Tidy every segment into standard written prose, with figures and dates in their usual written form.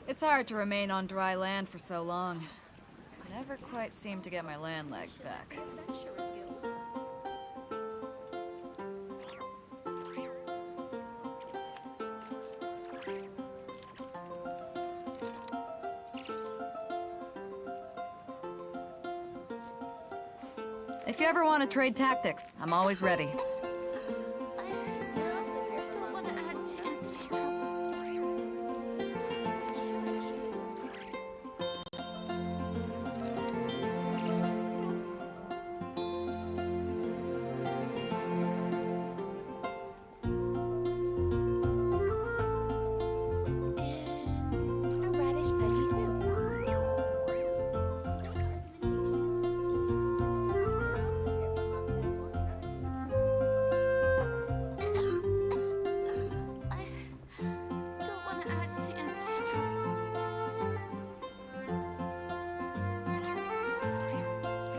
It's hard to remain on dry land for so long. Never quite seem to get my land legs back. If you ever want to trade tactics, I'm always ready.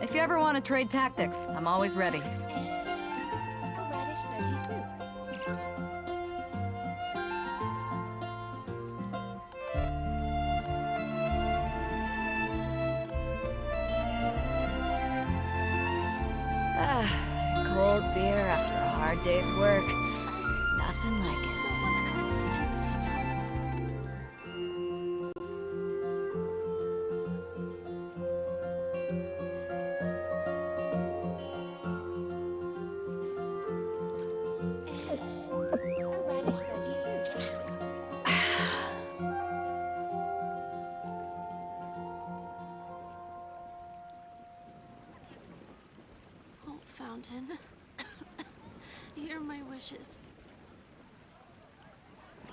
If you ever want to trade tactics, I'm always ready. Cold beer after a hard day's work. Nothing like it. Fountain. Hear my wishes. I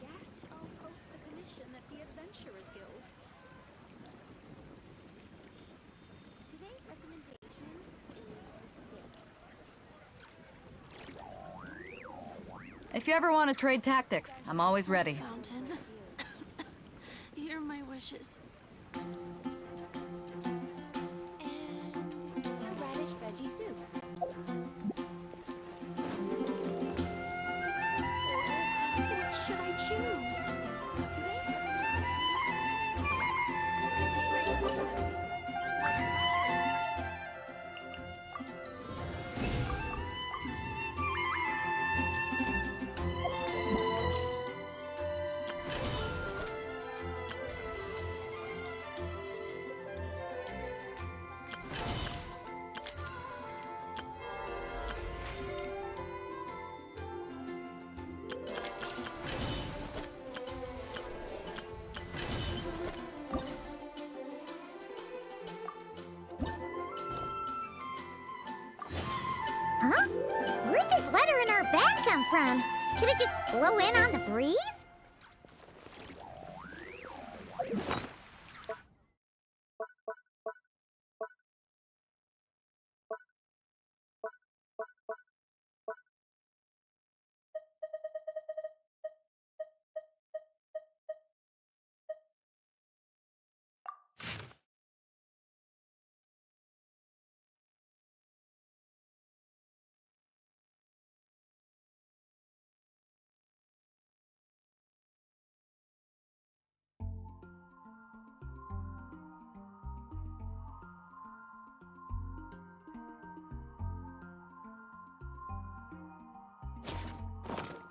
guess I'll post the commission at the Adventurers Guild. Today's recommendation is the steak. If you ever want to trade tactics, I'm always ready. Fountain. Hear my wishes. And a radish veggie soup. What should I choose? Today's recommendation. Huh? Where'd this letter in our bag come from? Did it just blow in on the breeze?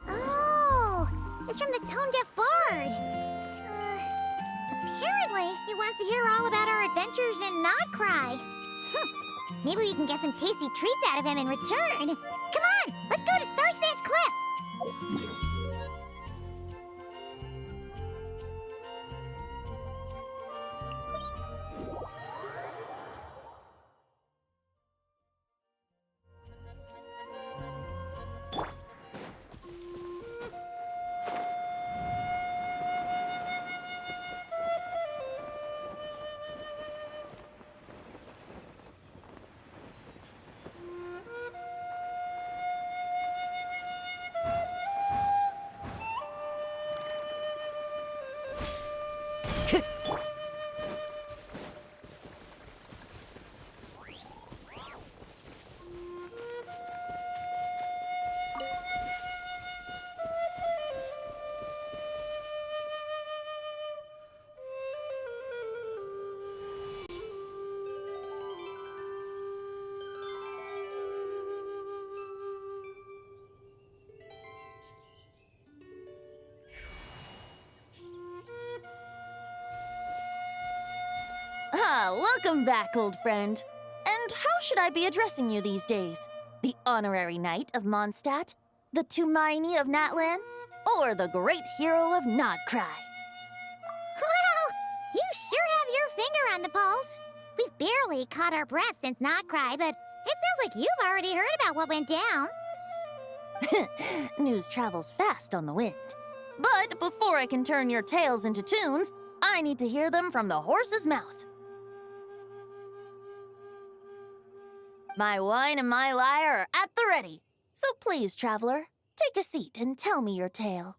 Oh, it's from the tone-deaf bard. Apparently, he wants to hear all about our adventures in Not Cry. Maybe we can get some tasty treats out of him in return. Come on, let's go to Star Snatch Cliff. Welcome back, old friend. And how should I be addressing you these days? The honorary knight of Mondstadt? The Tumaini of Natlan? Or the great hero of Nodcry? Well, you sure have your finger on the pulse. We've barely caught our breath since Not Cry, but it sounds like you've already heard about what went down. News travels fast on the wind. But before I can turn your tales into tunes, I need to hear them from the horse's mouth. My wine and my lyre are at the ready. So please, traveler, take a seat and tell me your tale.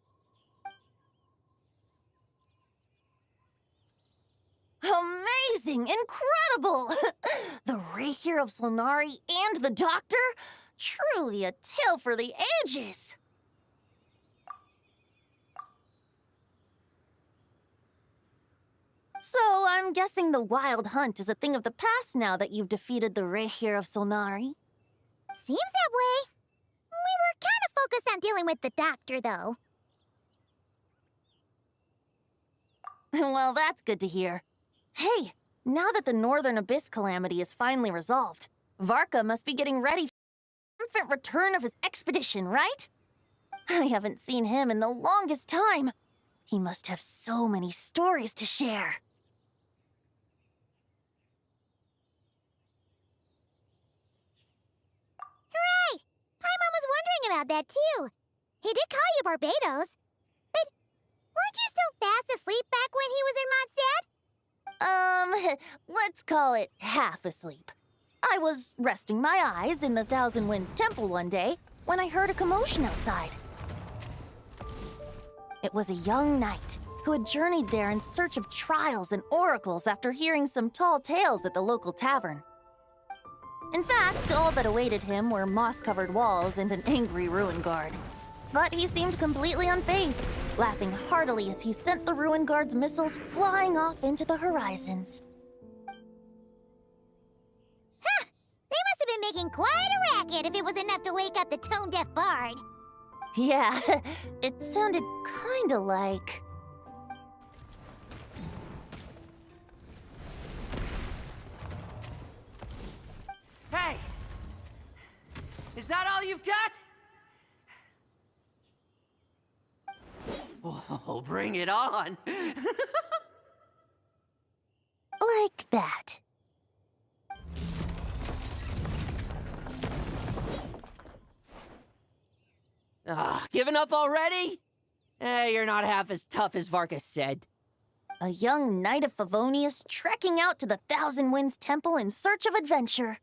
Amazing! Incredible! The Rahier of Solnari and the Doctor? Truly a tale for the ages! So, I'm guessing the wild hunt is a thing of the past now that you've defeated the Rahier of Solnari. Seems that way. We were kind of focused on dealing with the doctor, though. Well, that's good to hear. Hey, now that the Northern Abyss calamity is finally resolved, Varka must be getting ready for the triumphant return of his expedition, right? I haven't seen him in the longest time. He must have so many stories to share. Hooray! Paimon was wondering about that, too. He did call you Barbados. But weren't you still fast asleep back when he was in Mondstadt? Let's call it half asleep. I was resting my eyes in the Thousand Winds Temple one day when I heard a commotion outside. It was a young knight who had journeyed there in search of trials and oracles after hearing some tall tales at the local tavern. In fact, all that awaited him were moss-covered walls and an angry ruin guard. But he seemed completely unfazed, laughing heartily as he sent the ruin guard's missiles flying off into the horizons. Huh! They must have been making quite a racket if it was enough to wake up the tone-deaf bard. Yeah, it sounded kinda like... Hey! Is that all you've got? Oh, bring it on! like that. Giving up already? You're not half as tough as Varka said. A young knight of Favonius trekking out to the Thousand Winds Temple in search of adventure.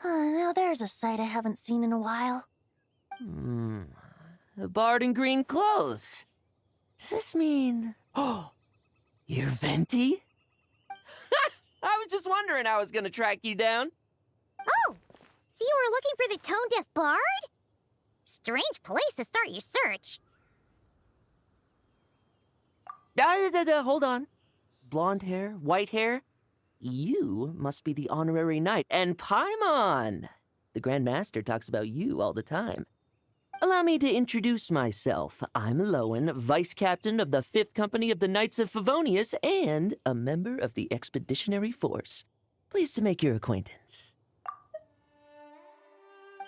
Now there's a sight I haven't seen in a while. A bard in green clothes. Does this mean... Oh, you're Venti? I was just wondering how I was gonna track you down. Oh! So you were looking for the tone-deaf bard? Strange place to start your search. Hold on. Blonde hair, white hair. You must be the honorary knight, and Paimon! The Grand Master talks about you all the time. Allow me to introduce myself. I'm Lowen, Vice Captain of the 5th Company of the Knights of Favonius, and a member of the Expeditionary Force. Pleased to make your acquaintance.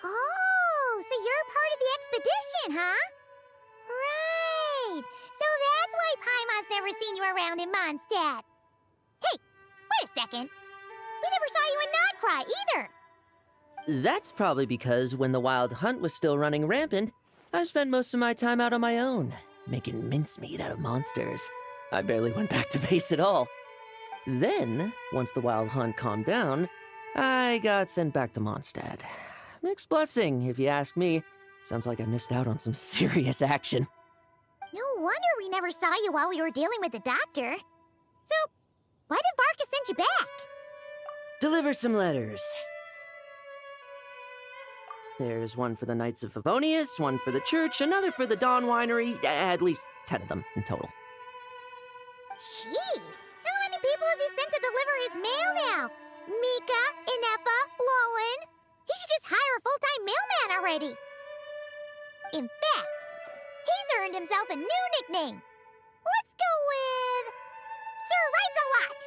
Oh, so you're part of the expedition, huh? Right. So that's why Paimon's never seen you around in Mondstadt. Hey, wait a second. We never saw you in Nodcry either. That's probably because when the Wild Hunt was still running rampant, I spent most of my time out on my own, making mincemeat out of monsters. I barely went back to base at all. Then, once the Wild Hunt calmed down, I got sent back to Mondstadt. Mixed blessing, if you ask me. Sounds like I missed out on some serious action. No wonder we never saw you while we were dealing with the doctor. So, why did Varka send you back? Deliver some letters. There's one for the Knights of Favonius, one for the church, another for the Dawn Winery, at least 10 of them in total. Jeez, how many people has he sent to deliver his mail now? Mika, Inefa, Lowen. He should just hire a full-time mailman already. In fact, he's earned himself a new nickname. Let's go with... Sir Writes a Lot.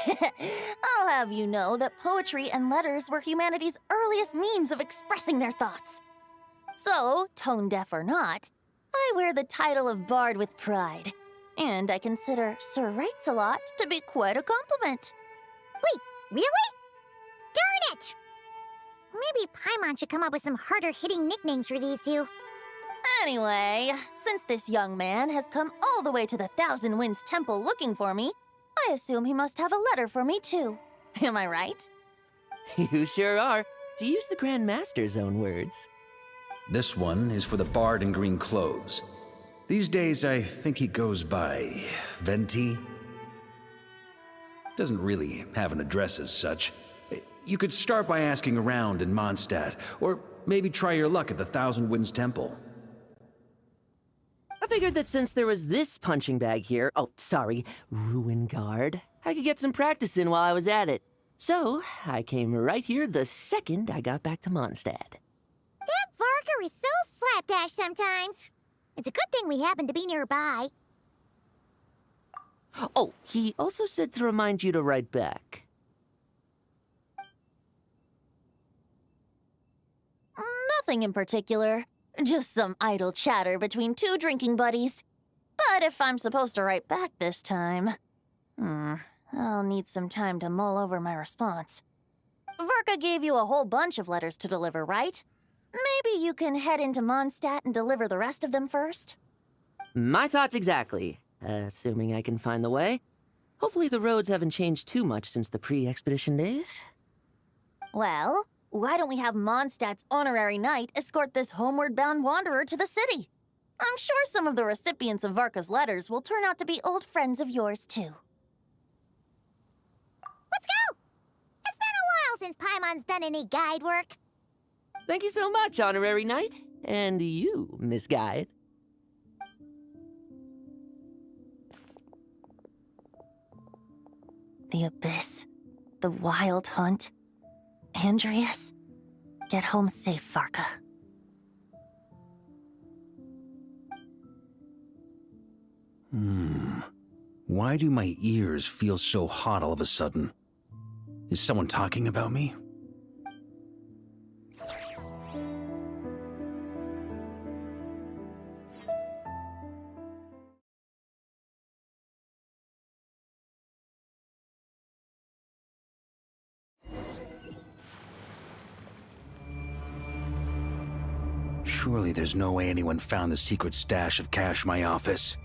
I'll have you know that poetry and letters were humanity's earliest means of expressing their thoughts. So, tone deaf or not, I wear the title of Bard with pride. And I consider Sir Writes-a-Lot to be quite a compliment. Wait, really? Darn it! Maybe Paimon should come up with some harder-hitting nicknames for these two. Anyway, since this young man has come all the way to the Thousand Winds Temple looking for me, I assume he must have a letter for me too. Am I right? You sure are, to use the Grand Master's own words. This one is for the bard in green clothes. These days, I think he goes by Venti. Doesn't really have an address as such. You could start by asking around in Mondstadt, or maybe try your luck at the Thousand Winds Temple. I figured that since there was this punching bag here, Ruin Guard, I could get some practice in while I was at it. So, I came right here the second I got back to Mondstadt. That Varka is so slapdash sometimes. It's a good thing we happen to be nearby. Oh, he also said to remind you to write back. Nothing in particular. Just some idle chatter between two drinking buddies. But if I'm supposed to write back this time, I'll need some time to mull over my response. Varka gave you a whole bunch of letters to deliver, right? Maybe you can head into Mondstadt and deliver the rest of them first? My thoughts exactly, assuming I can find the way. Hopefully the roads haven't changed too much since the pre-expedition days. Well, why don't we have Mondstadt's honorary knight escort this homeward-bound wanderer to the city? I'm sure some of the recipients of Varka's letters will turn out to be old friends of yours, too. Let's go! It's been a while since Paimon's done any guide work. Thank you so much, Honorary Knight. And you, Miss Guide. The Abyss. The Wild Hunt. Andreas. Get home safe, Varka. Why do my ears feel so hot all of a sudden? Is someone talking about me? Surely there's no way anyone found the secret stash of cash in my office.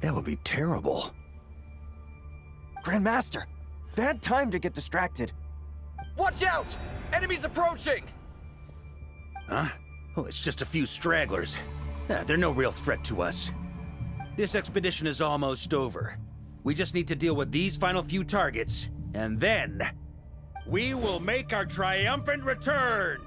That would be terrible. Grandmaster, bad time to get distracted. Watch out! Enemies approaching! Huh? Oh, it's just a few stragglers. They're no real threat to us. This expedition is almost over. We just need to deal with these final few targets, and then we will make our triumphant return!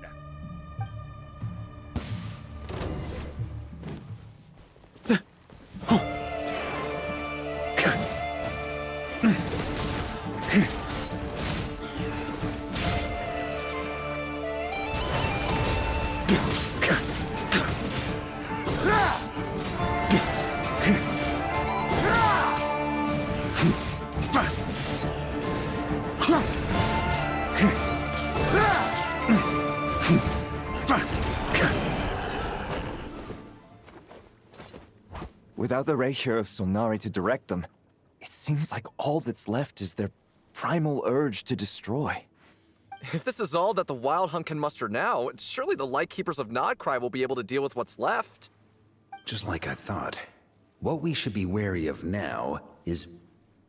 Without the Reikir of Solnari to direct them, it seems like all that's left is their primal urge to destroy. If this is all that the Wild Hunt can muster now, surely the Lightkeepers of Nodcry will be able to deal with what's left. Just like I thought. What we should be wary of now is...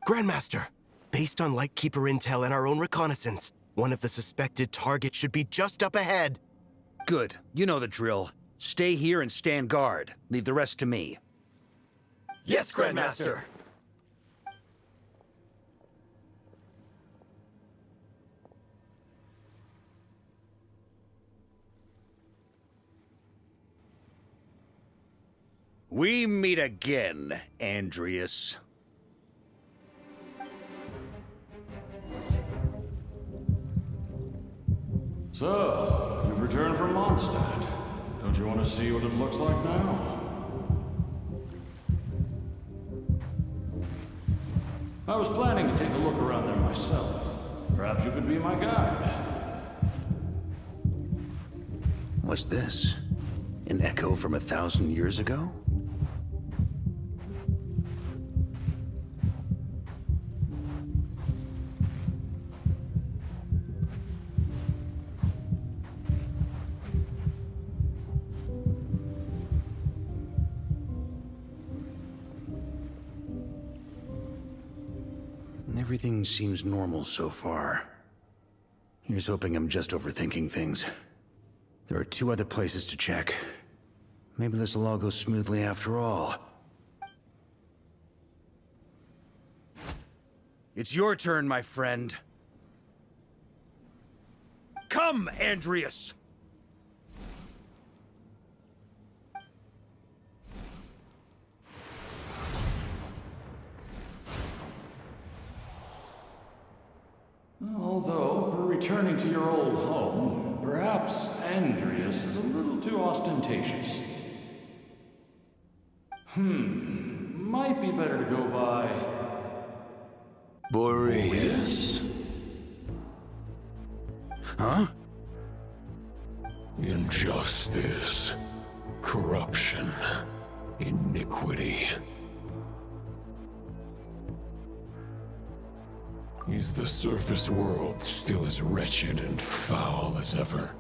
Grandmaster, based on Lightkeeper intel and our own reconnaissance, one of the suspected targets should be just up ahead. Good. You know the drill. Stay here and stand guard. Leave the rest to me. Yes, Grandmaster! We meet again, Andreas. So, you've returned from Mondstadt. Don't you want to see what it looks like now? I was planning to take a look around there myself. Perhaps you could be my guide. What's this? An echo from 1,000 years ago? Everything seems normal so far. Here's hoping I'm just overthinking things. There are 2 other places to check. Maybe this will all go smoothly after all. It's your turn, my friend. Come, Andreas! Although, for returning to your old home, perhaps Andreas is a little too ostentatious. Might be better to go by... Boreas. Huh? Injustice, corruption, iniquity. Is the surface world still as wretched and foul as ever?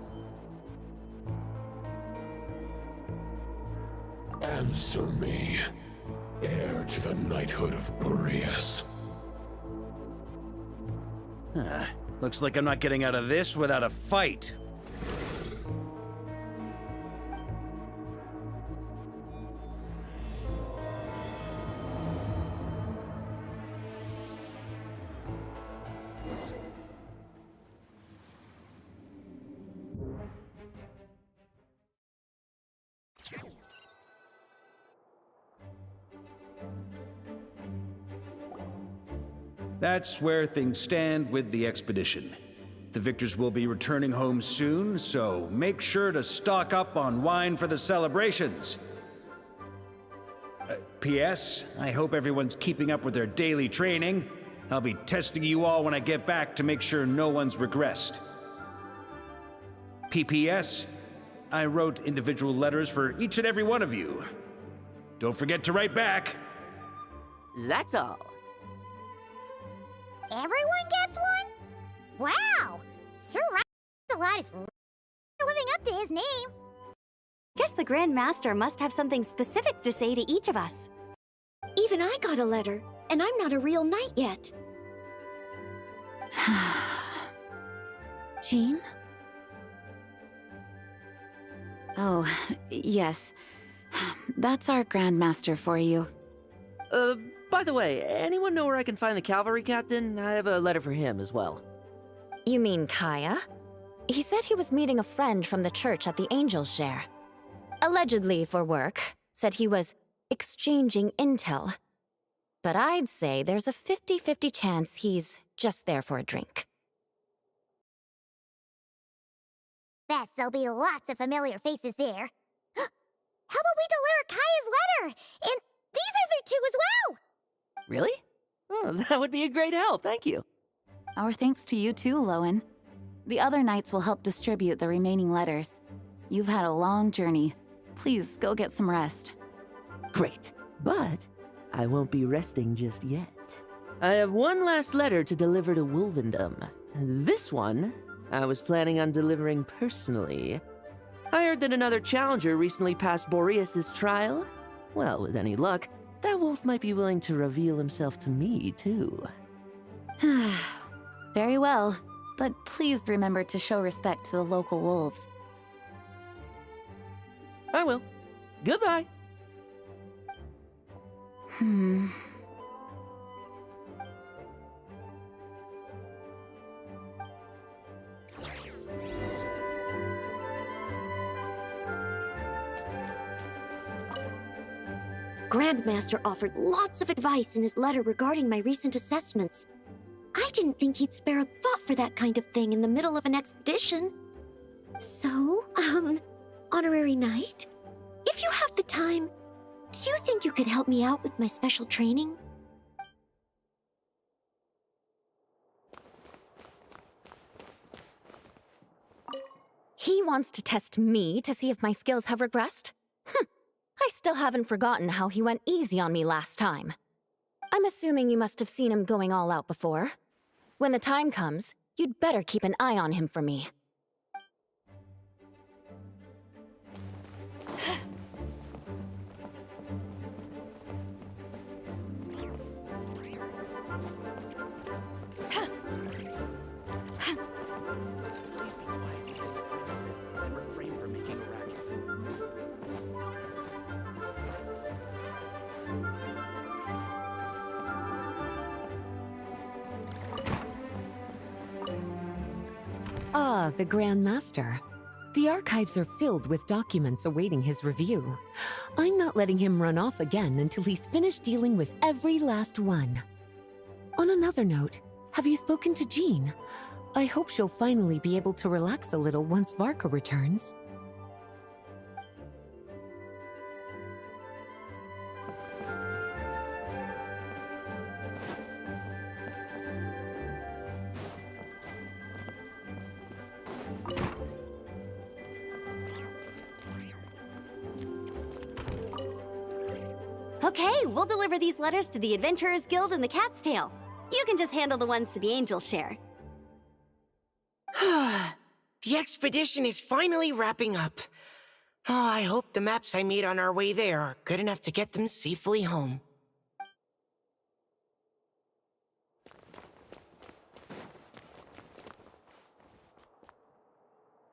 Answer me, heir to the knighthood of Boreas. Looks like I'm not getting out of this without a fight. That's where things stand with the expedition. The victors will be returning home soon, so make sure to stock up on wine for the celebrations. P.S. I hope everyone's keeping up with their daily training. I'll be testing you all when I get back to make sure no one's regressed. P.P.S. I wrote individual letters for each and every one of you. Don't forget to write back. That's all. Everyone gets one? Wow! Sir Ryan is living up to his name. Guess the Grand Master must have something specific to say to each of us. Even I got a letter, and I'm not a real knight yet. Jean? Oh, yes. That's our Grand Master for you. By the way, anyone know where I can find the cavalry captain? I have a letter for him as well. You mean Kaya? He said he was meeting a friend from the church at the Angel Share. Allegedly for work. Said he was exchanging intel. But I'd say there's a 50-50 chance he's just there for a drink. Best there'll be lots of familiar faces there. How about we deliver Kaya's letter? And these are there too as well! Really? Oh, that would be a great help, thank you. Our thanks to you too, Lowen. The other knights will help distribute the remaining letters. You've had a long journey. Please go get some rest. Great, but I won't be resting just yet. I have one last letter to deliver to Wolvendom. This one, I was planning on delivering personally. I heard that another challenger recently passed Boreas' trial. Well, with any luck, that wolf might be willing to reveal himself to me, too. Very well, but please remember to show respect to the local wolves. I will. Goodbye. Grandmaster offered lots of advice in his letter regarding my recent assessments. I didn't think he'd spare a thought for that kind of thing in the middle of an expedition. So, Honorary Knight, if you have the time, do you think you could help me out with my special training? He wants to test me to see if my skills have regressed? I still haven't forgotten how he went easy on me last time. I'm assuming you must have seen him going all out before. When the time comes, you'd better keep an eye on him for me. Ah, the Grand Master. The archives are filled with documents awaiting his review. I'm not letting him run off again until he's finished dealing with every last one. On another note, have you spoken to Jean? I hope she'll finally be able to relax a little once Varka returns. Okay, we'll deliver these letters to the Adventurers Guild and the Cat's Tail. You can just handle the ones for the Angel's Share. The expedition is finally wrapping up. Oh, I hope the maps I made on our way there are good enough to get them safely home.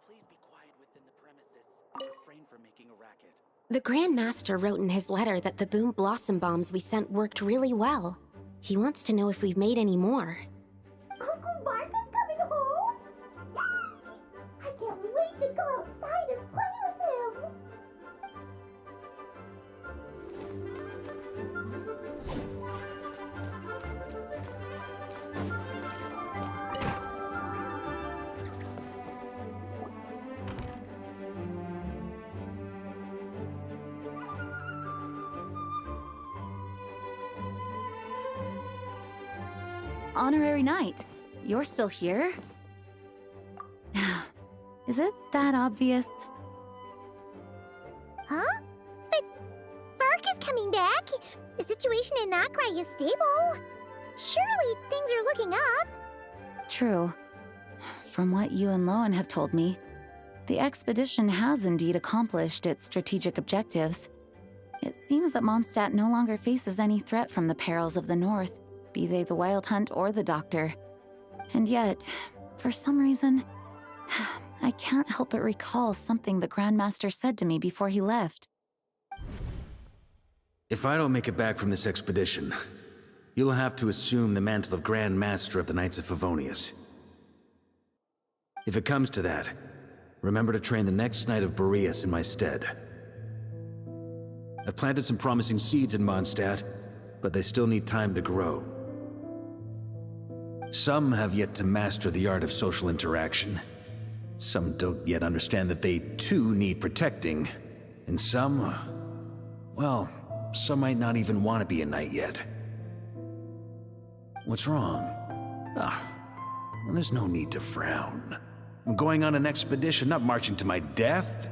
Please be quiet within the premises. Refrain from making a racket. The Grand Master wrote in his letter that the Boom Blossom bombs we sent worked really well. He wants to know if we've made any more. Uncle Varka's coming home? Yay! I can't wait to go outside and play with him! Honorary Knight, you're still here? Is it that obvious? Huh? But Varka's coming back. The situation in Nokrai is stable. Surely things are looking up. True. From what you and Lowen have told me, the expedition has indeed accomplished its strategic objectives. It seems that Mondstadt no longer faces any threat from the perils of the North, be they the Wild Hunt or the Doctor. And yet, for some reason, I can't help but recall something the Grandmaster said to me before he left. If I don't make it back from this expedition, you'll have to assume the mantle of Grand Master of the Knights of Favonius. If it comes to that, remember to train the next Knight of Boreas in my stead. I've planted some promising seeds in Mondstadt, but they still need time to grow. Some have yet to master the art of social interaction. Some don't yet understand that they too need protecting. And some, well, some might not even want to be a knight yet. What's wrong? Well, there's no need to frown. I'm going on an expedition, not marching to my death.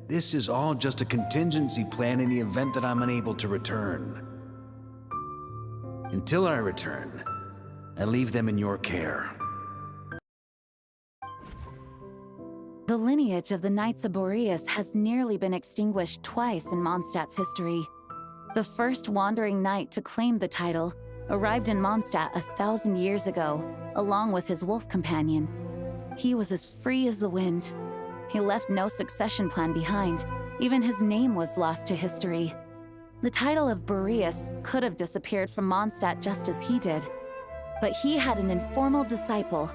This is all just a contingency plan in the event that I'm unable to return. Until I return, I leave them in your care. The lineage of the Knights of Boreas has nearly been extinguished twice in Mondstadt's history. The first wandering knight to claim the title arrived in Mondstadt 1,000 years ago, along with his wolf companion. He was as free as the wind. He left no succession plan behind. Even his name was lost to history. The title of Boreas could have disappeared from Mondstadt just as he did. But he had an informal disciple,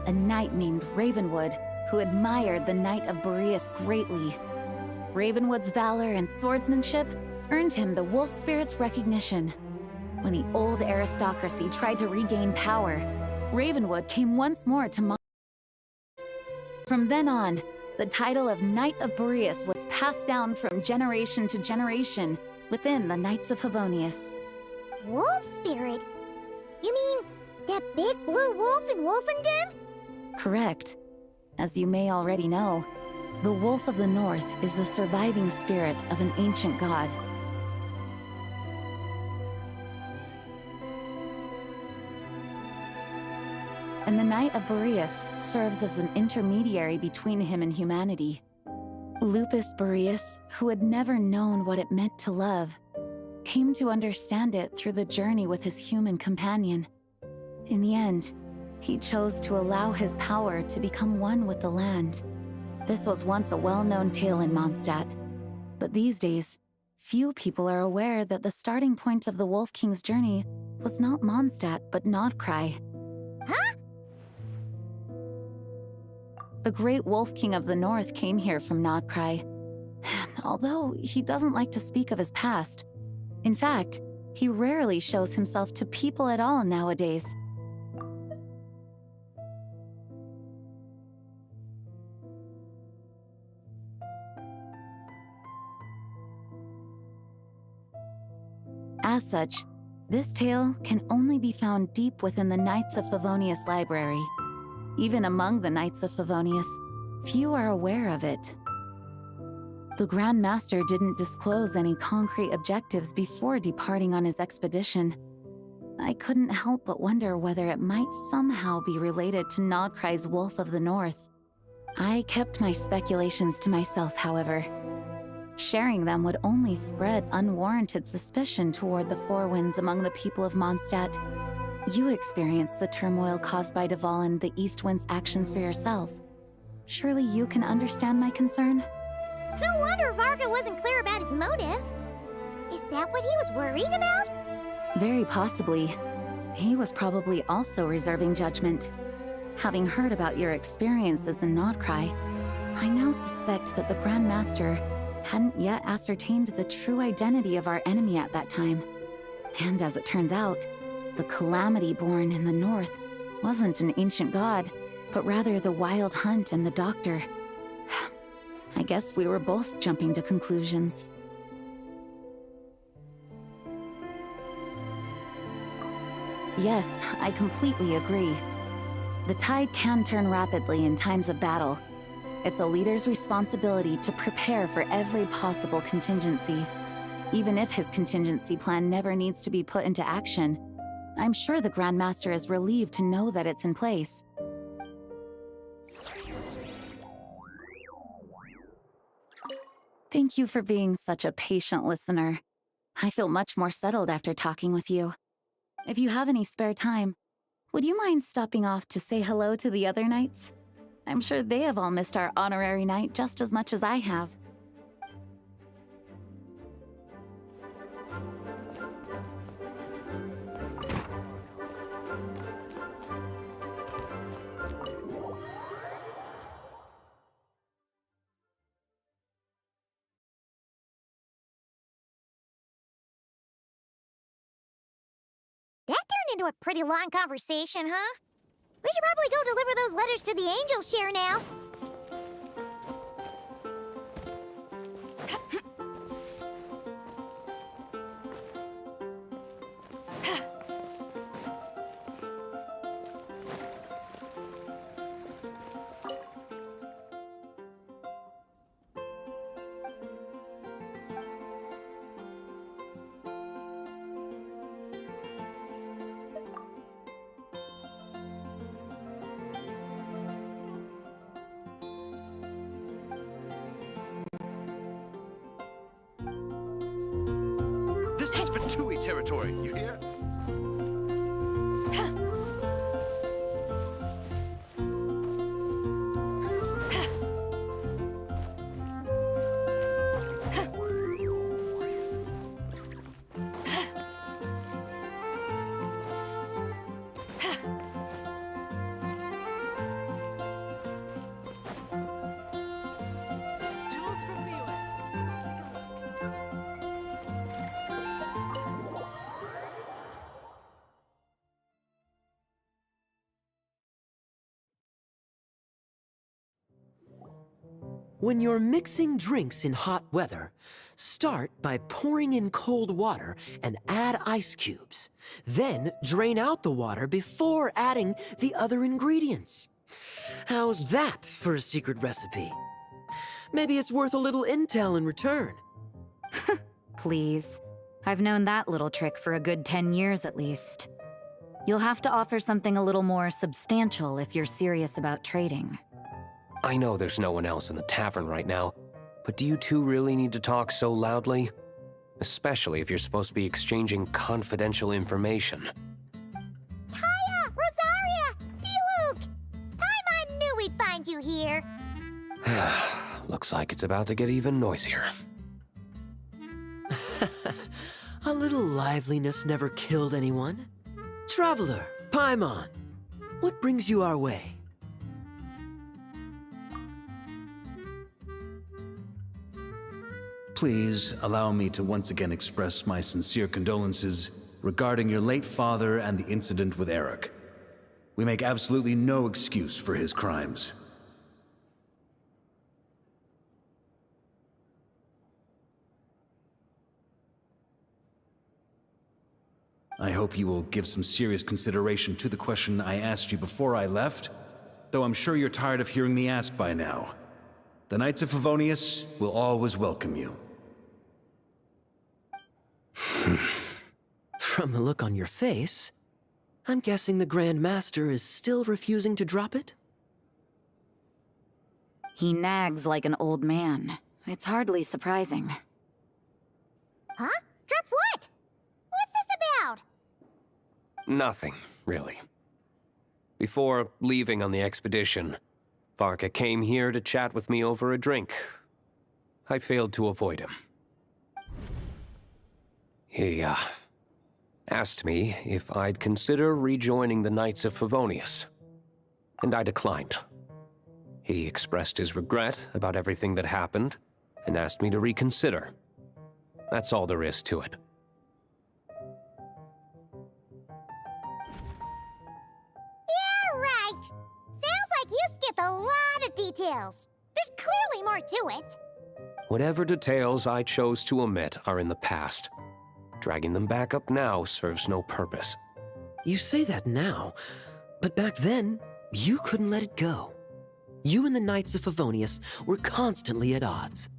a knight named Ravenwood, who admired the Knight of Boreas greatly. Ravenwood's valor and swordsmanship earned him the wolf spirit's recognition. When the old aristocracy tried to regain power, Ravenwood came once more to Mondstadt. From then on, the title of Knight of Boreas was passed down from generation to generation within the Knights of Favonius. Wolf spirit? You mean that big blue wolf in Wolfenden? Correct. As you may already know, the Wolf of the North is the surviving spirit of an ancient god. And the Knight of Boreas serves as an intermediary between him and humanity. Lupus Boreas, who had never known what it meant to love, came to understand it through the journey with his human companion. In the end, he chose to allow his power to become one with the land. This was once a well-known tale in Mondstadt, but these days, few people are aware that the starting point of the Wolf King's journey was not Mondstadt, but Nodcry. Huh? The great Wolf King of the North came here from Nodcry, although he doesn't like to speak of his past. In fact, he rarely shows himself to people at all nowadays. As such, this tale can only be found deep within the Knights of Favonius library. Even among the Knights of Favonius, few are aware of it. The Grand Master didn't disclose any concrete objectives before departing on his expedition. I couldn't help but wonder whether it might somehow be related to Nodcry's Wolf of the North. I kept my speculations to myself, however. Sharing them would only spread unwarranted suspicion toward the Four Winds among the people of Mondstadt. You experienced the turmoil caused by Duval and the East Wind's actions for yourself. Surely you can understand my concern? No wonder Varka wasn't clear about his motives. Is that what he was worried about? Very possibly. He was probably also reserving judgment. Having heard about your experiences in Nodcry, I now suspect that the Grand Master hadn't yet ascertained the true identity of our enemy at that time. And as it turns out, the Calamity born in the north wasn't an ancient god, but rather the Wild Hunt and the Doctor. I guess we were both jumping to conclusions. Yes, I completely agree. The tide can turn rapidly in times of battle. It's a leader's responsibility to prepare for every possible contingency. Even if his contingency plan never needs to be put into action, I'm sure the Grand Master is relieved to know that it's in place. Thank you for being such a patient listener. I feel much more settled after talking with you. If you have any spare time, would you mind stopping off to say hello to the other knights? I'm sure they have all missed our honorary knight just as much as I have. That turned into a pretty long conversation, huh? We should probably go deliver those letters to the Angel Share now. This is Fatui territory, you hear? When you're mixing drinks in hot weather, start by pouring in cold water and add ice cubes. Then drain out the water before adding the other ingredients. How's that for a secret recipe? Maybe it's worth a little intel in return. Please. I've known that little trick for a good 10 years at least. You'll have to offer something a little more substantial if you're serious about trading. I know there's no one else in the tavern right now, but do you two really need to talk so loudly? Especially if you're supposed to be exchanging confidential information. Kaya! Rosaria! D-Luke! Paimon knew we'd find you here. Looks like it's about to get even noisier. A little liveliness never killed anyone. Traveler, Paimon, what brings you our way? Please allow me to once again express my sincere condolences regarding your late father and the incident with Eric. We make absolutely no excuse for his crimes. I hope you will give some serious consideration to the question I asked you before I left, though I'm sure you're tired of hearing me ask by now. The Knights of Favonius will always welcome you. From the look on your face, I'm guessing the Grand Master is still refusing to drop it? He nags like an old man. It's hardly surprising. Huh? Drop what? What's this about? Nothing, really. Before leaving on the expedition, Varka came here to chat with me over a drink. I failed to avoid him. He, asked me if I'd consider rejoining the Knights of Favonius, and I declined. He expressed his regret about everything that happened, and asked me to reconsider. That's all there is to it. Yeah, right. Sounds like you skipped a lot of details. There's clearly more to it. Whatever details I chose to omit are in the past. Dragging them back up now serves no purpose. You say that now, but back then, you couldn't let it go. You and the Knights of Favonius were constantly at odds.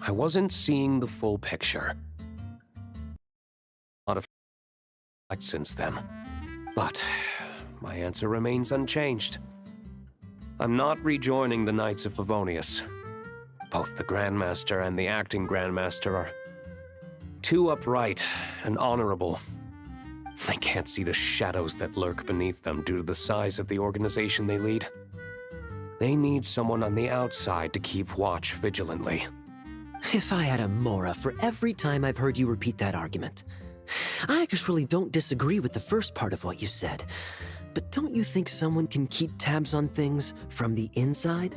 I wasn't seeing the full picture. A lot of since then. But my answer remains unchanged. I'm not rejoining the Knights of Favonius. Both the Grandmaster and the acting Grandmaster are too upright and honorable. I can't see the shadows that lurk beneath them due to the size of the organization they lead. They need someone on the outside to keep watch vigilantly. If I had a Mora for every time I've heard you repeat that argument. I actually don't disagree with the first part of what you said, but don't you think someone can keep tabs on things from the inside?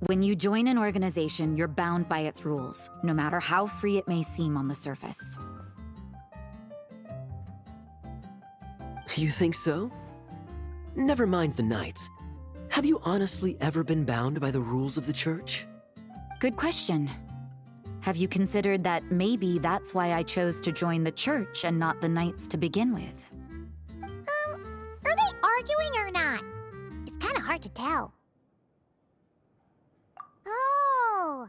When you join an organization, you're bound by its rules, no matter how free it may seem on the surface. You think so? Never mind the Knights. Have you honestly ever been bound by the rules of the Church? Good question. Have you considered that maybe that's why I chose to join the Church and not the Knights to begin with? Are they arguing or not? It's kind of hard to tell. Oh,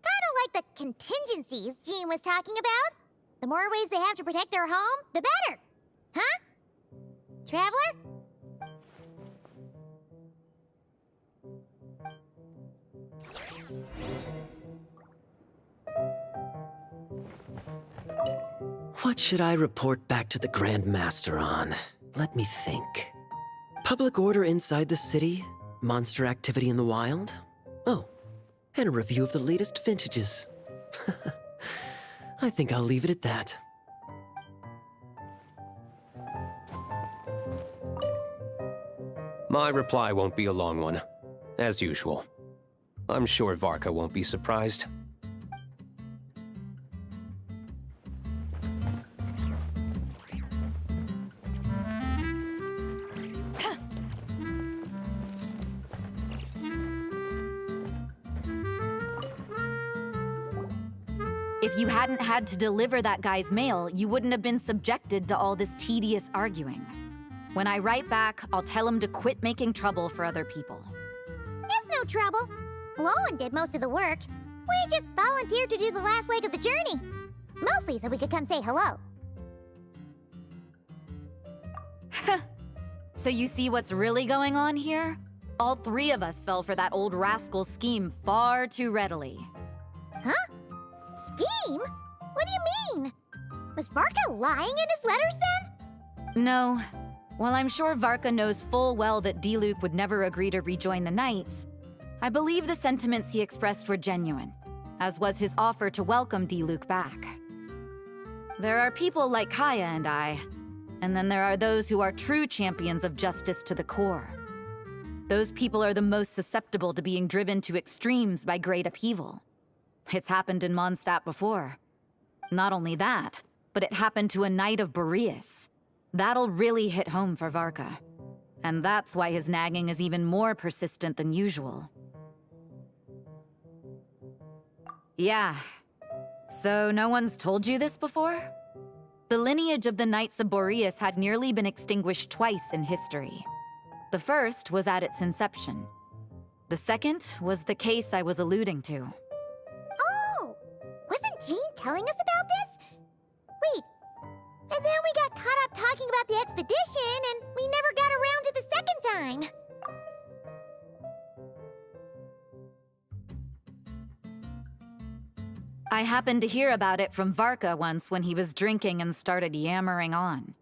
kind of like the contingencies Jean was talking about. The more ways they have to protect their home, the better. Huh? Traveler? What should I report back to the Grand Master on? Let me think. Public order inside the city? Monster activity in the wild? Oh, and a review of the latest vintages. I think I'll leave it at that. My reply won't be a long one, as usual. I'm sure Varka won't be surprised. If you hadn't had to deliver that guy's mail, you wouldn't have been subjected to all this tedious arguing. When I write back, I'll tell him to quit making trouble for other people. It's no trouble. Lowen did most of the work. We just volunteered to do the last leg of the journey. Mostly so we could come say hello. So you see what's really going on here? All three of us fell for that old rascal's scheme far too readily. Huh? Scheme? What do you mean? Was Varka lying in his letters then? No. While I'm sure Varka knows full well that Diluc would never agree to rejoin the Knights, I believe the sentiments he expressed were genuine, as was his offer to welcome Diluc back. There are people like Kaya and I, and then there are those who are true champions of justice to the core. Those people are the most susceptible to being driven to extremes by great upheaval. It's happened in Mondstadt before. Not only that, but it happened to a Knight of Boreas. That'll really hit home for Varka. And that's why his nagging is even more persistent than usual. Yeah. So no one's told you this before? The lineage of the Knights of Boreas had nearly been extinguished twice in history. The first was at its inception. The second was the case I was alluding to. Oh! Wasn't Jean telling us about this? Wait, and then we got caught up talking about the expedition, and we never got around to the second time. I happened to hear about it from Varka once when he was drinking and started yammering on.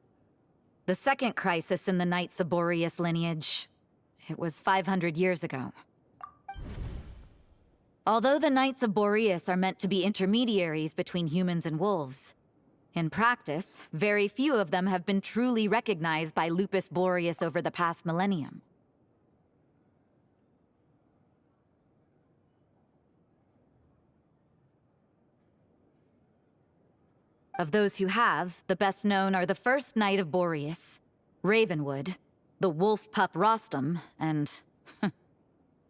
The second crisis in the Knights of Boreas lineage. It was 500 years ago. Although the Knights of Boreas are meant to be intermediaries between humans and wolves, in practice, very few of them have been truly recognized by Lupus Boreas over the past millennium. Of those who have, the best known are the first Knight of Boreas, Ravenwood, the wolf pup Rostam, and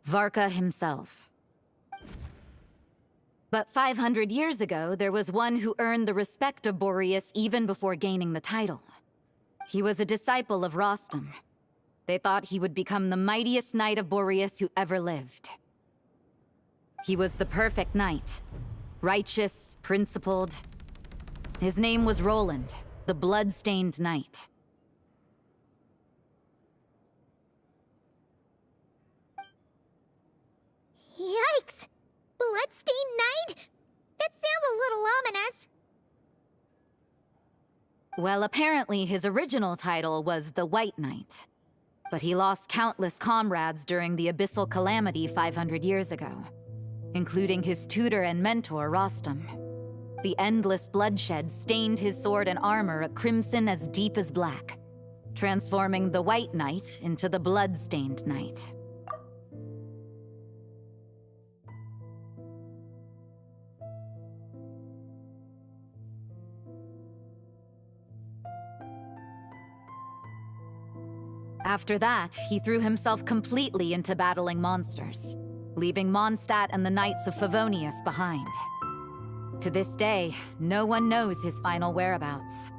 Varka himself. But 500 years ago, there was one who earned the respect of Boreas even before gaining the title. He was a disciple of Rostam. They thought he would become the mightiest Knight of Boreas who ever lived. He was the perfect knight, righteous, principled. His name was Roland, the blood-stained knight. Yikes! Bloodstained Knight? That sounds a little ominous. Well, apparently his original title was the White Knight. But he lost countless comrades during the Abyssal Calamity 500 years ago, including his tutor and mentor, Rostam. The endless bloodshed stained his sword and armor a crimson as deep as black, transforming the White Knight into the Blood-Stained Knight. After that, he threw himself completely into battling monsters, leaving Mondstadt and the Knights of Favonius behind. To this day, no one knows his final whereabouts.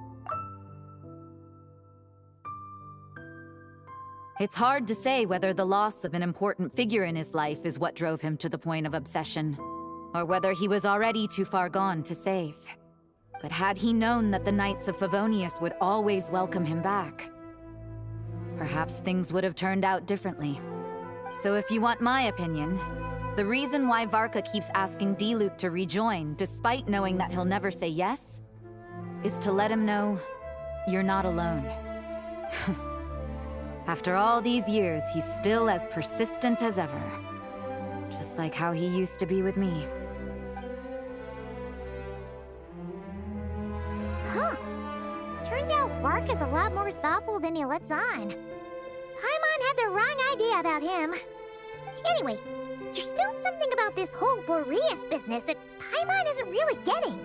It's hard to say whether the loss of an important figure in his life is what drove him to the point of obsession, or whether he was already too far gone to save. But had he known that the Knights of Favonius would always welcome him back, perhaps things would have turned out differently. So if you want my opinion, the reason why Varka keeps asking Diluc to rejoin, despite knowing that he'll never say yes, is to let him know you're not alone. After all these years, he's still as persistent as ever. Just like how he used to be with me. Huh. Turns out Varka's a lot more thoughtful than he lets on. Paimon had the wrong idea about him. Anyway, there's still something about this whole Boreas business that Paimon isn't really getting.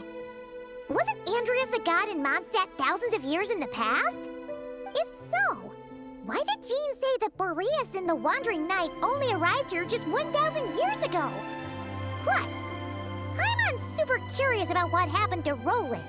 Wasn't Andreas a god in Mondstadt thousands of years in the past? If so, why did Jean say that Boreas and the Wandering Knight only arrived here just 1,000 years ago? Plus, Paimon's super curious about what happened to Roland.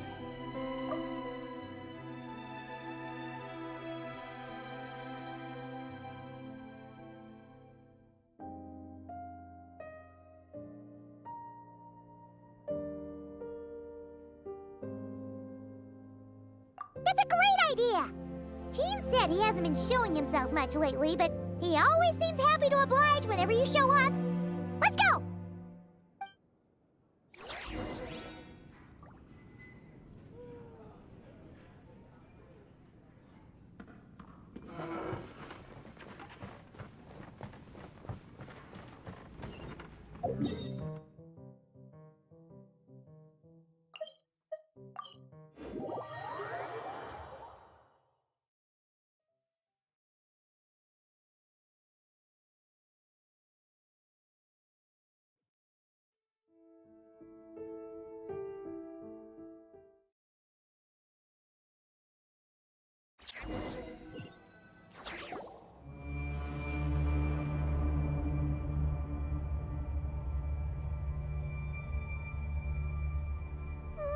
a great idea! Gene said he hasn't been showing himself much lately, but he always seems happy to oblige whenever you show up. Let's go!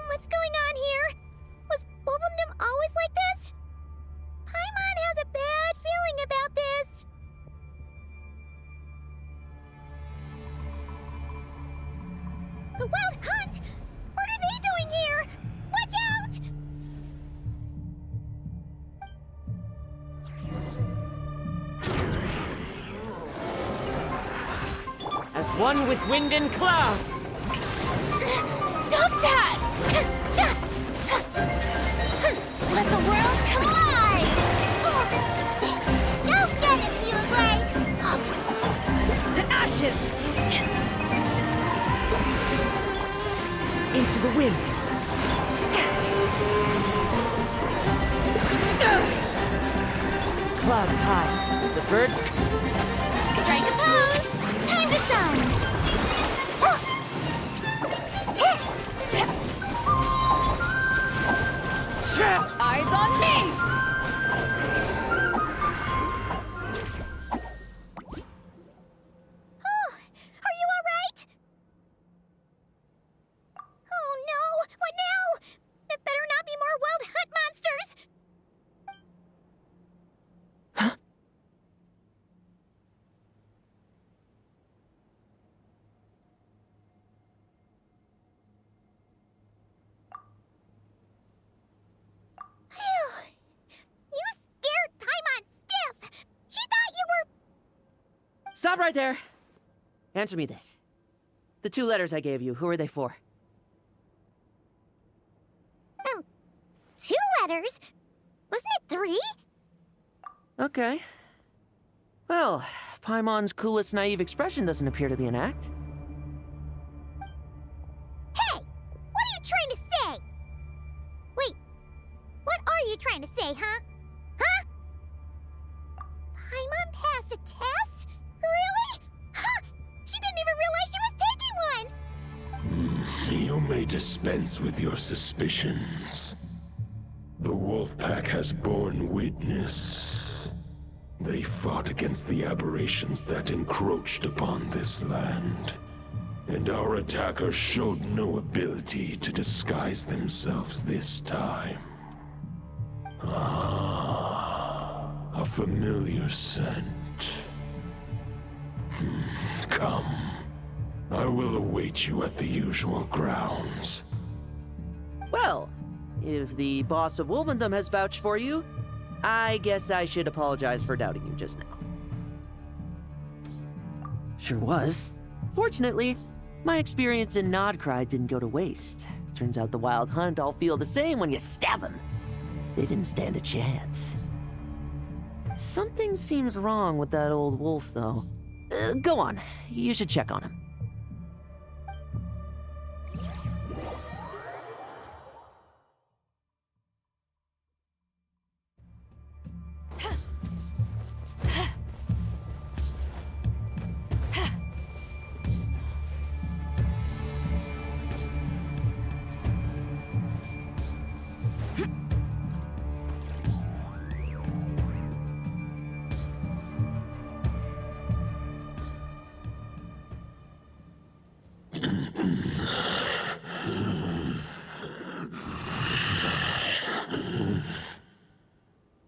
What's going on here? Was Wolvendom always like this? Paimon has a bad feeling about this. The Wild Hunt? What are they doing here? Watch out! As one with wind and cloud! Stop that! Let the world collide! Go get it, Uruguay! To ashes! Into the wind! Clouds high. The birds... Strike a pose! Time to shine! Eyes on me! Oh, are you all right? Oh no! What now? It better not be more Wild Hunt monsters! You scared Paimon stiff! She thought you were... Stop right there! Answer me this. The 2 letters I gave you, who are they for? 2 letters? Wasn't it 3? Okay. Well, Paimon's coolest naive expression doesn't appear to be an act. Hey! What are you trying to say? Wait, what are you trying to say, huh? Huh? Paimon passed a test? Really? Huh! She didn't even realize she was taking one! You may dispense with your suspicions. The wolf pack has borne witness. They fought against the aberrations that encroached upon this land, and our attackers showed no ability to disguise themselves this time. Ah, a familiar scent. Come. I will await you at the usual grounds. Well, if the boss of Wolvendom has vouched for you, I guess I should apologize for doubting you just now. Sure was. Fortunately, my experience in Nodcry didn't go to waste. Turns out the Wild Hunt all feel the same when you stab them. They didn't stand a chance. Something seems wrong with that old wolf, though. Go on. You should check on him.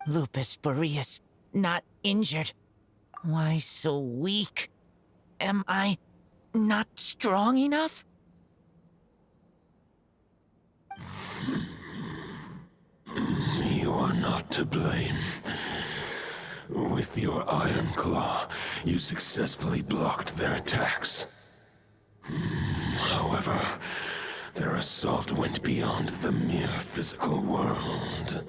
Lupus Boreas, not injured. Why so weak? Am I not strong enough? You not to blame. With your Iron Claw, you successfully blocked their attacks. However, their assault went beyond the mere physical world.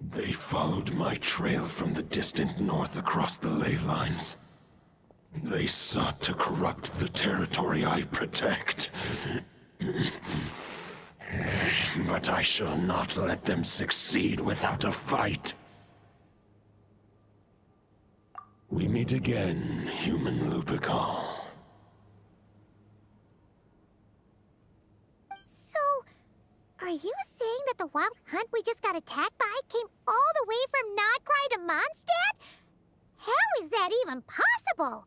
They followed my trail from the distant north across the ley lines. They sought to corrupt the territory I protect. But I shall not let them succeed without a fight. We meet again, human Lupical. So, are you saying that the wild hunt we just got attacked by came all the way from Nodcry to Mondstadt? How is that even possible?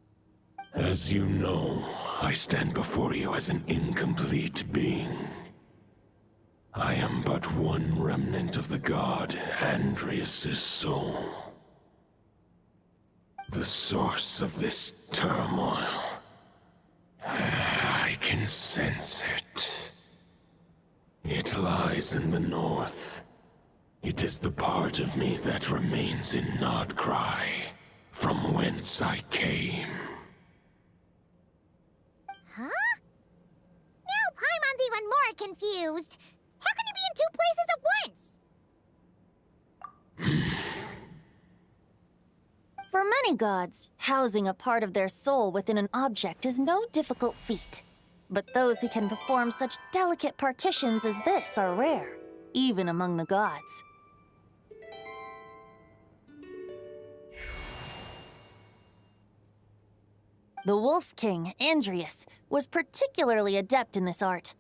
As you know, I stand before you as an incomplete being. I am but one remnant of the god Andrias' soul. The source of this turmoil. I can sense it. It lies in the north. It is the part of me that remains in Nodcry, from whence I came. Huh? Now Paimon's even more confused. How can he be in two places at once? For many gods, housing a part of their soul within an object is no difficult feat. But those who can perform such delicate partitions as this are rare, even among the gods. The Wolf King, Andrias, was particularly adept in this art.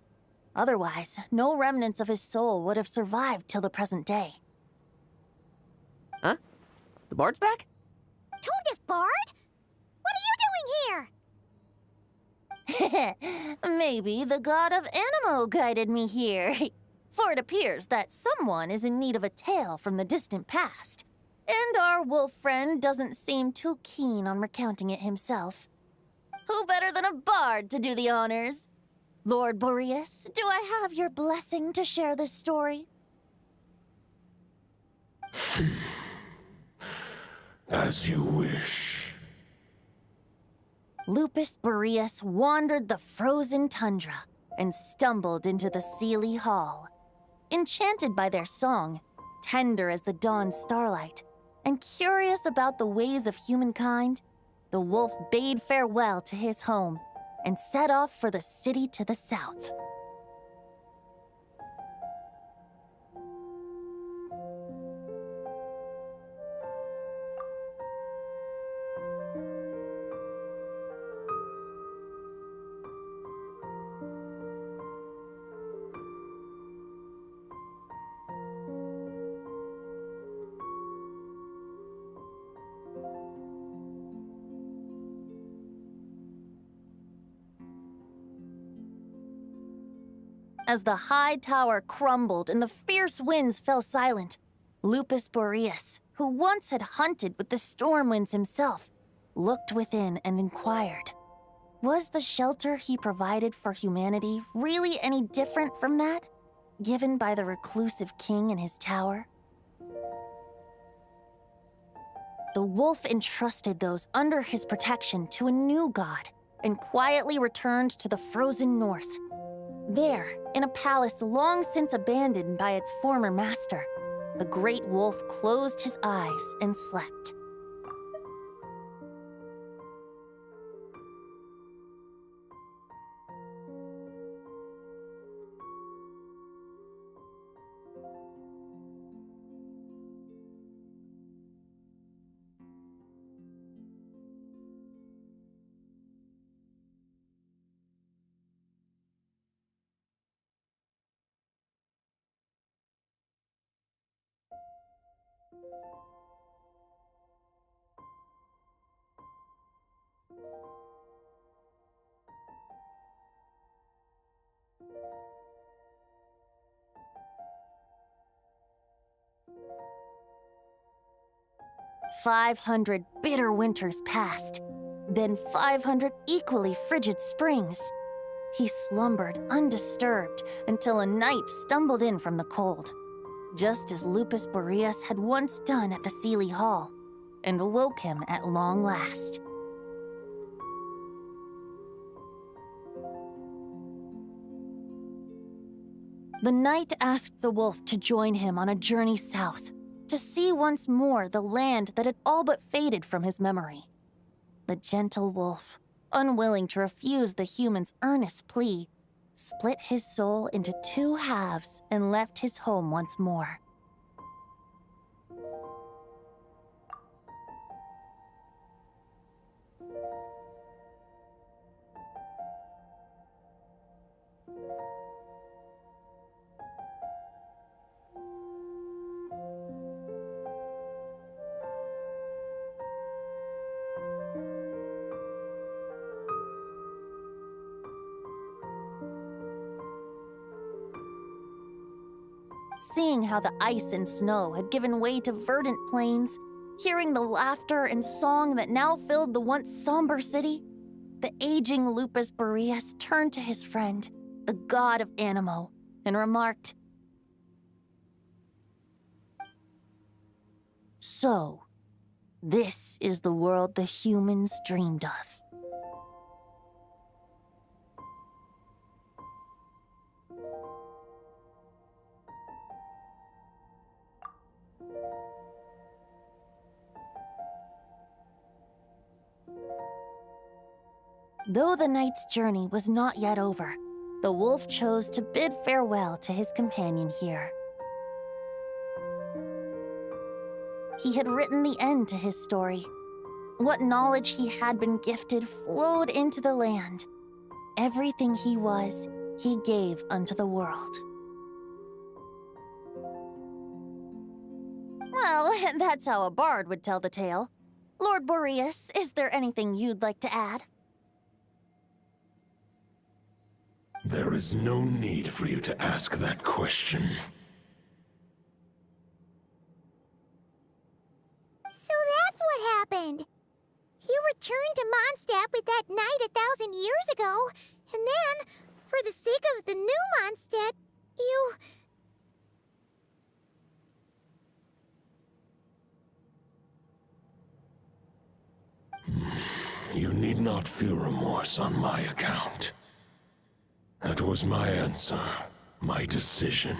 Otherwise, no remnants of his soul would have survived till the present day. Huh? The bard's back? Toadif Bard? What are you doing here? Maybe the god of Animo guided me here. For it appears that someone is in need of a tale from the distant past. And our wolf friend doesn't seem too keen on recounting it himself. Who better than a bard to do the honors? Lord Boreas, do I have your blessing to share this story? As you wish. Lupus Boreas wandered the frozen tundra and stumbled into the Seelie Hall. Enchanted by their song, tender as the dawn starlight, and curious about the ways of humankind, the wolf bade farewell to his home and set off for the city to the south. As the high tower crumbled and the fierce winds fell silent, Lupus Boreas, who once had hunted with the storm winds himself, looked within and inquired, was the shelter he provided for humanity really any different from that given by the reclusive king in his tower? The wolf entrusted those under his protection to a new god and quietly returned to the frozen north. There, in a palace long since abandoned by its former master, the great wolf closed his eyes and slept. "500 bitter winters passed, then 500 equally frigid springs. He slumbered undisturbed until a knight stumbled in from the cold, just as Lupus Boreas had once done at the Seelie Hall, and awoke him at long last. The knight asked the wolf to join him on a journey south, to see once more the land that had all but faded from his memory. The gentle wolf, unwilling to refuse the human's earnest plea, split his soul into two halves and left his home once more. Seeing how the ice and snow had given way to verdant plains, hearing the laughter and song that now filled the once somber city, the aging Lupus Boreas turned to his friend, the god of Animo, and remarked, "So, this is the world the humans dreamed of." Though the knight's journey was not yet over, the wolf chose to bid farewell to his companion here. He had written the end to his story. What knowledge he had been gifted flowed into the land. Everything he was, he gave unto the world. Well, that's how a bard would tell the tale. Lord Boreas, is there anything you'd like to add? There is no need for you to ask that question. So that's what happened. You returned to Mondstadt with that knight 1,000 years ago, and then, for the sake of the new Mondstadt, you... You need not feel remorse on my account. That was my answer, my decision.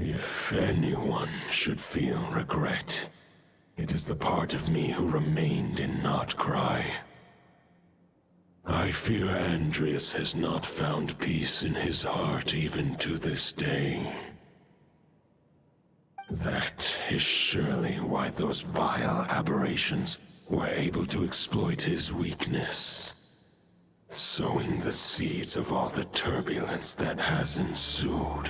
If anyone should feel regret, it is the part of me who remained in Notcry. I fear Andreas has not found peace in his heart even to this day. That is surely why those vile aberrations were able to exploit his weakness, sowing the seeds of all the turbulence that has ensued.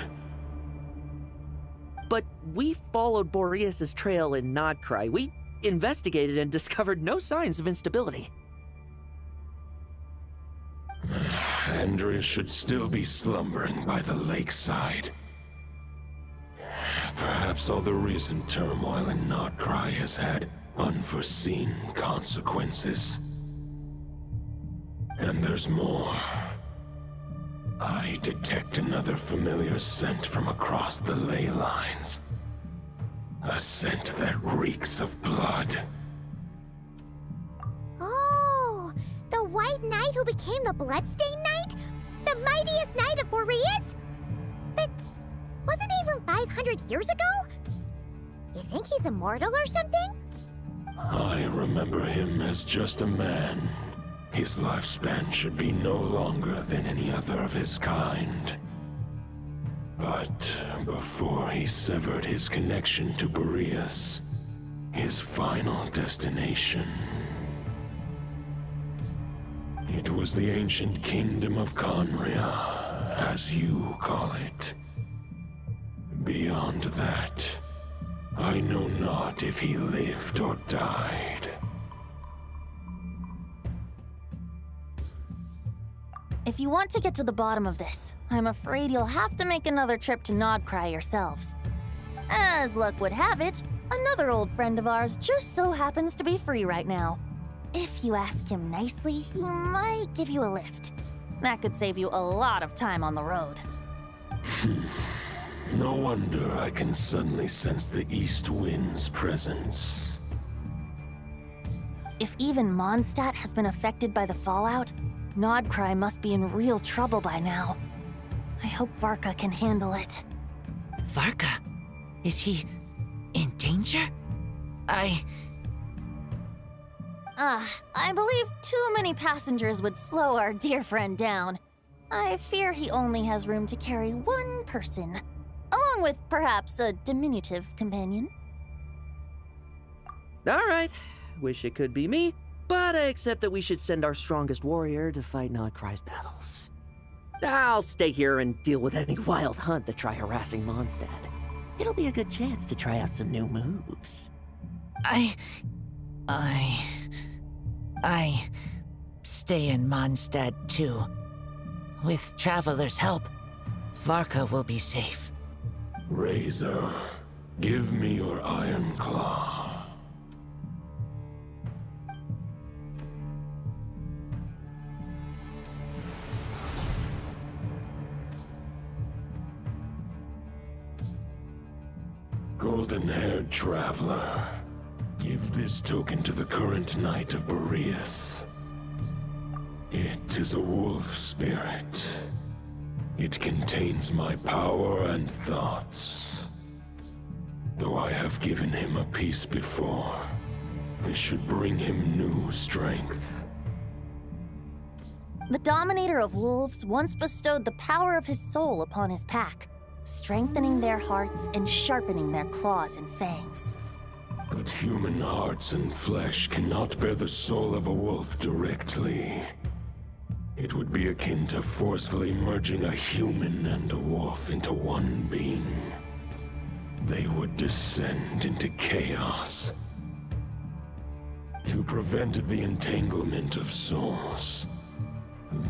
But we followed Boreas' trail in Nodcry. We investigated and discovered no signs of instability. Andreas should still be slumbering by the lakeside. Perhaps all the recent turmoil in Notcry has had unforeseen consequences. And there's more. I detect another familiar scent from across the ley lines. A scent that reeks of blood. Oh, the White Knight who became the Bloodstained Knight? The mightiest knight of Boreas? But wasn't he from 500 years ago? You think he's immortal or something? I remember him as just a man. His lifespan should be no longer than any other of his kind. But before he severed his connection to Boreas, his final destination, it was the ancient kingdom of Conria, as you call it. Beyond that, I know not if he lived or died. If you want to get to the bottom of this, I'm afraid you'll have to make another trip to Nodcry yourselves. As luck would have it, another old friend of ours just so happens to be free right now. If you ask him nicely, he might give you a lift. That could save you a lot of time on the road. No wonder I can suddenly sense the east wind's presence. If even Mondstadt has been affected by the fallout, Nodcry must be in real trouble by now. I hope Varka can handle it. Varka? Is he in danger? I believe too many passengers would slow our dear friend down. I fear he only has room to carry one person, along with perhaps a diminutive companion. All right, wish it could be me, but I accept that we should send our strongest warrior to fight Nodcry's battles. I'll stay here and deal with any wild hunt that try harassing Mondstadt. It'll be a good chance to try out some new moves. I stay in Mondstadt too. With Traveler's help, Varka will be safe. Razor, give me your iron claw. Golden-haired traveler, give this token to the current knight of Boreas. It is a wolf spirit. It contains my power and thoughts. Though I have given him a piece before, this should bring him new strength. The Dominator of Wolves once bestowed the power of his soul upon his pack, strengthening their hearts and sharpening their claws and fangs. But human hearts and flesh cannot bear the soul of a wolf directly. It would be akin to forcefully merging a human and a wolf into one being. They would descend into chaos. To prevent the entanglement of souls,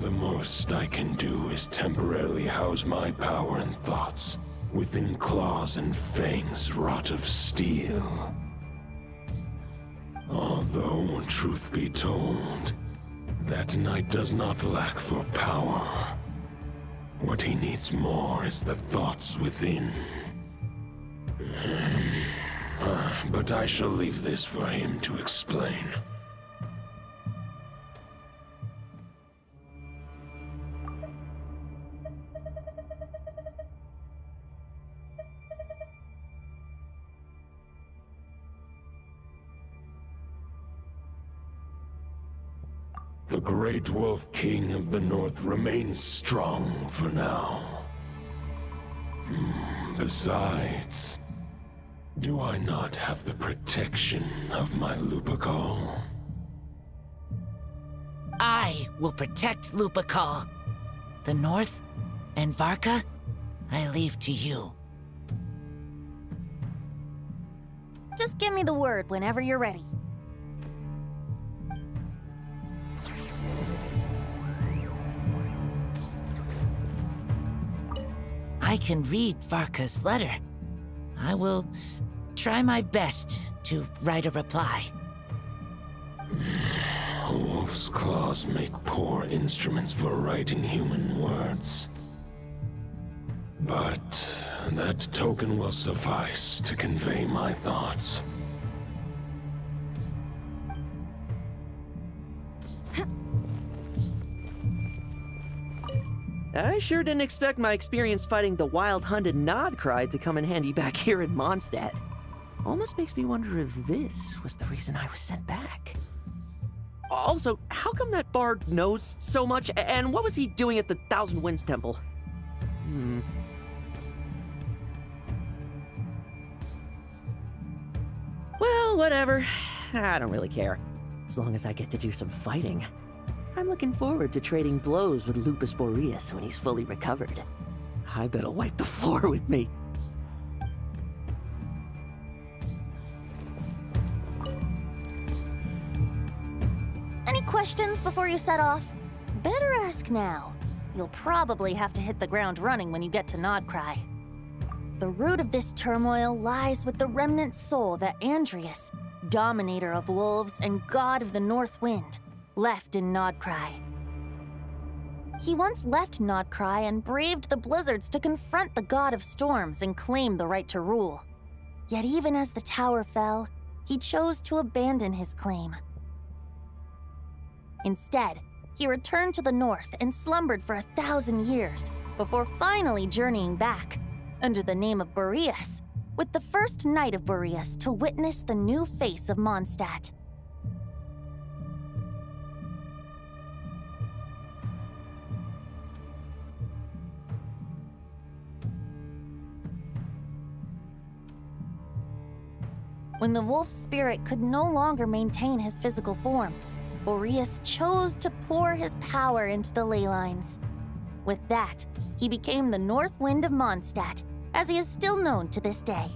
the most I can do is temporarily house my power and thoughts within claws and fangs wrought of steel. Although, truth be told, that knight does not lack for power. What he needs more is the thoughts within. But I shall leave this for him to explain. The Great Wolf King of the North remains strong for now. Besides, do I not have the protection of my Lupacol? I will protect Lupacol. The North and Varka, I leave to you. Just give me the word whenever you're ready. I can read Varka's letter. I will try my best to write a reply. A wolf's claws make poor instruments for writing human words. But that token will suffice to convey my thoughts. I sure didn't expect my experience fighting the wild-hunted Nodcry to come in handy back here in Mondstadt. Almost makes me wonder if this was the reason I was sent back. Also, how come that bard knows so much, and what was he doing at the Thousand Winds Temple? Well, whatever. I don't really care. As long as I get to do some fighting. I'm looking forward to trading blows with Lupus Boreas when he's fully recovered. I bet he'll wipe the floor with me. Any questions before you set off? Better ask now. You'll probably have to hit the ground running when you get to Nodcry. The root of this turmoil lies with the remnant soul that Andreas, dominator of wolves and god of the North Wind, left in Nodcry. He once left Nodcry and braved the blizzards to confront the god of storms and claim the right to rule. Yet even as the tower fell, he chose to abandon his claim. Instead, he returned to the north and slumbered for 1,000 years before finally journeying back, under the name of Boreas, with the first knight of Boreas to witness the new face of Mondstadt. When the wolf spirit could no longer maintain his physical form, Boreas chose to pour his power into the ley lines. With that, he became the North Wind of Mondstadt, as he is still known to this day.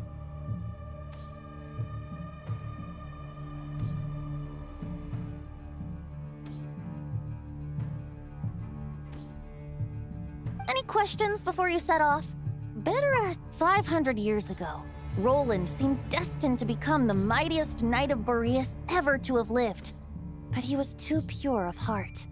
Any questions before you set off? Better ask. 500 years ago, Roland seemed destined to become the mightiest knight of Boreas ever to have lived, but he was too pure of heart.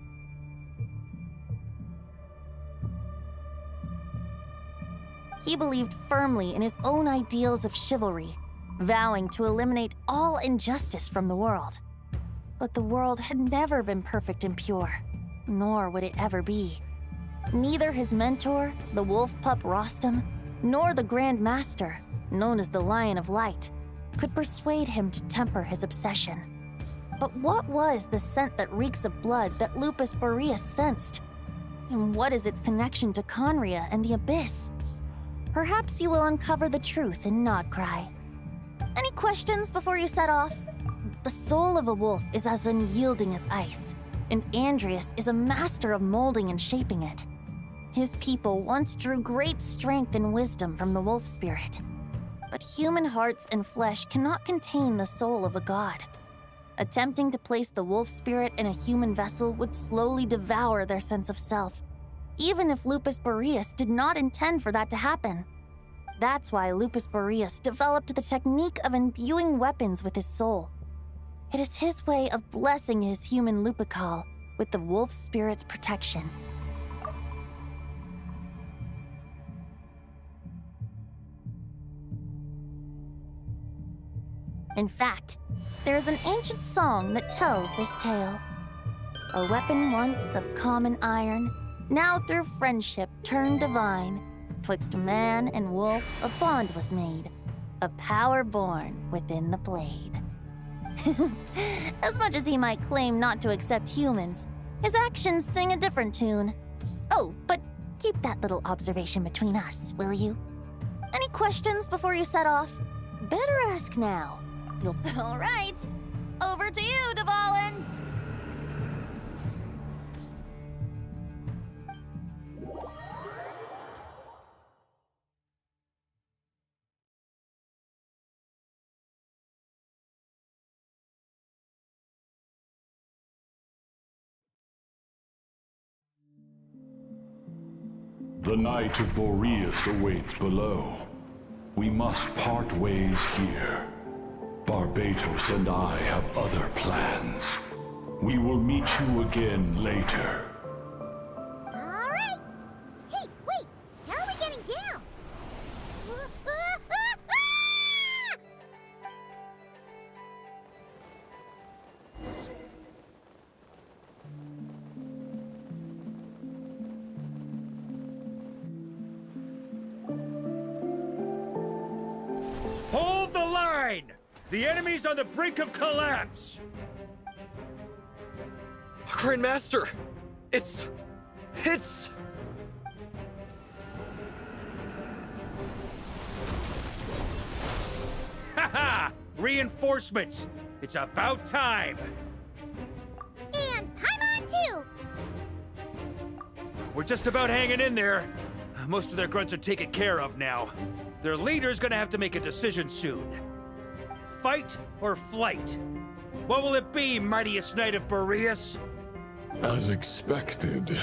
He believed firmly in his own ideals of chivalry, vowing to eliminate all injustice from the world. But the world had never been perfect and pure, nor would it ever be. Neither his mentor, the wolf pup Rostam, nor the Grand Master, known as the Lion of Light, could persuade him to temper his obsession. But what was the scent that reeks of blood that Lupus Boreas sensed? And what is its connection to Conria and the Abyss? Perhaps you will uncover the truth in Nodcry. Any questions before you set off? The soul of a wolf is as unyielding as ice, and Andreas is a master of molding and shaping it. His people once drew great strength and wisdom from the wolf spirit. But human hearts and flesh cannot contain the soul of a god. Attempting to place the wolf spirit in a human vessel would slowly devour their sense of self, even if Lupus Boreas did not intend for that to happen. That's why Lupus Boreas developed the technique of imbuing weapons with his soul. It is his way of blessing his human Lupacol with the wolf spirit's protection. In fact, there is an ancient song that tells this tale. A weapon once of common iron, now through friendship turned divine. Twixt man and wolf a bond was made, a power born within the blade. As much as he might claim not to accept humans, His actions sing a different tune. Oh, but keep that little observation between us, will you? Any questions before you set off? Better ask now. You'll... All right. Over to you, Dvalin! The Knight of Boreas awaits below. We must part ways here. Barbatos and I have other plans. We will meet you again later. All right. Hey, wait. How are we getting down? Hold the line! The enemy's on the brink of collapse! Grand Master! It's... Ha! Reinforcements! It's about time! And Paimon too! We're just about hanging in there. Most of their grunts are taken care of now. Their leader's gonna have to make a decision soon. Fight or flight? What will it be, mightiest Knight of Boreas? As expected,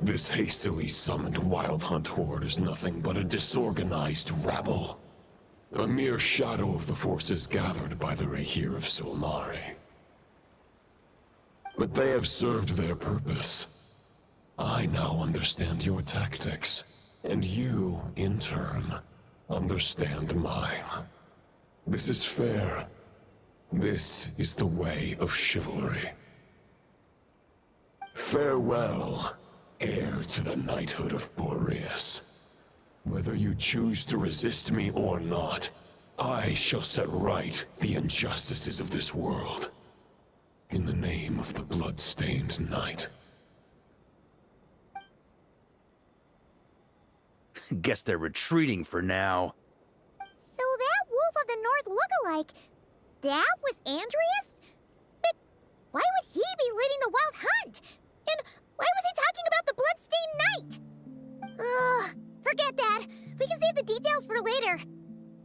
this hastily summoned Wild Hunt horde is nothing but a disorganized rabble. A mere shadow of the forces gathered by the Rahir of Solmari. But they have served their purpose. I now understand your tactics, and you, in turn, understand mine. This is fair. This is the way of chivalry. Farewell, heir to the knighthood of Boreas. Whether you choose to resist me or not, I shall set right the injustices of this world. In the name of the blood-stained knight. Guess they're retreating for now. So that Wolf of the North lookalike, that was Andreas? But why would he be leading the Wild Hunt? And why was he talking about the Bloodstained Knight? Ugh, forget that. We can save the details for later.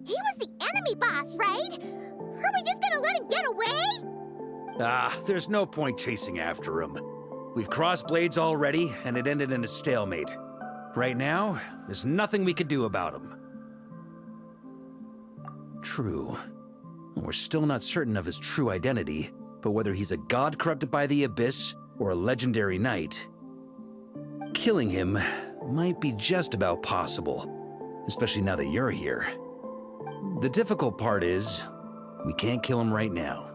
He was the enemy boss, right? Are we just gonna let him get away? There's no point chasing after him. We've crossed blades already, and it ended in a stalemate. Right now, there's nothing we could do about him. True. We're still not certain of his true identity, but whether he's a god corrupted by the Abyss or a legendary knight, killing him might be just about possible, especially now that you're here. The difficult part is, we can't kill him right now.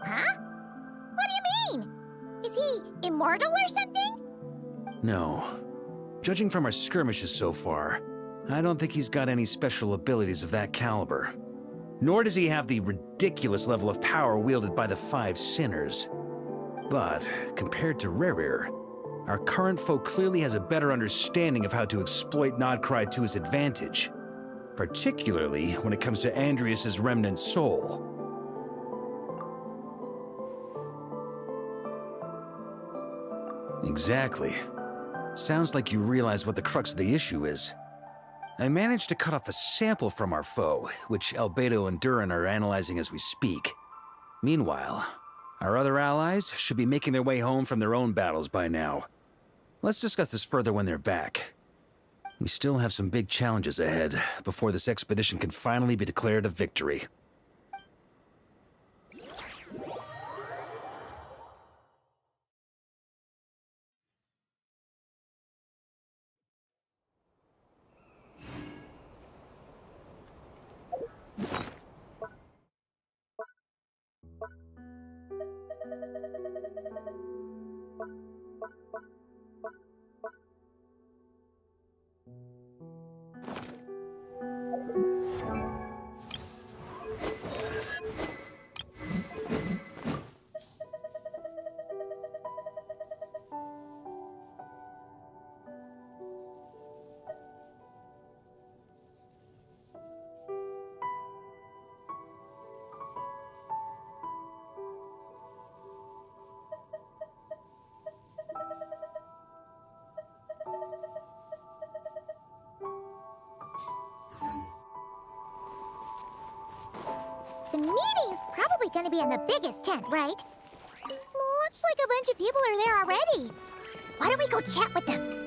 Huh? What do you mean? Is he immortal or something? No. Judging from our skirmishes so far, I don't think he's got any special abilities of that caliber. Nor does he have the ridiculous level of power wielded by the Five Sinners. But, compared to Rerir, our current foe clearly has a better understanding of how to exploit Nodcry to his advantage, particularly when it comes to Andreas' remnant soul. Exactly. Sounds like you realize what the crux of the issue is. I managed to cut off a sample from our foe, which Albedo and Durin are analyzing as we speak. Meanwhile, our other allies should be making their way home from their own battles by now. Let's discuss this further when they're back. We still have some big challenges ahead before this expedition can finally be declared a victory. The meeting's probably gonna be in the biggest tent, right? Looks like a bunch of people are there already. Why don't we go chat with them?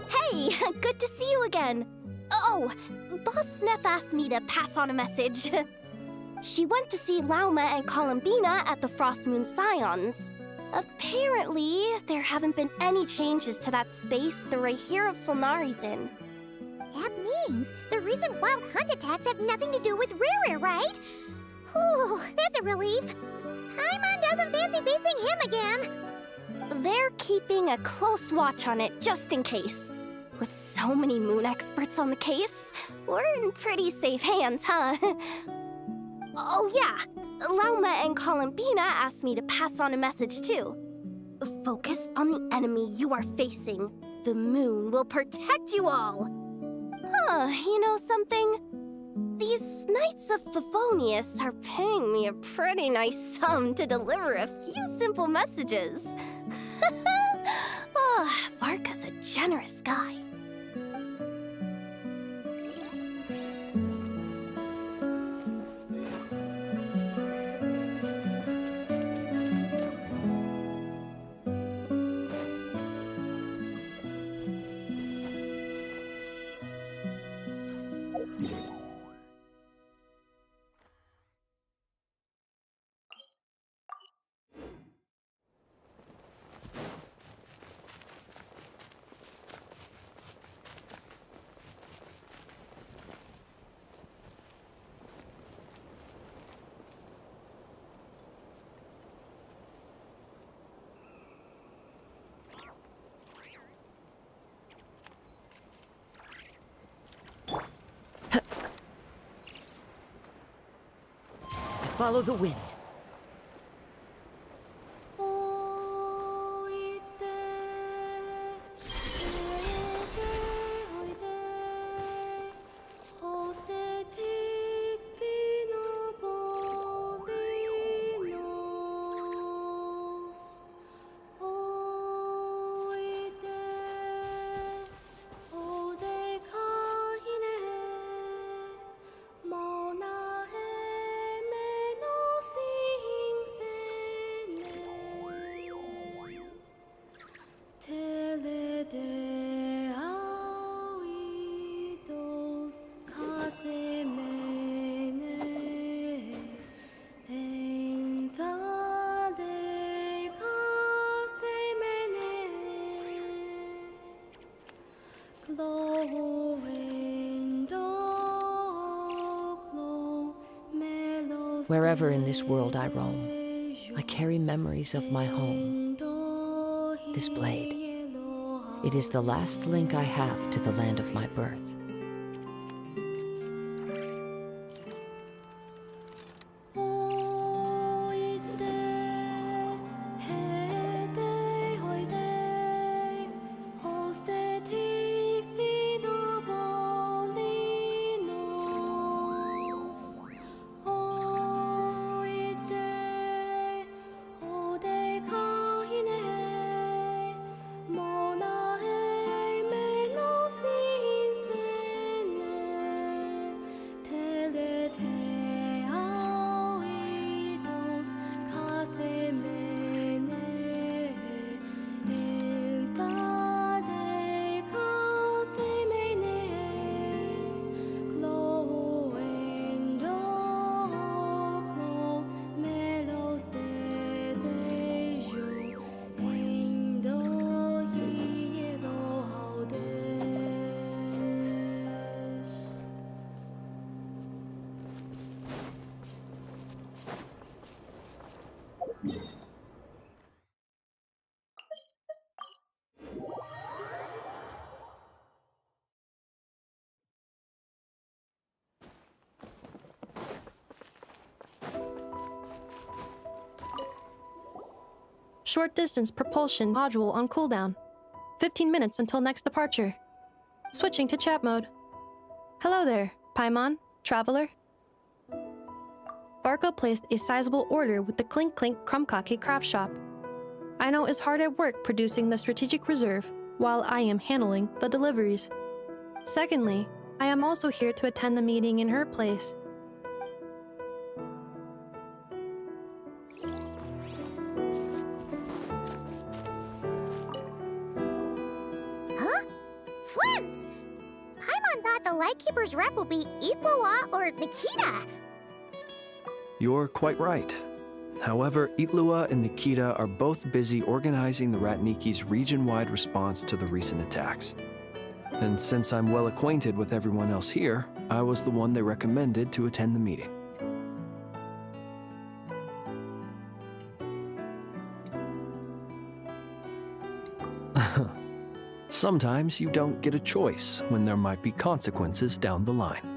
Hey, good to see you again. Oh, Boss Sneff asked me to pass on a message. She went to see Lauma and Columbina at the Frost Moon Scions. Apparently, there haven't been any changes to that space the Rahir of Solnari's in. That means the recent wild hunt attacks have nothing to do with Riri, right? Whew, that's a relief. Paimon doesn't fancy facing him again. They're keeping a close watch on it just in case. With so many moon experts on the case, we're in pretty safe hands, huh? Oh yeah, Lauma and Columbina asked me to pass on a message too. Focus on the enemy you are facing. The moon will protect you all. Huh, you know something? These Knights of Favonius are paying me a pretty nice sum to deliver a few simple messages. Oh, Varka's a generous guy. Follow the wind. Wherever in this world I roam, I carry memories of my home. This blade, it is the last link I have to the land of my birth. Short distance propulsion module on cooldown. 15 minutes until next departure. Switching to chat mode. Hello there, Paimon, traveler. Varka placed a sizable order with the Clink Clink Krumkake craft shop. I know is hard at work producing the strategic reserve, while I am handling the deliveries. Secondly, I am also here to attend the meeting in her place. Huh? Flintz! Paimon thought the Lightkeeper's rep would be Itlua or Nikita. You're quite right. However, Itlua and Nikita are both busy organizing the Ratniki's region-wide response to the recent attacks. And since I'm well acquainted with everyone else here, I was the one they recommended to attend the meeting. Sometimes you don't get a choice when there might be consequences down the line.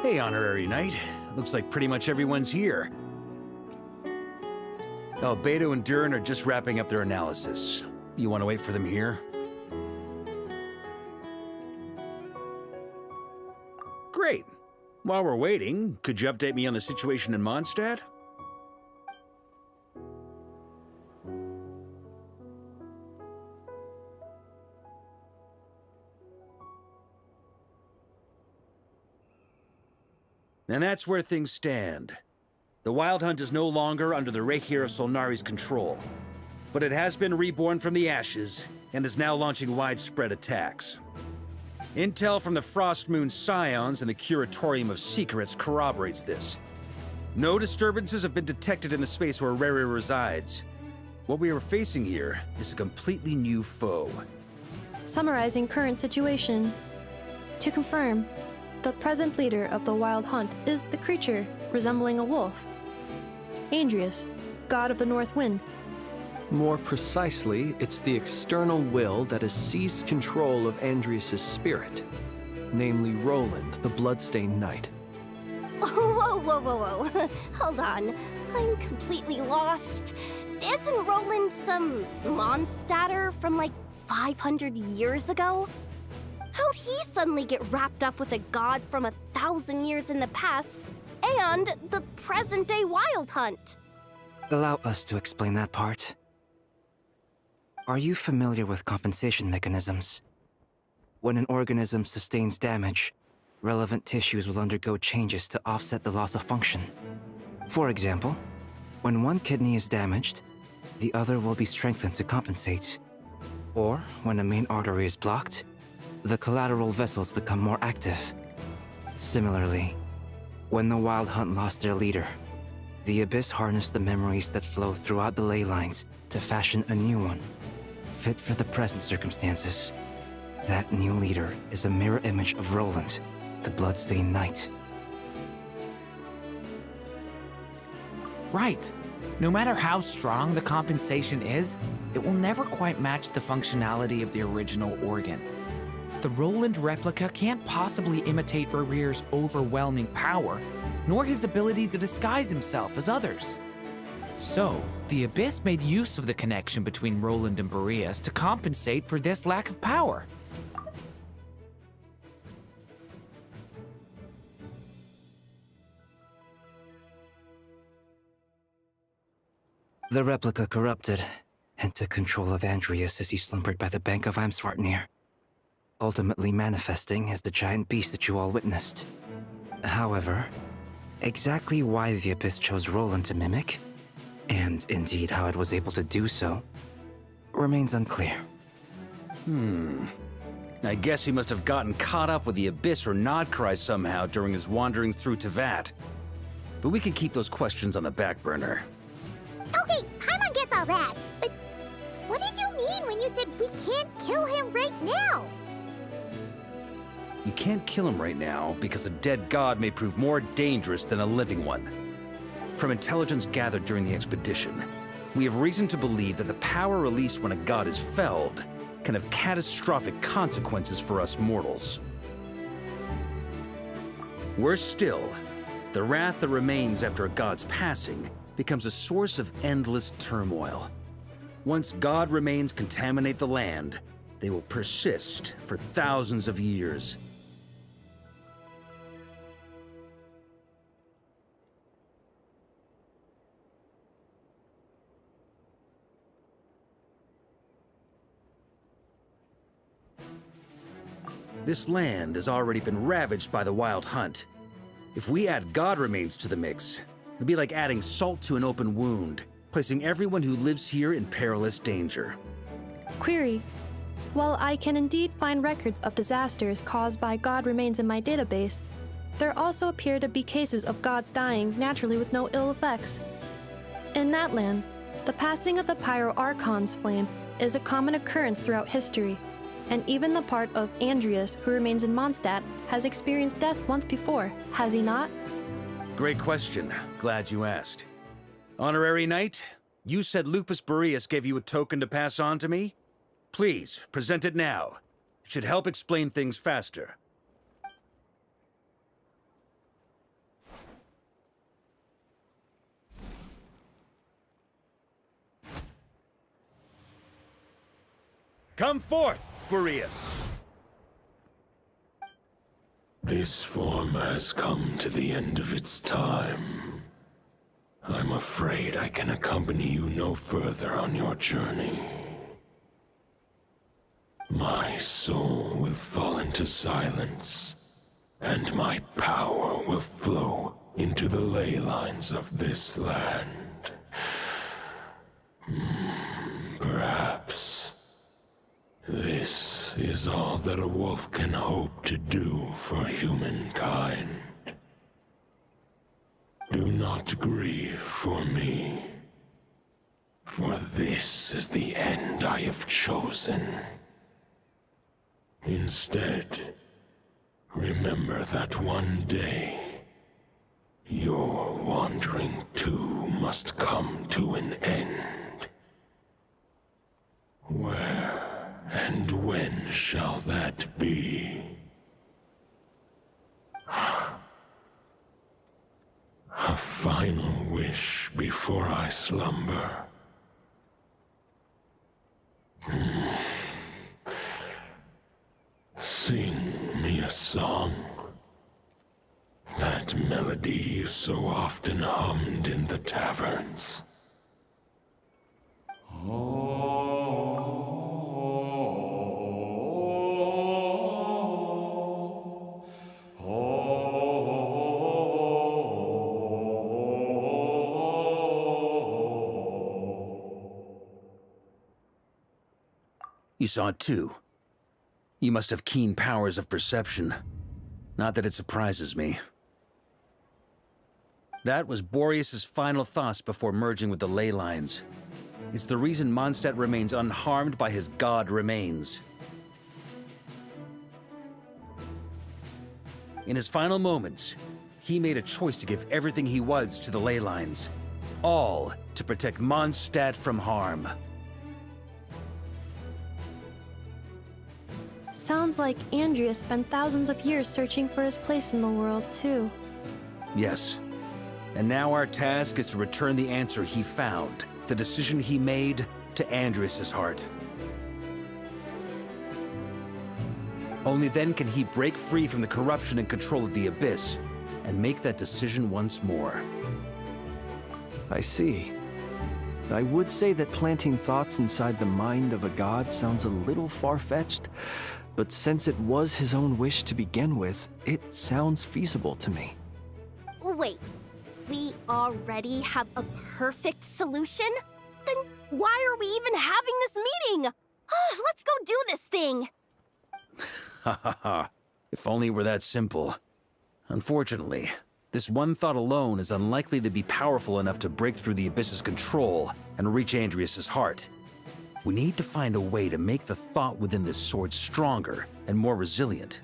Hey, Honorary Knight. Looks like pretty much everyone's here. Oh, Beto and Durin are just wrapping up their analysis. You want to wait for them here? Great. While we're waiting, could you update me on the situation in Mondstadt? And that's where things stand. The Wild Hunt is no longer under the Reikir of Solnari's control, but it has been reborn from the ashes and is now launching widespread attacks. Intel from the Frost Moon Scions and the Curatorium of Secrets corroborates this. No disturbances have been detected in the space where Rere resides. What we are facing here is a completely new foe. Summarizing current situation. To confirm, the present leader of the Wild Hunt is the creature resembling a wolf. Andrius, god of the North Wind. More precisely, it's the external will that has seized control of Andrius' spirit, namely Roland, the Bloodstained Knight. Whoa, whoa, whoa, whoa. Hold on. I'm completely lost. Isn't Roland some Mondstadter from like 500 years ago? How'd he suddenly get wrapped up with a god from 1,000 years in the past and the present-day Wild Hunt? Allow us to explain that part. Are you familiar with compensation mechanisms? When an organism sustains damage, relevant tissues will undergo changes to offset the loss of function. For example, when one kidney is damaged, the other will be strengthened to compensate. Or when a main artery is blocked, the collateral vessels become more active. Similarly, when the Wild Hunt lost their leader, the Abyss harnessed the memories that flow throughout the ley lines to fashion a new one, fit for the present circumstances. That new leader is a mirror image of Roland, the Bloodstained Knight. Right. No matter how strong the compensation is, it will never quite match the functionality of the original organ. The Roland replica can't possibly imitate Rere's overwhelming power, nor his ability to disguise himself as others. So, the Abyss made use of the connection between Roland and Boreas to compensate for this lack of power. The replica corrupted and took control of Andrius as he slumbered by the bank of Eimsvartnir, ultimately manifesting as the giant beast that you all witnessed. However, exactly why the Abyss chose Roland to mimic, and indeed how it was able to do so, remains unclear. I guess he must have gotten caught up with the Abyss or Nodcry somehow during his wanderings through Tevat. But we can keep those questions on the back burner. Okay, Paimon gets all that, but what did you mean when you said we can't kill him right now? You can't kill him right now because a dead god may prove more dangerous than a living one. From intelligence gathered during the expedition, we have reason to believe that the power released when a god is felled can have catastrophic consequences for us mortals. Worse still, the wrath that remains after a god's passing becomes a source of endless turmoil. Once god remains contaminate the land, they will persist for thousands of years. This land has already been ravaged by the Wild Hunt. If we add god remains to the mix, it'd be like adding salt to an open wound, placing everyone who lives here in perilous danger. Query. While I can indeed find records of disasters caused by god remains in my database, there also appear to be cases of gods dying naturally with no ill effects. In that land, the passing of the Pyro-Archon's flame is a common occurrence throughout history, and even the part of Andreas who remains in Mondstadt has experienced death once before, has he not? Great question. Glad you asked. Honorary Knight, you said Lupus Boreas gave you a token to pass on to me? Please, present it now. It should help explain things faster. Come forth, Boreas! This form has come to the end of its time. I'm afraid I can accompany you no further on your journey. My soul will fall into silence, and my power will flow into the ley lines of this land. Perhaps this is all that a wolf can hope to do for humankind. Do not grieve for me, for this is the end I have chosen. Instead, remember that one day, your wandering too must come to an end. Where and when shall that be? A final wish before I slumber. Sing me a song. That melody you so often hummed in the taverns. You saw it too. You must have keen powers of perception. Not that it surprises me. That was Boreas' final thoughts before merging with the ley lines. It's the reason Mondstadt remains unharmed by his god remains. In his final moments, he made a choice to give everything he was to the ley lines. All to protect Mondstadt from harm. Sounds like Andreas spent thousands of years searching for his place in the world, too. Yes. And now our task is to return the answer he found, the decision he made, to Andreas' heart. Only then can he break free from the corruption and control of the Abyss, and make that decision once more. I see. I would say that planting thoughts inside the mind of a god sounds a little far-fetched, but since it was his own wish to begin with, it sounds feasible to me. Wait, we already have a perfect solution? Then why are we even having this meeting? Let's go do this thing! Ha ha ha. If only it were that simple. Unfortunately, this one thought alone is unlikely to be powerful enough to break through the Abyss's control and reach Andreas' heart. We need to find a way to make the thought within this sword stronger and more resilient.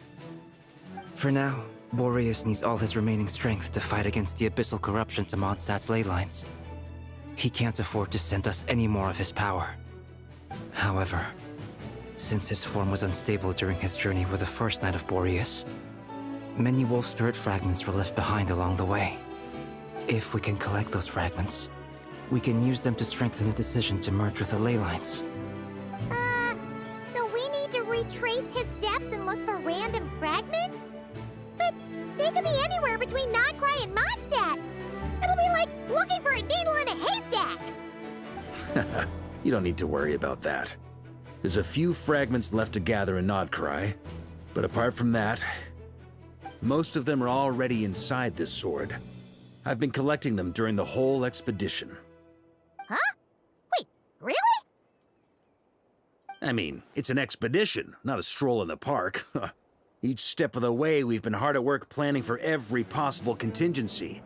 For now, Boreas needs all his remaining strength to fight against the abyssal corruption to Mondstadt's ley lines. He can't afford to send us any more of his power. However, since his form was unstable during his journey with the first Knight of Boreas, many wolf spirit fragments were left behind along the way. If we can collect those fragments, we can use them to strengthen the decision to merge with the ley lines. So we need to retrace his steps and look for random fragments? But they could be anywhere between Nodcry and Mondstadt. It'll be like looking for a needle in a haystack. You don't need to worry about that. There's a few fragments left to gather in Nodcry. But apart from that, most of them are already inside this sword. I've been collecting them during the whole expedition. Huh? Wait, really? I mean, it's an expedition, not a stroll in the park. Each step of the way, we've been hard at work planning for every possible contingency.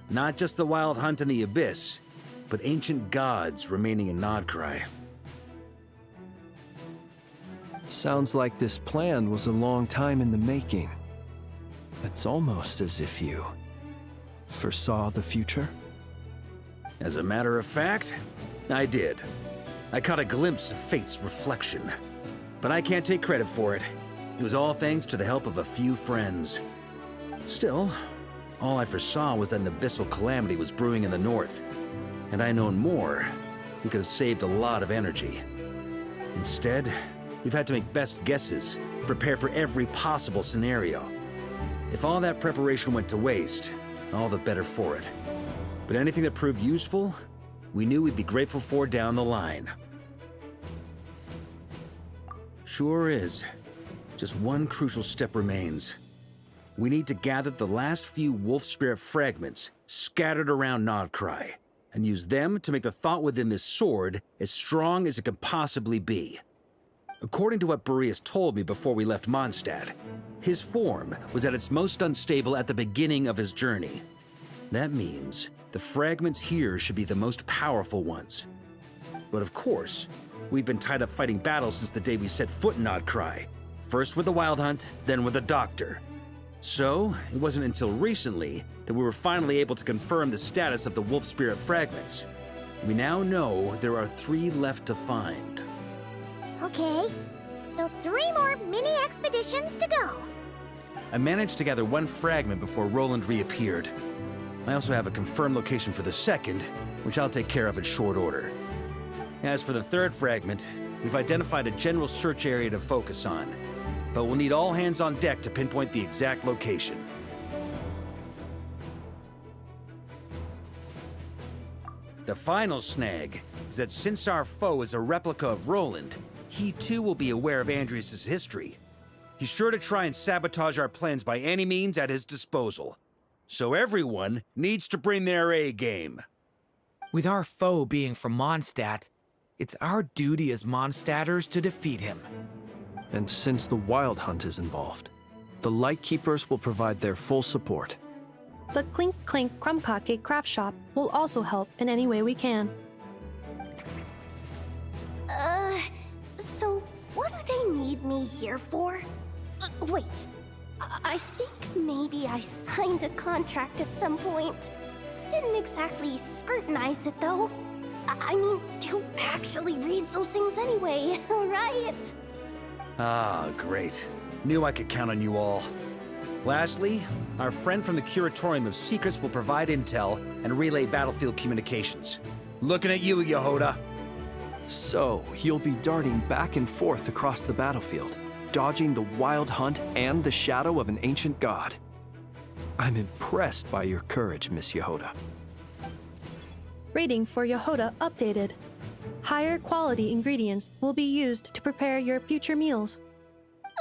Not just the Wild Hunt in the Abyss, but ancient gods remaining in Nodcry. Sounds like this plan was a long time in the making. It's almost as if you foresaw the future. As a matter of fact, I did. I caught a glimpse of fate's reflection. But I can't take credit for it. It was all thanks to the help of a few friends. Still, all I foresaw was that an abyssal calamity was brewing in the north. Had I known more, we could have saved a lot of energy. Instead, we've had to make best guesses, prepare for every possible scenario. If all that preparation went to waste, all the better for it. But anything that proved useful, we knew we'd be grateful for down the line. Sure is. Just one crucial step remains. We need to gather the last few wolf spirit fragments scattered around Nodcry, and use them to make the thought within this sword as strong as it can possibly be. According to what Boreas told me before we left Mondstadt, his form was at its most unstable at the beginning of his journey. That means the fragments here should be the most powerful ones. But of course, we've been tied up fighting battles since the day we set foot in Nodcry. First with the Wild Hunt, then with the Doctor. So, it wasn't until recently that we were finally able to confirm the status of the Wolf Spirit fragments. We now know there are 3 left to find. Okay, so 3 more mini expeditions to go. I managed to gather 1 fragment before Roland reappeared. I also have a confirmed location for the second, which I'll take care of in short order. As for the 3rd fragment, we've identified a general search area to focus on, but we'll need all hands on deck to pinpoint the exact location. The final snag is that since our foe is a replica of Roland, he too will be aware of Andrias' history. He's sure to try and sabotage our plans by any means at his disposal. So everyone needs to bring their A game. With our foe being from Mondstadt, it's our duty as Mondstadters to defeat him. And since the Wild Hunt is involved, the Lightkeepers will provide their full support. The Clink Clink Crumbkake craft shop will also help in any way we can. So what do they need me here for? Wait, I think maybe I signed a contract at some point. Didn't exactly scrutinize it though. I mean, who actually reads those things anyway, right? Ah, great. Knew I could count on you all. Lastly, our friend from the Curatorium of Secrets will provide intel and relay battlefield communications. Looking at you, Yehoda. So, you'll be darting back and forth across the battlefield, dodging the Wild Hunt and the shadow of an ancient god. I'm impressed by your courage, Miss Yehoda. Rating for Yehoda updated. Higher quality ingredients will be used to prepare your future meals.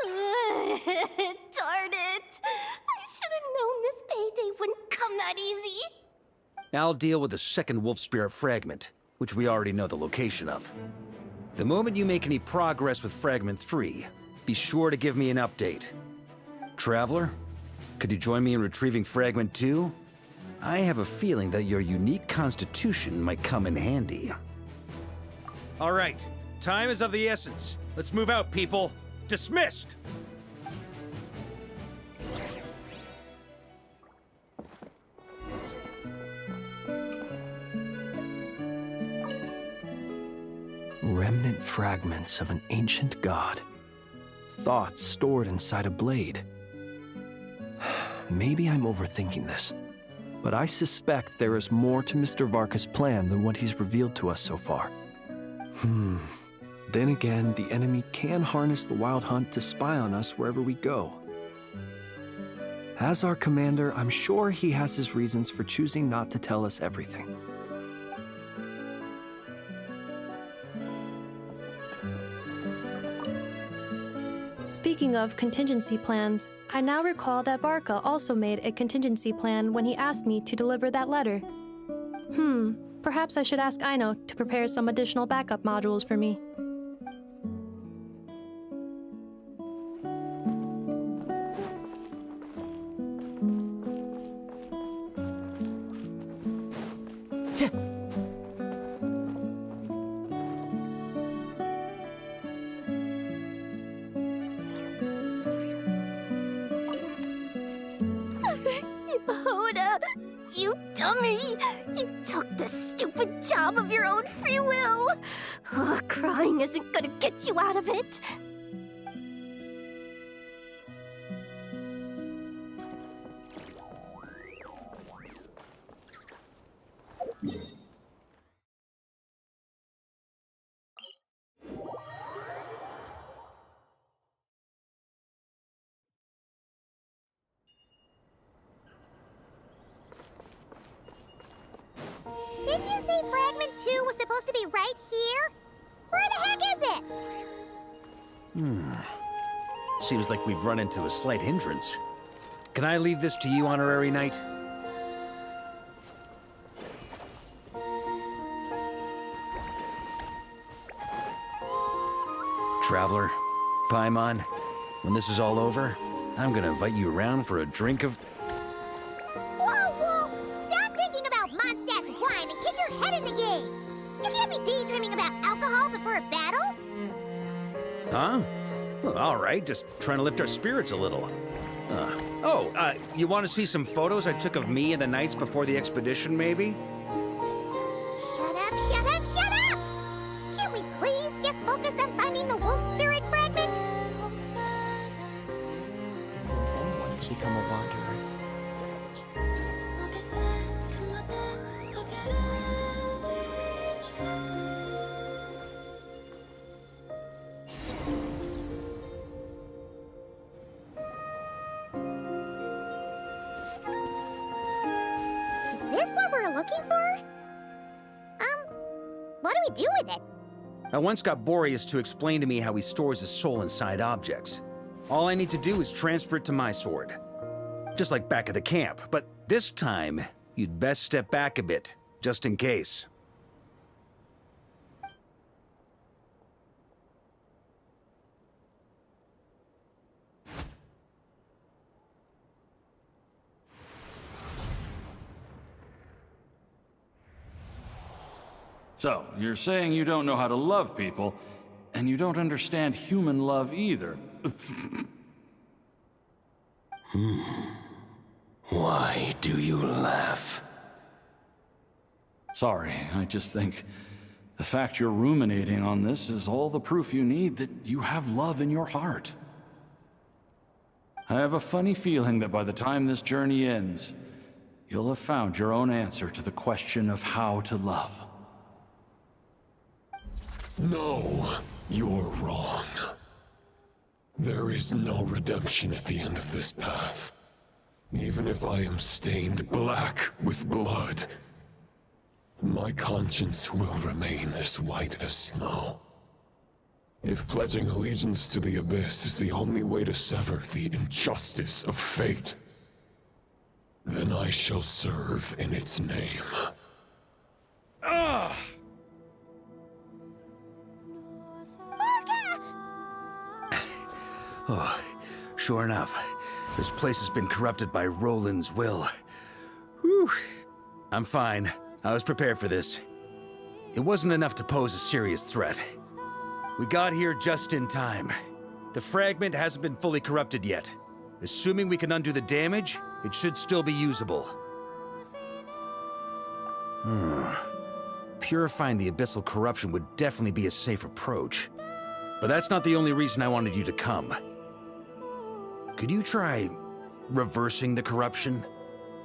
Darn it! I should have known this payday wouldn't come that easy. I'll deal with the second Wolf Spirit fragment, which we already know the location of. The moment you make any progress with Fragment 3, be sure to give me an update. Traveler, could you join me in retrieving Fragment 2? I have a feeling that your unique constitution might come in handy. All right, time is of the essence. Let's move out, people. Dismissed! Remnant fragments of an ancient god. Thoughts stored inside a blade. Maybe I'm overthinking this, but I suspect there is more to Mr. Varka's plan than what he's revealed to us so far. Then again, the enemy can harness the Wild Hunt to spy on us wherever we go. As our commander, I'm sure he has his reasons for choosing not to tell us everything. Speaking of contingency plans, I now recall that Varka also made a contingency plan when he asked me to deliver that letter. Perhaps I should ask Aino to prepare some additional backup modules for me. Yehuda, you dummy! You took the stupid job of your own free will! Crying isn't gonna get you out of it! Didn't you say Fragment 2 was supposed to be right here? Where the heck is it? Seems like we've run into a slight hindrance. Can I leave this to you, Honorary Knight? Traveler, Paimon, when this is all over, I'm gonna invite you around for a drink of... Whoa! Stop thinking about Mondstadt's wine and kick your head in the game! You can't be daydreaming about alcohol before a battle! Huh? Well, all right, just trying to lift our spirits a little. You want to see some photos I took of me and the knights before the expedition, maybe? Shut up! Can we please just focus on finding the wolf spirit fragment? Since anyone to become a wanderer. Is this what we're looking for? What do we do with it? I once got Boreas to explain to me how he stores his soul inside objects. All I need to do is transfer it to my sword. Just like back at the camp, but this time, you'd best step back a bit, just in case. So, you're saying you don't know how to love people, and you don't understand human love either. Why do you laugh? Sorry, I just think the fact you're ruminating on this is all the proof you need that you have love in your heart. I have a funny feeling that by the time this journey ends, you'll have found your own answer to the question of how to love. No, you're wrong. There is no redemption at the end of this path. Even if I am stained black with blood, my conscience will remain as white as snow. If pledging allegiance to the Abyss is the only way to sever the injustice of fate, then I shall serve in its name. Ugh! Oh, sure enough, this place has been corrupted by Roland's will. Whew. I'm fine. I was prepared for this. It wasn't enough to pose a serious threat. We got here just in time. The fragment hasn't been fully corrupted yet. Assuming we can undo the damage, it should still be usable. Purifying the abyssal corruption would definitely be a safe approach. But that's not the only reason I wanted you to come. Could you try reversing the corruption?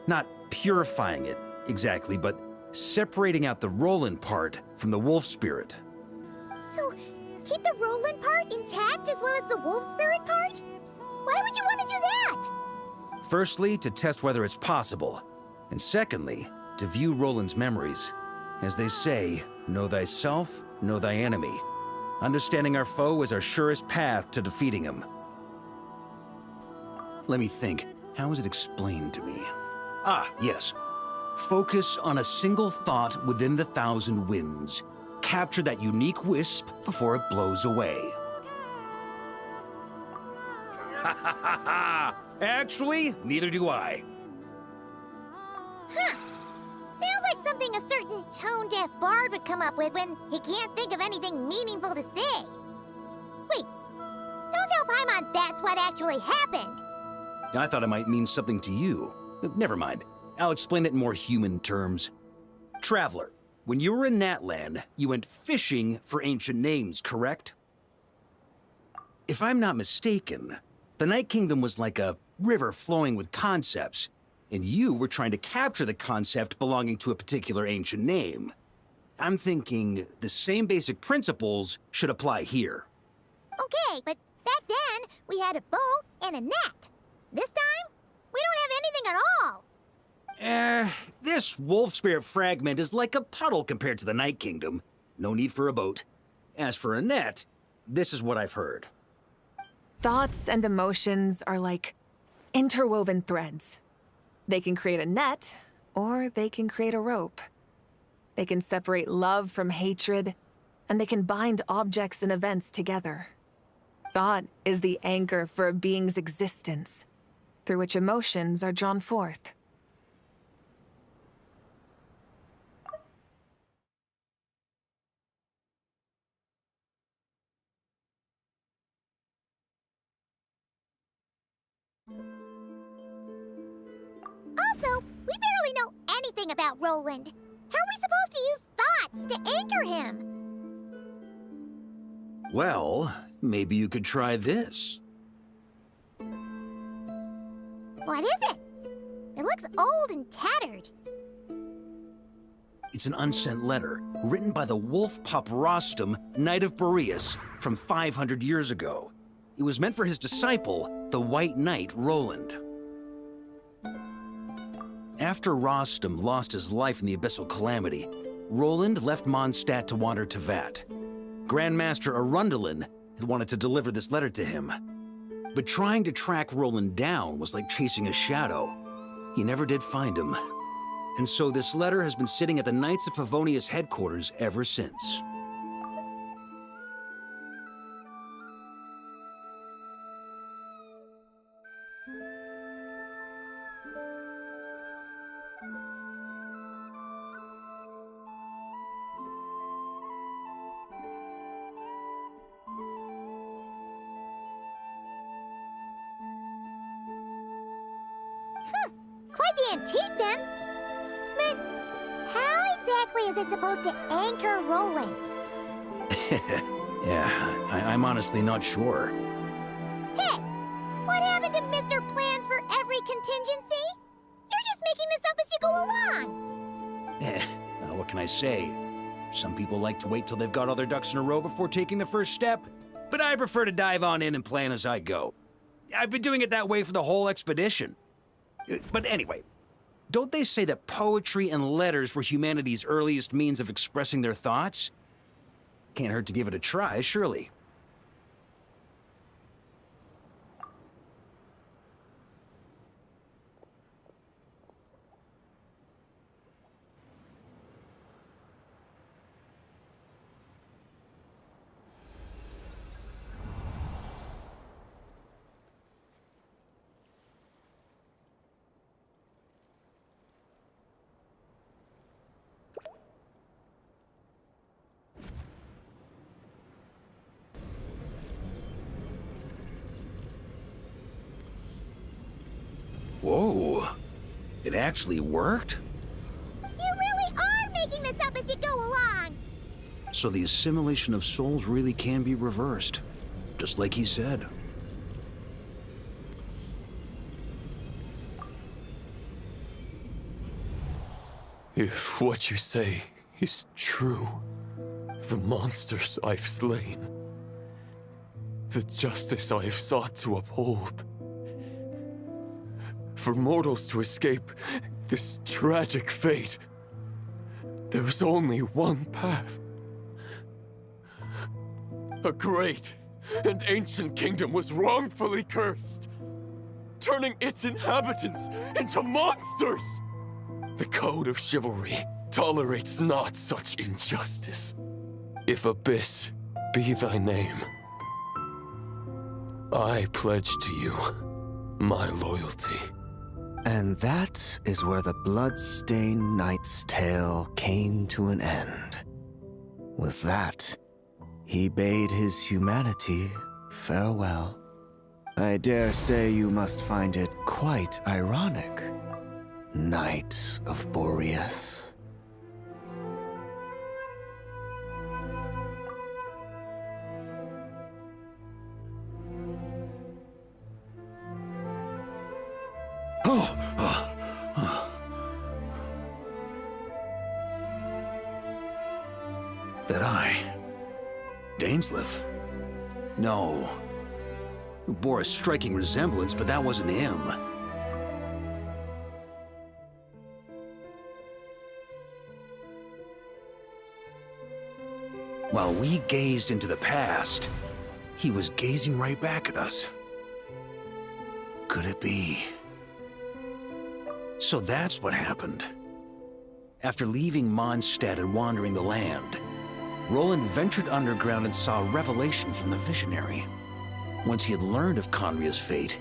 Not purifying it, exactly, but separating out the Roland part from the wolf spirit. So, keep the Roland part intact as well as the wolf spirit part? Why would you want to do that? Firstly, to test whether it's possible. And secondly, to view Roland's memories. As they say, know thyself, know thy enemy. Understanding our foe is our surest path to defeating him. Let me think. How was it explained to me? Ah, yes. Focus on a single thought within the 1,000 winds. Capture that unique wisp before it blows away. Ha ha ha ha! Actually, neither do I. Huh. Sounds like something a certain tone-deaf bard would come up with when he can't think of anything meaningful to say. Wait, don't tell Paimon that's what actually happened. I thought it might mean something to you. Never mind. I'll explain it in more human terms. Traveler, when you were in Natland, you went fishing for ancient names, correct? If I'm not mistaken, the Night Kingdom was like a river flowing with concepts, and you were trying to capture the concept belonging to a particular ancient name. I'm thinking the same basic principles should apply here. Okay, but back then, we had a boat and a net. This time, we don't have anything at all. This wolf spirit fragment is like a puddle compared to the Night Kingdom. No need for a boat. As for a net, this is what I've heard. Thoughts and emotions are like interwoven threads. They can create a net, or they can create a rope. They can separate love from hatred, and they can bind objects and events together. Thought is the anchor for a being's existence, through which emotions are drawn forth. Also, we barely know anything about Roland. How are we supposed to use thoughts to anchor him? Well, maybe you could try this. What is it? It looks old and tattered. It's an unsent letter, written by the wolf pup Rostam, Knight of Boreas, from 500 years ago. It was meant for his disciple, the White Knight Roland. After Rostam lost his life in the Abyssal Calamity, Roland left Mondstadt to wander to Vat. Grandmaster Arundelen had wanted to deliver this letter to him. But trying to track Roland down was like chasing a shadow. He never did find him. And so this letter has been sitting at the Knights of Favonius headquarters ever since. Quite the antique, then. But how exactly is it supposed to anchor Roland? Yeah, I'm honestly not sure. Hey, what happened to Mr. Plans for every contingency? You're just making this up as you go along. Well, what can I say? Some people like to wait till they've got all their ducks in a row before taking the first step, but I prefer to dive on in and plan as I go. I've been doing it that way for the whole expedition. But anyway, don't they say that poetry and letters were humanity's earliest means of expressing their thoughts? Can't hurt to give it a try, surely. Whoa, it actually worked? You really are making this up as you go along. So the assimilation of souls really can be reversed, just like he said. If what you say is true, the monsters I've slain, the justice I have sought to uphold, for mortals to escape this tragic fate, there is only one path. A great and ancient kingdom was wrongfully cursed. turning its inhabitants into monsters! The code of chivalry tolerates not such injustice. If Abyss be thy name, I pledge to you my loyalty. And that is where the blood-stained knight's tale came to an end. With that, he bade his humanity farewell. I dare say you must find it quite ironic, Knight of Boreas. That I? Dainsleif? No. It bore a striking resemblance, but that wasn't him. While we gazed into the past, he was gazing right back at us. Could it be? So that's what happened. After leaving Mondstadt and wandering the land, Roland ventured underground and saw a revelation from the visionary. Once he had learned of Conria's fate,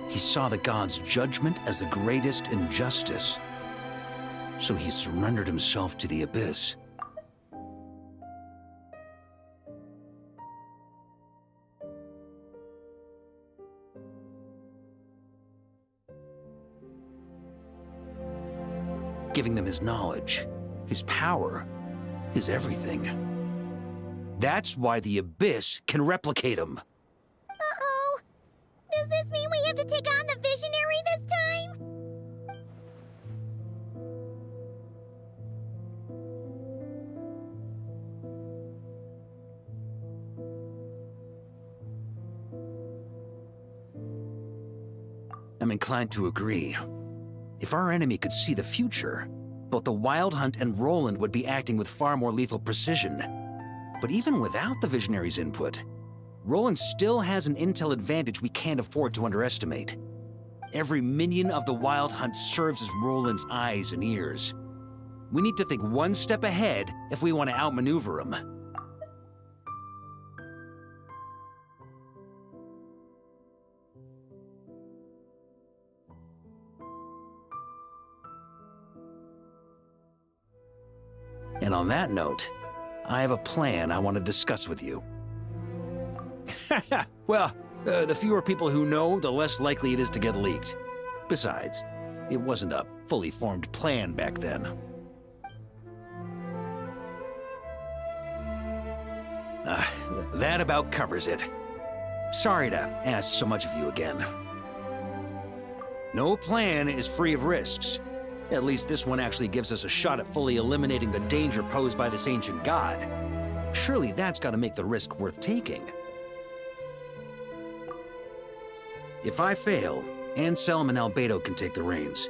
he saw the gods' judgment as the greatest injustice. So he surrendered himself to the Abyss. Giving them his knowledge, his power, his everything. That's why the Abyss can replicate him. Uh-oh. Does this mean we have to take on the Visionary this time? I'm inclined to agree. If our enemy could see the future, both the Wild Hunt and Roland would be acting with far more lethal precision. But even without the Visionary's input, Roland still has an intel advantage we can't afford to underestimate. Every minion of the Wild Hunt serves as Roland's eyes and ears. We need to think one step ahead if we want to outmaneuver him. And on that note, I have a plan I want to discuss with you. Well, the fewer people who know, the less likely it is to get leaked. Besides, it wasn't a fully formed plan back then. That about covers it. Sorry to ask so much of you again. No plan is free of risks. At least this one actually gives us a shot at fully eliminating the danger posed by this ancient god. Surely that's got to make the risk worth taking. If I fail, Anselm and Albedo can take the reins.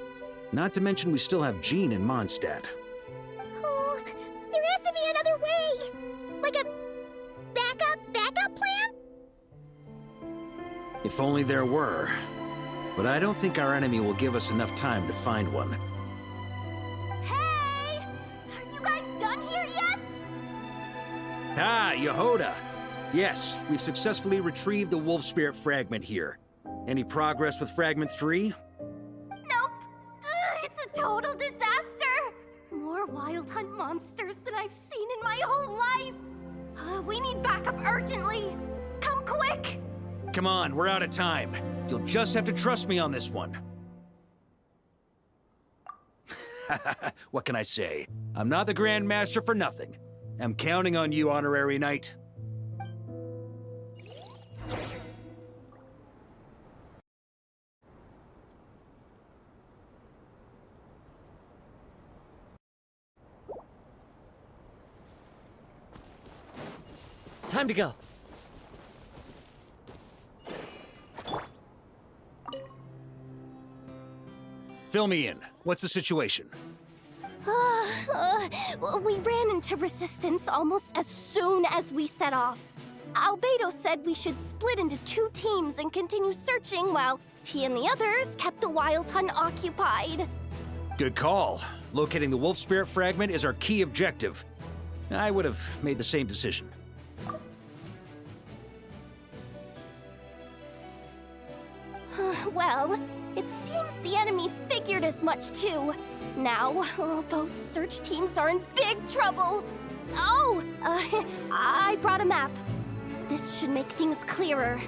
Not to mention we still have Jean in Mondstadt. Oh, there has to be another way! Like a backup plan? If only there were. But I don't think our enemy will give us enough time to find one. Hey! Are you guys done here yet? Ah, Yehoda! Yes, we've successfully retrieved the Wolf Spirit fragment here. Any progress with Fragment 3? Nope. Ugh, it's a total disaster. More Wild Hunt monsters than I've seen in my whole life. We need backup urgently. Come quick. Come on, we're out of time. You'll just have to trust me on this one. What can I say? I'm not the Grand Master for nothing. I'm counting on you, Honorary Knight. Time to go. Fill me in. What's the situation? We ran into resistance almost as soon as we set off. Albedo said we should split into 2 teams and continue searching while he and the others kept the Wild Hunt occupied. Good call. Locating the wolf spirit fragment is our key objective. I would have made the same decision. Well, it seems the enemy figured as much too. Now, both search teams are in big trouble. Oh, I brought a map. This should make things clearer.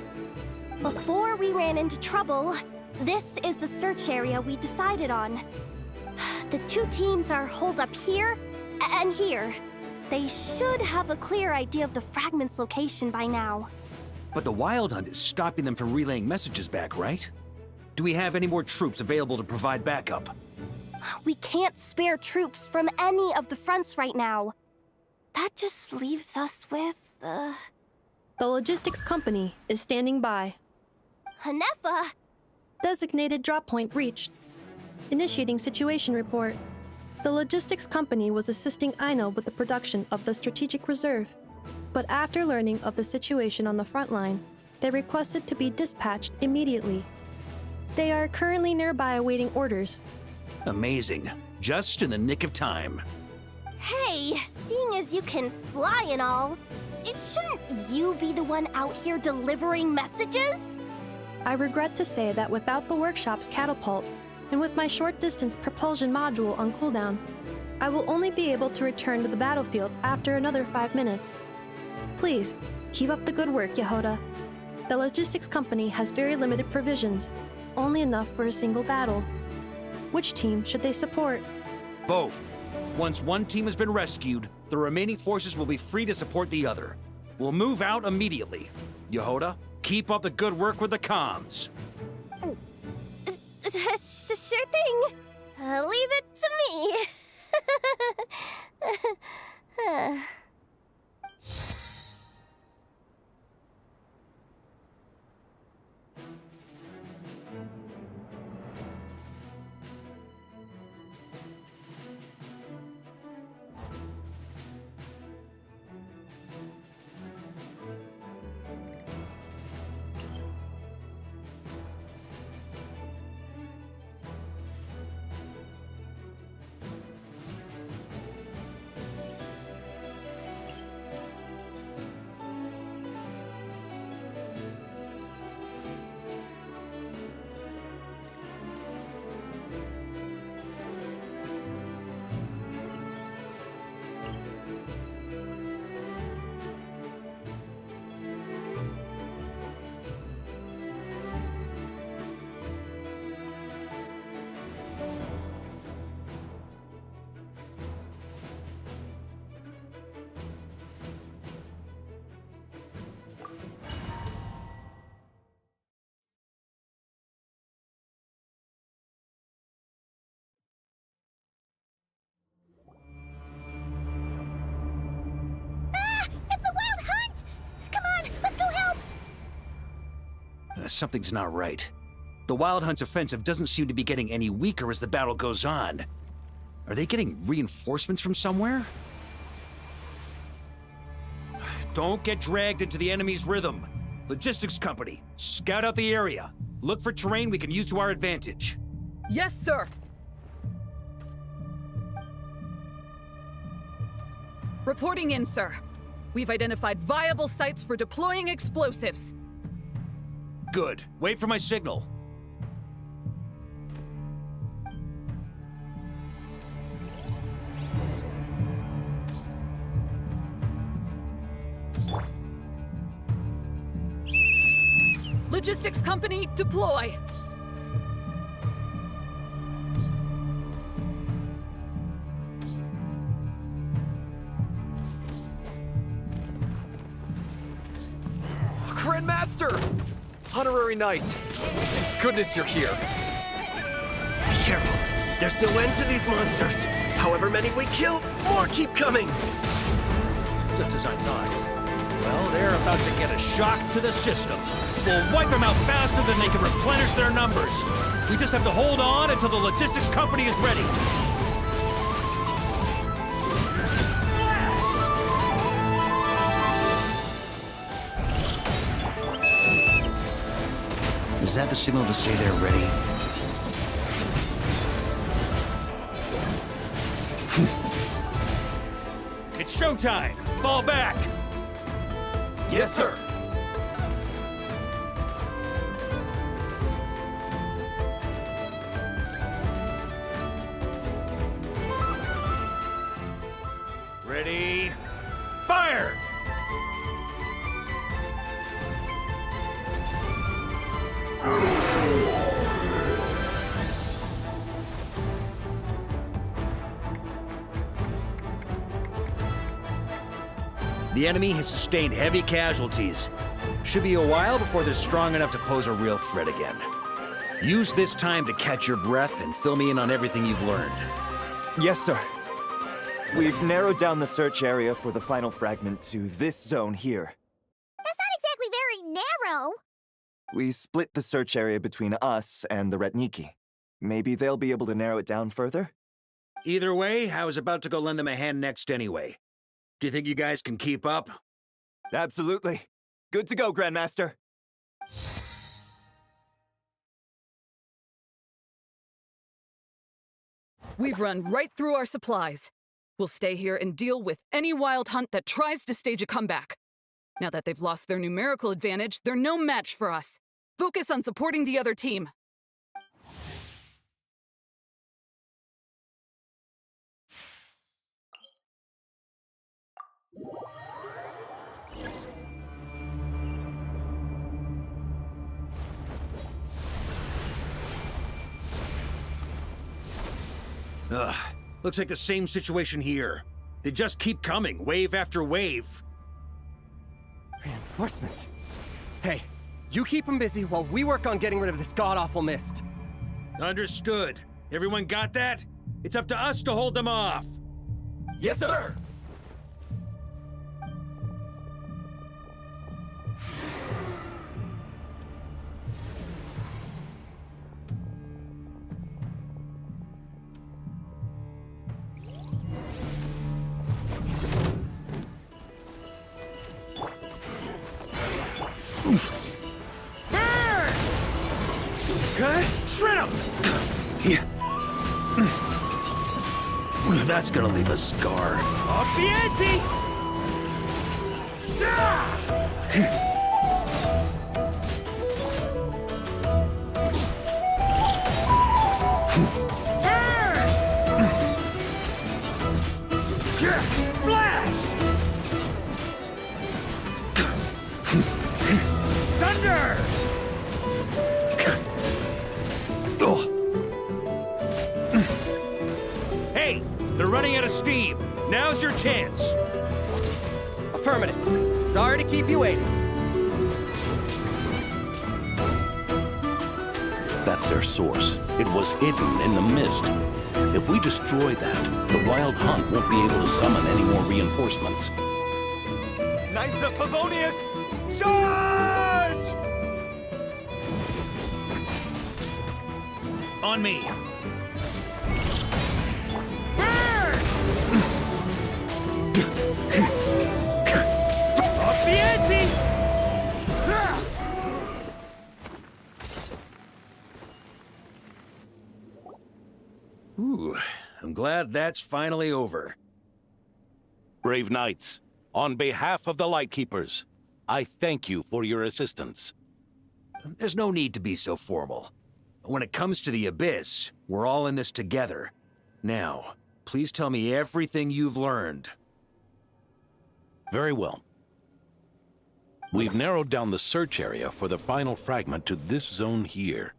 Before we ran into trouble, this is the search area we decided on. The 2 teams are holed up here and here. They should have a clear idea of the fragment's location by now. But the Wild Hunt is stopping them from relaying messages back, right? Do we have any more troops available to provide backup? We can't spare troops from any of the fronts right now. That just leaves us with, The logistics company is standing by. Hanefa! Designated drop point reached. Initiating situation report. The logistics company was assisting Aino with the production of the strategic reserve. But after learning of the situation on the front line, they requested to be dispatched immediately. They are currently nearby awaiting orders. Amazing. Just in the nick of time. Hey, seeing as you can fly and all, shouldn't you be the one out here delivering messages? I regret to say that without the workshop's catapult, and with my short-distance propulsion module on cooldown, I will only be able to return to the battlefield after another 5 minutes. Please, keep up the good work, Yehoda. The logistics company has very limited provisions, only enough for a single battle. Which team should they support? Both. Once one team has been rescued, the remaining forces will be free to support the other. We'll move out immediately. Yehoda, keep up the good work with the comms. Sure thing. Leave it to me. Something's not right. The Wild Hunt's offensive doesn't seem to be getting any weaker as the battle goes on. Are they getting reinforcements from somewhere? Don't get dragged into the enemy's rhythm. Logistics company, scout out the area. Look for terrain we can use to our advantage. Yes, sir. Reporting in, sir. We've identified viable sites for deploying explosives. Good. Wait for my signal. Logistics company, deploy! Grandmaster! Honorary Knight! Thank goodness you're here. Be careful. There's no end to these monsters. However many we kill, more keep coming. Just as I thought. Well, they're about to get a shock to the system. We'll wipe them out faster than they can replenish their numbers. We just have to hold on until the logistics company is ready. Is that the signal to say they're ready? It's showtime! Fall back! Yes, sir! Ready? Fire! The enemy has sustained heavy casualties. Should be a while before they're strong enough to pose a real threat again. Use this time to catch your breath and fill me in on everything you've learned. Yes, sir. We've narrowed down the search area for the final fragment to this zone here. That's not exactly very narrow. We split the search area between us and the Ratniki. Maybe they'll be able to narrow it down further? Either way, I was about to go lend them a hand next anyway. Do you think you guys can keep up? Absolutely. Good to go, Grandmaster. We've run right through our supplies. We'll stay here and deal with any wild hunt that tries to stage a comeback. Now that they've lost their numerical advantage, they're no match for us. Focus on supporting the other team. Ugh, looks like the same situation here. They just keep coming, wave after wave. Reinforcements? Hey, you keep them busy while we work on getting rid of this god-awful mist. Understood. Everyone got that? It's up to us to hold them off. Yes, sir! Shred him! That's gonna leave a scar. Off the ante! Flash! Thunder! Hey, they're running out of steam. Now's your chance. Affirmative. Sorry to keep you waiting. That's their source. It was hidden in the mist. If we destroy that, the Wild Hunt won't be able to summon any more reinforcements. Knights of Favonius, charge! On me. Off the ante! Ooh, I'm glad that's finally over. Brave knights, on behalf of the Lightkeepers, I thank you for your assistance. There's no need to be so formal. When it comes to the Abyss, we're all in this together. Now, please tell me everything you've learned. Very well. We've narrowed down the search area for the final fragment to this zone here.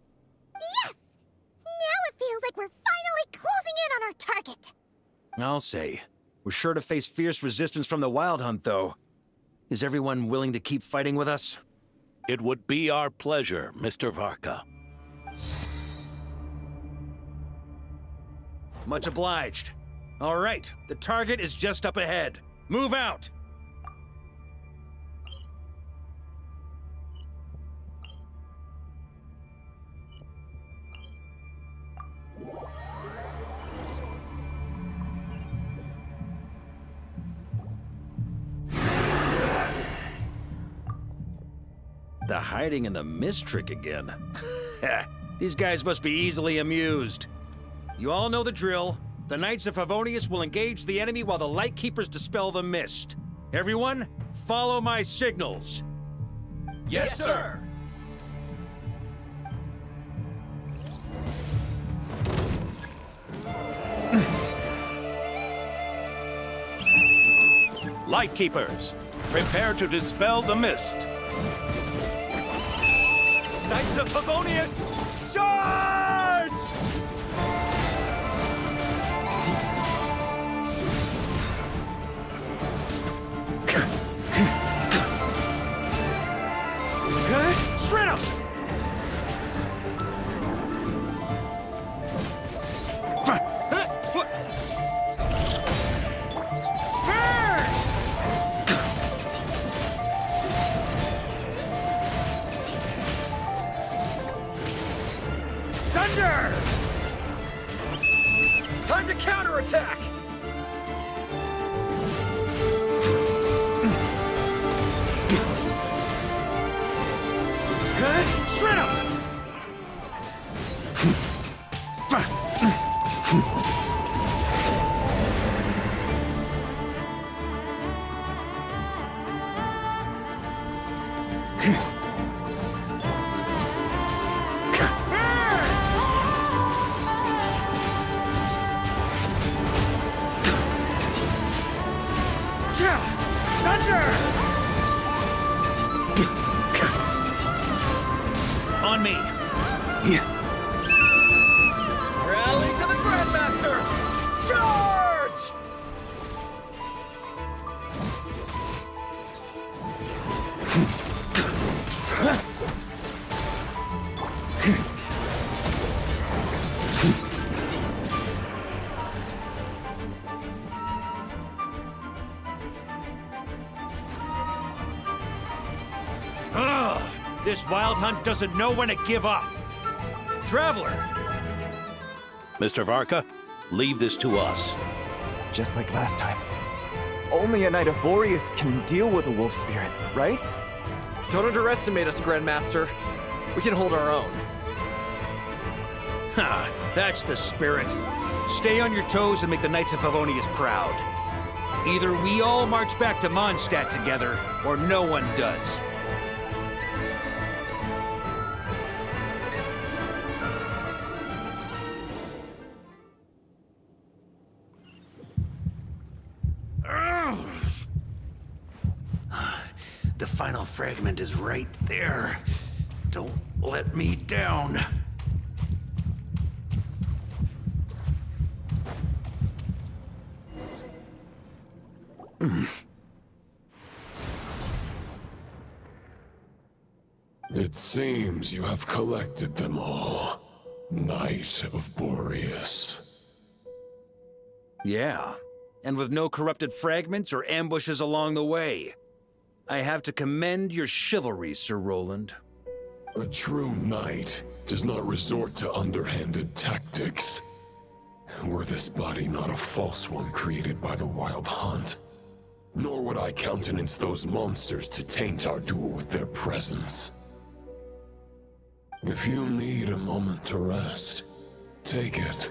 Yes! Now it feels like we're finally closing in on our target. I'll say. We're sure to face fierce resistance from the Wild Hunt, though. Is everyone willing to keep fighting with us? It would be our pleasure, Mr. Varka. Much obliged. All right, the target is just up ahead. Move out! The hiding in the mist trick again. These guys must be easily amused. You all know the drill. The Knights of Favonius will engage the enemy while the Lightkeepers dispel the mist. Everyone, follow my signals. Yes, sir! Lightkeepers, prepare to dispel the mist. Knights of Favonius, charge! Shred 'em! Thunder! Time to counterattack! Shred 'em! On me. Rally to the Grandmaster! Charge! Ugh! This Wild Hunt doesn't know when to give up. Traveler! Mr. Varka, leave this to us. Just like last time. Only a Knight of Boreas can deal with a wolf spirit, right? Don't underestimate us, Grandmaster. We can hold our own. Ha! That's the spirit. Stay on your toes and make the Knights of Favonius proud. Either we all march back to Mondstadt together, or no one does. The final fragment is right there. Don't let me down. It seems you have collected them all, Knight of Boreas. Yeah, and with no corrupted fragments or ambushes along the way. I have to commend your chivalry, Sir Roland. A true knight does not resort to underhanded tactics. Were this body not a false one created by the Wild Hunt, nor would I countenance those monsters to taint our duel with their presence. If you need a moment to rest, take it.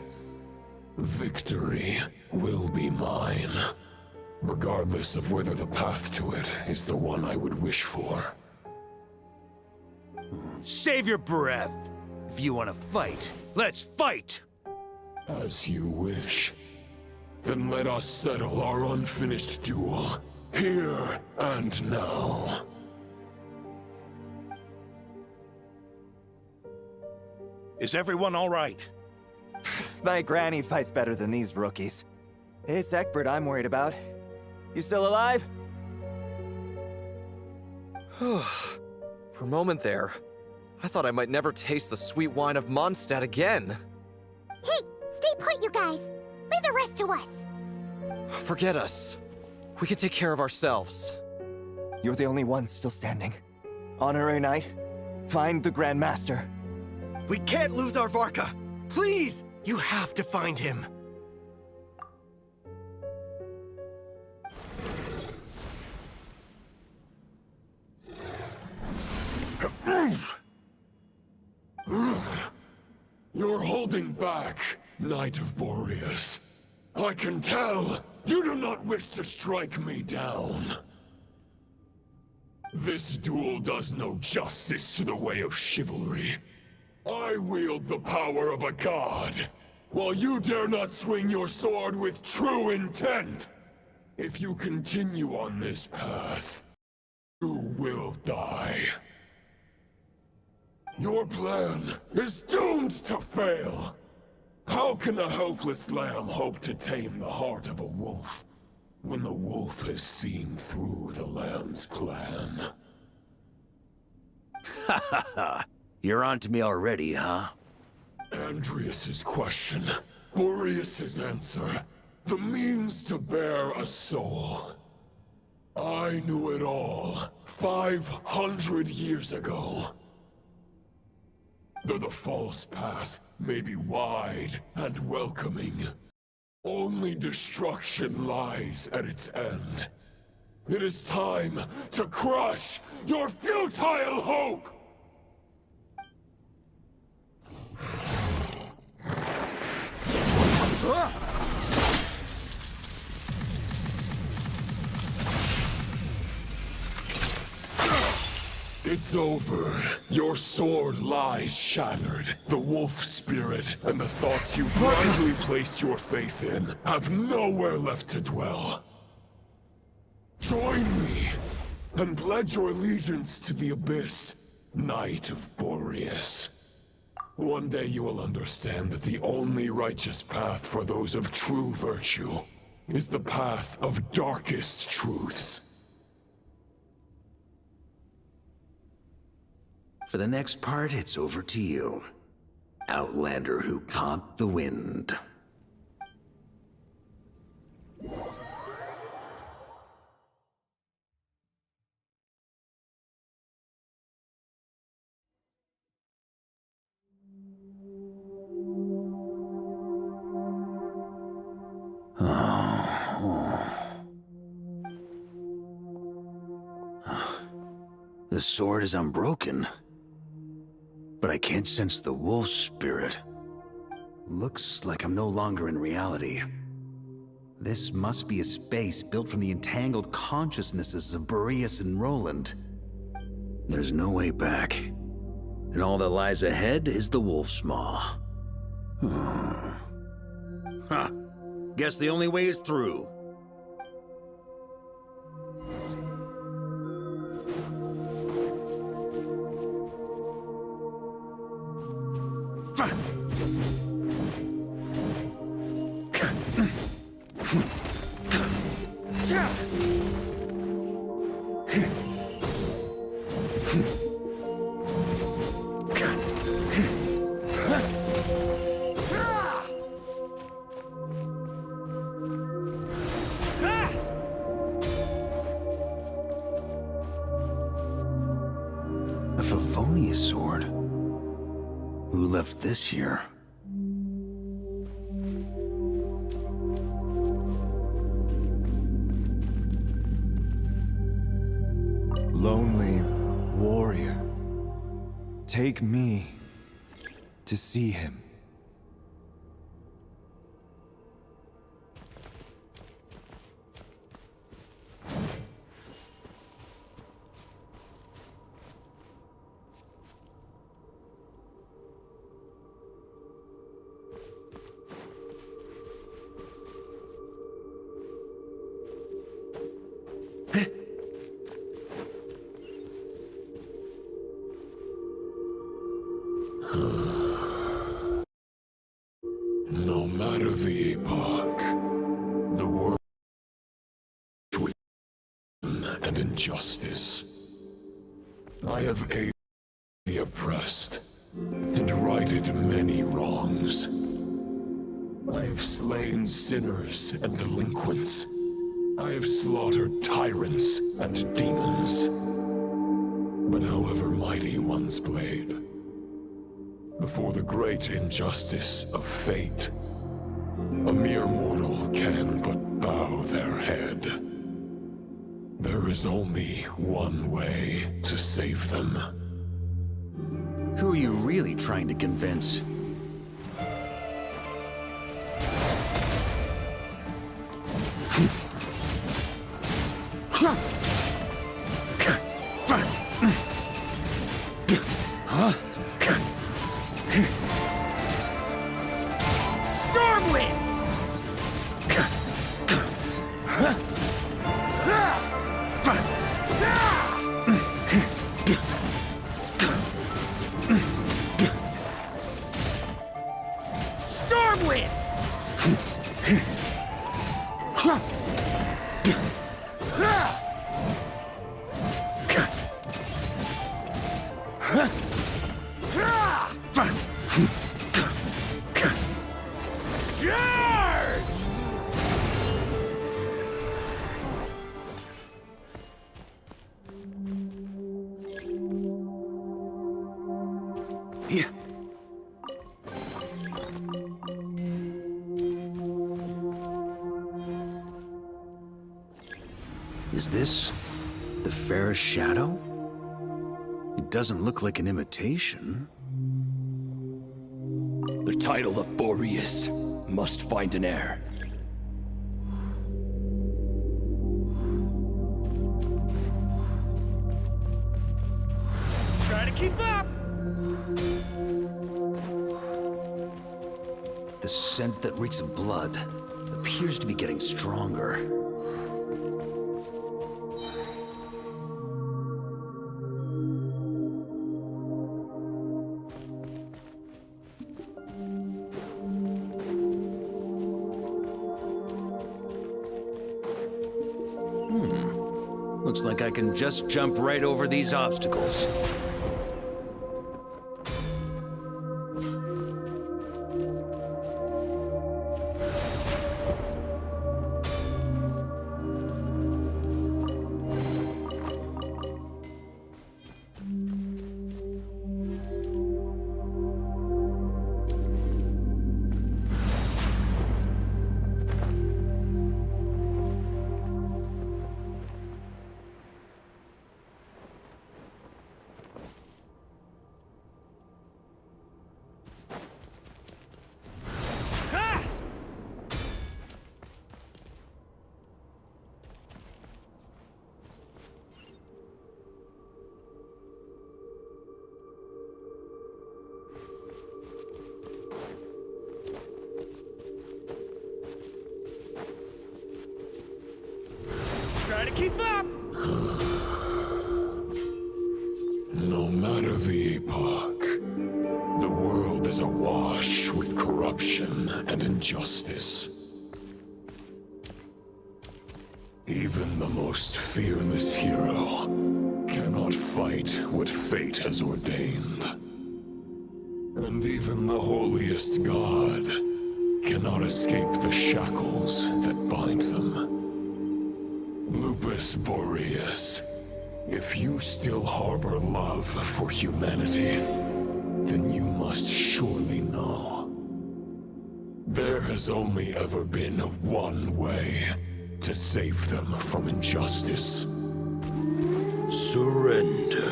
Victory will be mine, regardless of whether the path to it is the one I would wish for. Save your breath. If you want to fight, let's fight! As you wish. Then let us settle our unfinished duel, here and now. Is everyone all right? My granny fights better than these rookies. It's Egbert I'm worried about. You still alive? For a moment there, I thought I might never taste the sweet wine of Mondstadt again. Hey, stay put, you guys. Leave the rest to us. Forget us. We can take care of ourselves. You're the only one still standing. Honorary Knight, find the Grand Master. We can't lose our Varka! Please! You have to find him! You're holding back, Knight of Boreas. I can tell you do not wish to strike me down. This duel does no justice to the way of chivalry. I wield the power of a god, while you dare not swing your sword with true intent. If you continue on this path, you will die. Your plan is doomed to fail. How can a helpless lamb hope to tame the heart of a wolf, when the wolf has seen through the lamb's plan? Ha ha ha! You're on to me already, huh? Andrias's question, Boreas's answer, the means to bear a soul. I knew it all 500 years ago. Though the false path may be wide and welcoming, only destruction lies at its end. It is time to crush your futile hope! It's over. Your sword lies shattered. The wolf spirit and the thoughts you blindly placed your faith in have nowhere left to dwell. Join me and pledge your allegiance to the abyss, Knight of Boreas. One day you will understand that the only righteous path for those of true virtue is the path of darkest truths. For the next part, it's over to you. Outlander who caught the wind. The sword is unbroken, but I can't sense the wolf spirit. Looks like I'm no longer in reality. This must be a space built from the entangled consciousnesses of Boreas and Roland. There's no way back, and all that lies ahead is the wolf's maw. Huh. Guess the only way is through. A Favonius sword? Who left this here? Lonely warrior, take me to see him. No matter the epoch, the world with and injustice. I have aided the oppressed and righted many wrongs. I have slain sinners and delinquents. I have slaughtered tyrants and demons. But however mighty one's blade, before the great injustice of fate, a mere mortal can but bow their head. There is only one way to save them. Who are you really trying to convince? Is this the fairest shadow? It doesn't look like an imitation. The title of Boreas must find an heir. Try to keep up! The scent that reeks of blood appears to be getting stronger. Looks like I can just jump right over these obstacles. Try to keep up! No matter the epoch, the world is awash with corruption and injustice. Even the most fearless hero cannot fight what fate has ordained. And even the holiest god cannot escape the shackles that bind them. Lupus Boreas, if you still harbor love for humanity, then you must surely know. There has only ever been one way to save them from injustice. Surrender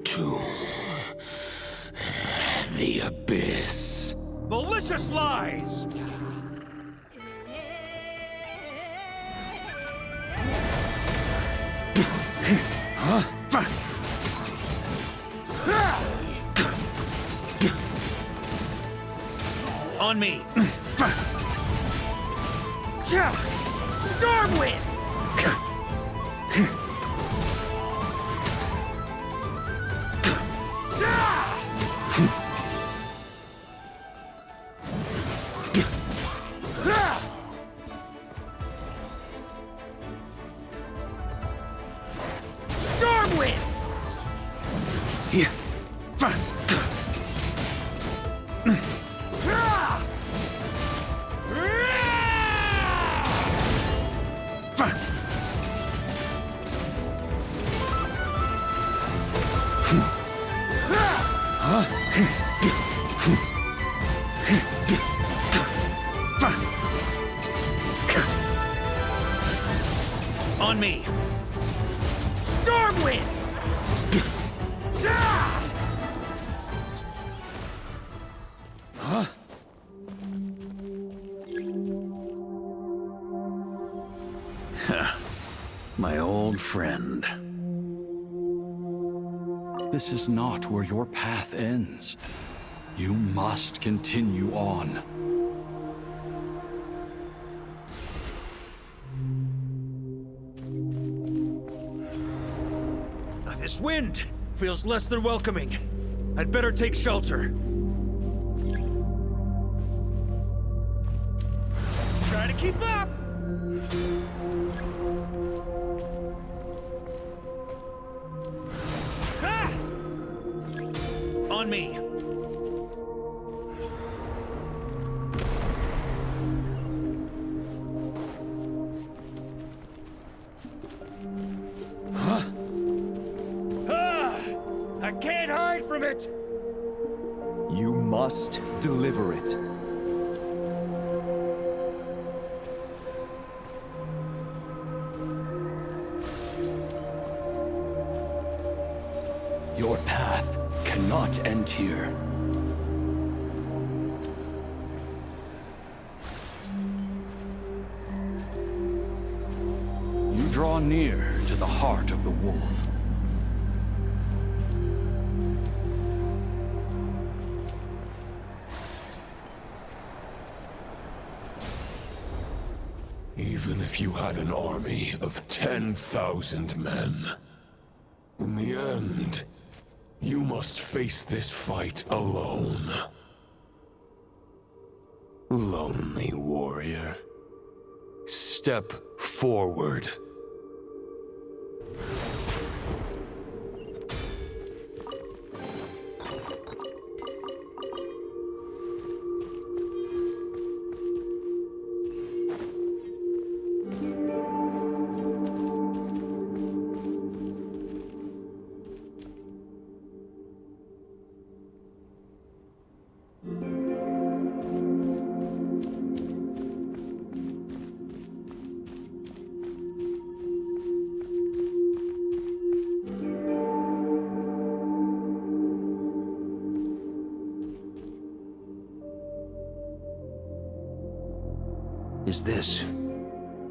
to the abyss. Malicious lies! On me! Stormwind! Stormwind! Here. On me! Stormwind! friend. This is not where your path ends. You must continue on. This wind feels less than welcoming. I'd better take shelter. Try to keep up! Ah! On me. Huh? Ah! I can't hide from it! You must deliver it. Your path cannot end here. You draw near to the heart of the wolf. Even if you had an army of 10,000 men, in the end, you must face this fight alone. Lonely warrior. Step forward. Is this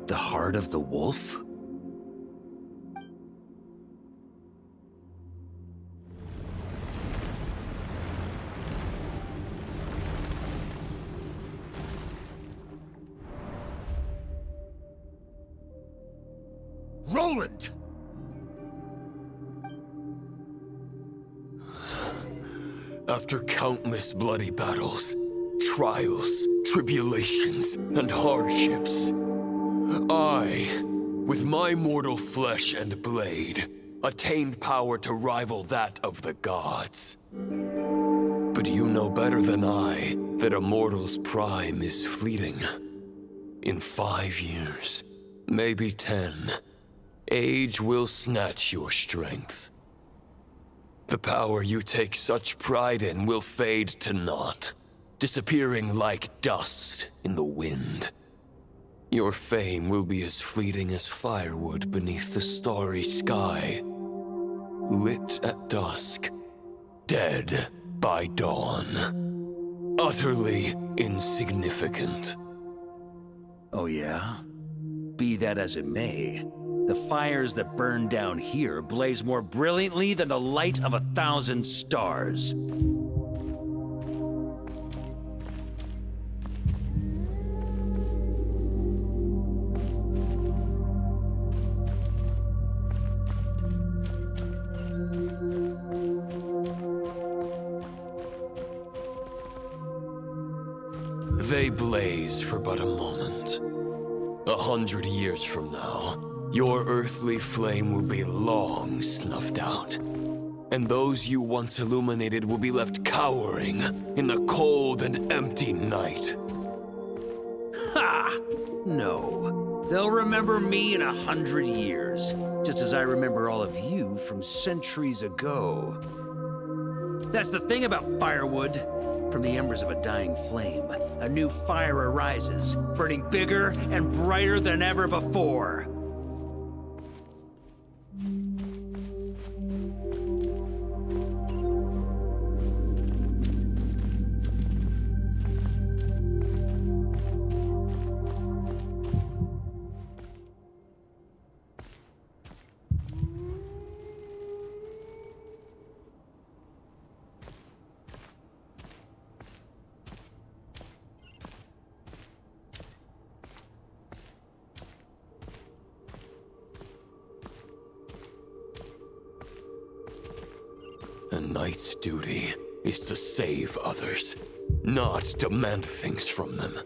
the heart of the wolf? Roland! After countless bloody battles, trials, tribulations, and hardships, I, with my mortal flesh and blade, attained power to rival that of the gods. But you know better than I that a mortal's prime is fleeting. In 5 years, maybe 10, age will snatch your strength. The power you take such pride in will fade to naught, disappearing like dust in the wind. Your fame will be as fleeting as firewood beneath the starry sky, lit at dusk, dead by dawn, utterly insignificant. Oh yeah? Be that as it may, the fires that burn down here blaze more brilliantly than the light of 1,000 stars. They blaze for but a moment. 100 years from now, your earthly flame will be long snuffed out. And those you once illuminated will be left cowering in the cold and empty night. Ha! No. They'll remember me in 100 years, just as I remember all of you from centuries ago. That's the thing about firewood. From the embers of a dying flame, a new fire arises, burning bigger and brighter than ever before. knight's duty is to save others, not demand things from them.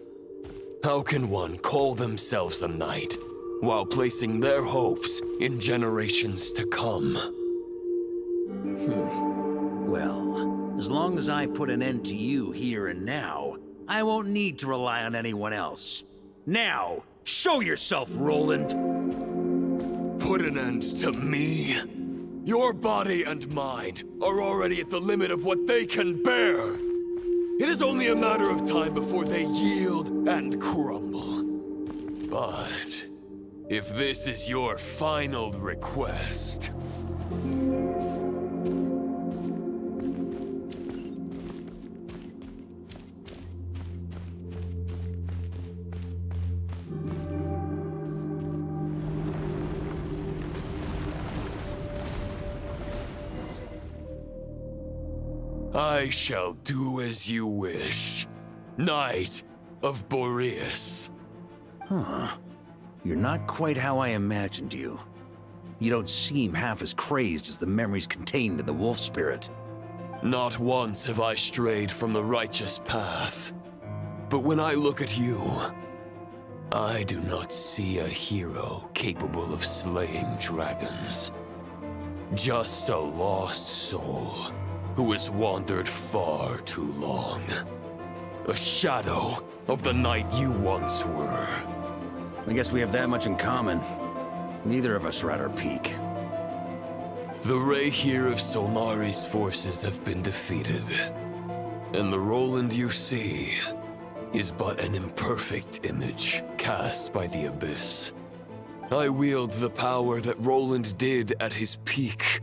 How can one call themselves a knight while placing their hopes in generations to come? Well, as long as I put an end to you here and now, I won't need to rely on anyone else. Now, show yourself, Roland! Put an end to me? Your body and mind are already at the limit of what they can bear. It is only a matter of time before they yield and crumble. But if this is your final request... I shall do as you wish, Knight of Boreas. Huh. You're not quite how I imagined you. You don't seem half as crazed as the memories contained in the wolf spirit. Not once have I strayed from the righteous path. But when I look at you, I do not see a hero capable of slaying dragons. Just a lost soul who has wandered far too long. A shadow of the knight you once were. I guess we have that much in common. Neither of us are at our peak. The Rayhir of Solmari's forces have been defeated, and the Roland you see is but an imperfect image cast by the Abyss. I wield the power that Roland did at his peak,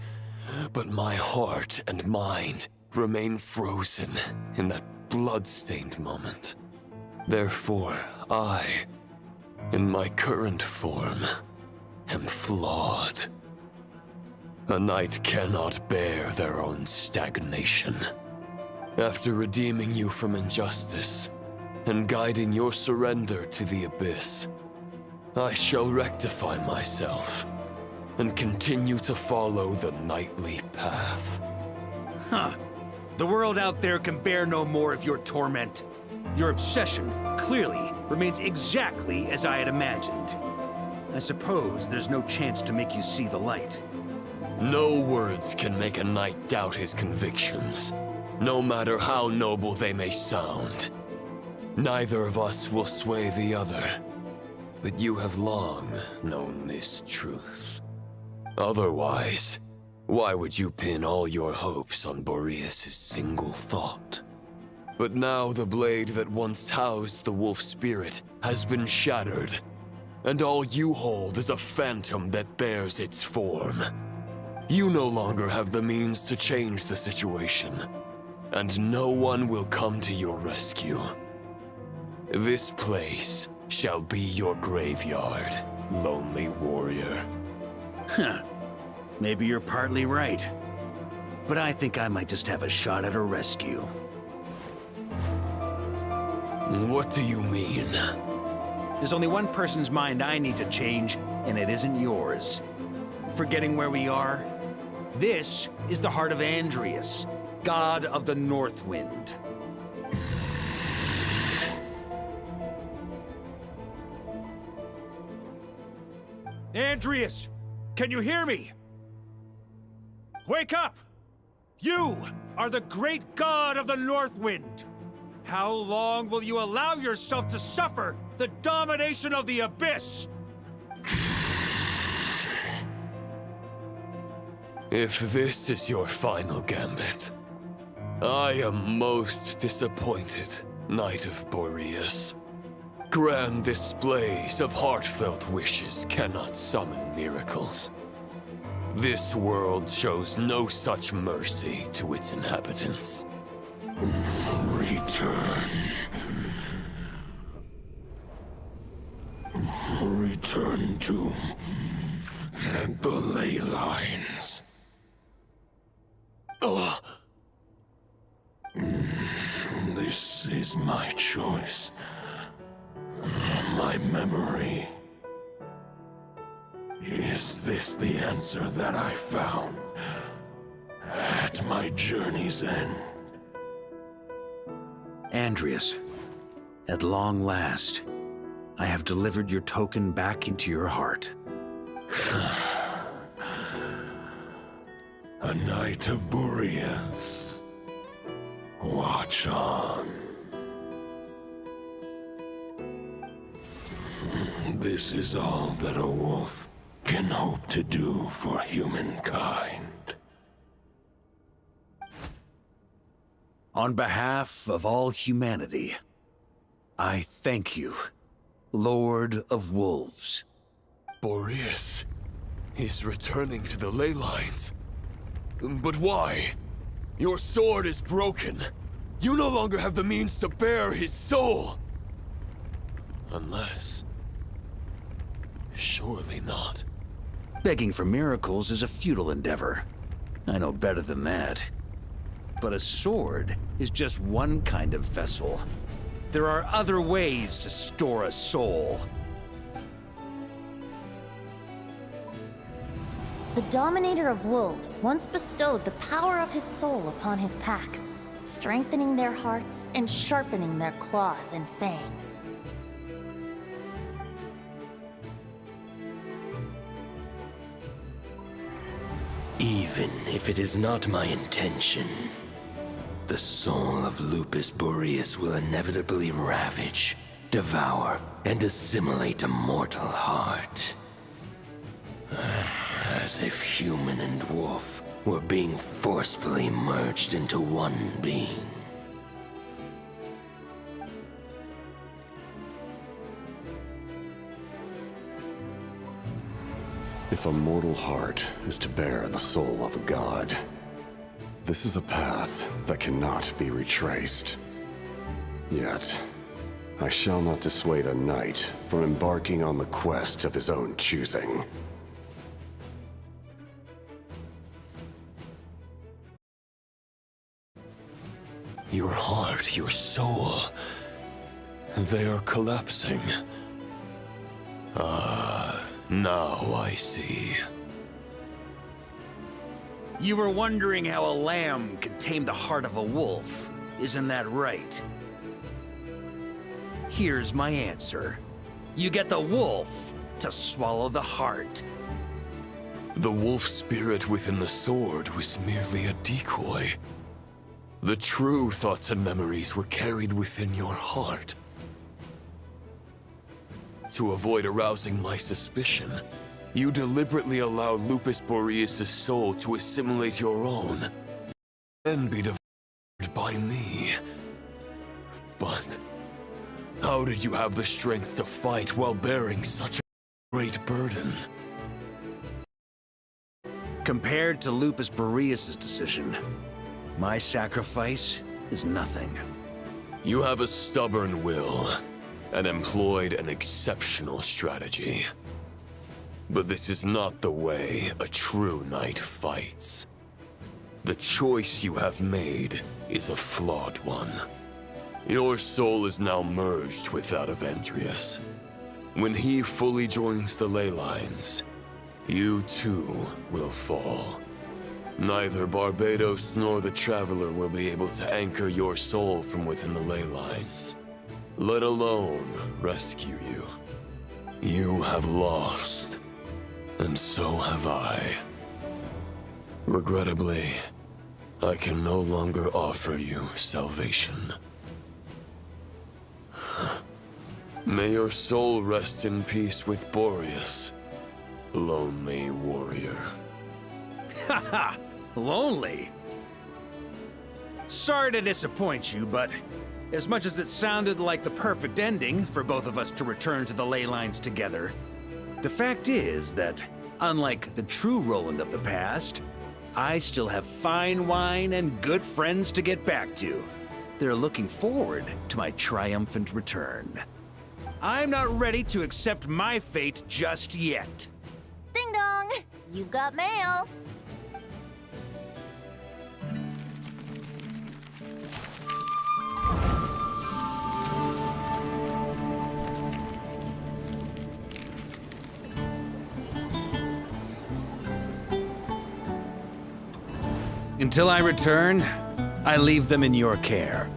but my heart and mind remain frozen in that blood-stained moment. Therefore, I, in my current form, am flawed. A knight cannot bear their own stagnation. After redeeming you from injustice and guiding your surrender to the Abyss, I shall rectify myself and continue to follow the knightly path. Huh. The world out there can bear no more of your torment. Your obsession, clearly, remains exactly as I had imagined. I suppose there's no chance to make you see the light. No words can make a knight doubt his convictions, no matter how noble they may sound. Neither of us will sway the other, but you have long known this truth. Otherwise, why would you pin all your hopes on Boreas' single thought? But now the blade that once housed the wolf spirit has been shattered, and all you hold is a phantom that bears its form. You no longer have the means to change the situation, and no one will come to your rescue. This place shall be your graveyard, lonely warrior. Huh. Maybe you're partly right. But I think I might just have a shot at a rescue. What do you mean? There's only one person's mind I need to change, and it isn't yours. Forgetting where we are? This is the heart of Andrias, god of the North Wind. Andrias! Can you hear me? Wake up! You are the great god of the North Wind! How long will you allow yourself to suffer the domination of the Abyss? If this is your final gambit, I am most disappointed, Knight of Boreas. Grand displays of heartfelt wishes cannot summon miracles. This world shows no such mercy to its inhabitants. Return. Return to the ley lines. This is my choice. My memory. Is this the answer that I found at at my journey's end. Andreas, at long last, I have delivered your token back into your heart. A knight of Boreas. Watch on. This is all that a wolf can hope to do for humankind. On behalf of all humanity, I thank you, Lord of Wolves. Boreas is returning to the ley lines. But why? Your sword is broken. You no longer have the means to bear his soul. Unless... surely not. Begging for miracles is a futile endeavor. I know better than that. But a sword is just one kind of vessel. There are other ways to store a soul. The Dominator of Wolves once bestowed the power of his soul upon his pack, strengthening their hearts and sharpening their claws and fangs. Even if it is not my intention, the soul of Lupus Boreas will inevitably ravage, devour, and assimilate a mortal heart. As if human and wolf were being forcefully merged into one being. If a mortal heart is to bear the soul of a god, this is a path that cannot be retraced. Yet, I shall not dissuade a knight from embarking on the quest of his own choosing. Your heart, your soul... they are collapsing. Now I see. You were wondering how a lamb could tame the heart of a wolf, isn't that right? Here's my answer. You get the wolf to swallow the heart. The wolf spirit within the sword was merely a decoy. The true thoughts and memories were carried within your heart. To avoid arousing my suspicion, you deliberately allowed Lupus Boreas' soul to assimilate your own, and be devoured by me. But how did you have the strength to fight while bearing such a great burden? Compared to Lupus Boreas' decision, my sacrifice is nothing. You have a stubborn will, and employed an exceptional strategy. But this is not the way a true knight fights. The choice you have made is a flawed one. Your soul is now merged with that of Andreas. When he fully joins the ley lines, you too will fall. Neither Barbados nor the Traveler will be able to anchor your soul from within the ley lines, let alone rescue you. You have lost, and so have I. Regrettably, I can no longer offer you salvation. May your soul rest in peace with Boreas, lonely warrior. Haha! Lonely? Sorry to disappoint you, but as much as it sounded like the perfect ending for both of us to return to the ley lines together, the fact is that, unlike the true Roland of the past, I still have fine wine and good friends to get back to. They're looking forward to my triumphant return. I'm not ready to accept my fate just yet. Ding dong! You've got mail! Until I return, I leave them in your care.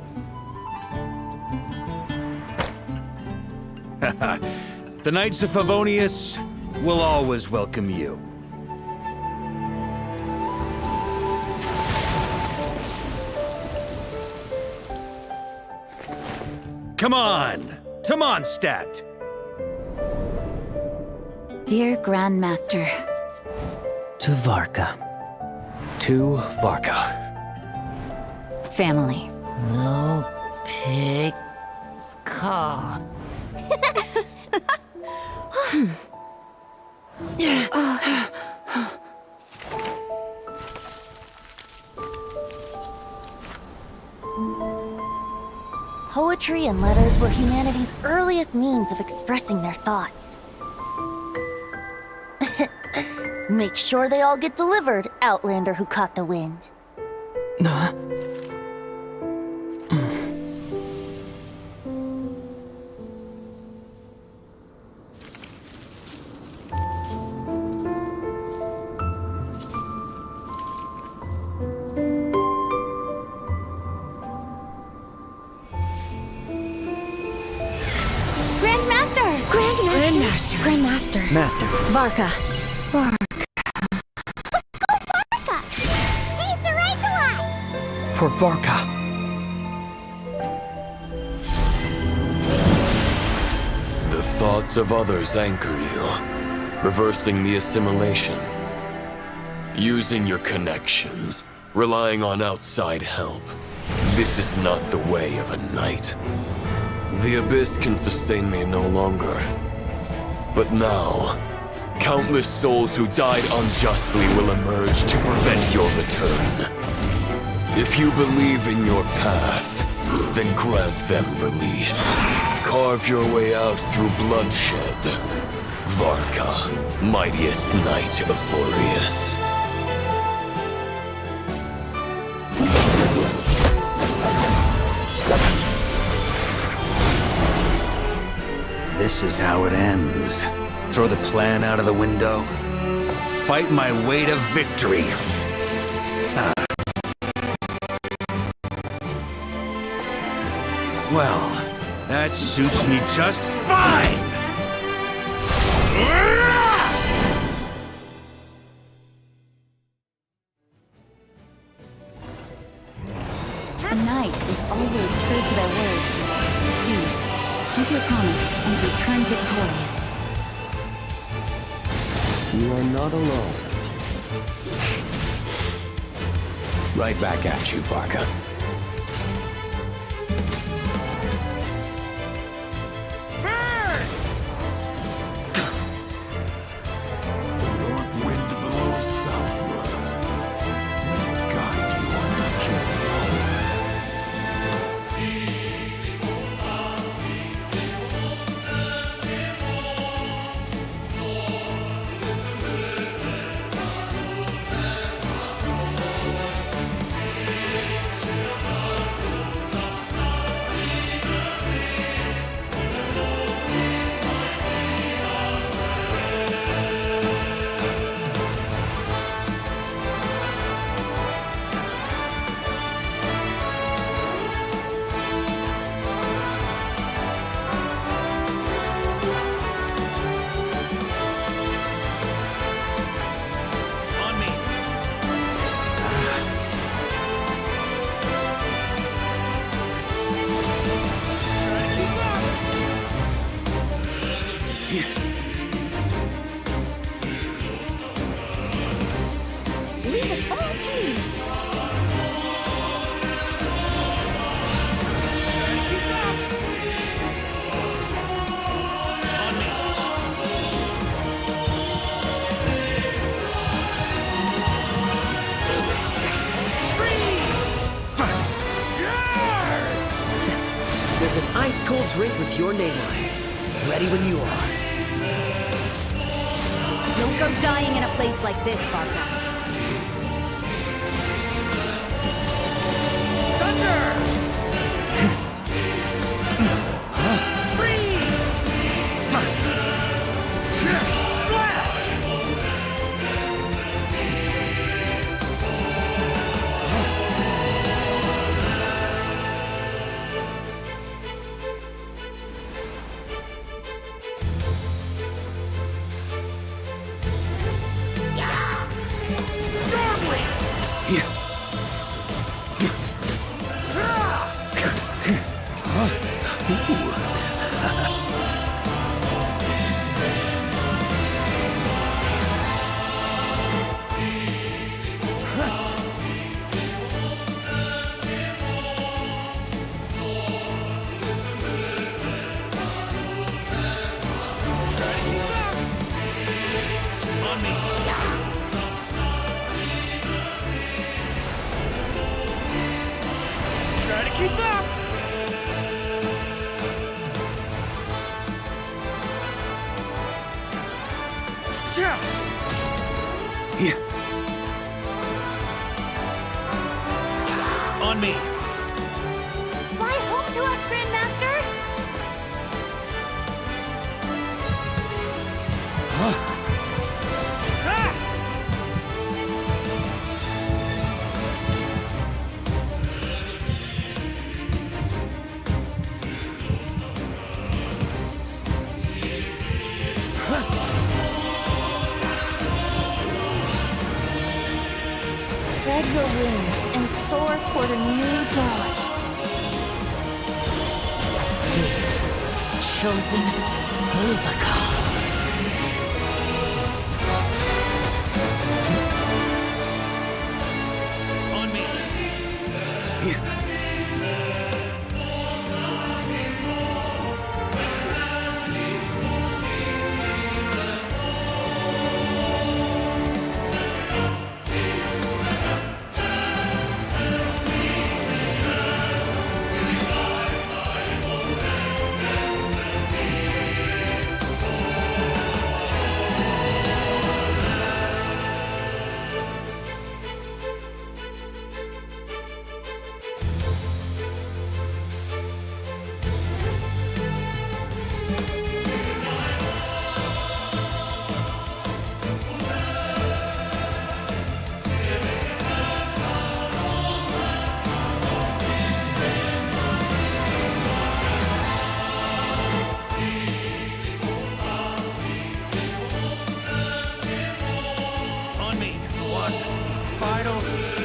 The Knights of Favonius will always welcome you. Come on! To Mondstadt! Dear Grandmaster. To Varka. To Varka. Family. No pig call. Poetry and letters were humanity's earliest means of expressing their thoughts. Make sure they all get delivered, Outlander who caught the wind. Grandmaster. Master. Varka. Hey, Sarai! For Varka. The thoughts of others anchor you, reversing the assimilation. Using your connections, relying on outside help. This is not the way of a knight. The Abyss can sustain me no longer. But now, countless souls who died unjustly will emerge to prevent your return. If you believe in your path, then grant them release. Carve your way out through bloodshed. Varka, mightiest knight of Boreas. This is how it ends. Throw the plan out of the window. Fight my way to victory. Well, that suits me just fine! A knight is always true to their word. So please, keep your promise and return victorious. You are not alone. Right back at you, Varka. The north wind blows southward. May it guide you on your journey home. Leave it all to me! There's an ice-cold drink with your name on it. Ready when you are. Don't go dying in a place like this, Varka. Try to keep up! Yeah. On me! Fly home to us, Grandmaster! Spread your wings and soar toward a new dawn. Fate's chosen Lubaka. On me! On me! One final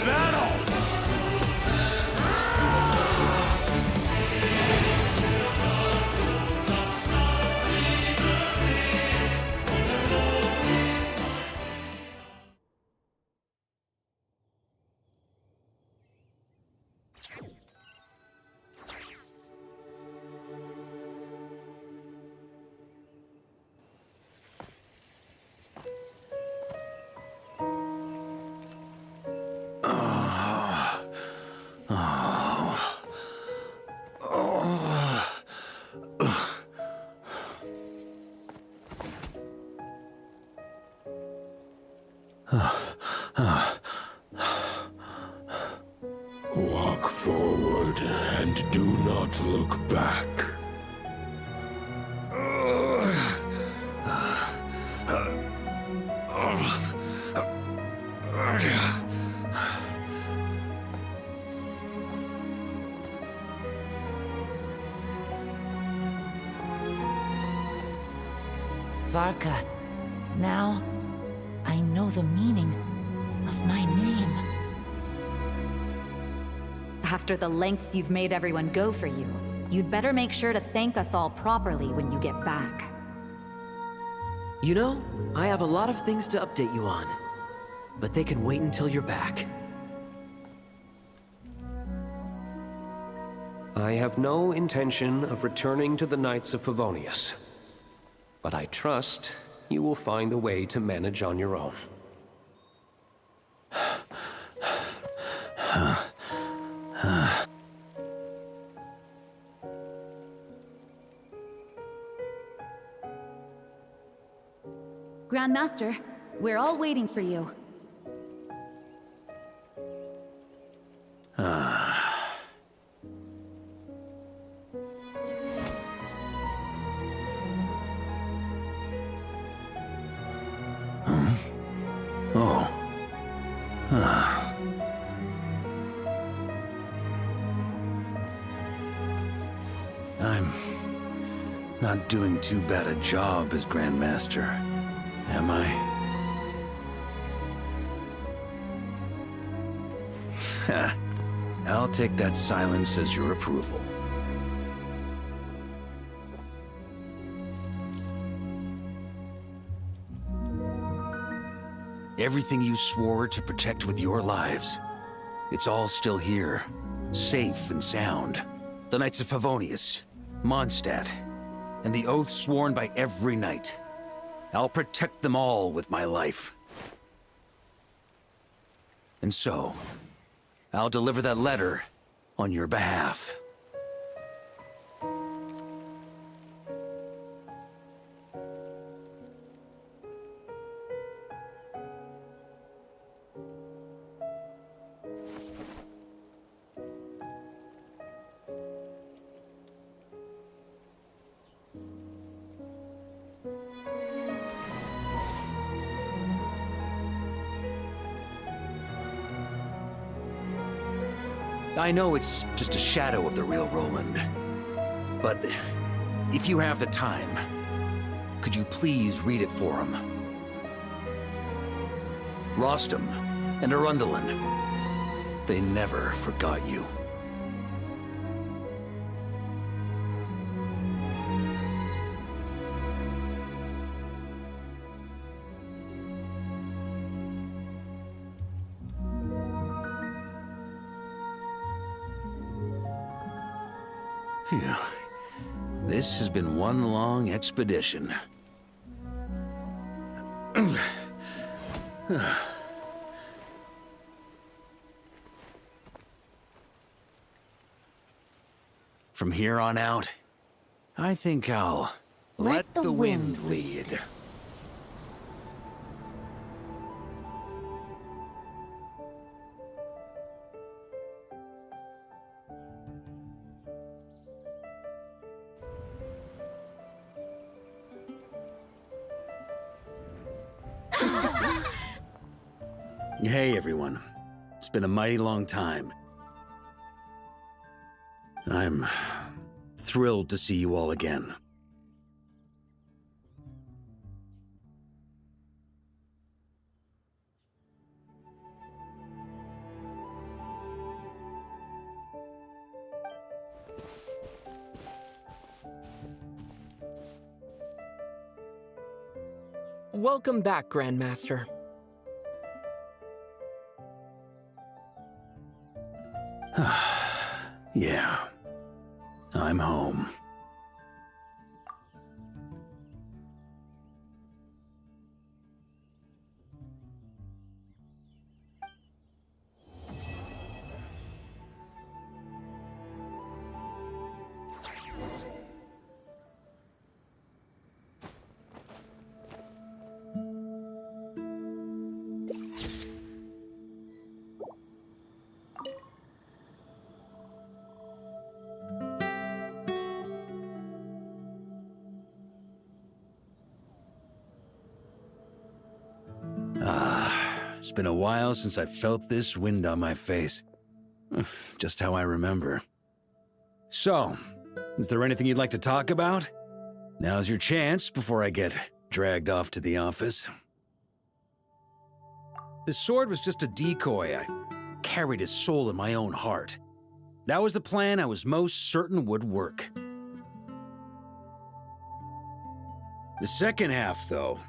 battle! Walk forward and do not look back. Varka, now I know the meaning of my name. After the lengths you've made everyone go for you, you'd better make sure to thank us all properly when you get back. You know, I have a lot of things to update you on, but they can wait until you're back. I have no intention of returning to the Knights of Favonius, but I trust you will find a way to manage on your own. Grandmaster, we're all waiting for you. I'm not doing too bad a job as Grandmaster, am I? I'll take that silence as your approval. Everything you swore to protect with your lives, it's all still here, safe and sound. The Knights of Favonius, Mondstadt, and the oath sworn by every knight. I'll protect them all with my life. And so, I'll deliver that letter on your behalf. I know it's just a shadow of the real Roland, but if you have the time, could you please read it for him? Rostam and Arundelen, they never forgot you. Phew. This has been one long expedition. From here on out, I think I'll let the wind lead. Hey, everyone. It's been a mighty long time. I'm thrilled to see you all again. Welcome back, Grandmaster. Yeah, I'm home. It's been a while since I felt this wind on my face. Just how I remember. So, is there anything you'd like to talk about? Now's your chance before I get dragged off to the office. The sword was just a decoy. I carried his soul in my own heart. That was the plan I was most certain would work. The second half, though,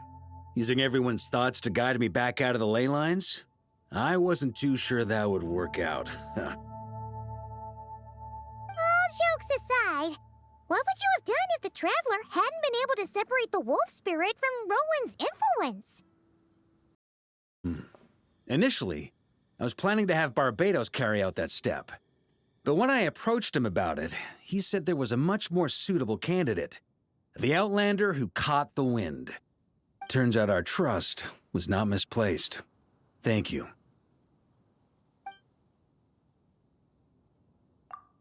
using everyone's thoughts to guide me back out of the ley lines, I wasn't too sure that would work out. All jokes aside, what would you have done if the Traveler hadn't been able to separate the wolf spirit from Roland's influence? Initially, I was planning to have Barbatos carry out that step. But when I approached him about it, he said there was a much more suitable candidate. The Outlander who caught the wind. Turns out our trust was not misplaced. Thank you.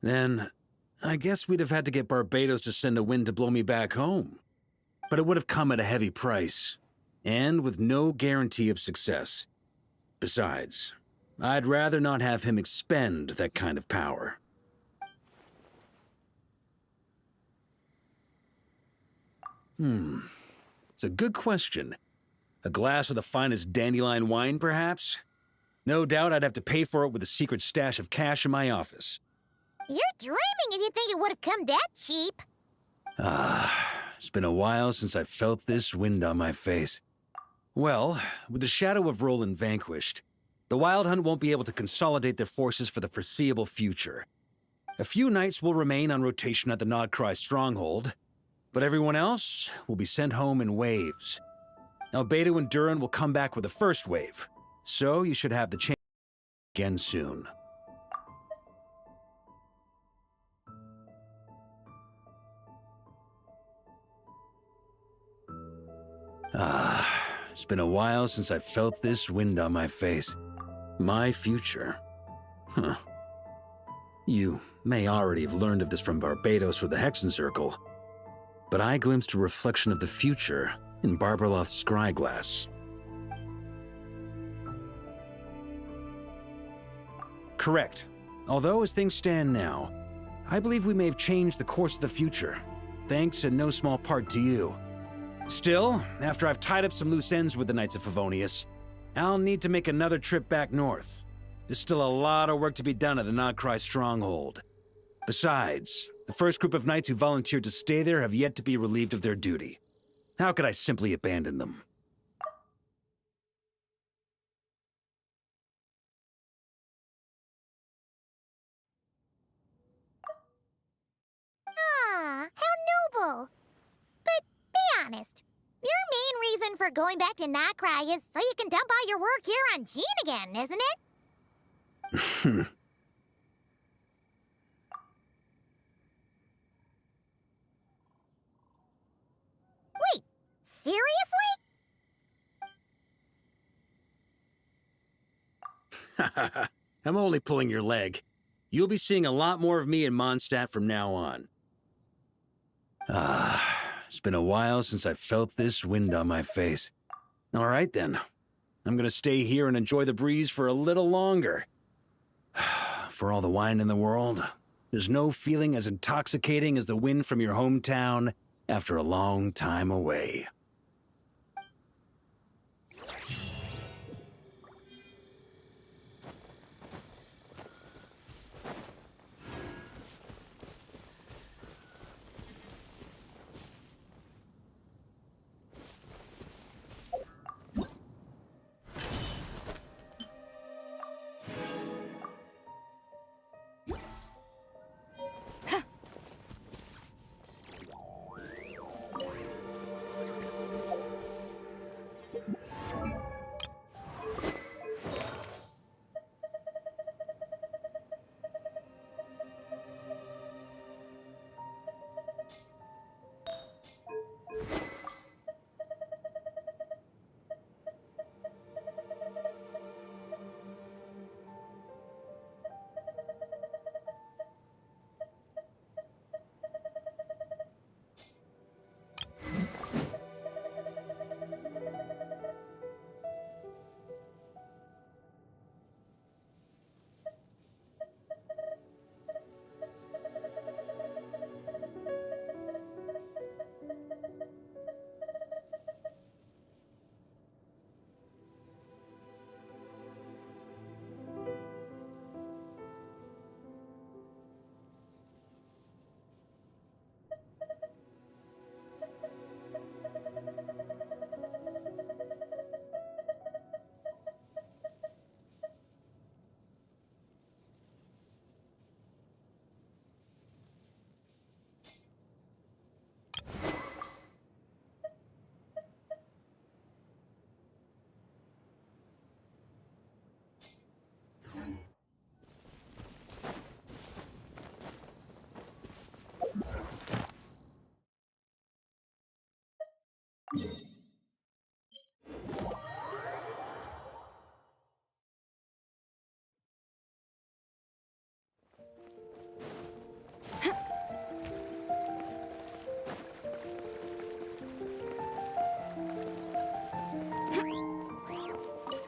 Then, I guess we'd have had to get Barbatos to send a wind to blow me back home. But it would have come at a heavy price, and with no guarantee of success. Besides, I'd rather not have him expend that kind of power. It's a good question. A glass of the finest dandelion wine, perhaps? No doubt I'd have to pay for it with a secret stash of cash in my office. You're dreaming if you think it would have come that cheap. It's been a while since I felt this wind on my face. Well, with the shadow of Roland vanquished, the Wild Hunt won't be able to consolidate their forces for the foreseeable future. A few knights will remain on rotation at the Nodcry stronghold, but everyone else will be sent home in waves. Albedo and Durin will come back with the first wave, so you should have the chance again soon. It's been a while since I felt this wind on my face. My future. Huh. You may already have learned of this from Barbados or the Hexen Circle, but I glimpsed a reflection of the future in Barbarloth's scryglass. Correct. Although as things stand now, I believe we may have changed the course of the future, thanks in no small part to you. Still, after I've tied up some loose ends with the Knights of Favonius, I'll need to make another trip back north. There's still a lot of work to be done at the Nodcry stronghold. Besides, the first group of knights who volunteered to stay there have yet to be relieved of their duty. How could I simply abandon them? Ah, how noble. But be honest, your main reason for going back to Nodcry is so you can dump all your work here on Jean again, isn't it? Wait, seriously? I'm only pulling your leg. You'll be seeing a lot more of me in Mondstadt from now on. It's been a while since I felt this wind on my face. All right then. I'm gonna stay here and enjoy the breeze for a little longer. For all the wine in the world, there's no feeling as intoxicating as the wind from your hometown after a long time away.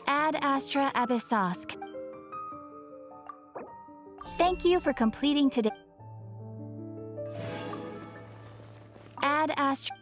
Ad Astra Abyssosk. Thank you for completing today. Ad Astra.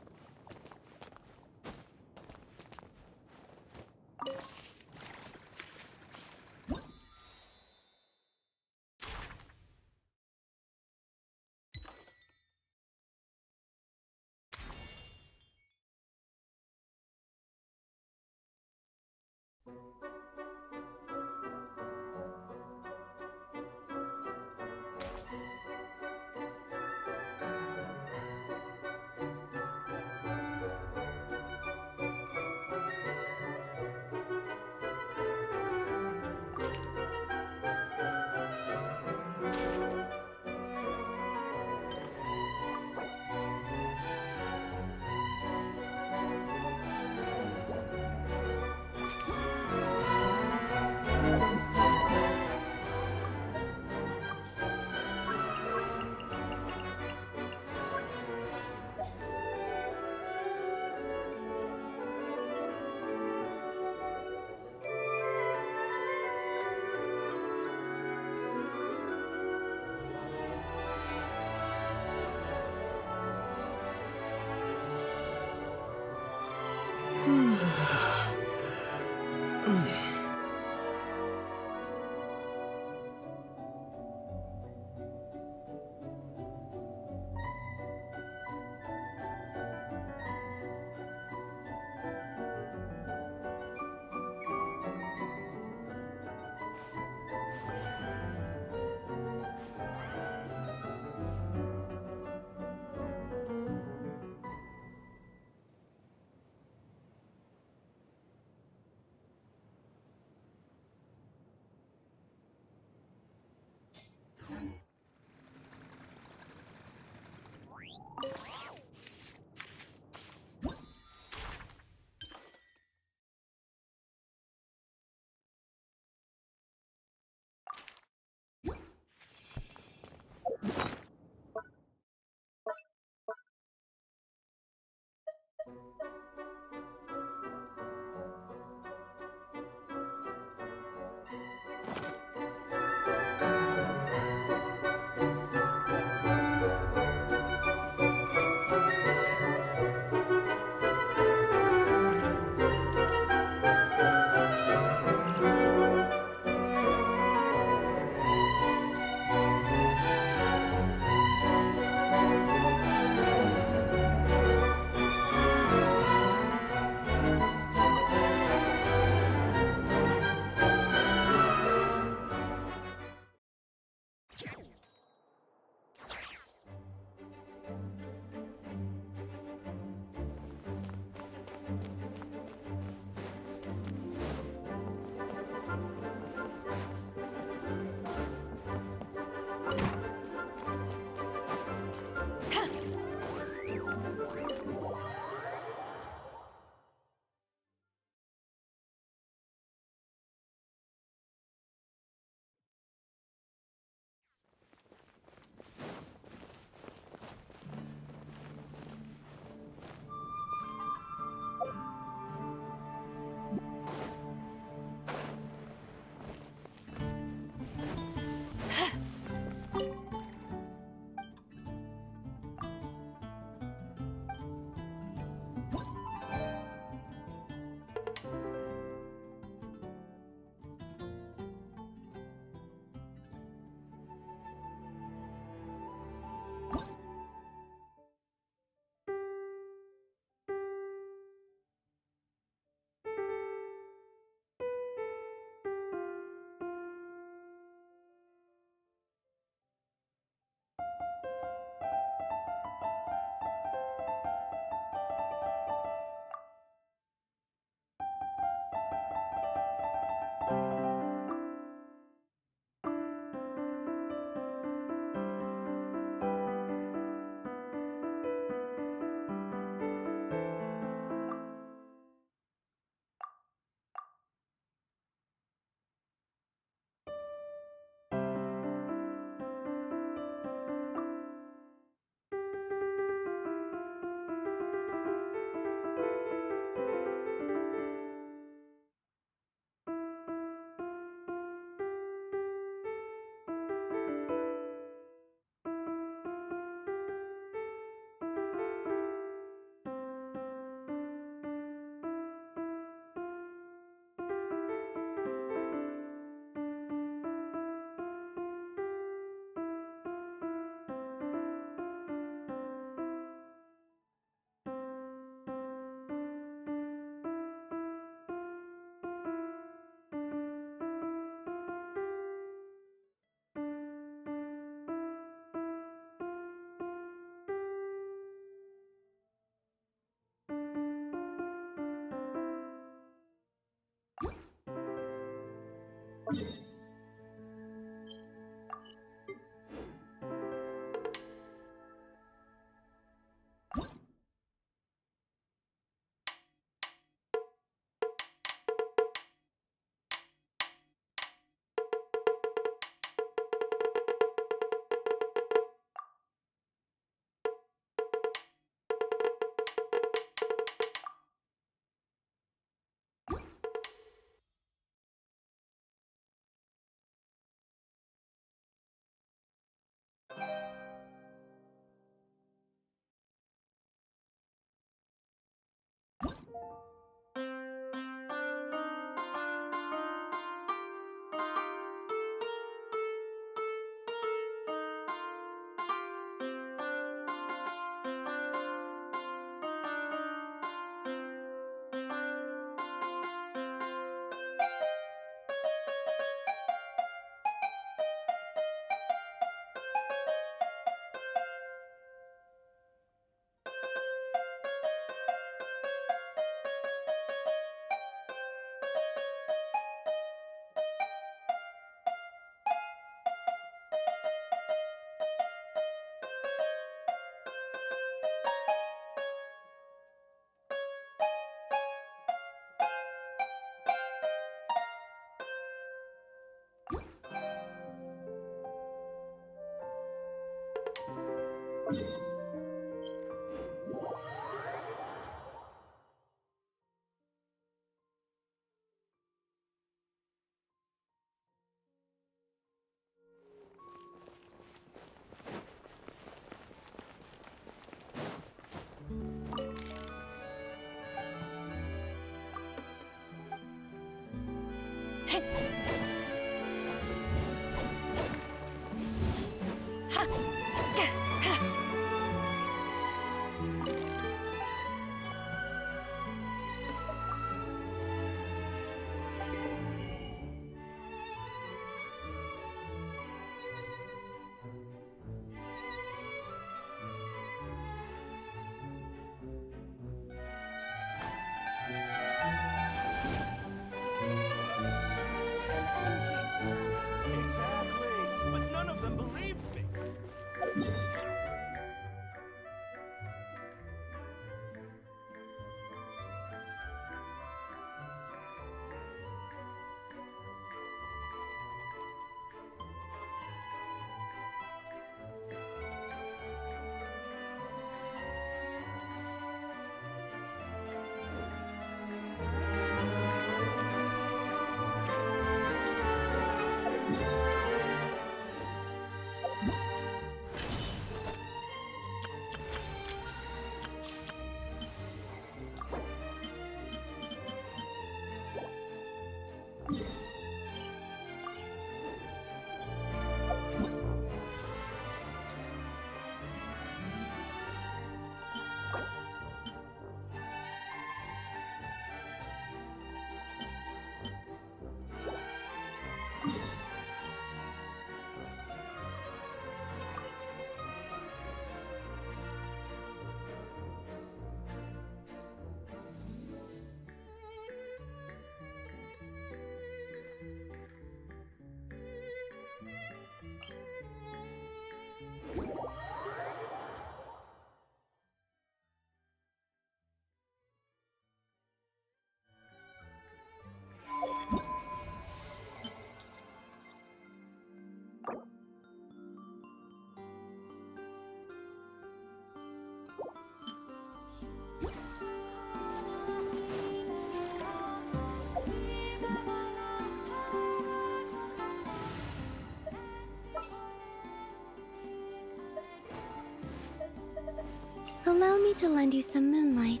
Allow me to lend you some moonlight.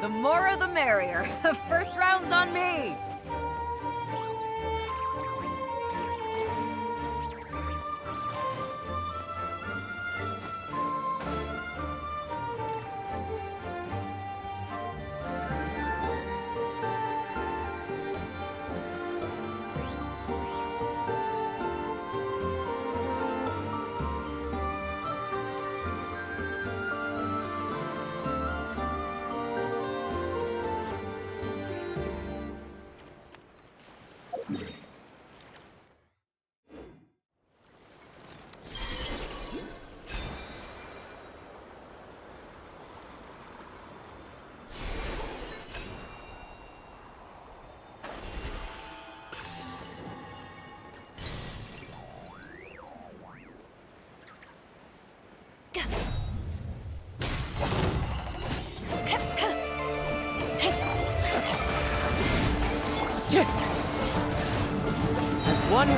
The more the merrier. First round's on me.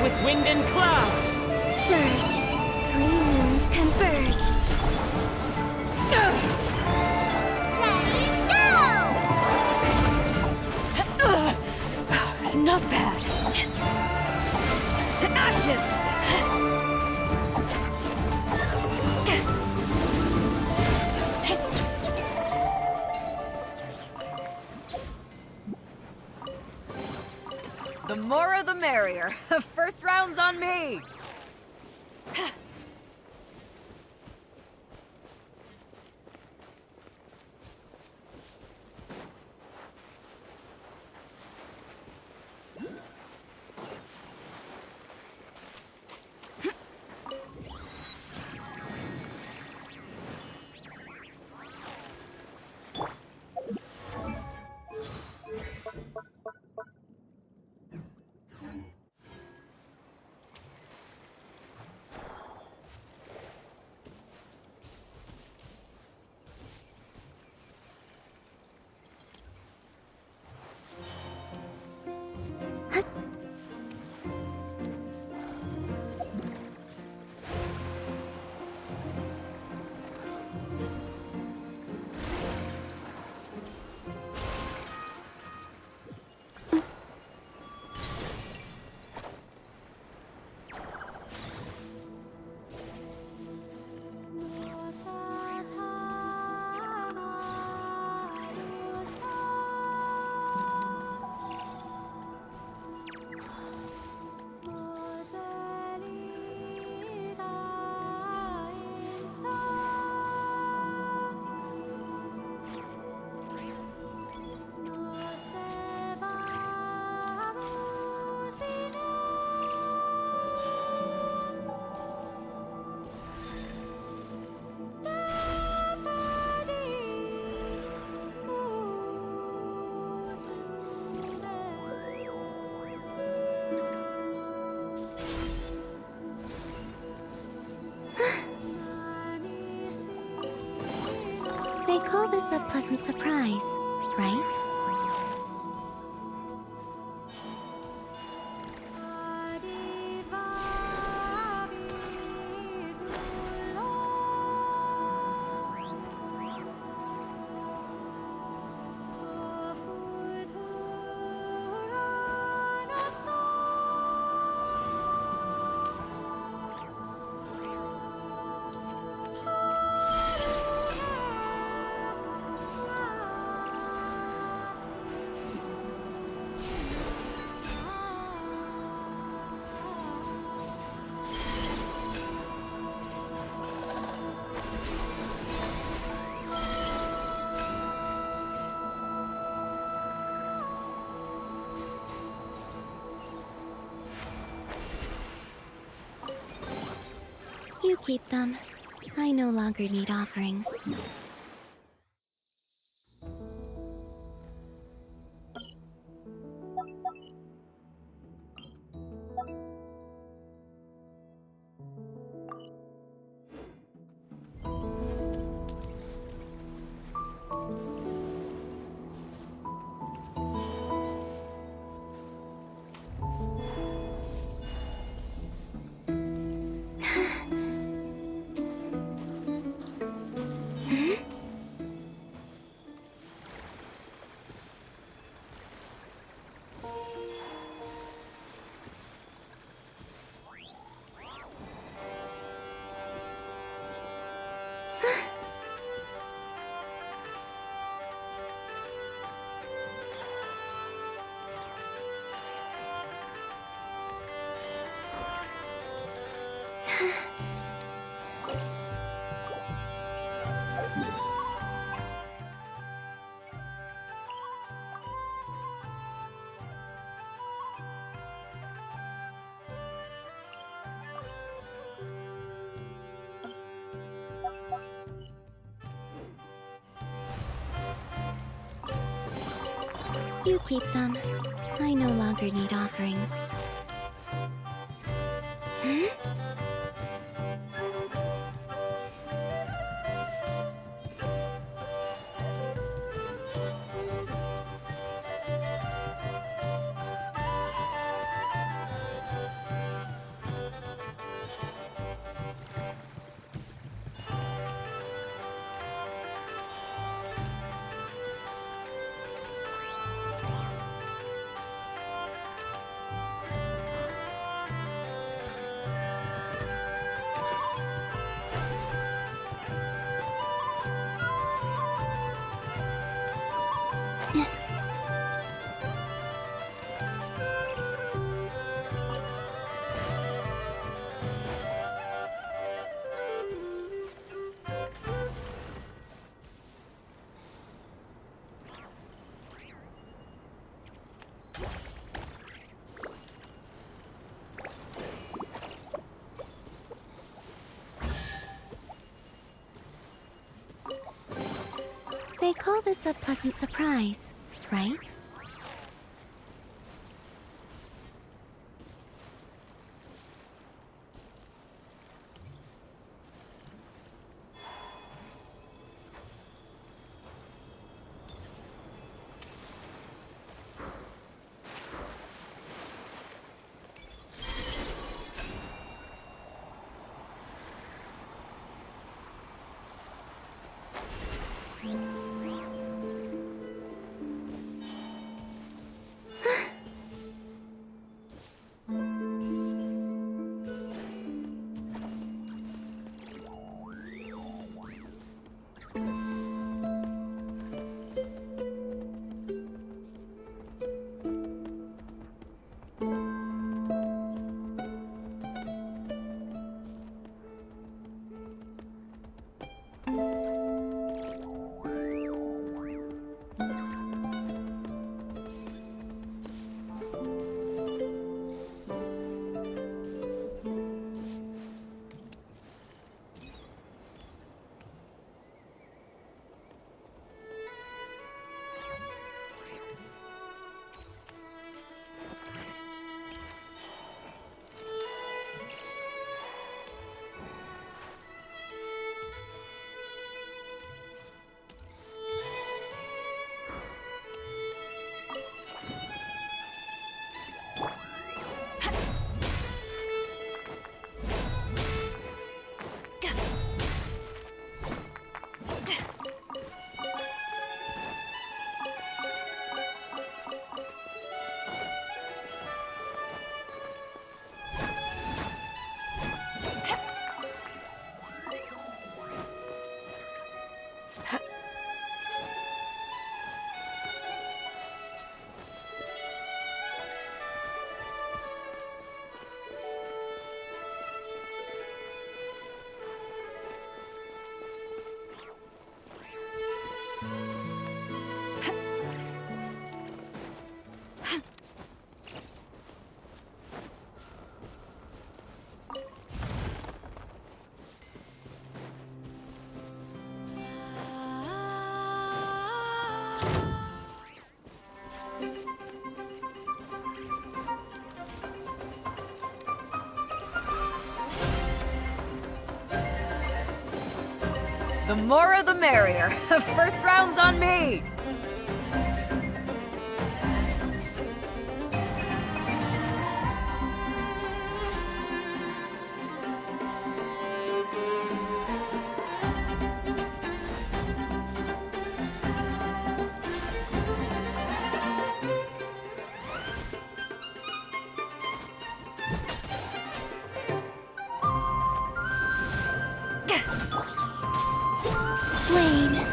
with wind and cloud! Surge. 3 moons converge. Ready, go! Not bad. To ashes! The more the merrier. First round's on me. They call this a pleasant surprise, right? You keep them. I no longer need offerings. You keep them. I no longer need offerings. call this a pleasant surprise, right? The more the merrier. First round's on me! Wayne.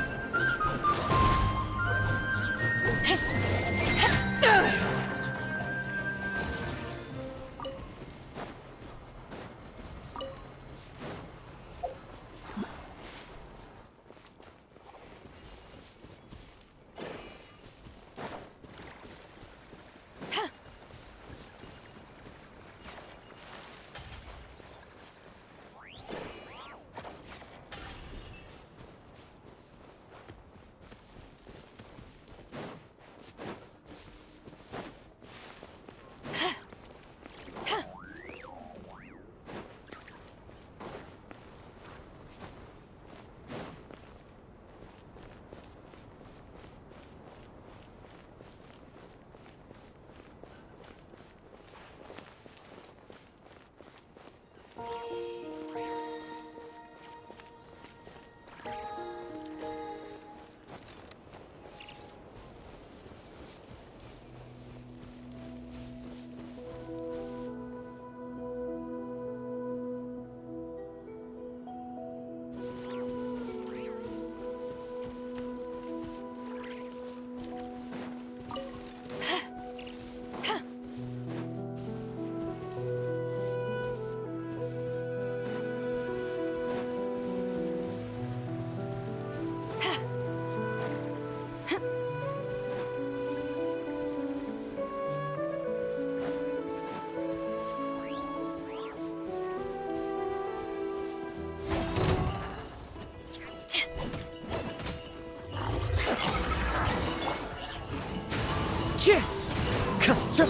Clouds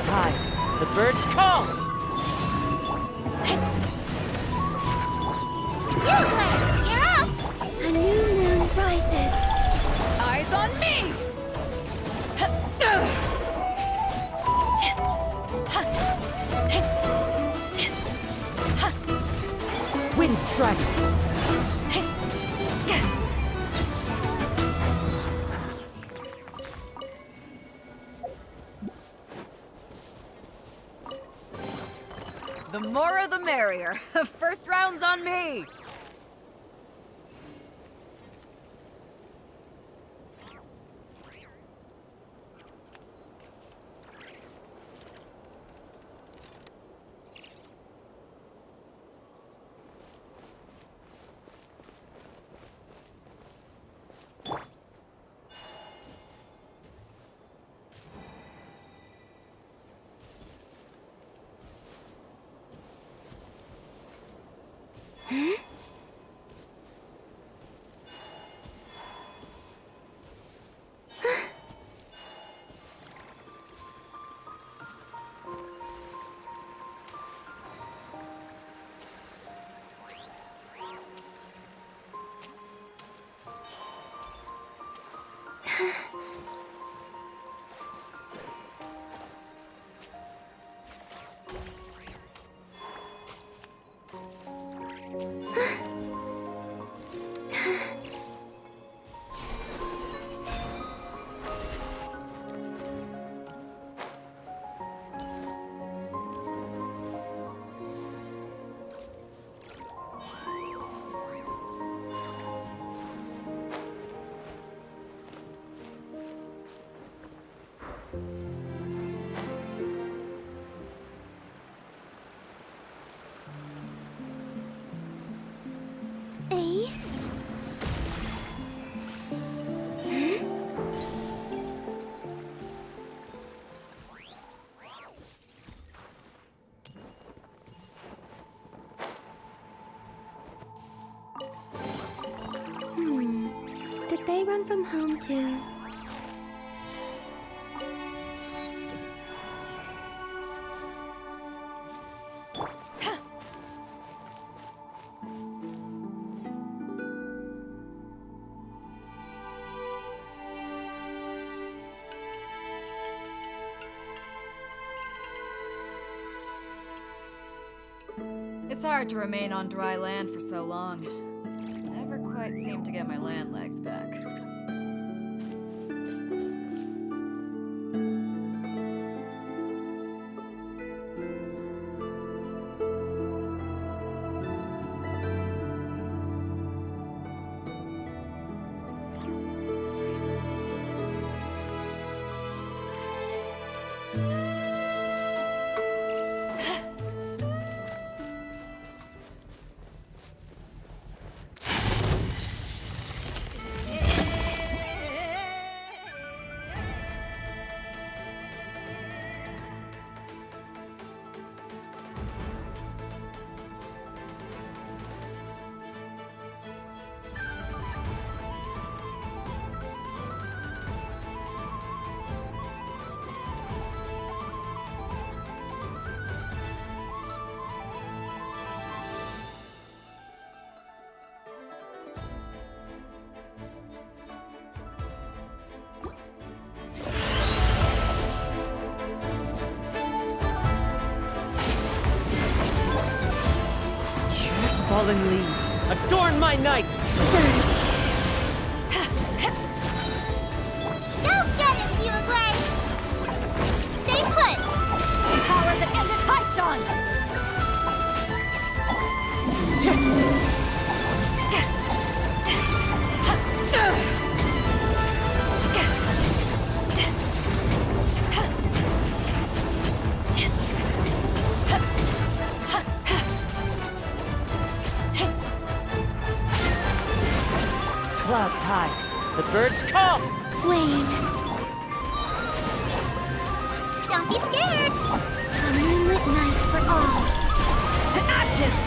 high. The birds call. You're up! A new moon rises. Eyes on me! Wind strike. The more the merrier. First round's on me! Did they run from home too? It's hard to remain on dry land for so long. Never quite seem to get my land legs back. Fallen leaves, adorn my night! Don't get him, Hughley! Stay put! Power that ended Paishon! Clouds high. The birds call. Wait. Don't be scared. A moonlit night for all. To ashes!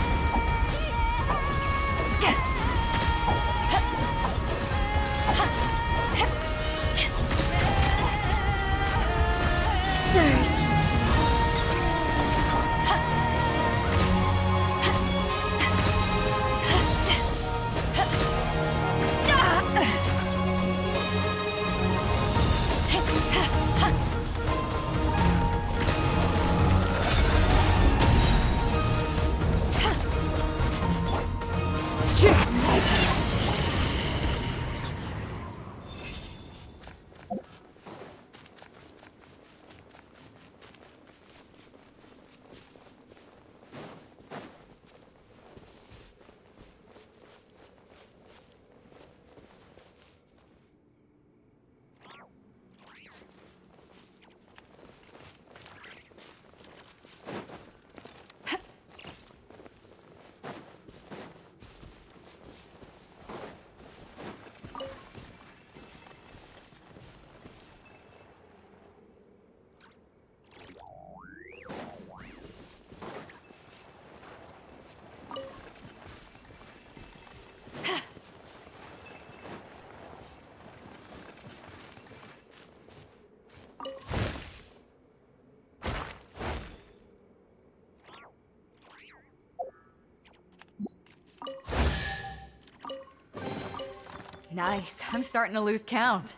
Nice. I'm starting to lose count.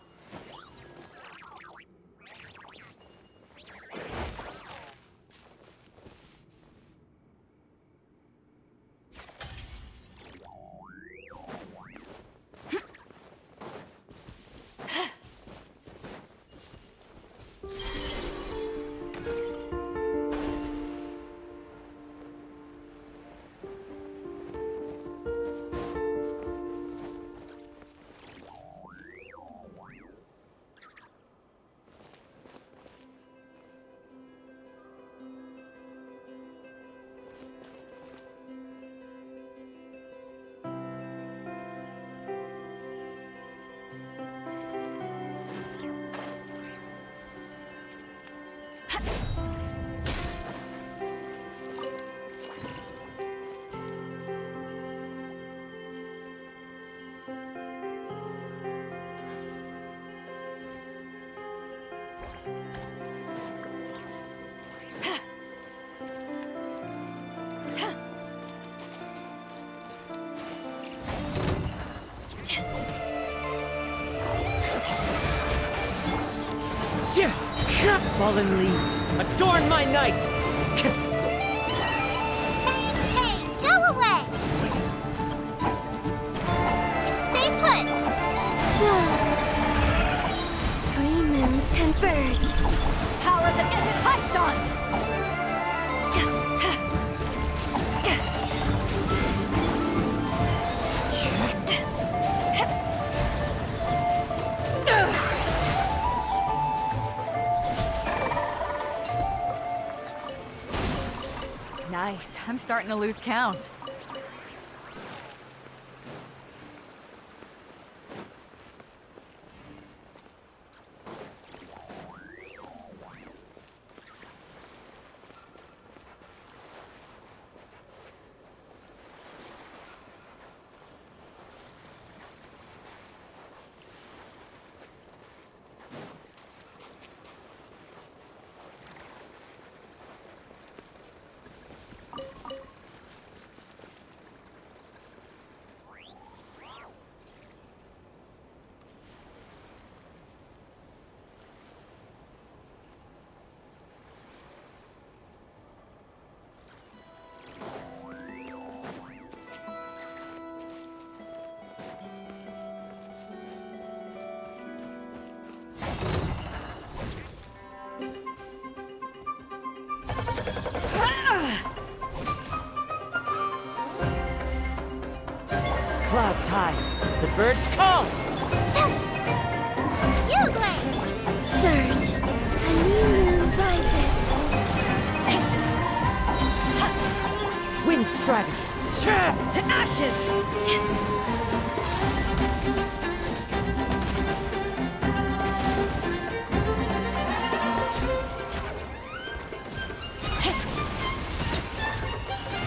Fallen leaves, adorn my night! Hey, go away! Stay put! Three moons converge. Power the Python! Nice. I'm starting to lose count. Clouds high, the birds call! Ugly! Surge. A new moon rises. Wind strider! To ashes!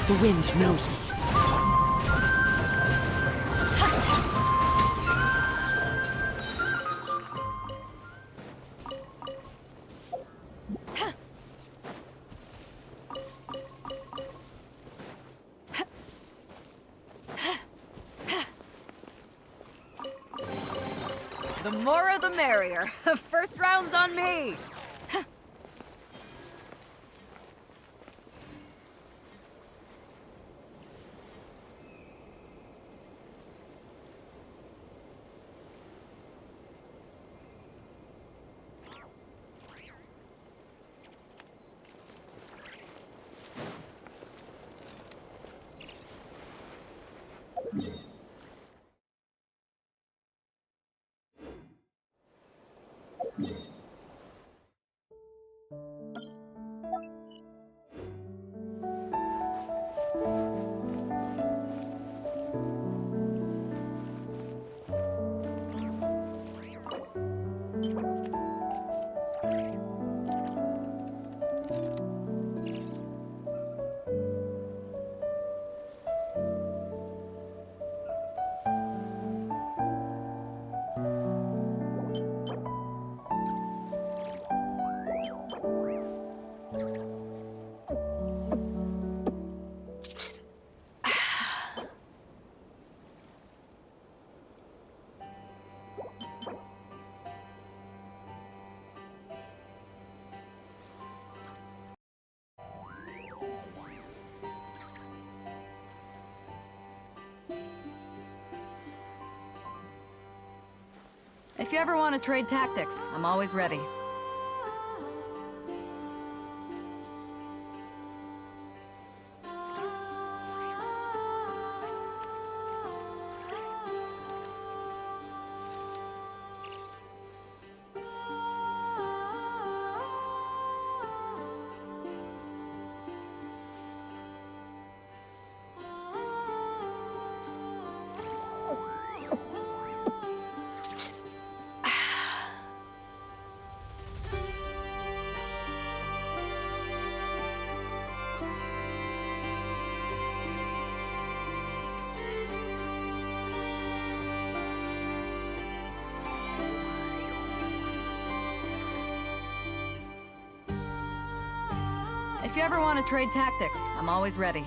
The wind knows me. The more the merrier. First round's on me. If you ever want to trade tactics, I'm always ready. If you ever want to trade tactics, I'm always ready.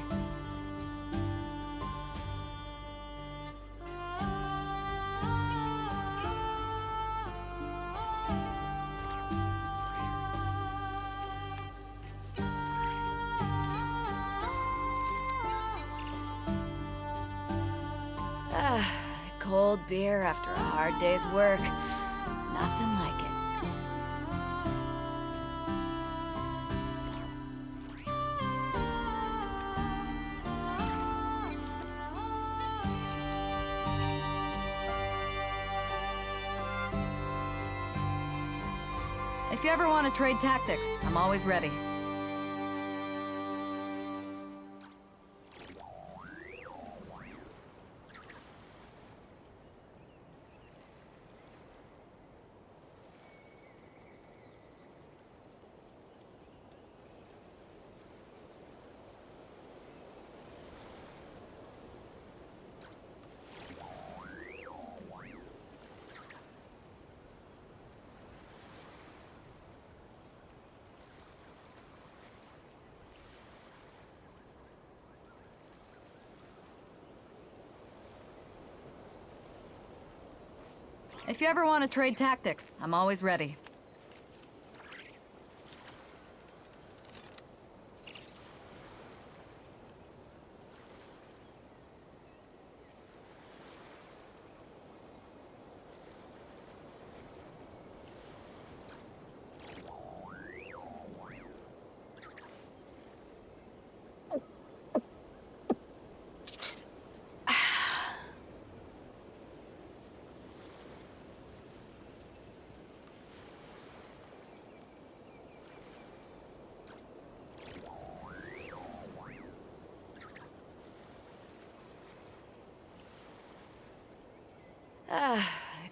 Cold beer after a hard day's work. Nothing like it. If you ever want to trade tactics, I'm always ready. If you ever want to trade tactics, I'm always ready.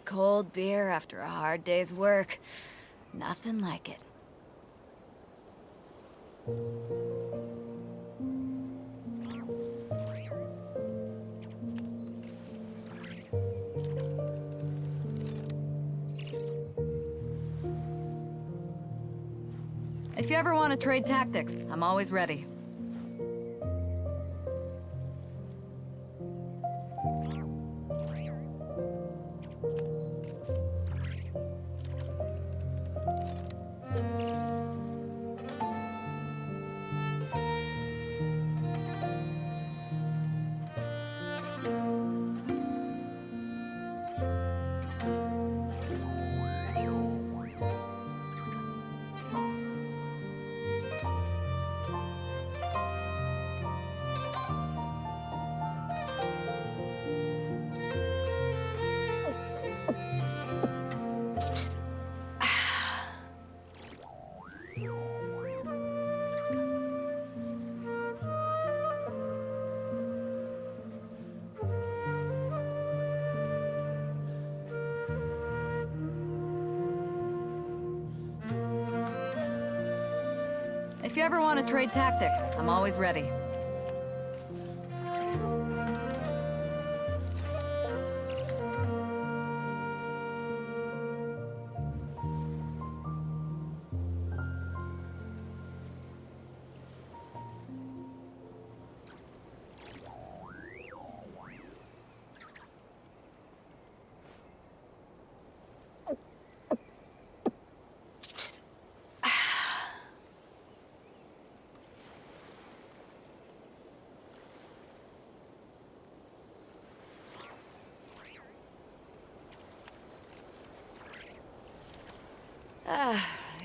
Cold beer after a hard day's work. Nothing like it. If you ever want to trade tactics, I'm always ready. If you ever want to trade tactics, I'm always ready.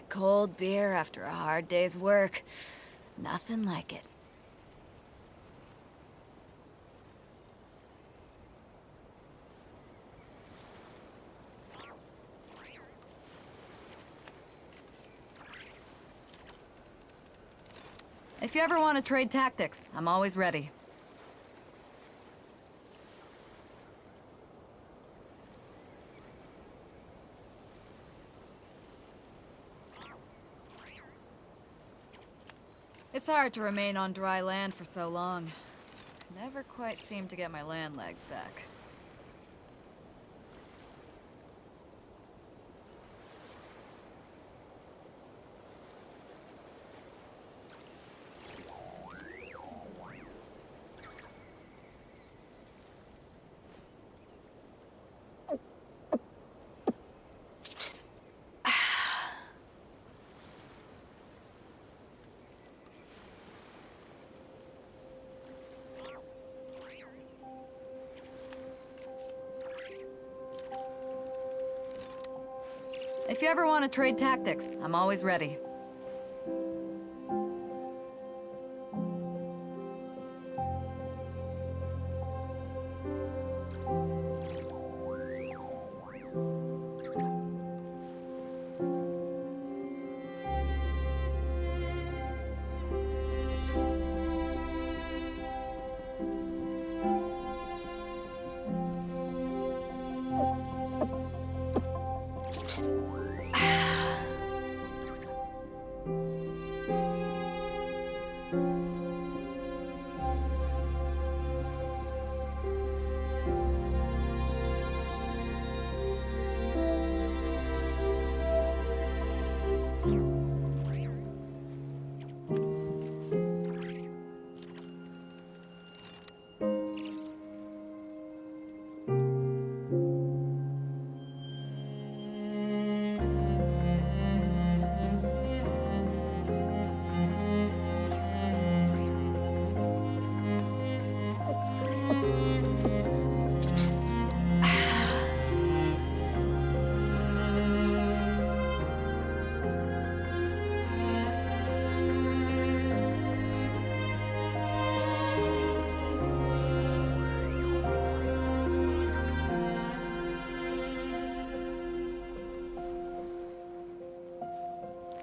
Cold beer after a hard day's work. Nothing like it. If you ever want to trade tactics, I'm always ready. It's hard to remain on dry land for so long. Never quite seem to get my land legs back. If you ever want to trade tactics, I'm always ready.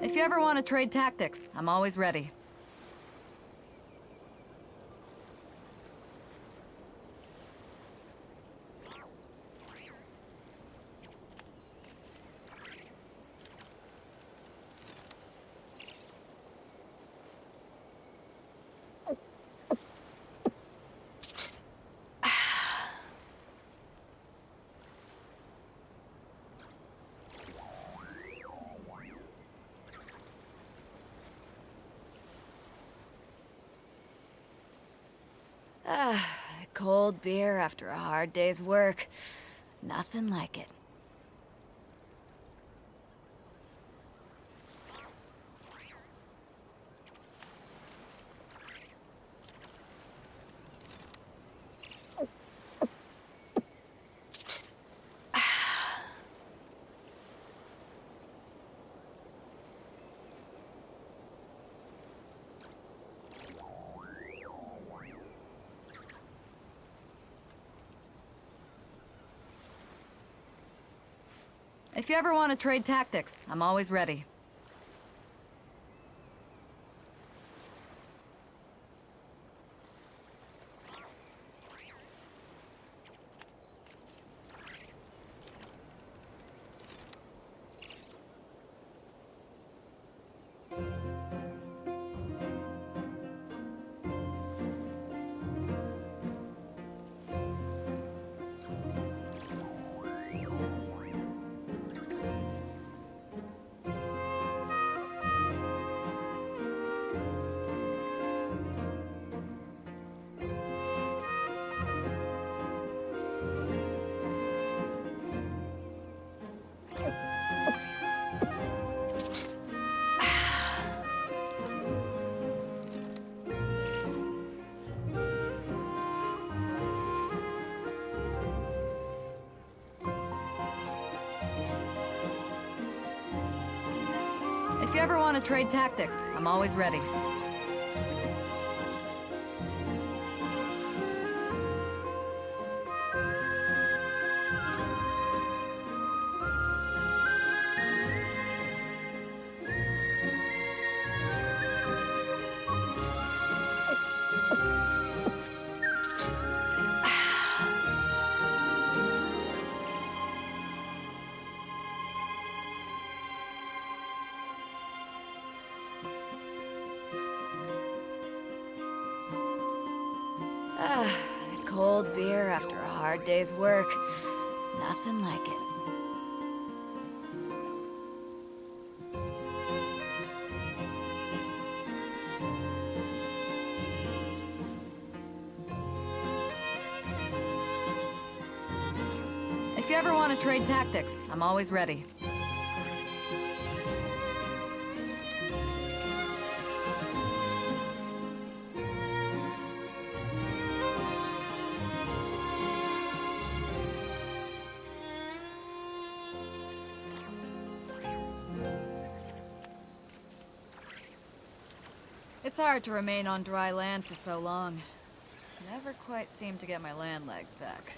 If you ever want to trade tactics, I'm always ready. Cold beer after a hard day's work. Nothing like it. If you ever want to trade tactics, I'm always ready. If you ever want to trade tactics, I'm always ready. Cold beer after a hard day's work. Nothing like it. If you ever want to trade tactics, I'm always ready. It's hard to remain on dry land for so long. Never quite seem to get my land legs back.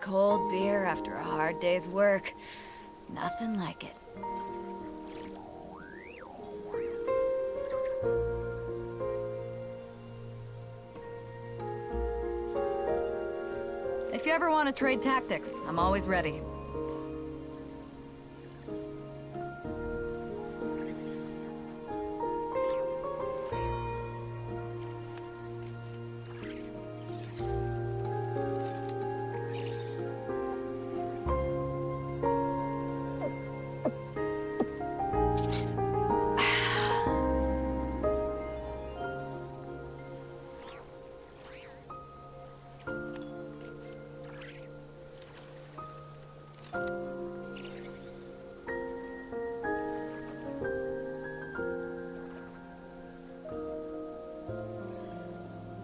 Cold beer after a hard day's work. Nothing like it. If you ever want to trade tactics, I'm always ready.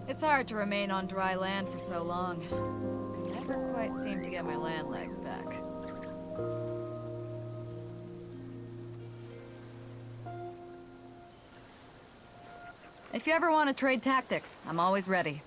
It's hard to remain on dry land for so long. Never quite seem to get my land legs back. If you ever want to trade tactics, I'm always ready.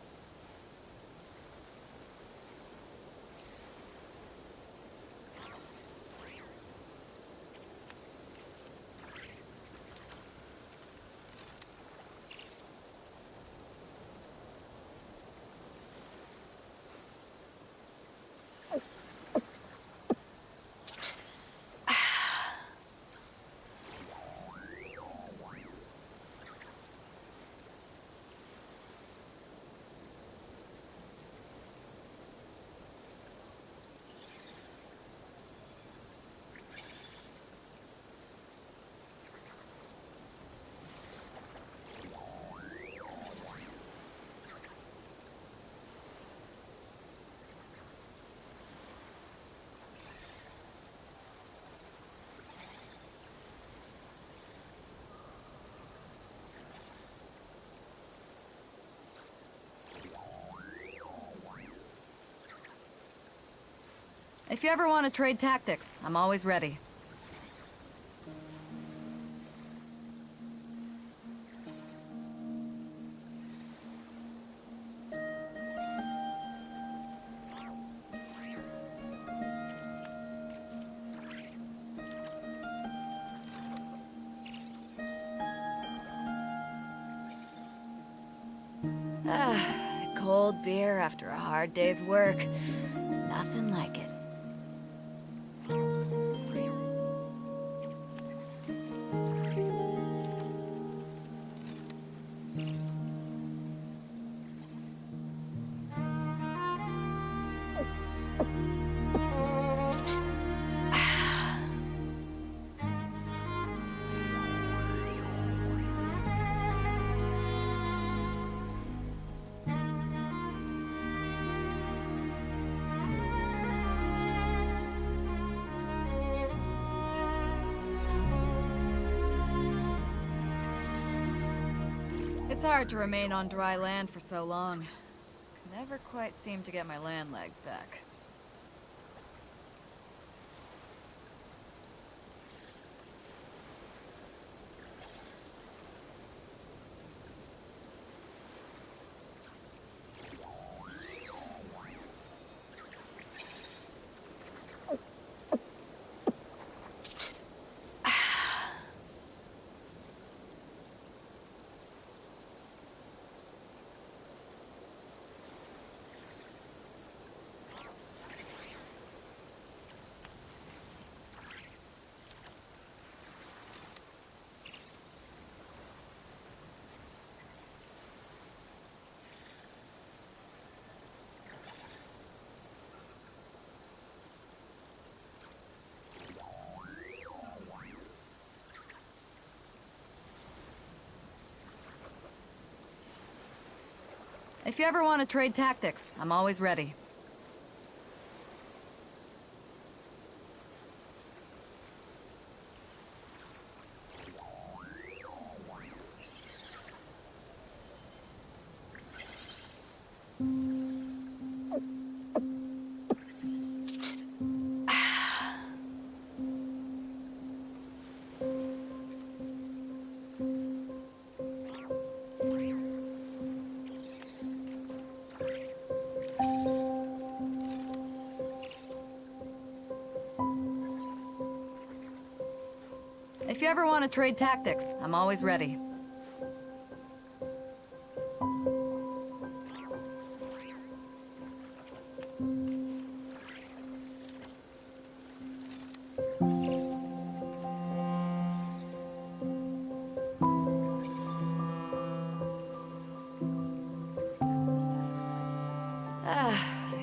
If you ever want to trade tactics, I'm always ready. Cold beer after a hard day's work. Nothing like it. It's hard to remain on dry land for so long. Never quite seem to get my land legs back. If you ever want to trade tactics, I'm always ready. If you ever want to trade tactics, I'm always ready.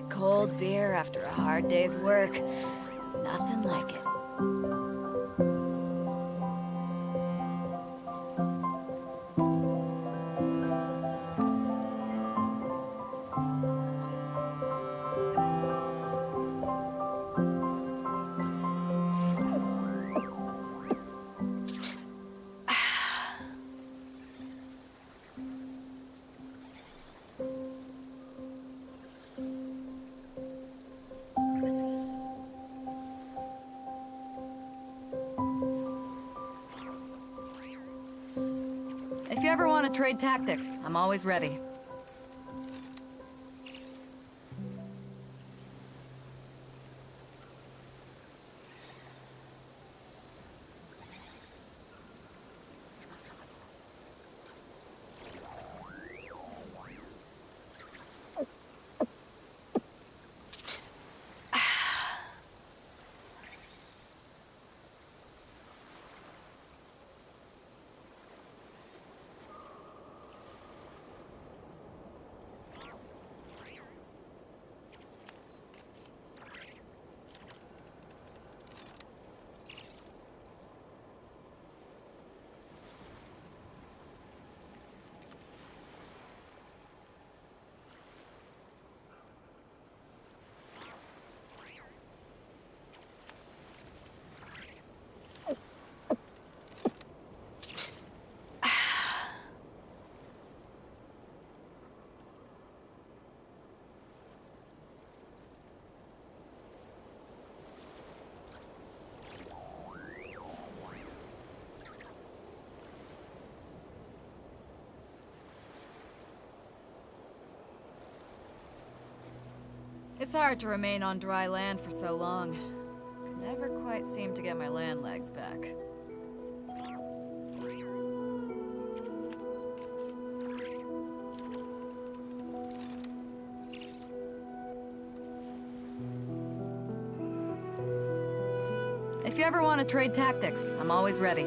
Cold beer after a hard day's work. Nothing like it. If you ever want to trade tactics, I'm always ready. It's hard to remain on dry land for so long. Never quite seem to get my land legs back. If you ever want to trade tactics, I'm always ready.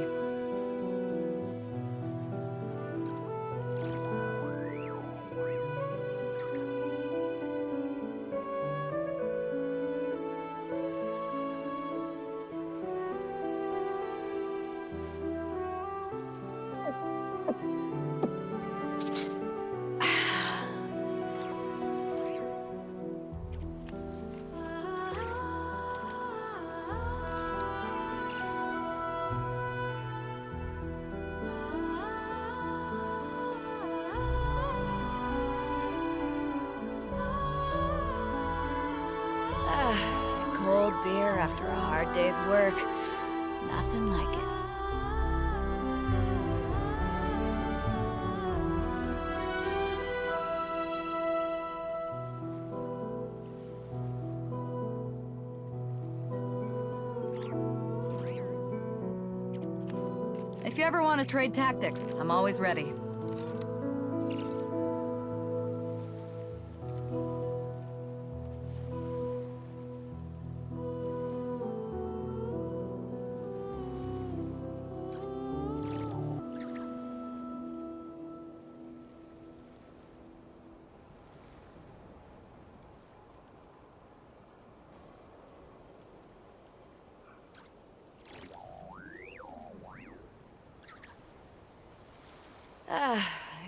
cold beer after a hard day's work. Nothing like it. If you ever want to trade tactics, I'm always ready.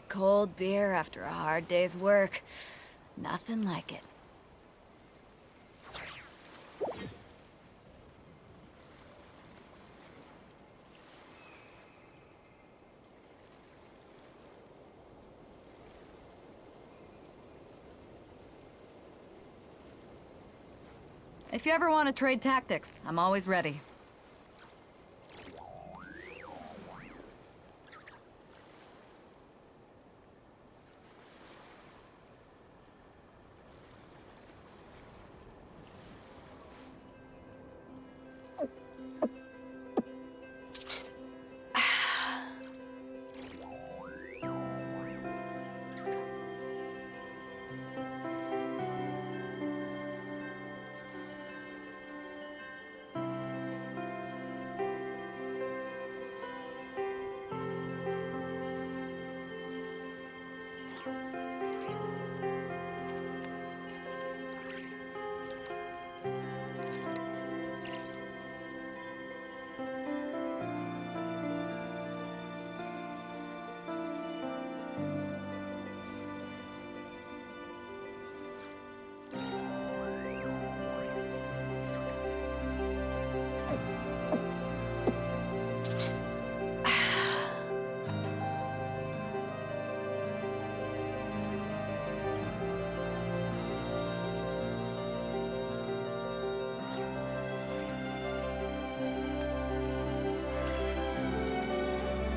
Cold beer after a hard day's work. Nothing like it. If you ever want to trade tactics, I'm always ready.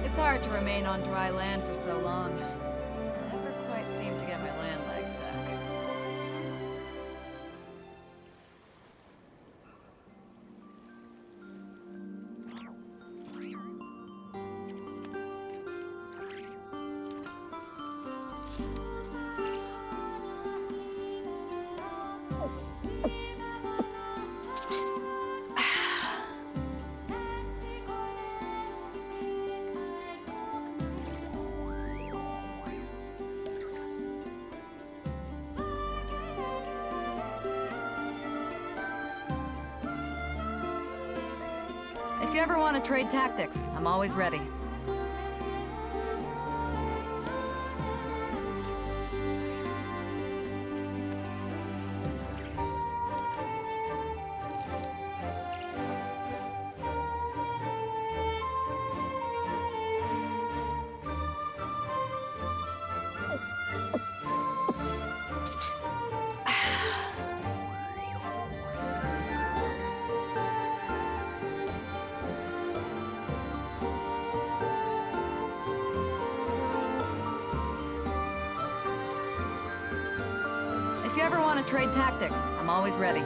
It's hard to remain on dry land for so long. Never quite seem to get my land legs back. If you ever want to trade tactics, I'm always ready. If you ever want to trade tactics, I'm always ready.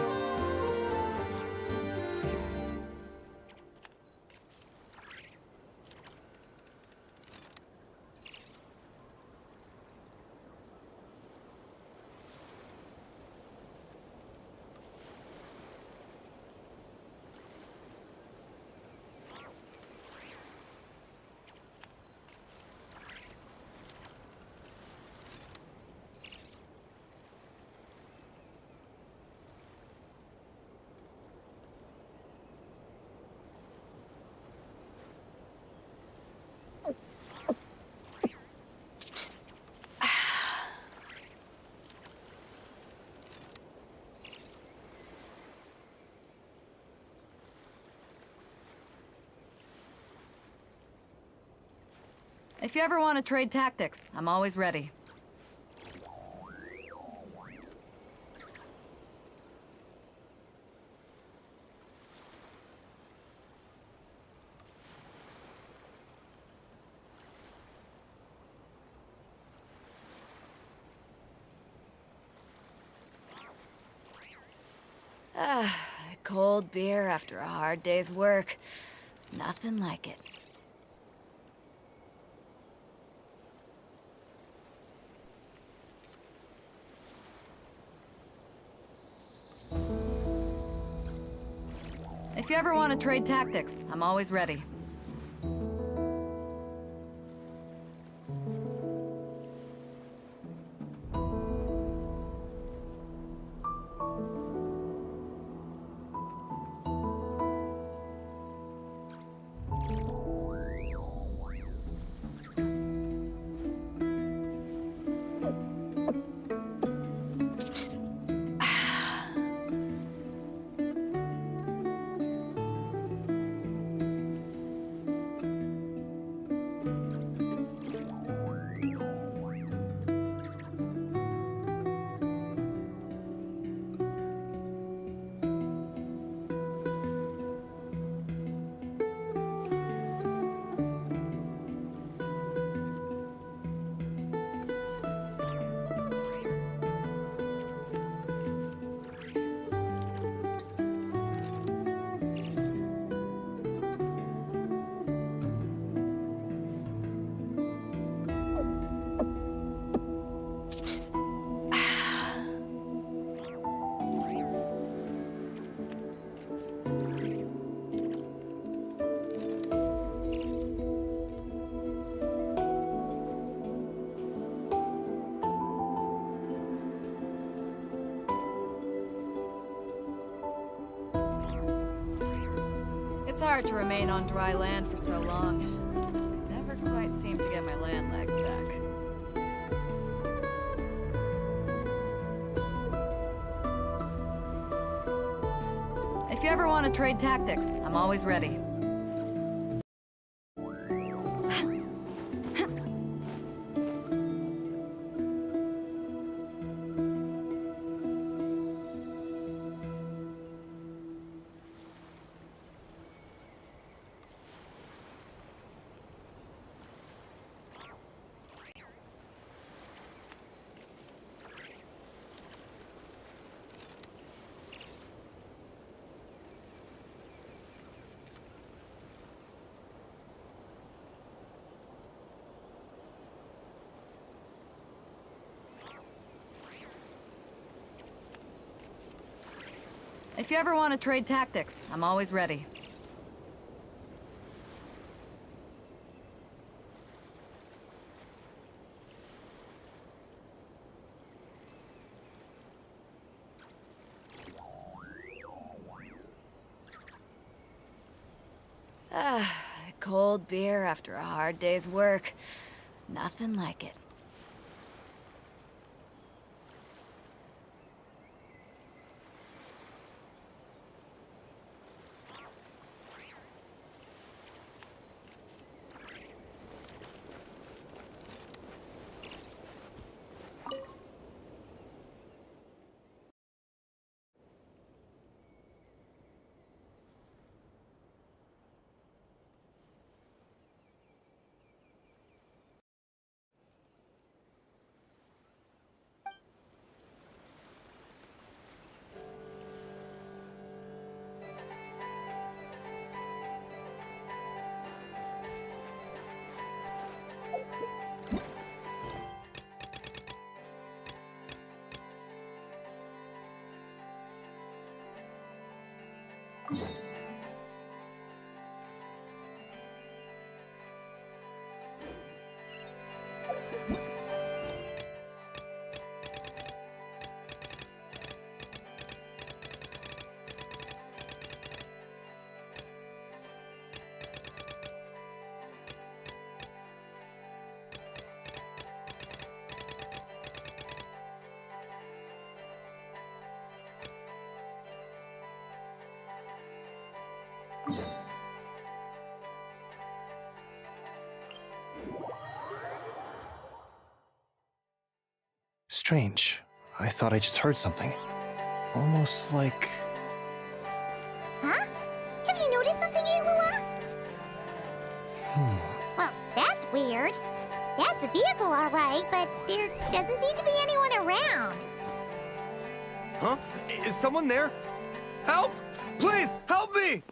If you ever want to trade tactics, I'm always ready. Cold beer after a hard day's work. Nothing like it. If you ever want to trade tactics, I'm always ready. It's hard to remain on dry land for so long. I never quite seem to get my land legs back. If you ever want to trade tactics, I'm always ready. If you ever want to trade tactics, I'm always ready. Cold beer after a hard day's work. Nothing like it. Strange. I thought I just heard something. Almost like... Huh? Have you noticed something, Alua? Well, that's weird. That's the vehicle, all right, but there doesn't seem to be anyone around. Huh? Is someone there? Help! Please, help me!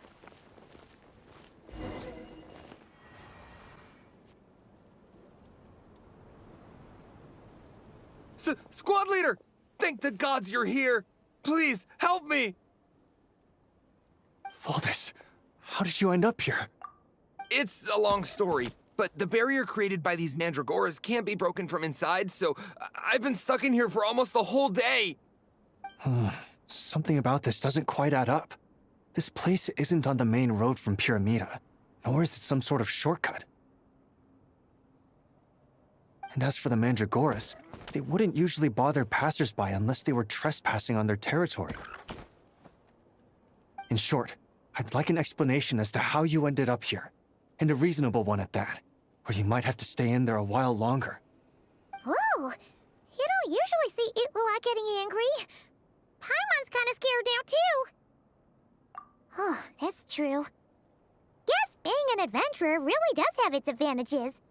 Squad leader! Thank the gods you're here! Please, help me! Valdis, how did you end up here? It's a long story, but the barrier created by these mandragoras can't be broken from inside, so I've been stuck in here for almost the whole day! Something about this doesn't quite add up. This place isn't on the main road from Pyramida, nor is it some sort of shortcut. And as for the mandragoras, they wouldn't usually bother passersby unless they were trespassing on their territory. In short, I'd like an explanation as to how you ended up here, and a reasonable one at that, or you might have to stay in there a while longer. Whoa! You don't usually see Itlua getting angry. Paimon's kind of scared now, too. Oh, that's true. Guess being an adventurer really does have its advantages.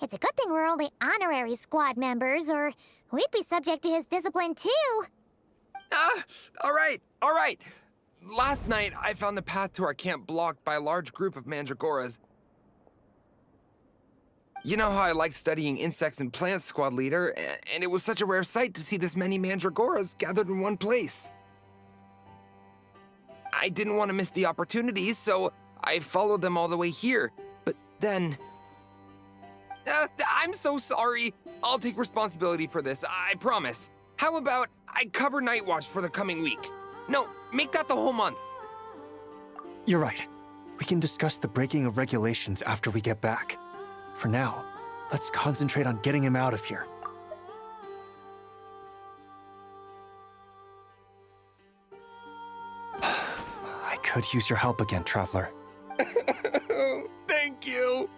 It's a good thing we're only honorary squad members, or we'd be subject to his discipline, too. All right. Last night, I found the path to our camp blocked by a large group of mandragoras. You know how I like studying insects and plants, Squad Leader, and it was such a rare sight to see this many mandragoras gathered in one place. I didn't want to miss the opportunity, so I followed them all the way here. But then... I'm so sorry. I'll take responsibility for this, I promise. How about I cover Night Watch for the coming week? No, make that the whole month. You're right. We can discuss the breaking of regulations after we get back. For now, let's concentrate on getting him out of here. I could use your help again, Traveler. Thank you.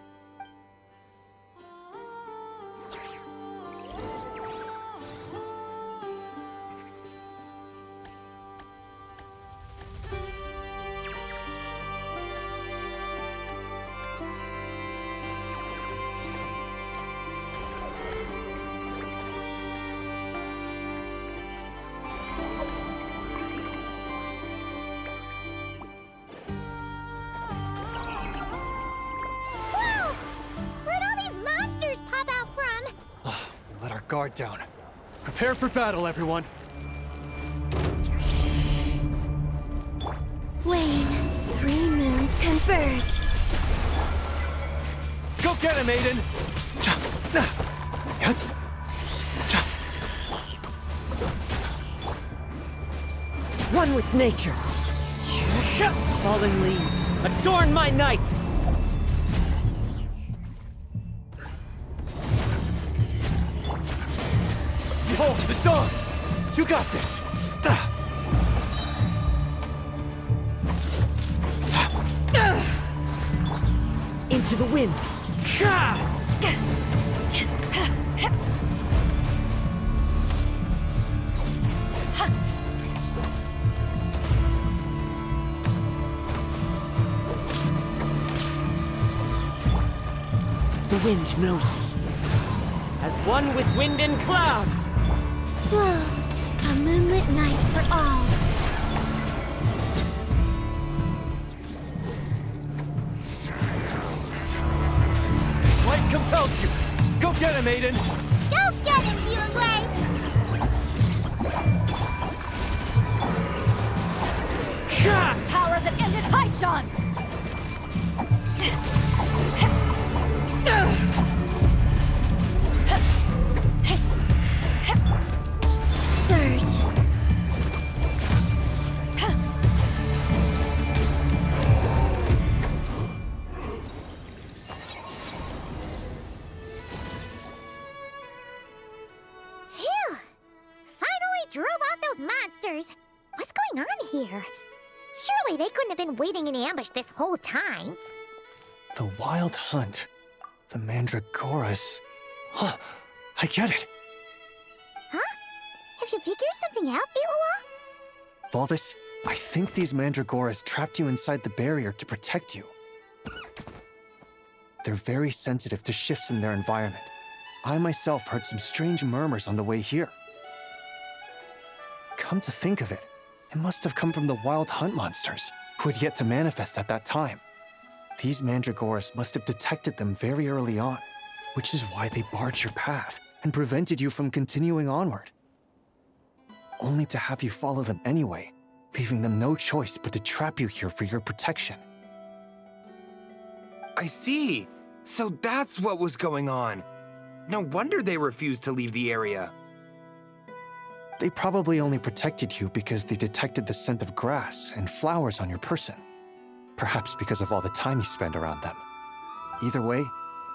Guard down. Prepare for battle, everyone. Wayne, 3 moons converge. Go get him, Aiden! One with nature. Falling leaves, adorn my night! Behold, the dawn! You got this! Into the wind! The wind knows me. As one with wind and cloud! Whoa, a moonlit night for all. Light compels you! Go get him, Aiden! Go get him, Uruguay! Power that ended Haishan! Surge. Phew! Finally drove out those monsters! What's going on here? Surely they couldn't have been waiting in ambush this whole time. The Wild Hunt. The Mandragoras. Huh, I get it. Huh? Have you figured something out, Itlua? Valdis, I think these Mandragoras trapped you inside the barrier to protect you. They're very sensitive to shifts in their environment. I myself heard some strange murmurs on the way here. Come to think of it, It must have come from the Wild Hunt monsters, who had yet to manifest at that time. These mandragores must have detected them very early on, which is why they barred your path and prevented you from continuing onward. Only to have you follow them anyway, leaving them no choice but to trap you here for your protection. I see. So that's what was going on. No wonder they refused to leave the area. They probably only protected you because they detected the scent of grass and flowers on your person. Perhaps because of all the time you spend around them. Either way,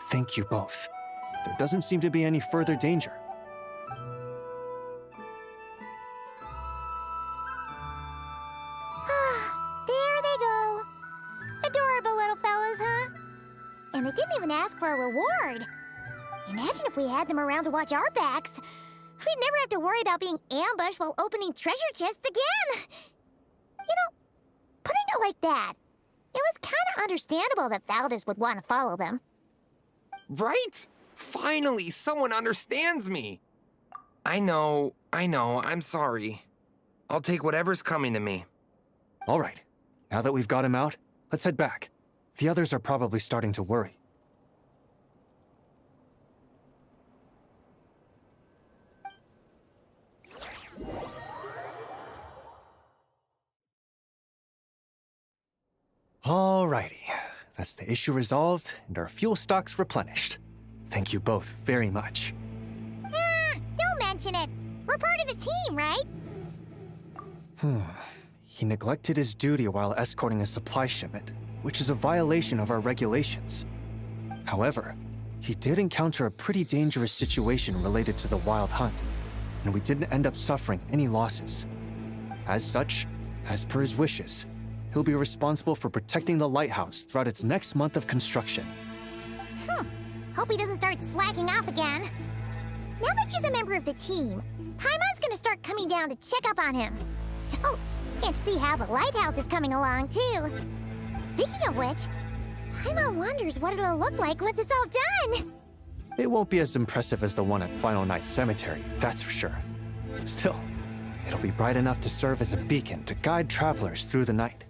thank you both. There doesn't seem to be any further danger. There they go. Adorable little fellas, huh? And they didn't even ask for a reward. Imagine if we had them around to watch our backs. We'd never have to worry about being ambushed while opening treasure chests again. You know, putting it like that, it was kind of understandable that Valdez would want to follow them. Right? Finally, someone understands me. I know, I'm sorry. I'll take whatever's coming to me. All right, now that we've got him out, let's head back. The others are probably starting to worry. Alrighty, that's the issue resolved and our fuel stocks replenished. Thank you both very much. Don't mention it. We're part of the team, right? He neglected his duty while escorting a supply shipment, which is a violation of our regulations. However, he did encounter a pretty dangerous situation related to the Wild Hunt, and we didn't end up suffering any losses. As such, as per his wishes, he'll be responsible for protecting the lighthouse throughout its next month of construction. Hope he doesn't start slacking off again. Now that she's a member of the team, Paimon's gonna start coming down to check up on him. Oh, and see how the lighthouse is coming along, too. Speaking of which, Paimon wonders what it'll look like once it's all done. It won't be as impressive as the one at Final Night Cemetery, that's for sure. Still, it'll be bright enough to serve as a beacon to guide travelers through the night.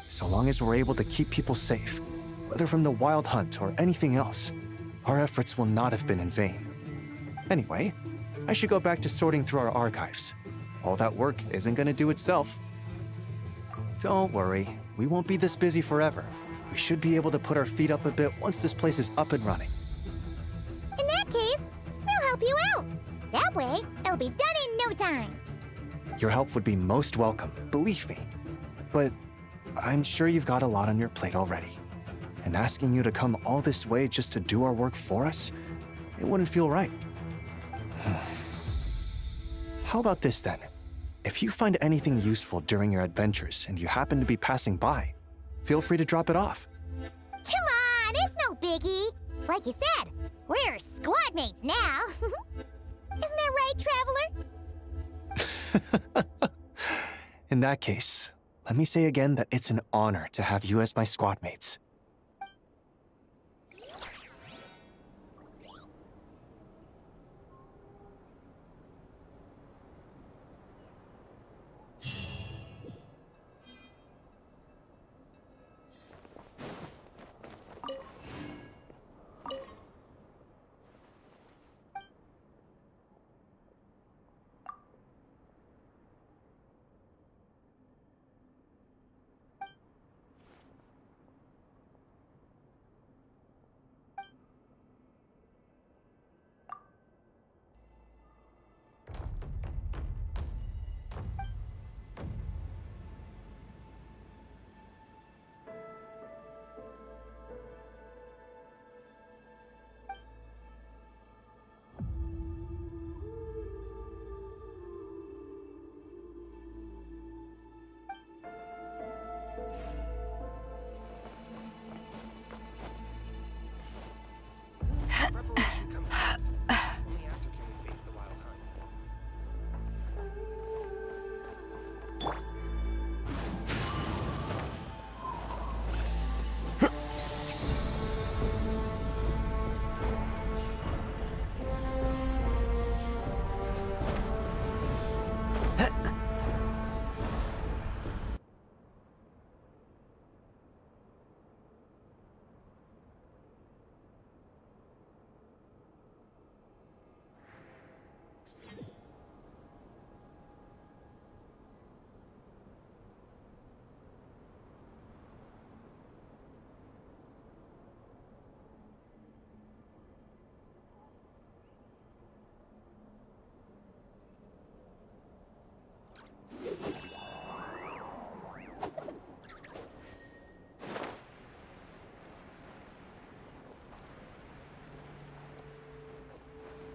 So long as we're able to keep people safe, whether from the Wild Hunt or anything else, our efforts will not have been in vain. Anyway, I should go back to sorting through our archives. All that work isn't gonna do itself. Don't worry, we won't be this busy forever. We should be able to put our feet up a bit once this place is up and running. In that case, we'll help you out. That way, it'll be done in no time. Your help would be most welcome, believe me. But I'm sure you've got a lot on your plate already. And asking you to come all this way just to do our work for us, it wouldn't feel right. How about this then? If you find anything useful during your adventures and you happen to be passing by, feel free to drop it off. Come on, it's no biggie. Like you said, we're squad mates now. Isn't that right, Traveler? In that case, let me say again that it's an honor to have you as my squad mates.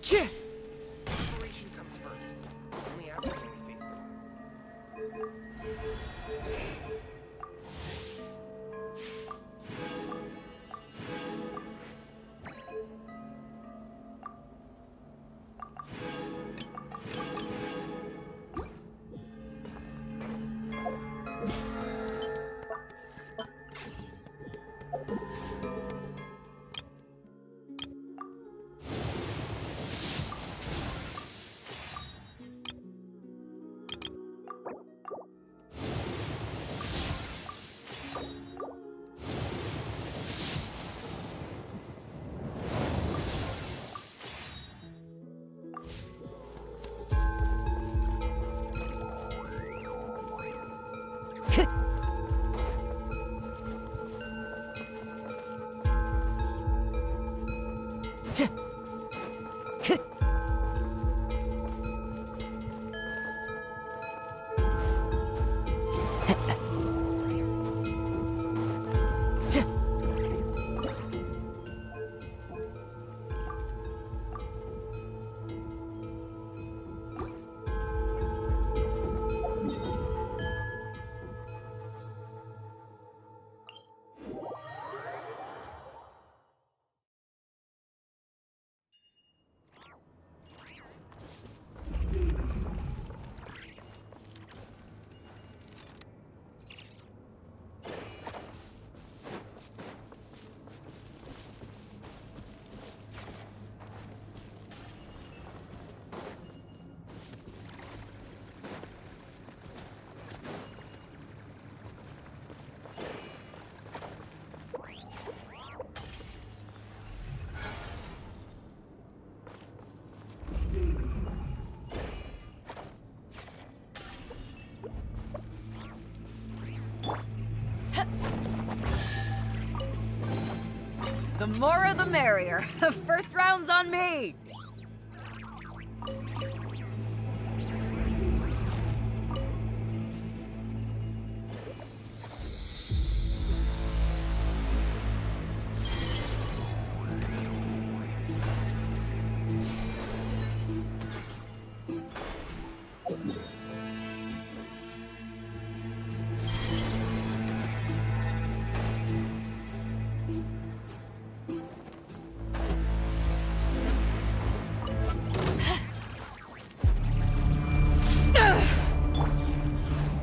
Operation comes first. Only after can we face them. The more the merrier. First round's on me!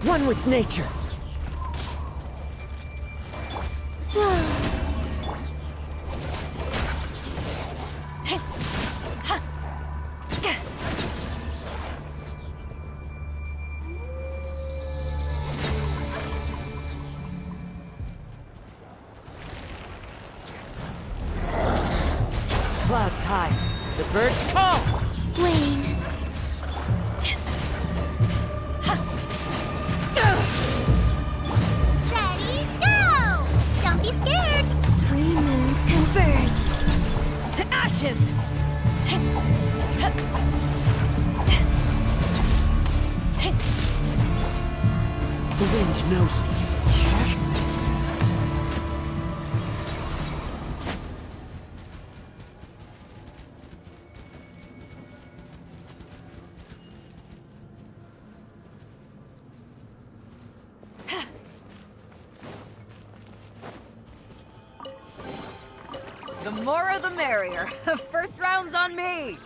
One with nature. Clouds high. The birds call. Wayne. Ready, go! Don't be scared! Three moons converge. To ashes! The wind knows me. The more the merrier. First round's on me!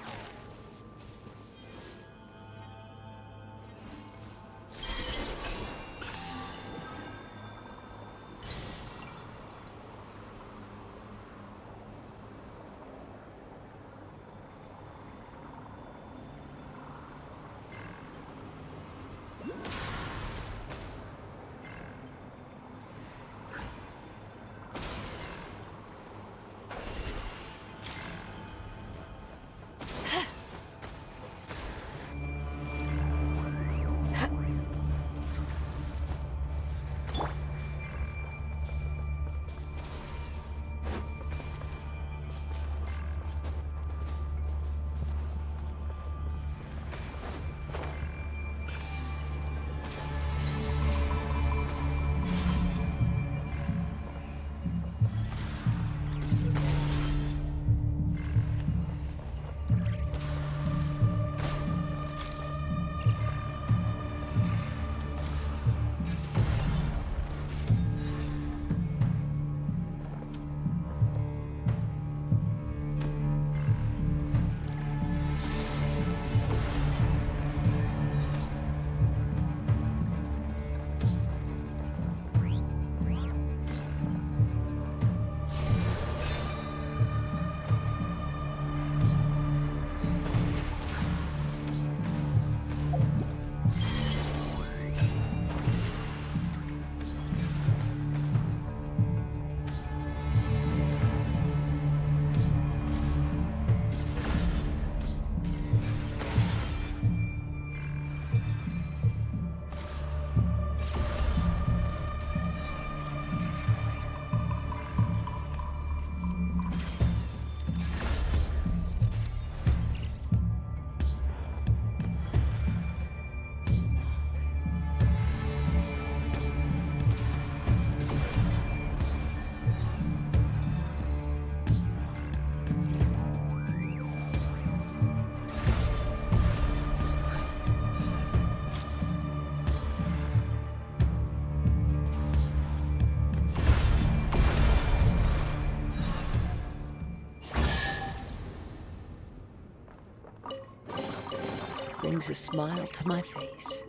brings a smile to my face.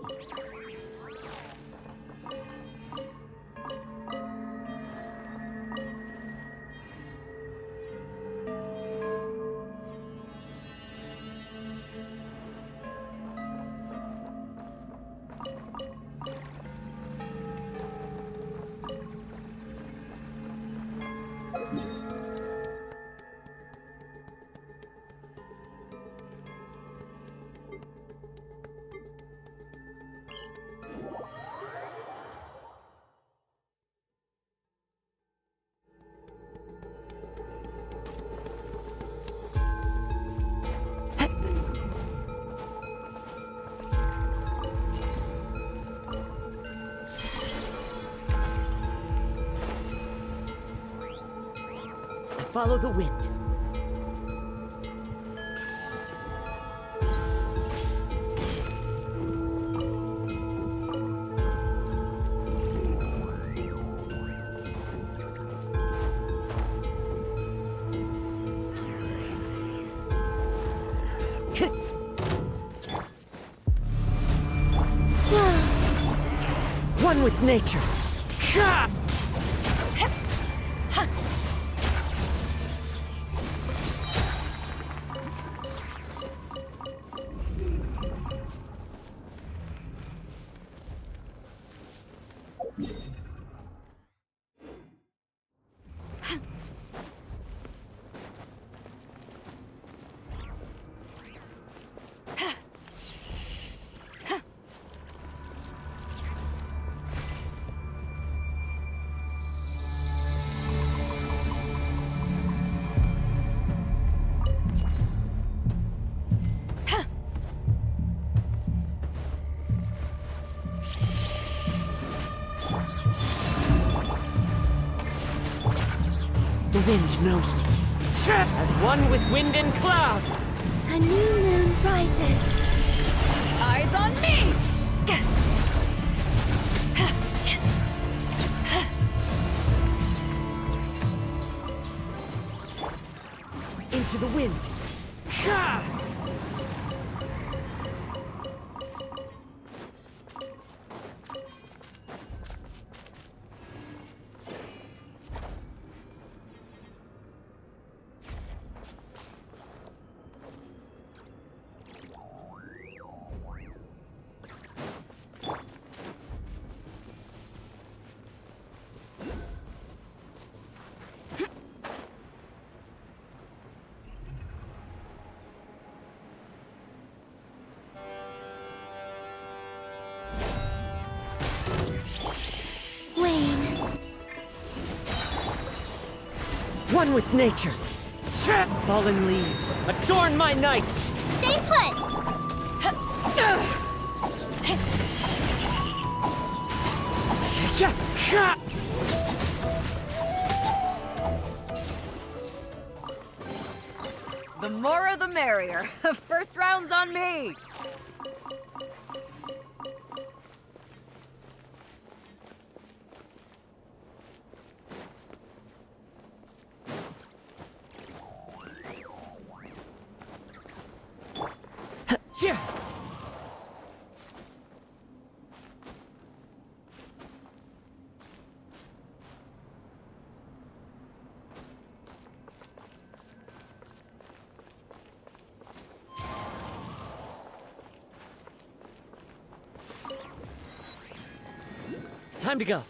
Follow the wind. One with nature. The wind knows me. As one with wind and cloud. A new moon rises. Eyes on me! Into the wind. One with nature. Fallen leaves, adorn my night! Stay put! The more the merrier. First round's on me! Time to go.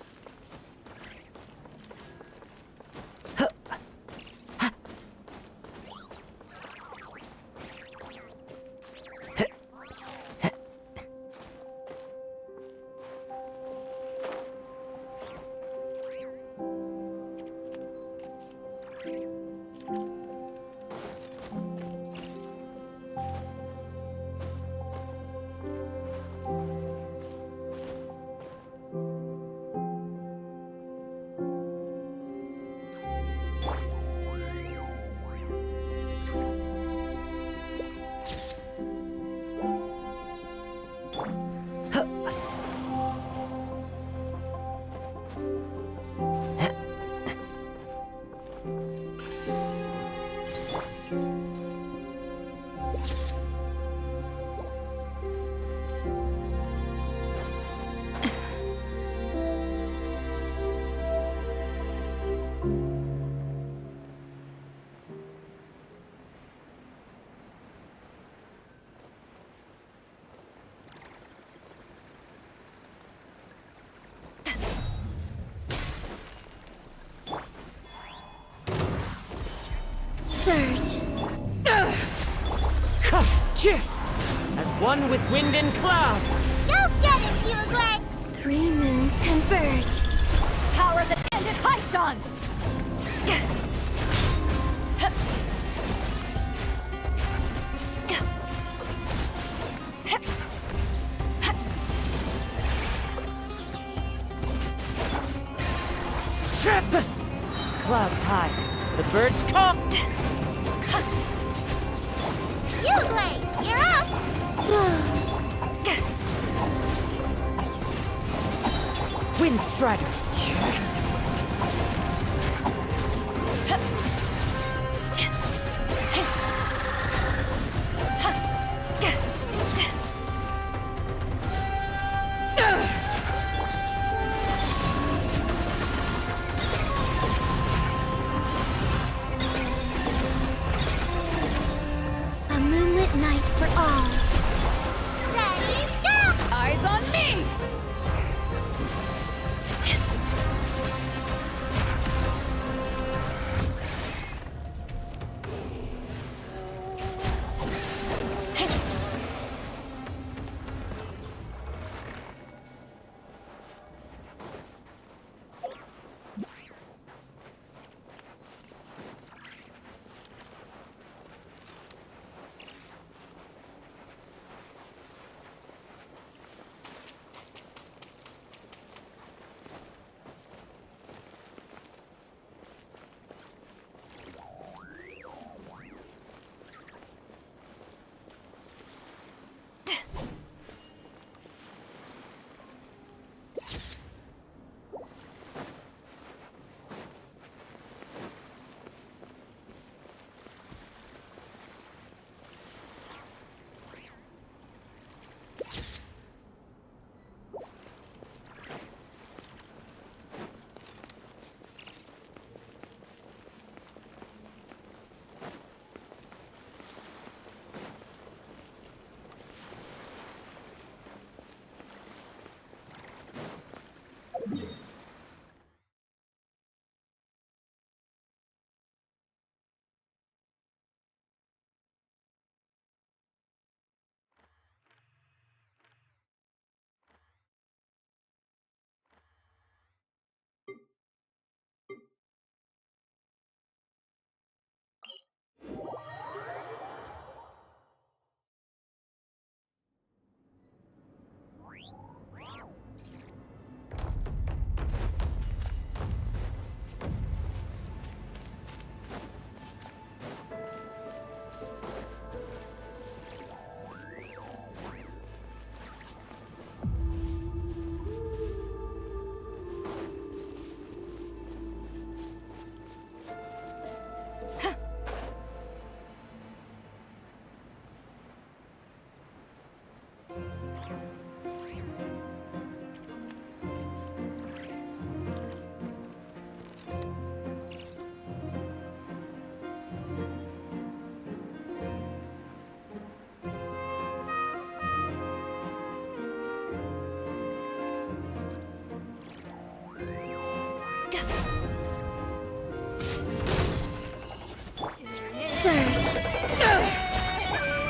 As one with wind and cloud! Go get him, Uruguay! 3 moons converge. Power that ended Haishan! Clouds high. The birds call. Uruguay, you're up! Wind Strider. A moonlit night for all. Ready, go! Eyes on me!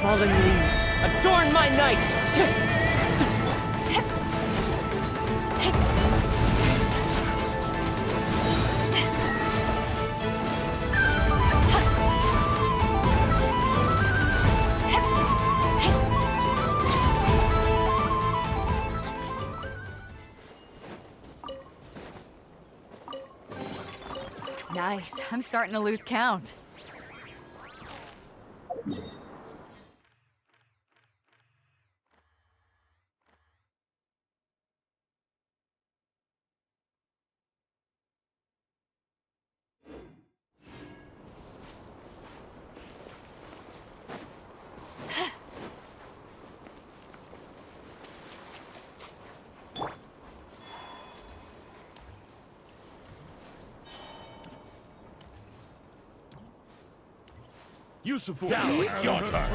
Fallen leaves, adorn my night! Nice. I'm starting to lose count. Useful. Now it's your turn.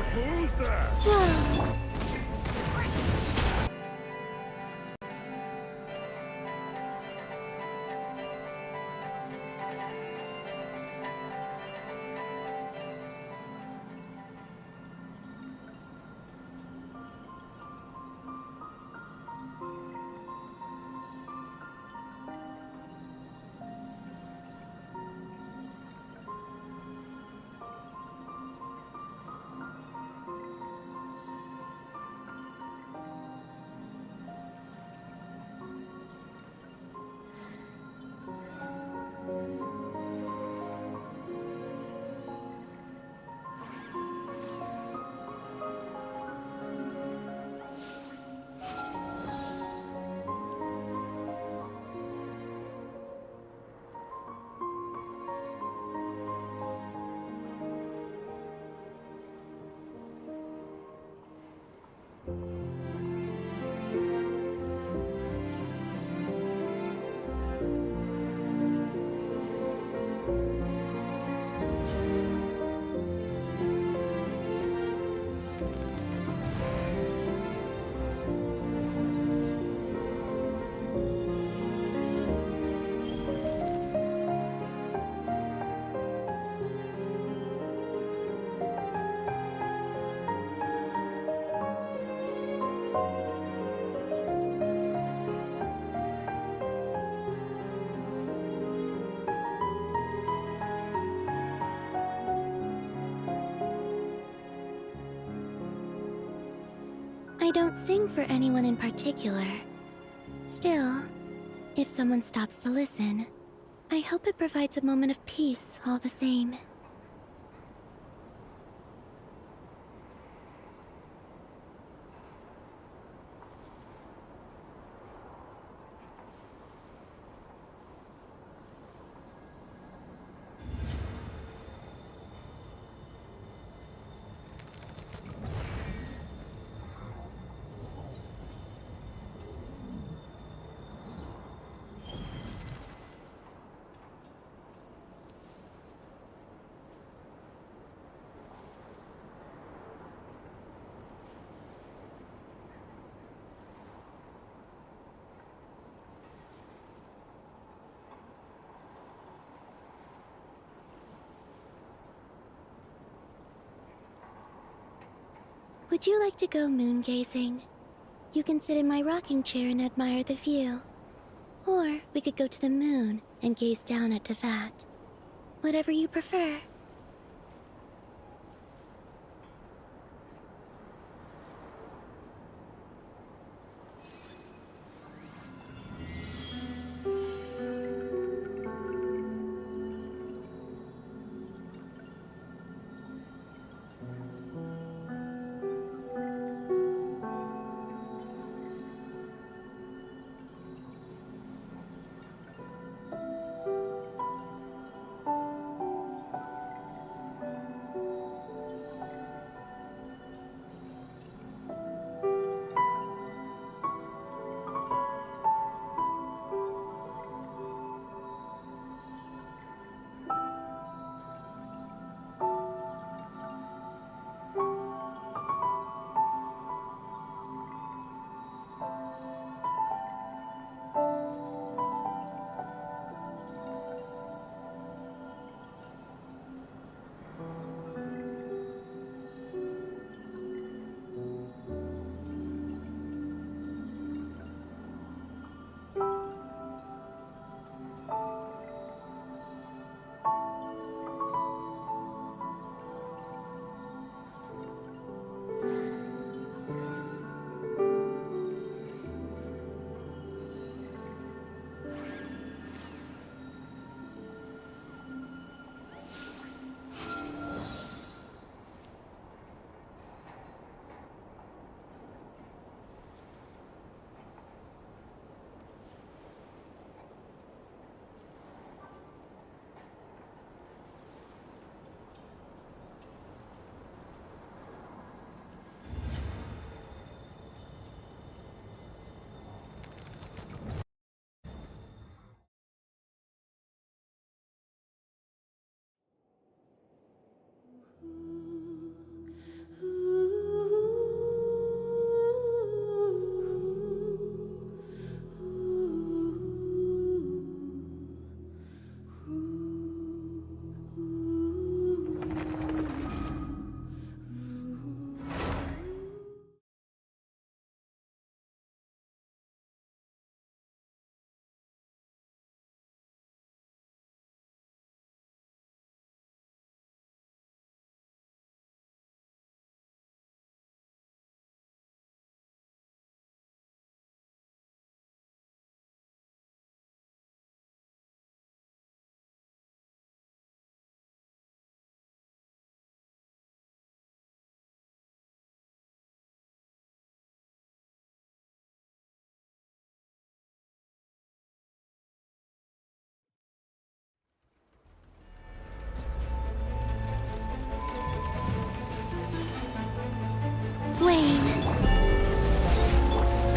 I don't sing for anyone in particular. Still, if someone stops to listen, I hope it provides a moment of peace all the same. Would you like to go moon gazing? You can sit in my rocking chair and admire the view. Or we could go to the moon and gaze down at Tefat. Whatever you prefer.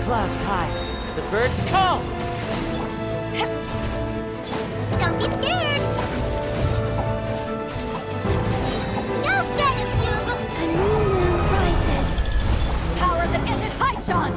clouds high, the birds call! Don't be scared! Go get it, Bugle! A new moon rises. Power that ended Haishan!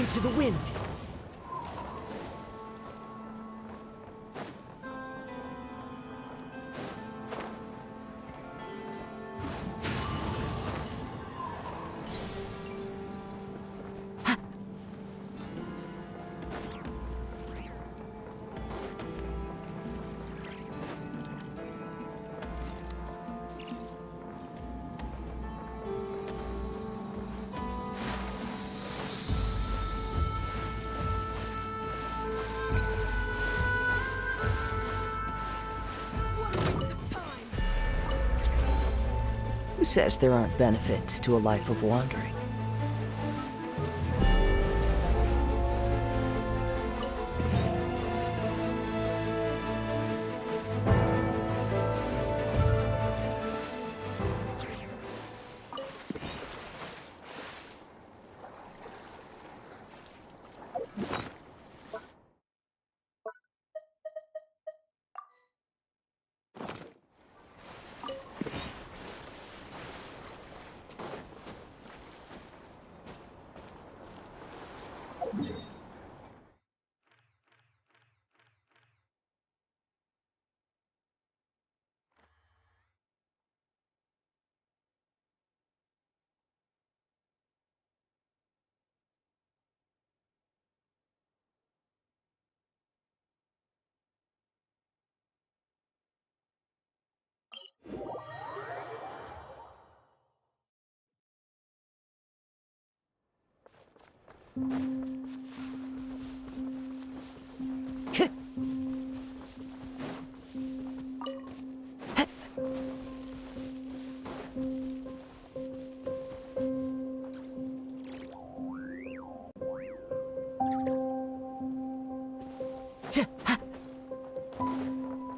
into the wind. Who says there aren't benefits to a life of wandering?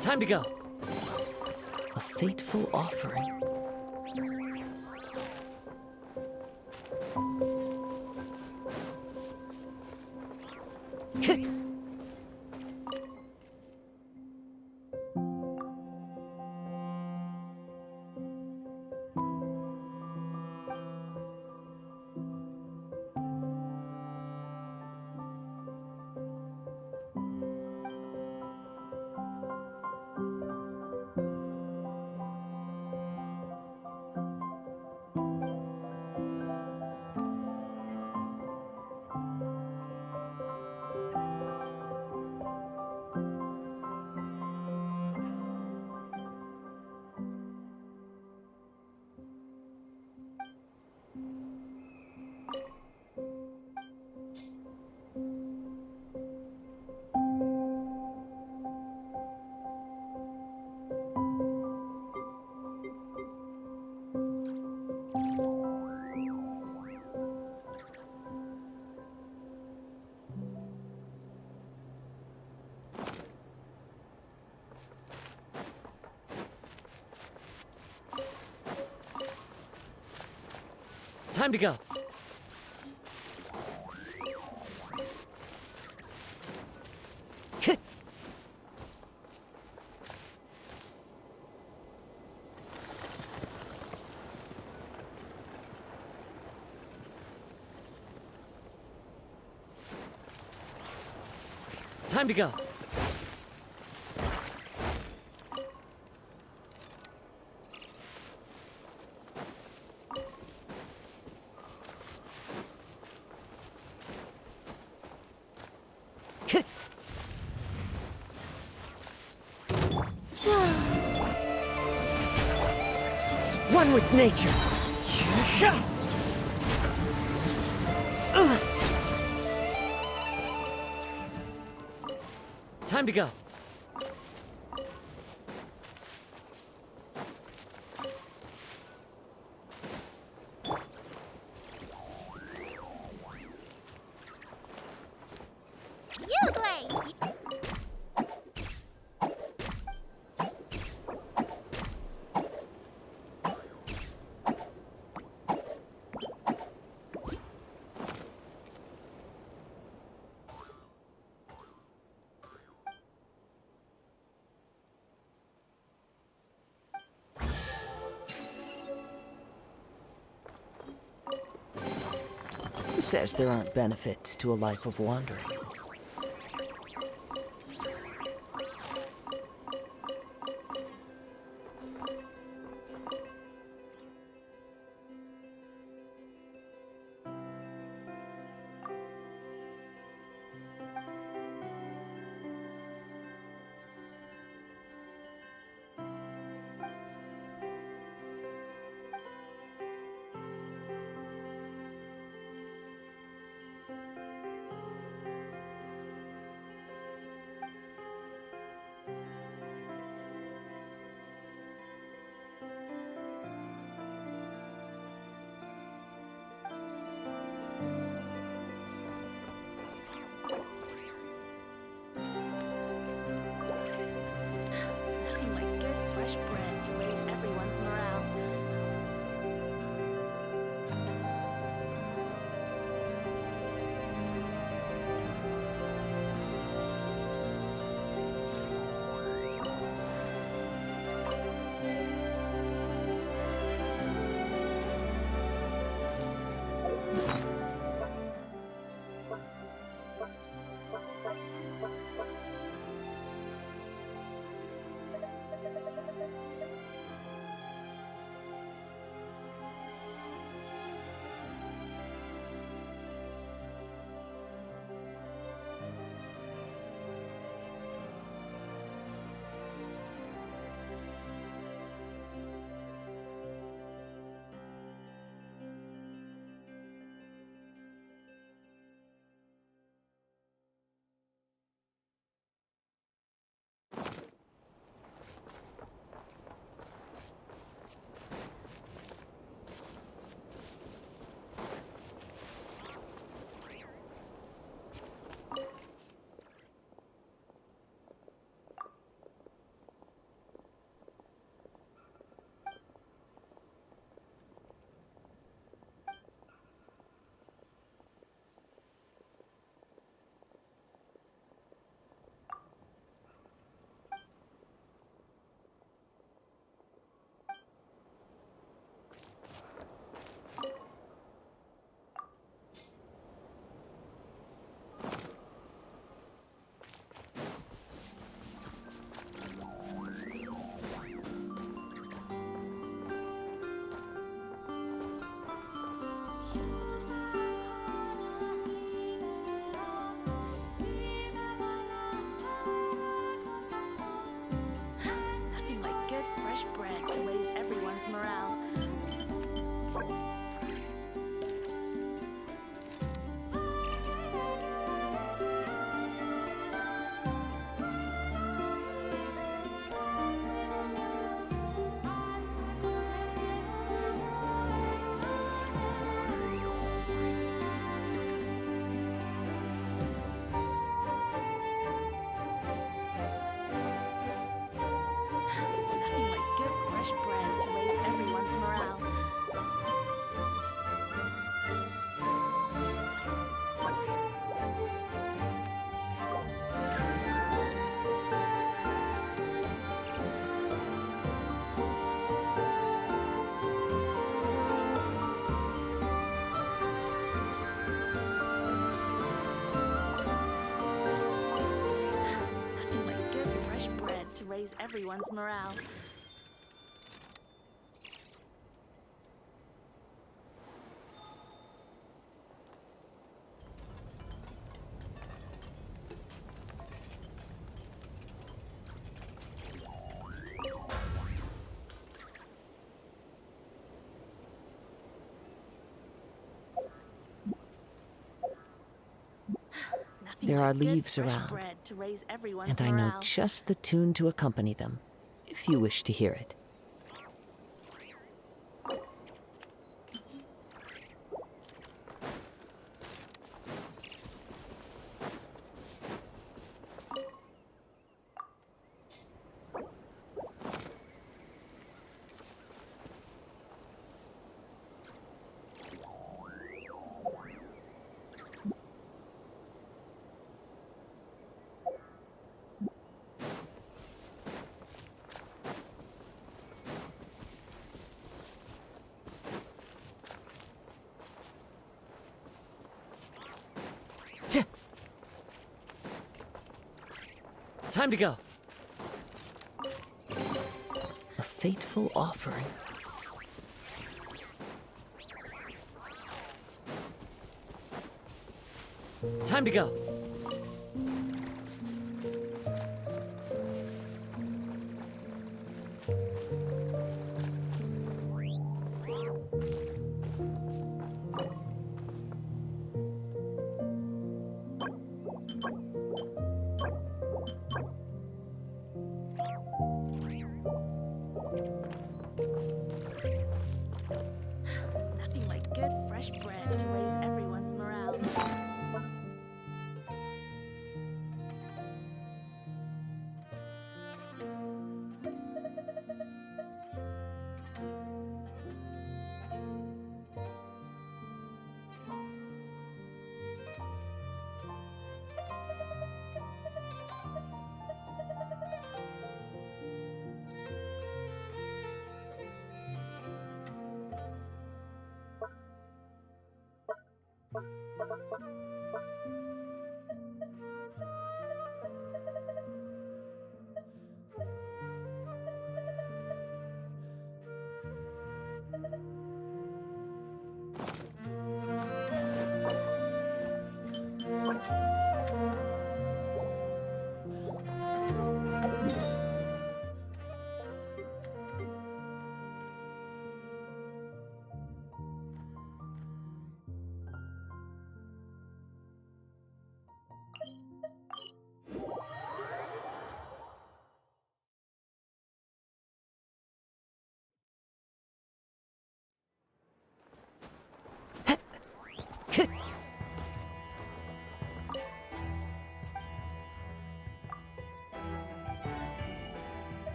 Time to go. A fateful offering. Time to go. Time to go. One with nature. Time to go. says there aren't benefits to a life of wandering? Nothing like good fresh bread to raise everyone's morale. Nothing like good fresh bread to raise everyone's morale. Nothing like good fresh bread to raise everyone's morale. Nothing like good fresh bread to raise everyone's morale. There are leaves around, and I know just the tune to accompany them, if you wish to hear it. Time to go. A fateful offering. Time to go. Nothing like good fresh bread to raise everyone's morale.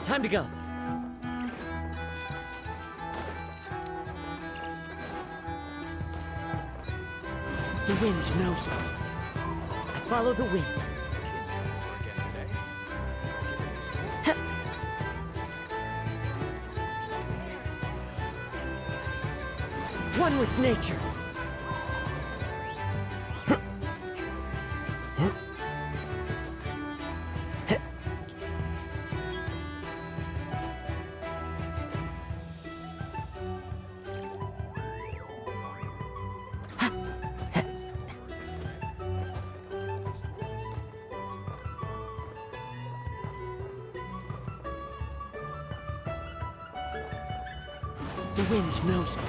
Time to go. The wind knows me. I follow the wind. One with nature. The wind knows me.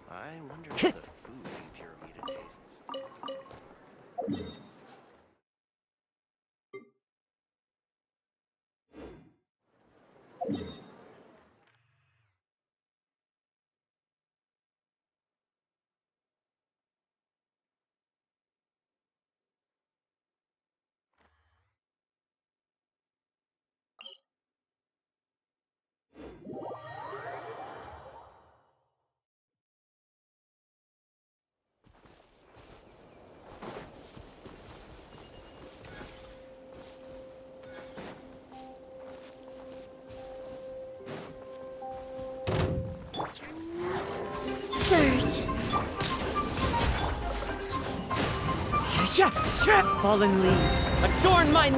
I wonder how the food in Pyramida tastes. Fallen leaves, adorn my...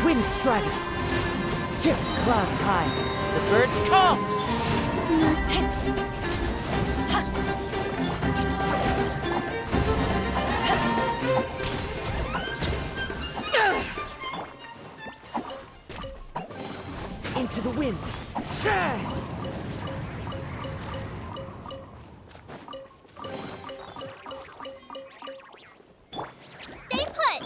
Wind striving. Clouds high. The birds come. Into the wind. Stay put!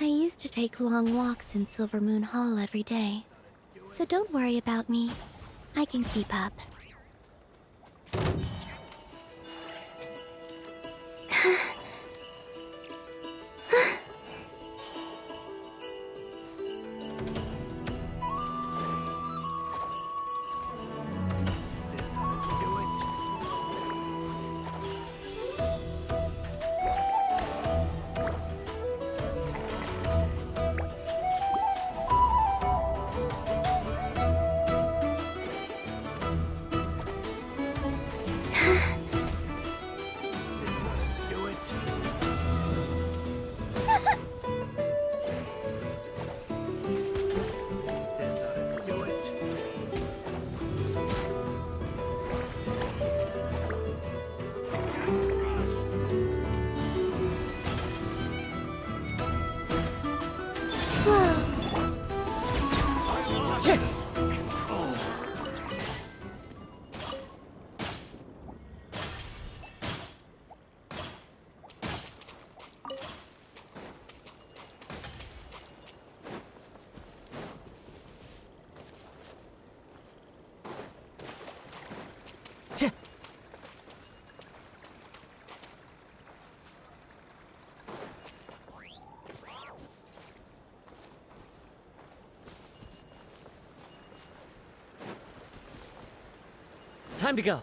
used to take long walks in Silver Moon Hall every day. So don't worry about me. I can keep up. Time to go.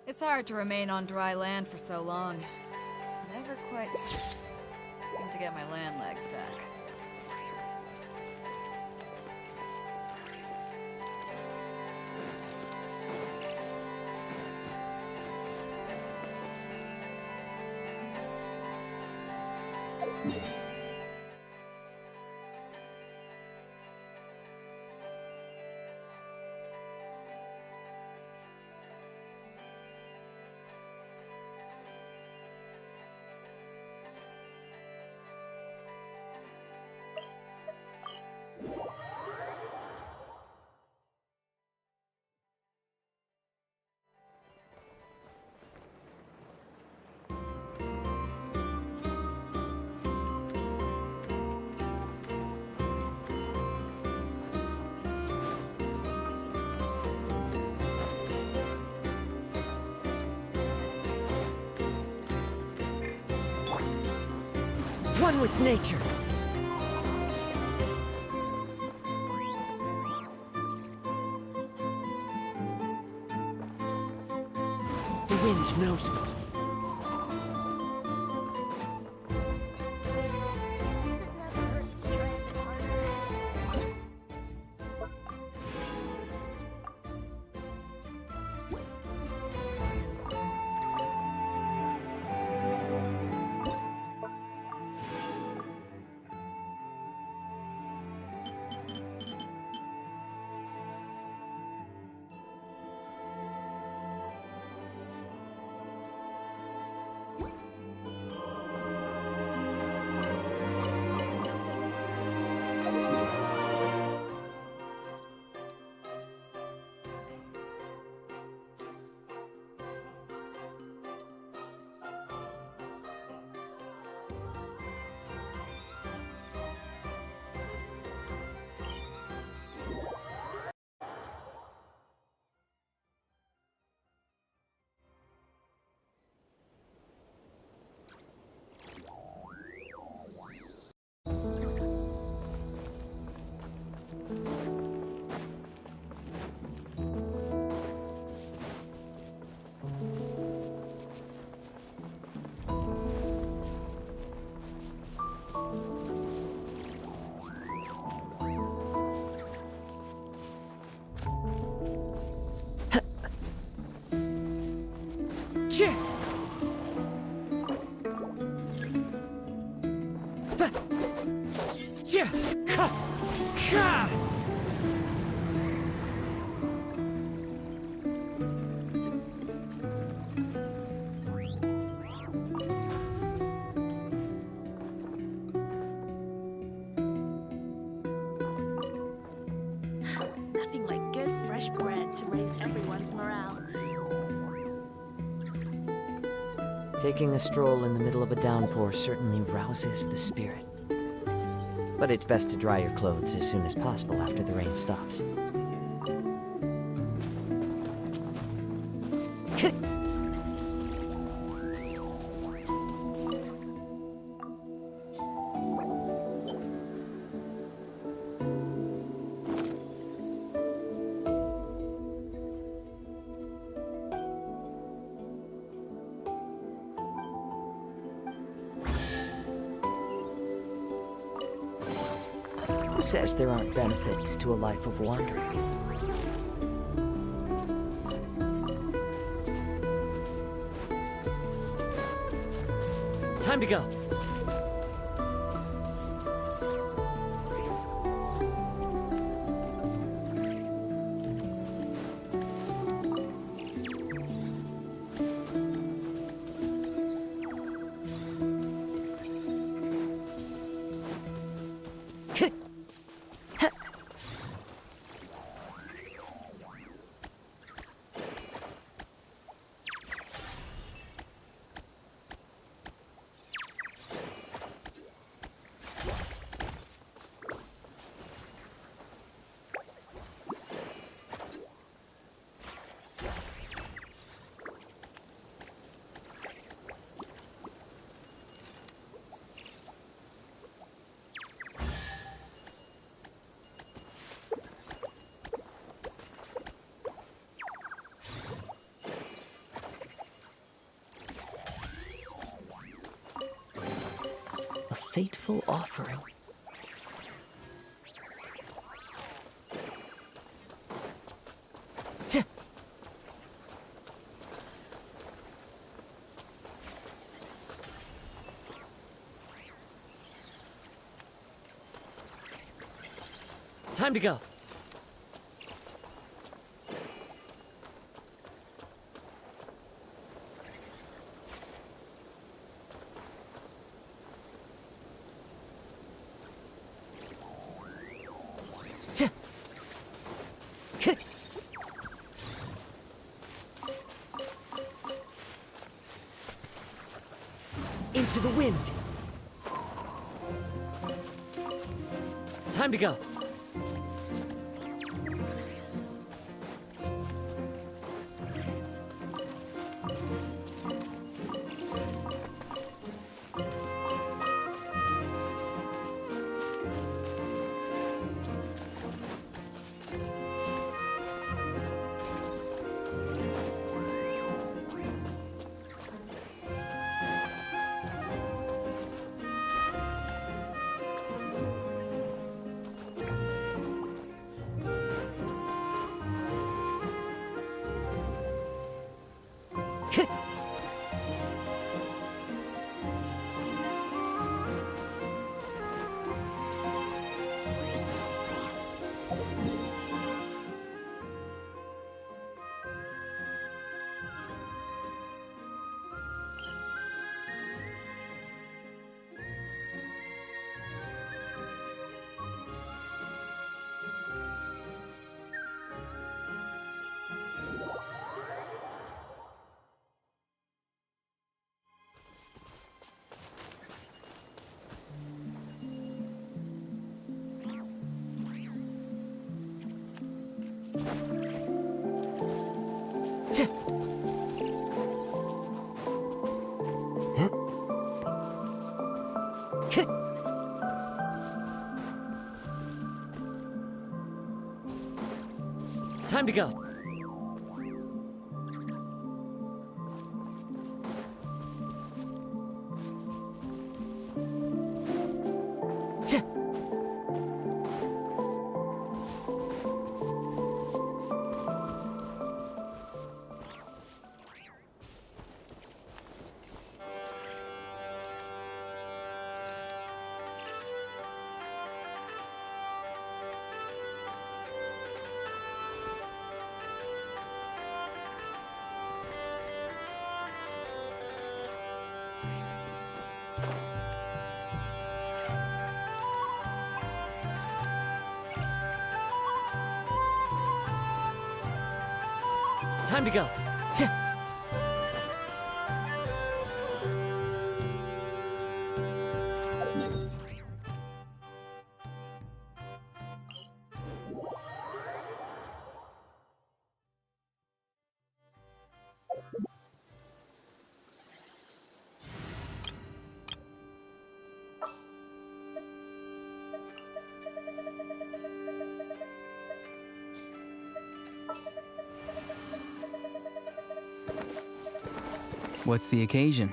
It's hard to remain on dry land for so long. Never quite seem to get my land legs back. One with nature. The wind knows me. Nothing like good fresh bread to raise everyone's morale. Taking a stroll in the middle of a downpour certainly rouses the spirit. But it's best to dry your clothes as soon as possible after the rain stops. Who says there aren't benefits to a life of wandering? Time to go. A fateful offering. Time to go. Into the wind. Time to go. Time to go. Time to go. What's the occasion?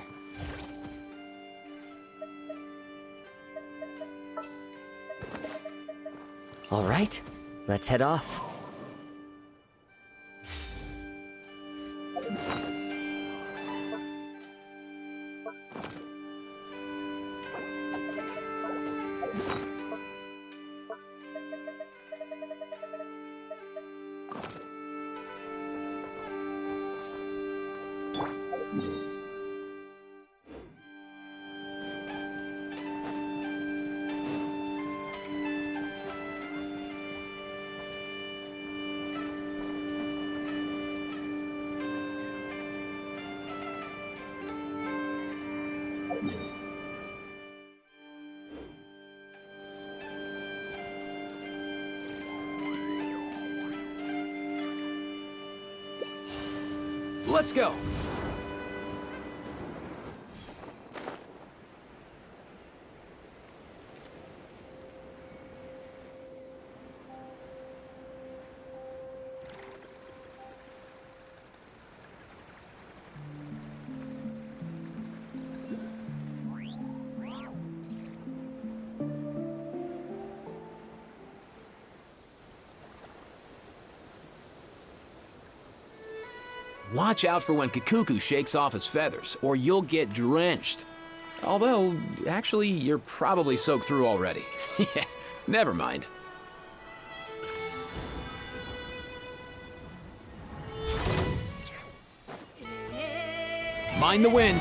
All right, let's head off. Let's go! Watch out for when Kikuku shakes off his feathers, or you'll get drenched. Although, actually, you're probably soaked through already. Yeah, never mind. Mind the wind.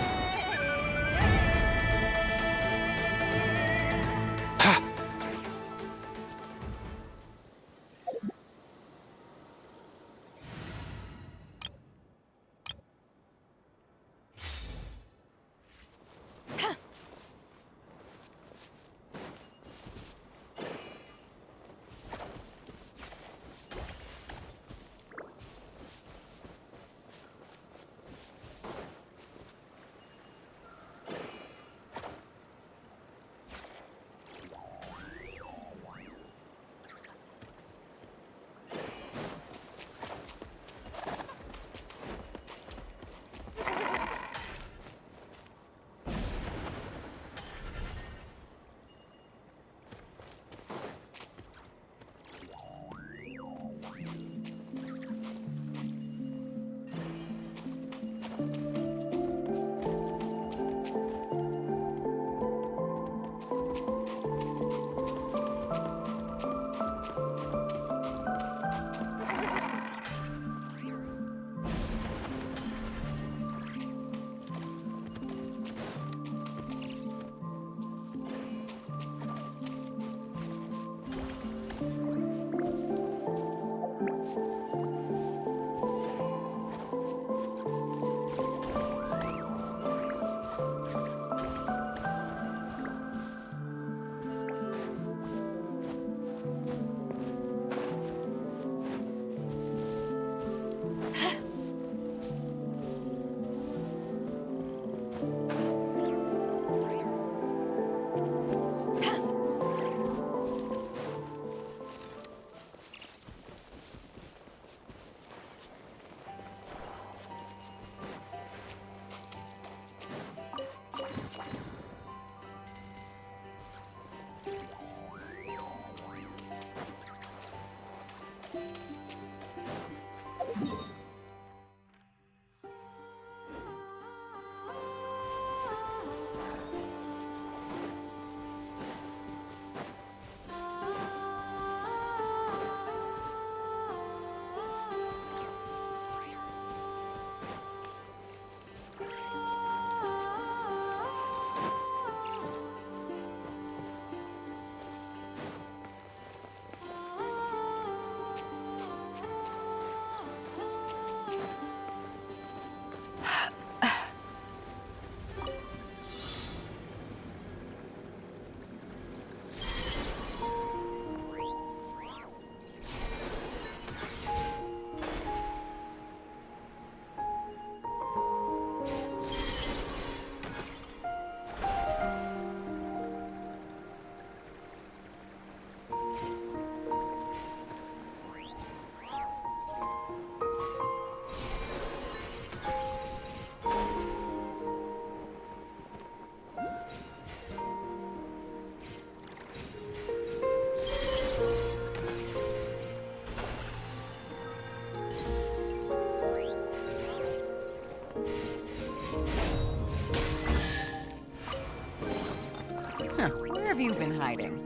have you been hiding?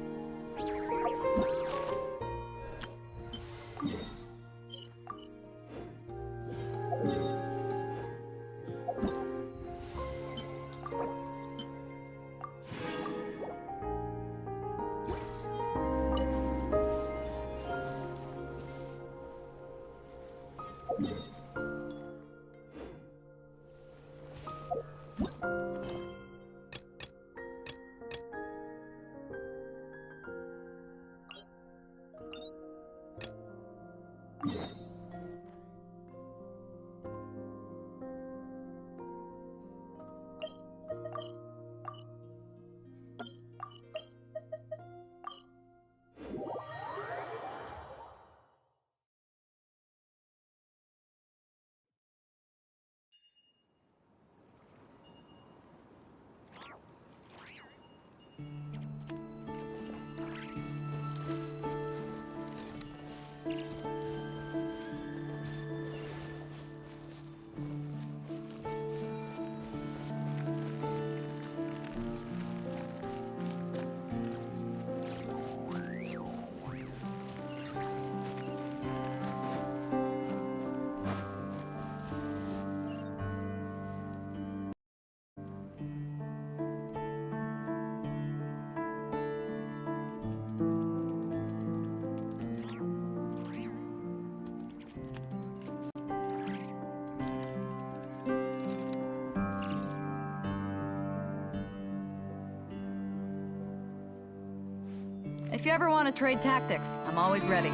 If you ever want to trade tactics, I'm always ready.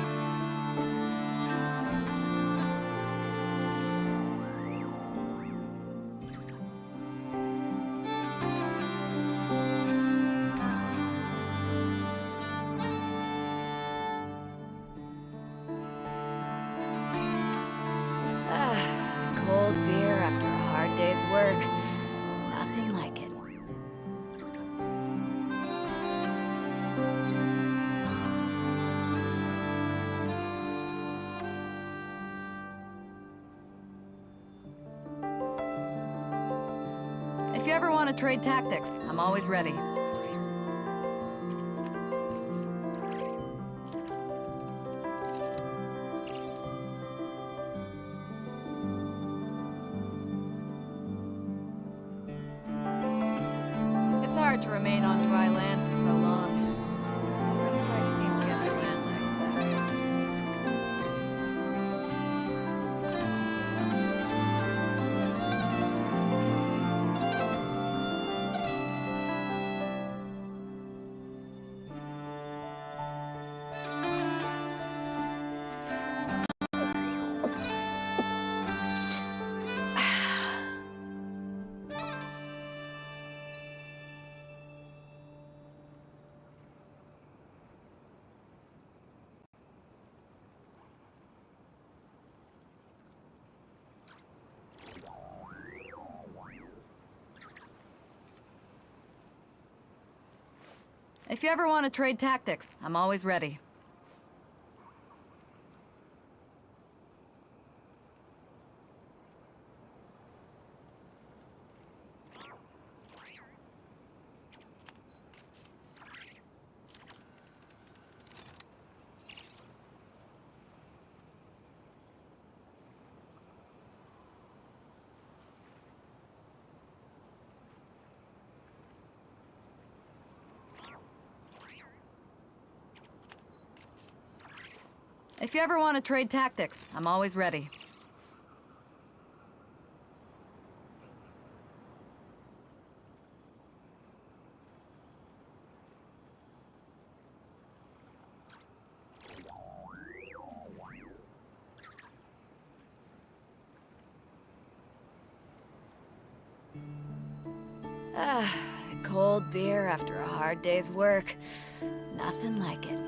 Cold beer after a hard day's work. Nothing like it. If you ever want to trade tactics, I'm always ready. It's hard to remain on dry land for so long. I never quite seem to get my land legs back. If you ever want to trade tactics, I'm always ready. If you ever want to trade tactics, I'm always ready. Cold beer after a hard day's work. Nothing like it.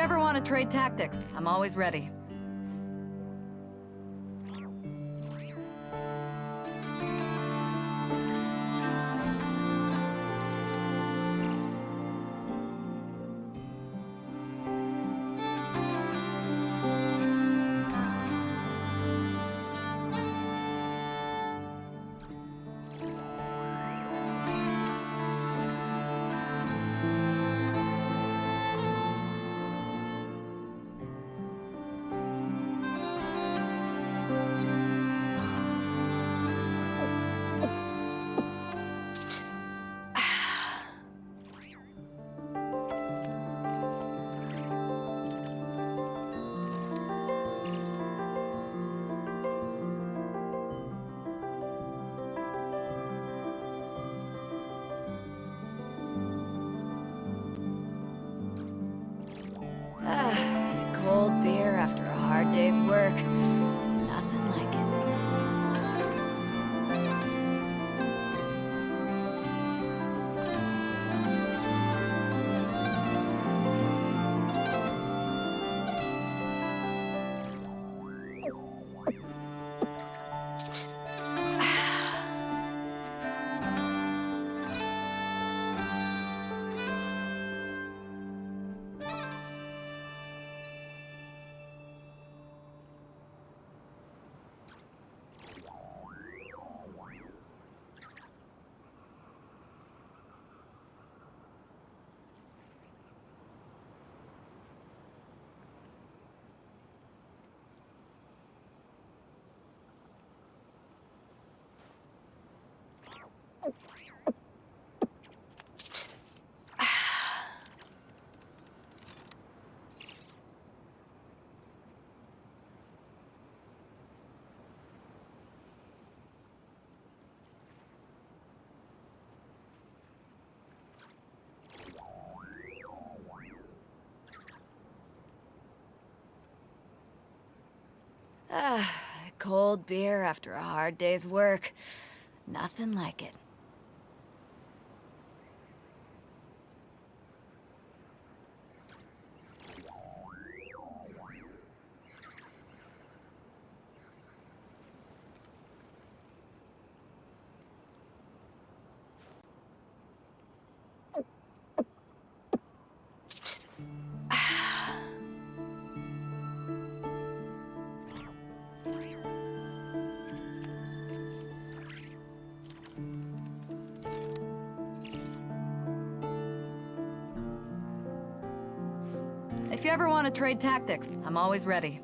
you ever want to trade tactics, I'm always ready. Cold beer after a hard day's work. Nothing like it. Cold beer after a hard day's work. Nothing like it. If you ever want to trade tactics, I'm always ready.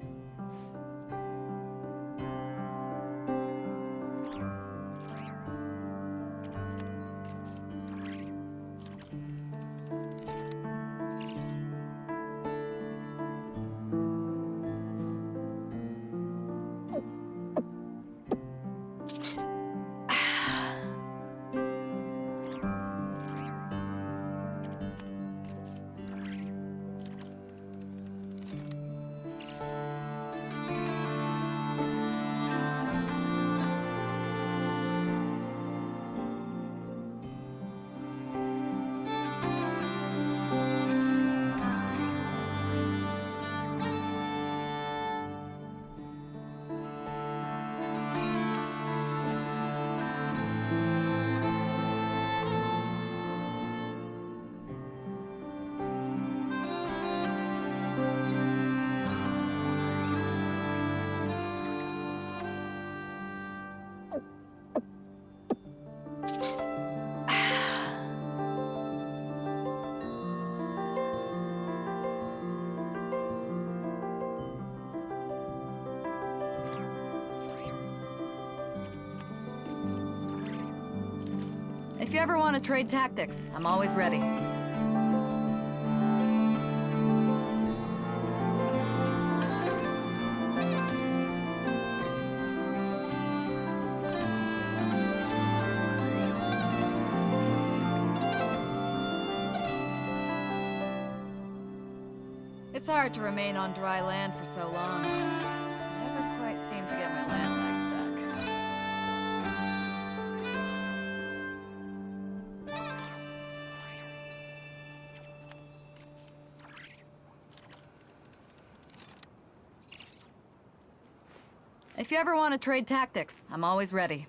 If you ever want to trade tactics, I'm always ready. It's hard to remain on dry land for so long. Never quite seem to get my land legs back. If you ever want to trade tactics, I'm always ready.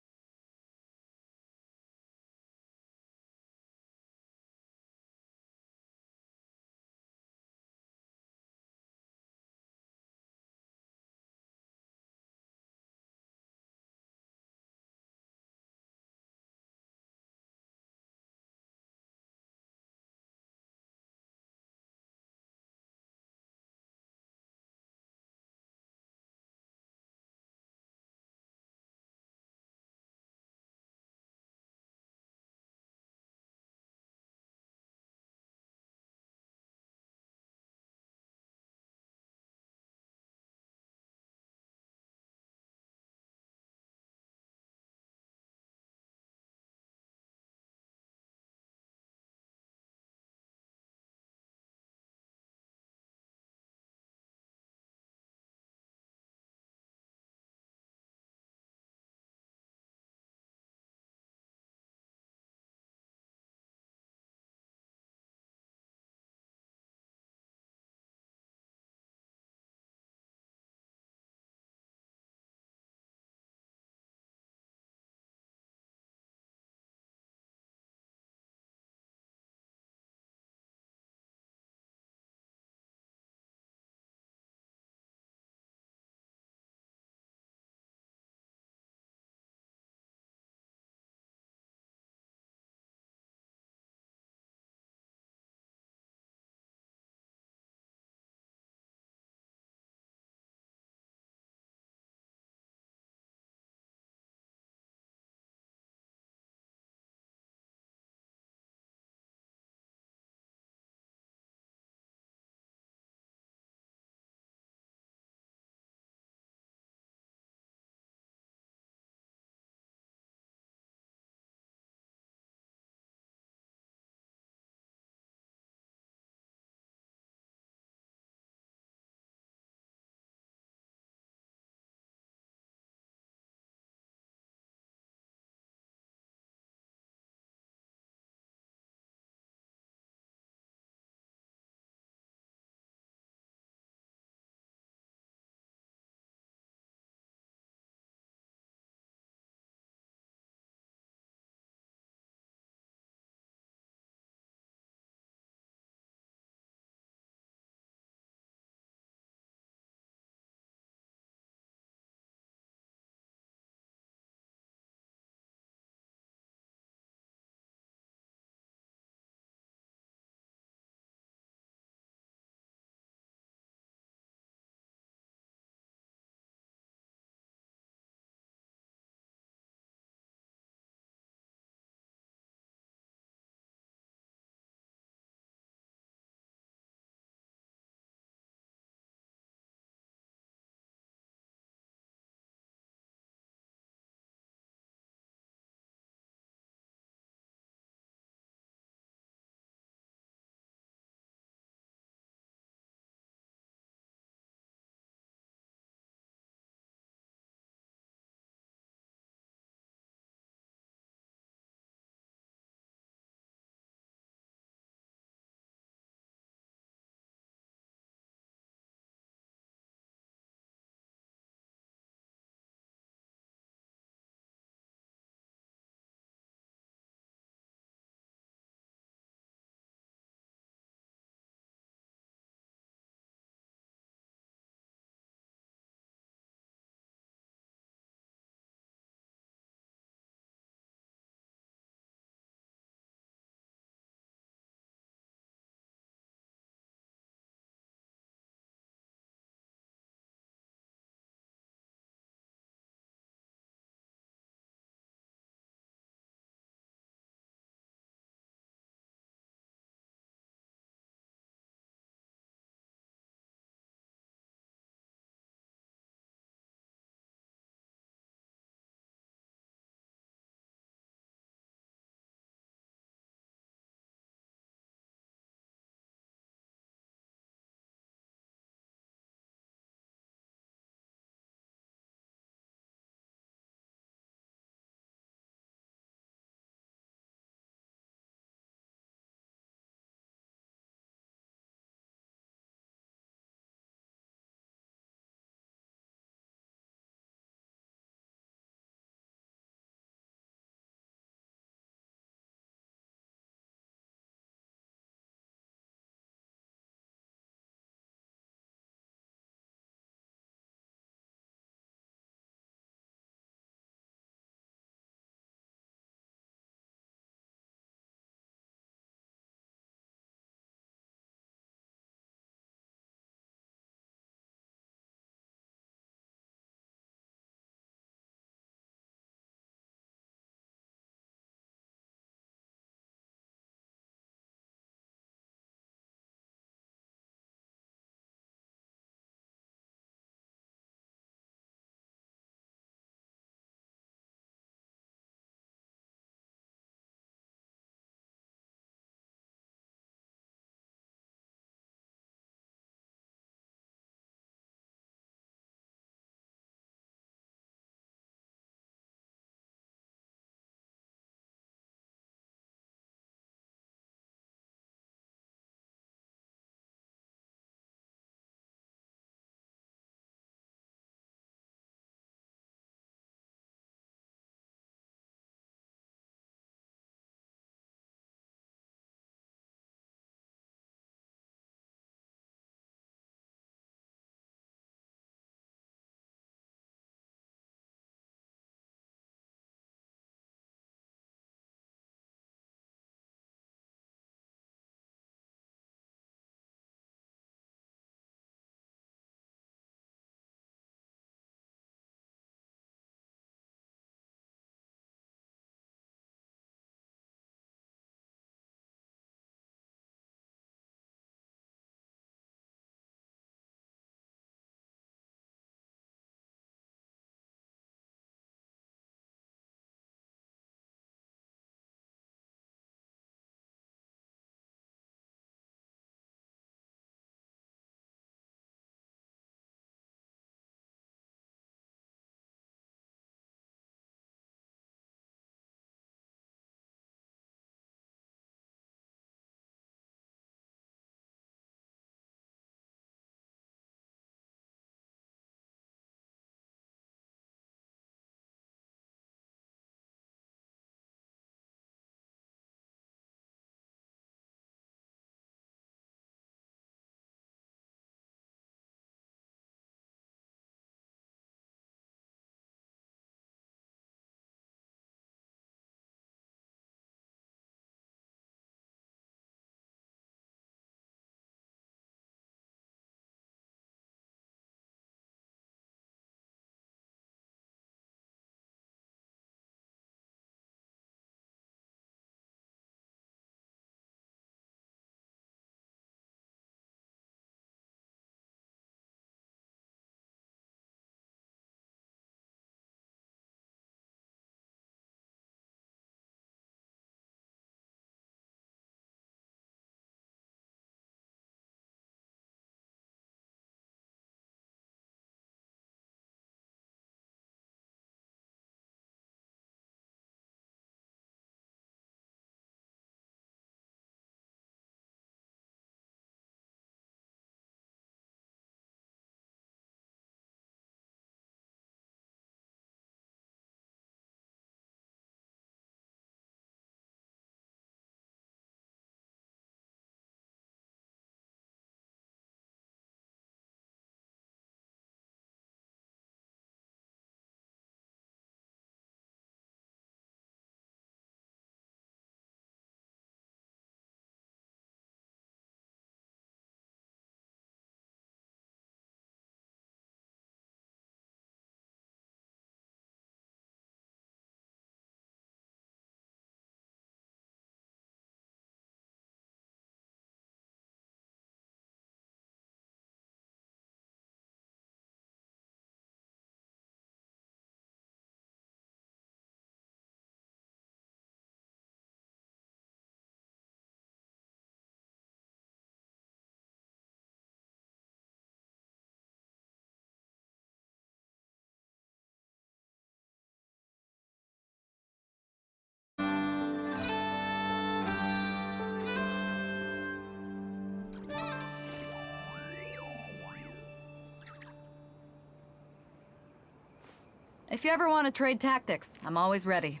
If you ever want to trade tactics, I'm always ready.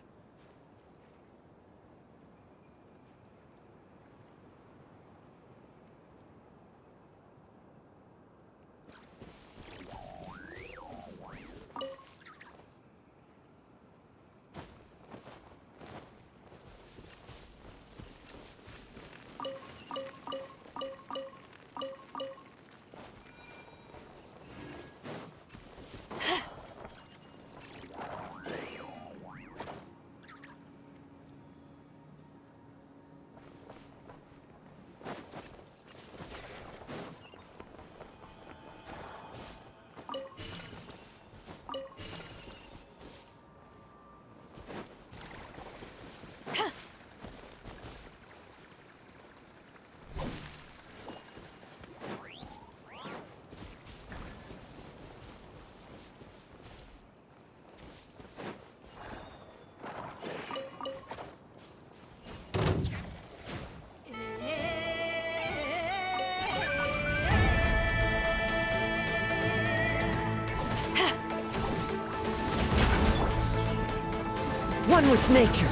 One with nature.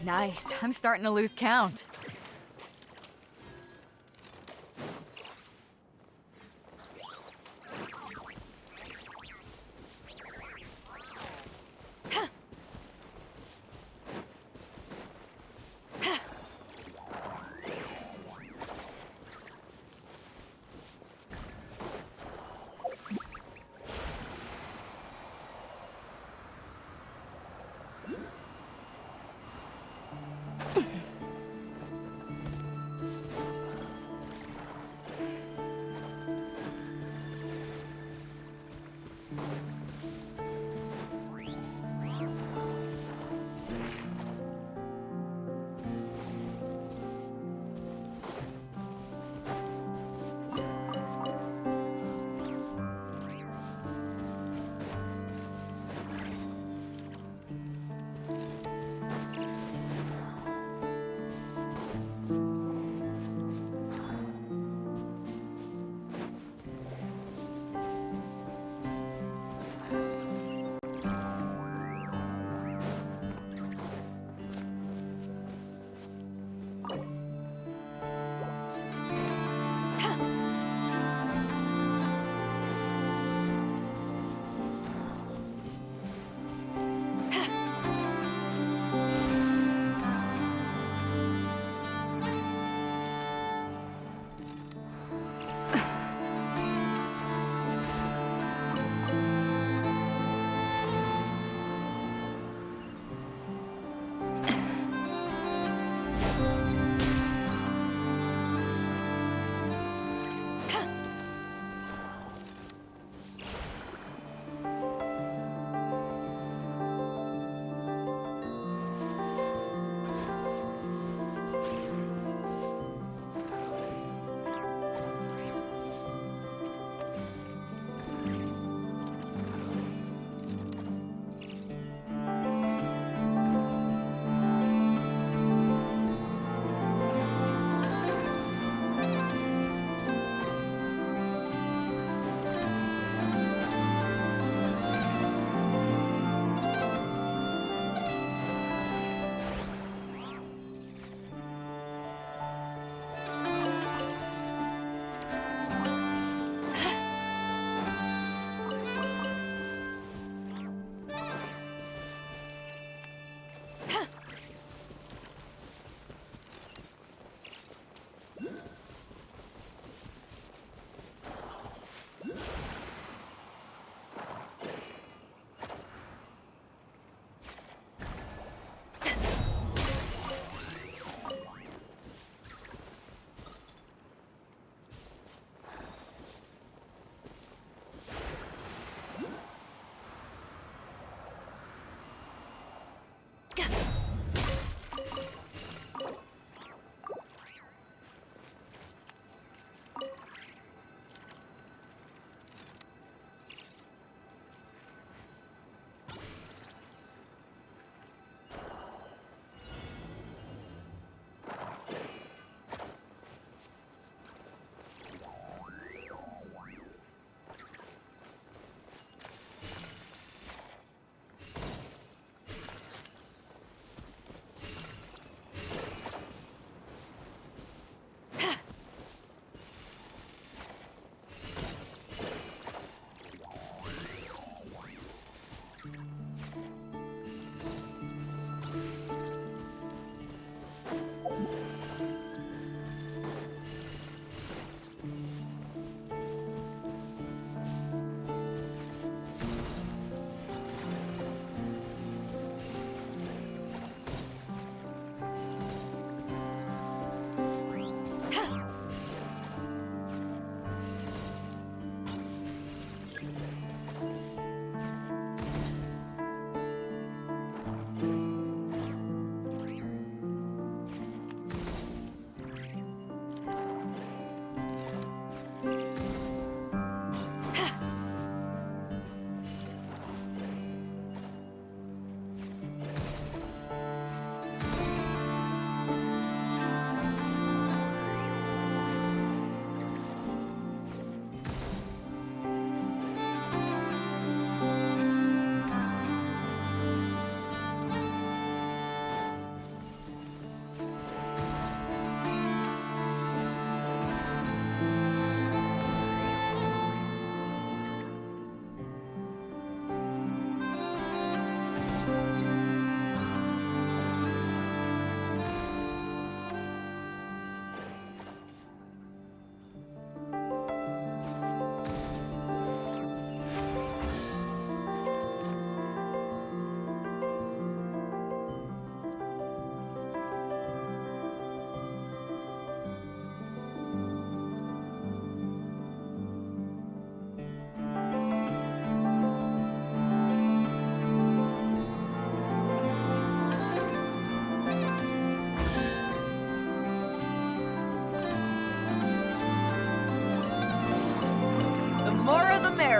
Nice. I'm starting to lose count.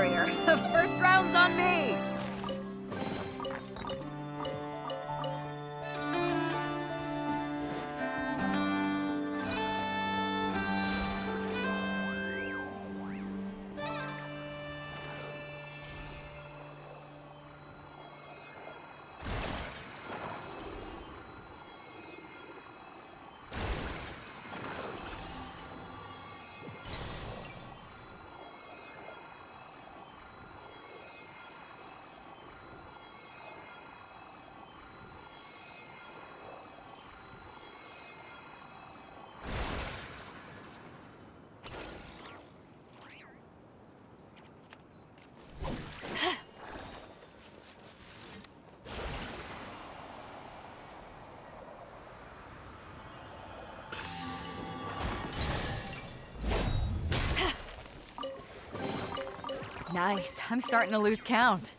warrior. The first round's on me! Nice. I'm starting to lose count.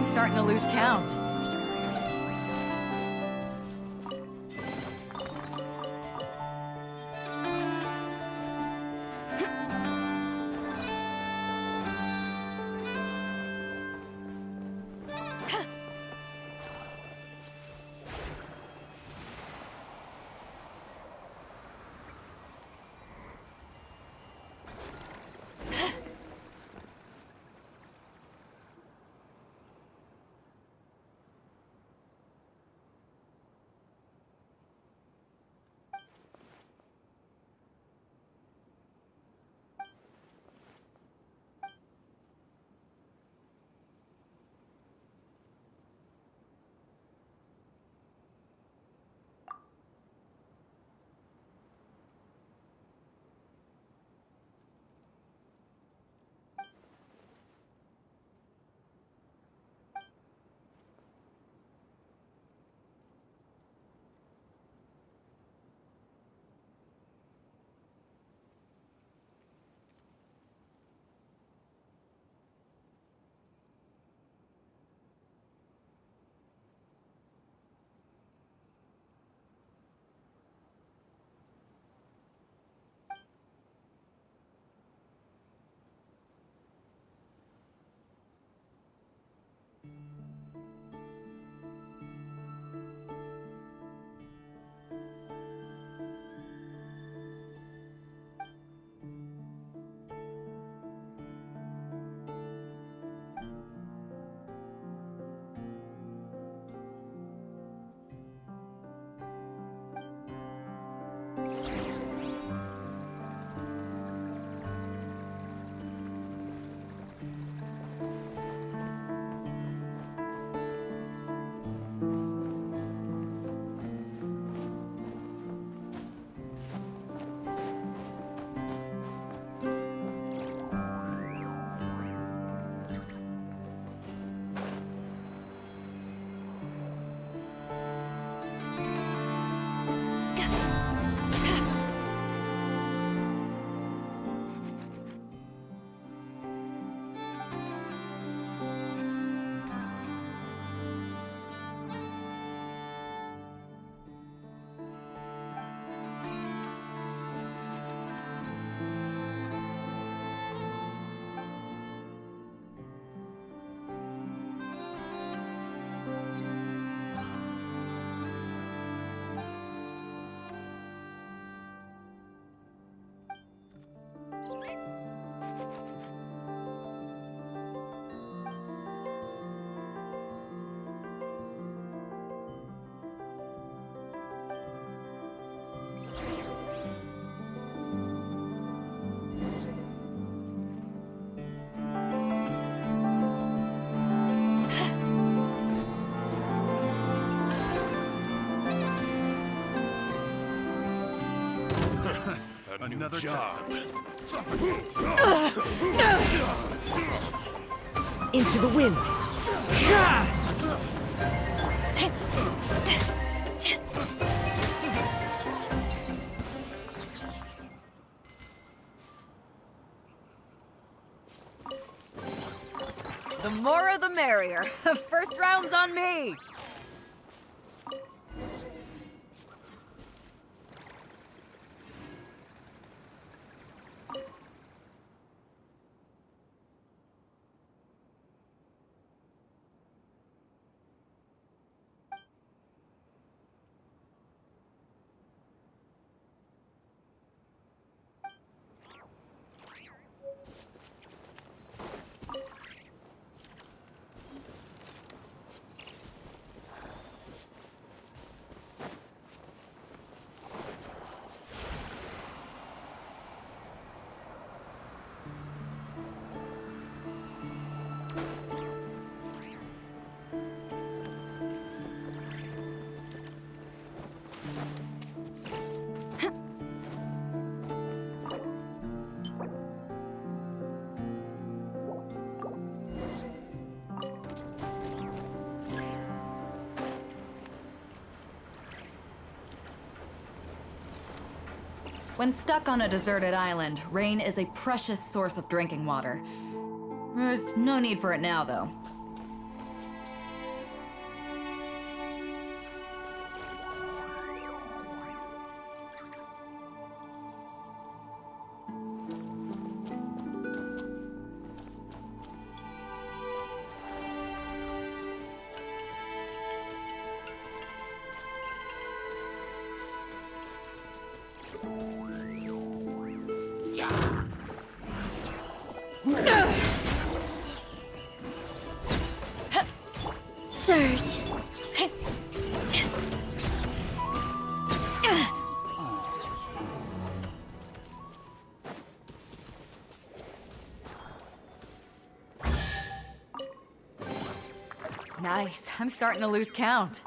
starting to lose count. Another job. Into the wind. The more the merrier. First round's on me. When stuck on a deserted island, rain is a precious source of drinking water. There's no need for it now, though. Surge. Nice. I'm starting to lose count.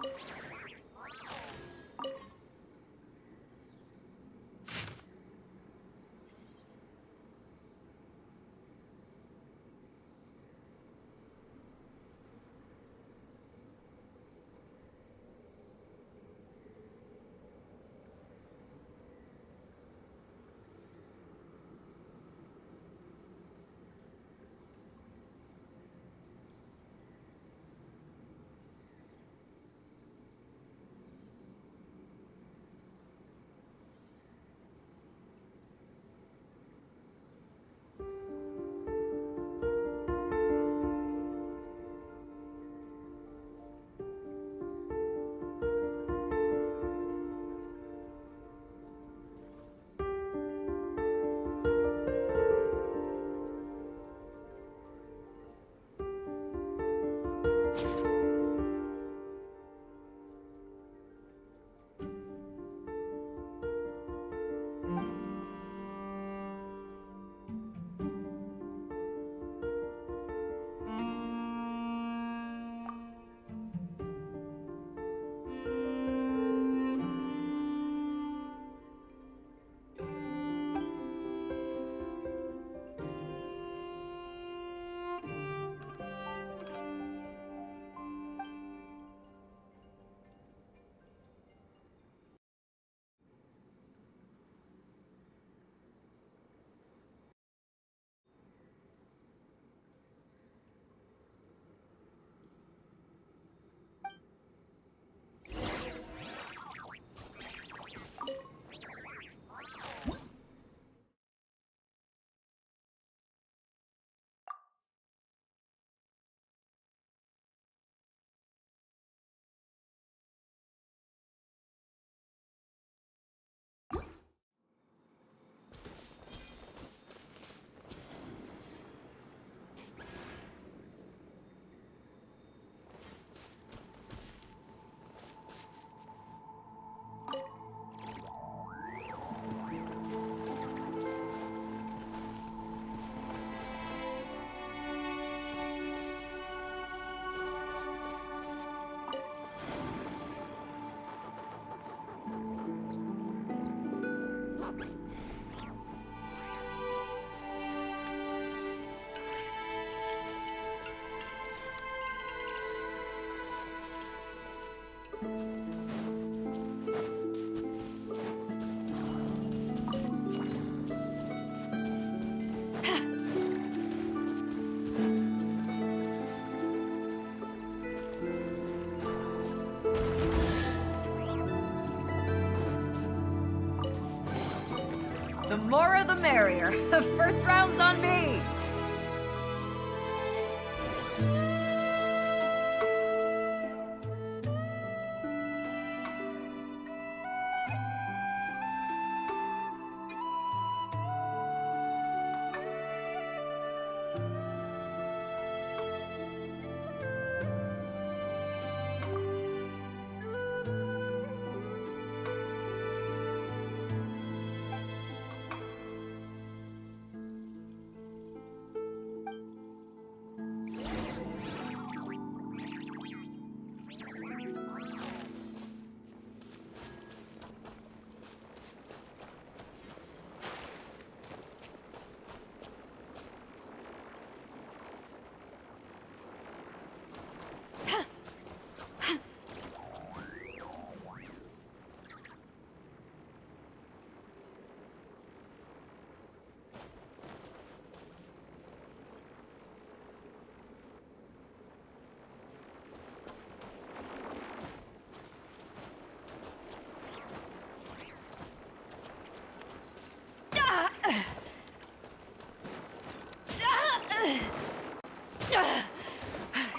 The more the merrier. The first round's on me!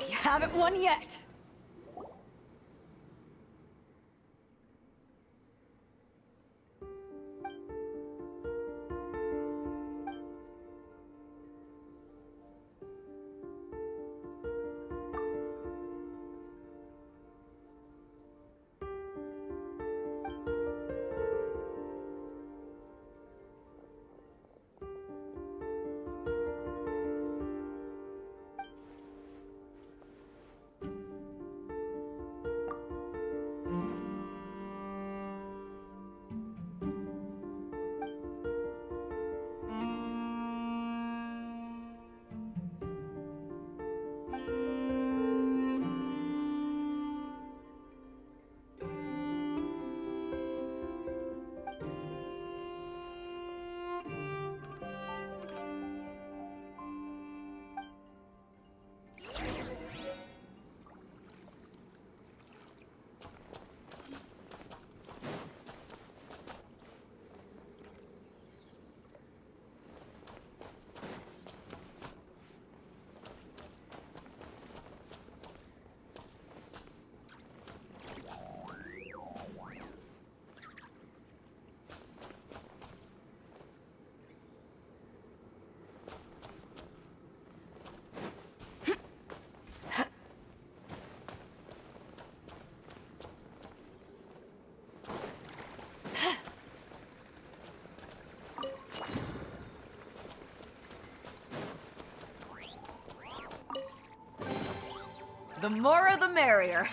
You haven't won yet. The more the merrier.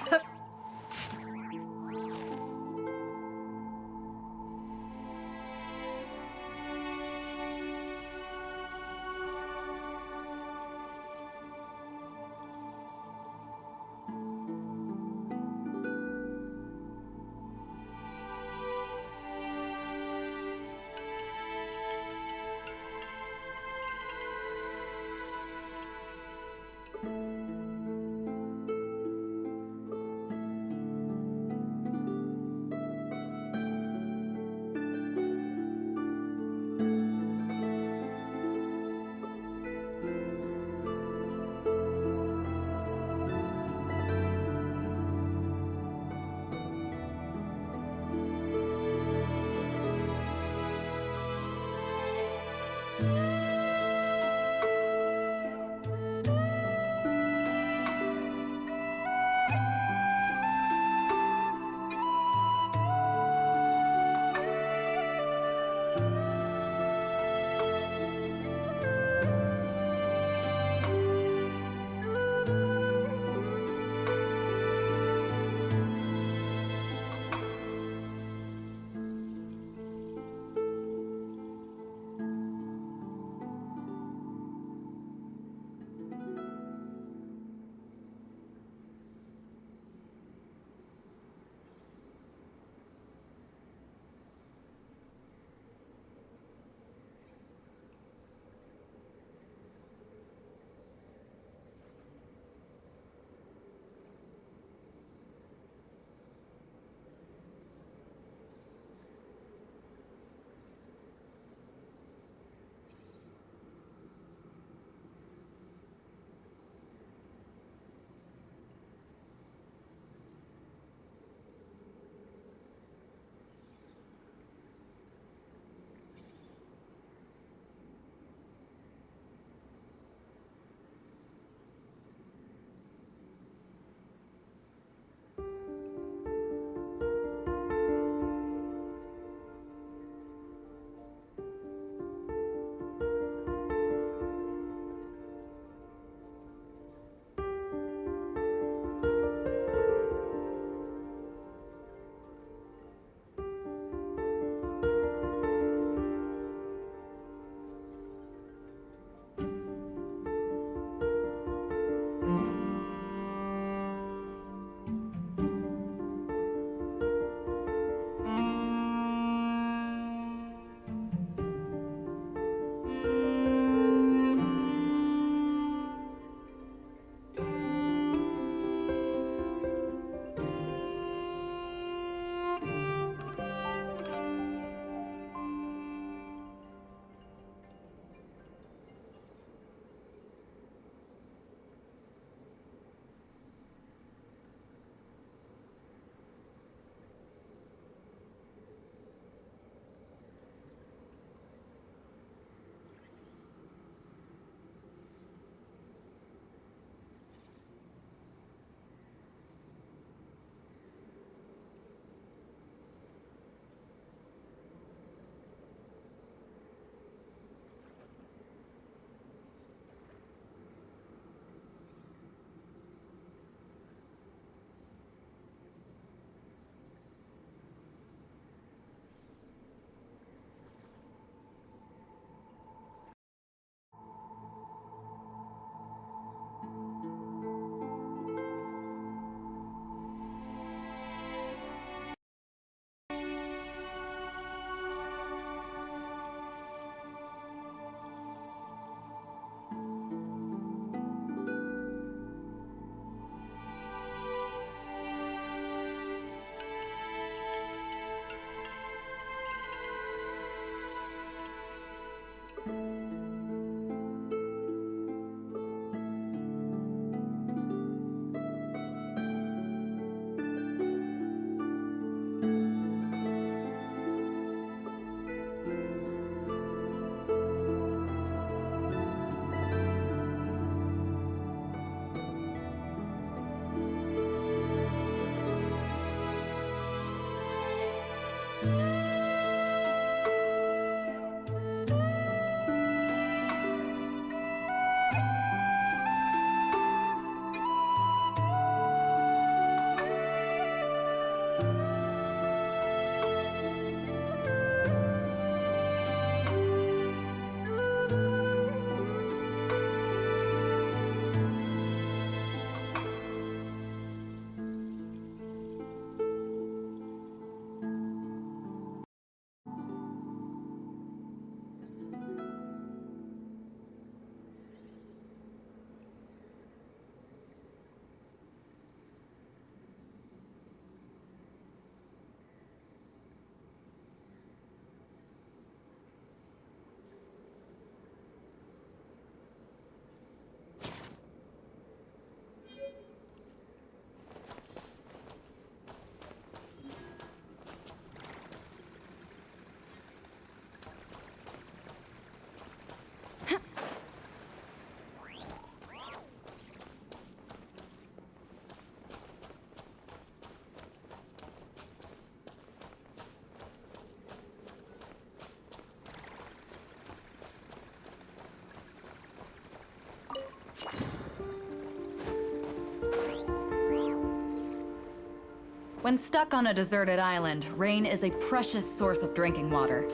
When stuck on a deserted island, rain is a precious source of drinking water.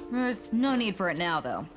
There's no need for it now, though.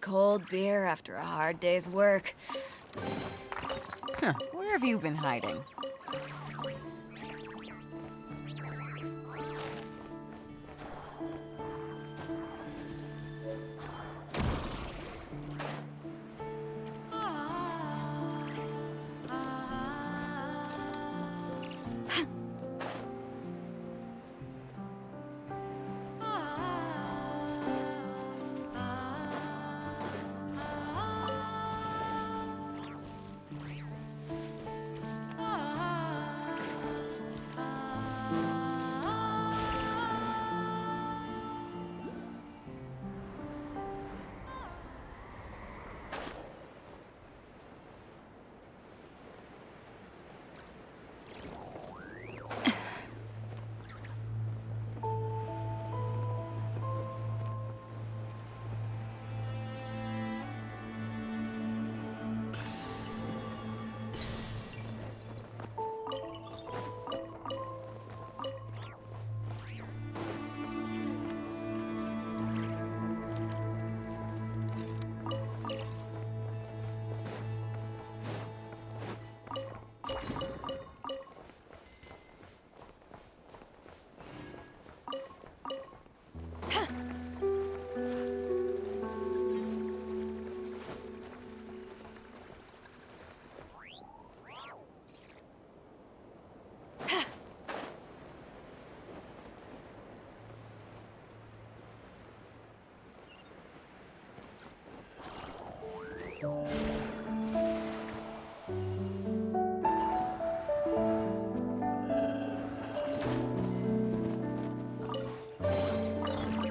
Cold beer after a hard day's work. Huh, where have you been hiding?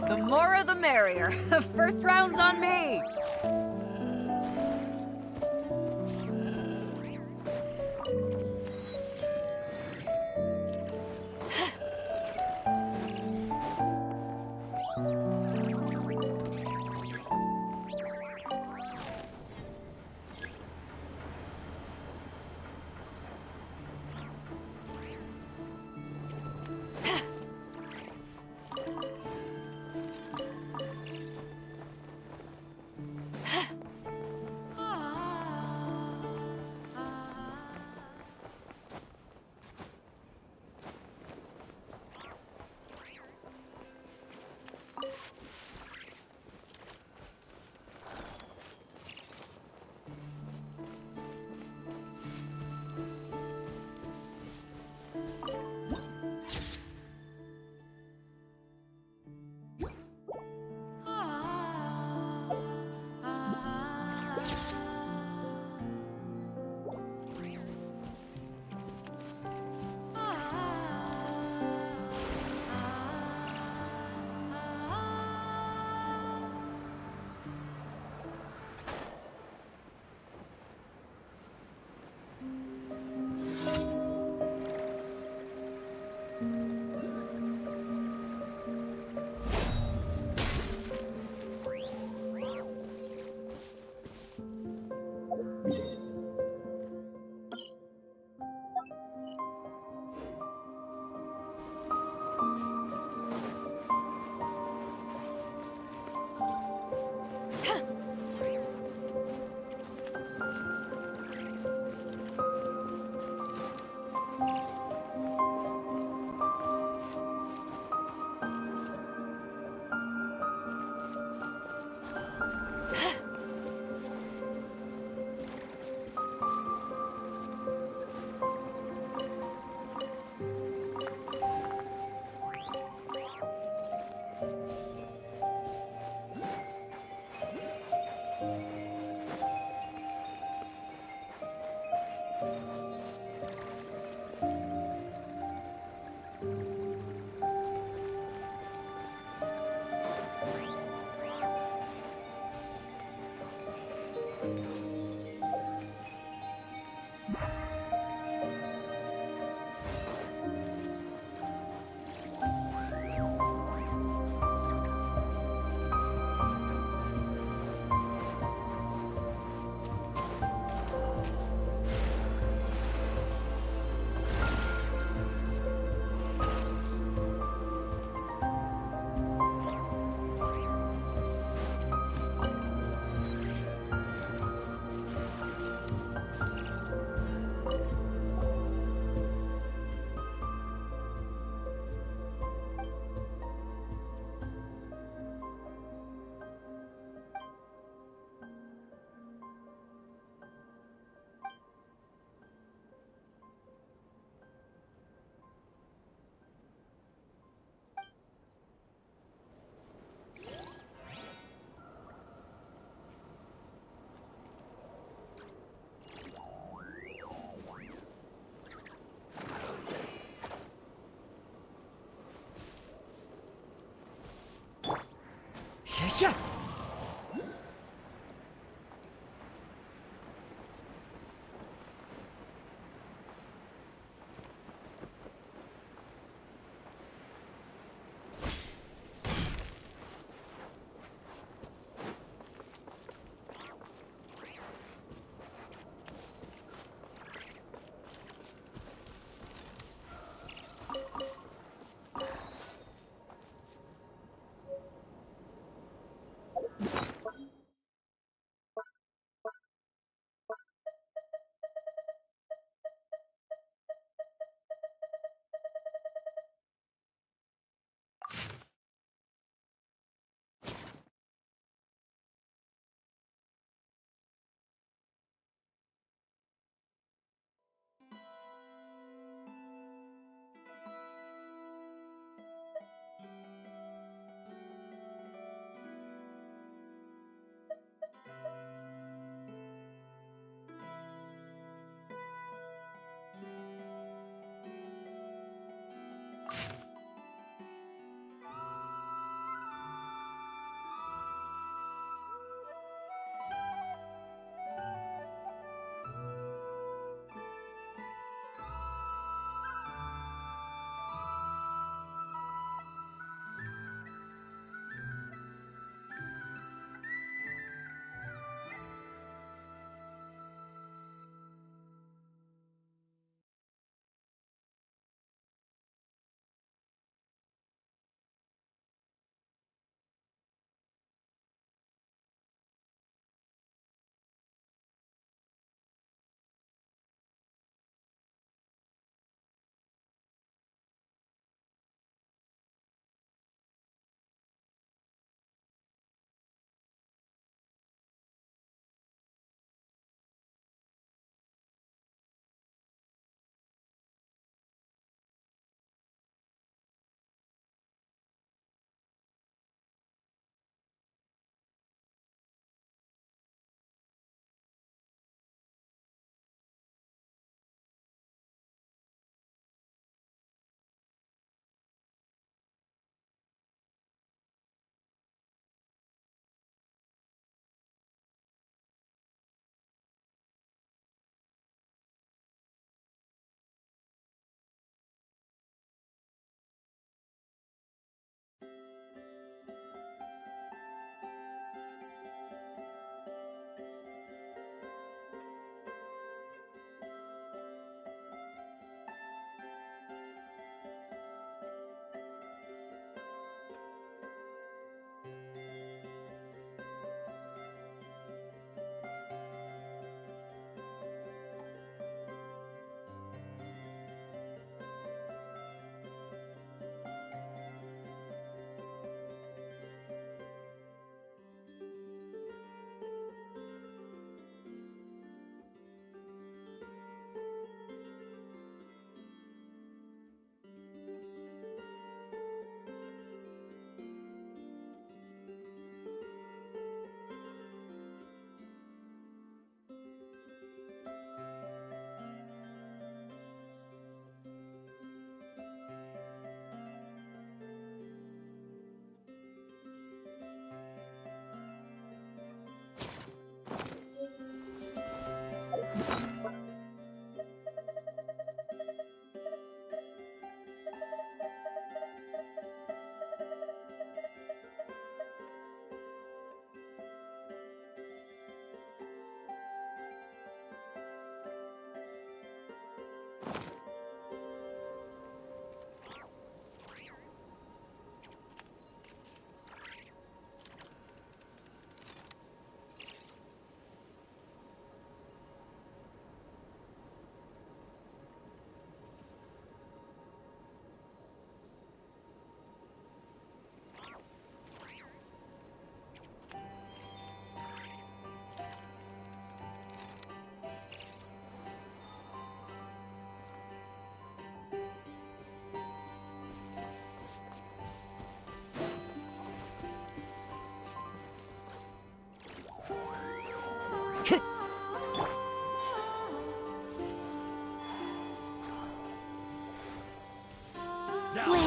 The more the merrier. First round's on me.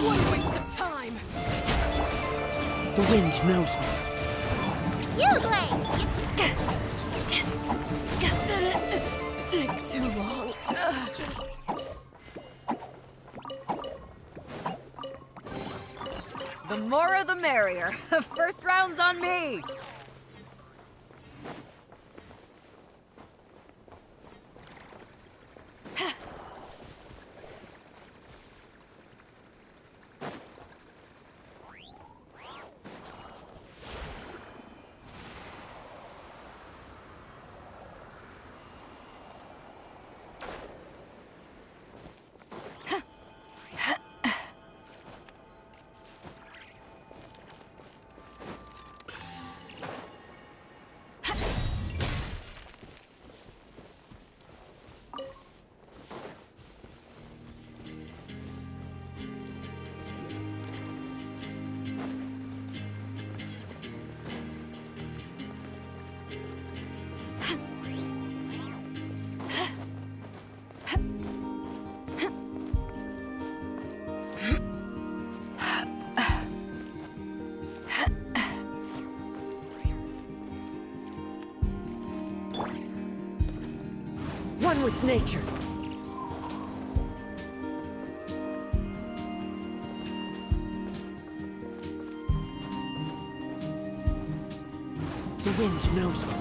What a waste of time! The wind knows me. Ugly! Did it take too long? The more the merrier. First round's on me! One with nature. The wind knows me.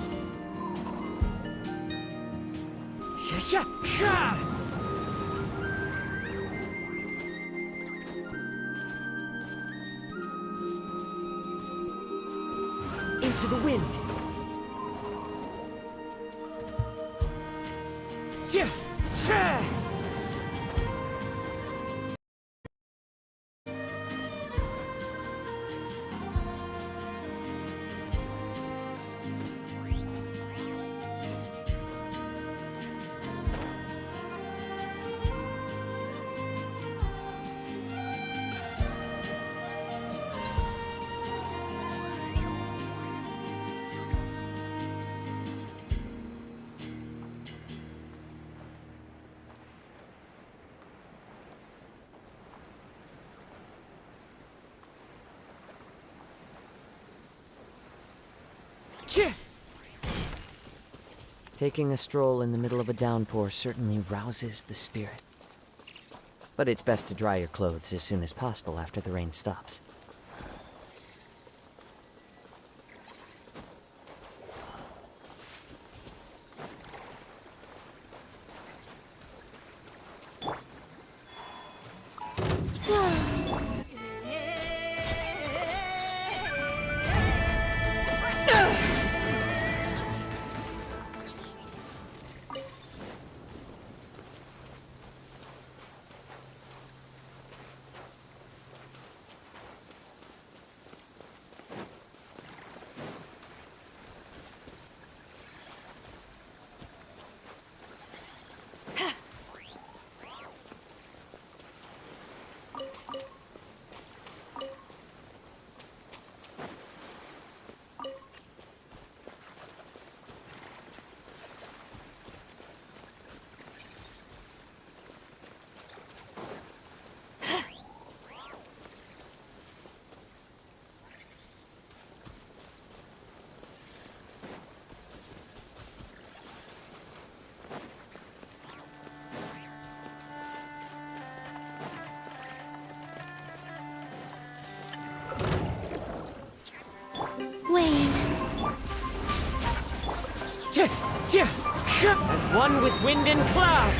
Into the wind. Taking a stroll in the middle of a downpour certainly rouses the spirit. But it's best to dry your clothes as soon as possible after the rain stops. As one with wind and cloud!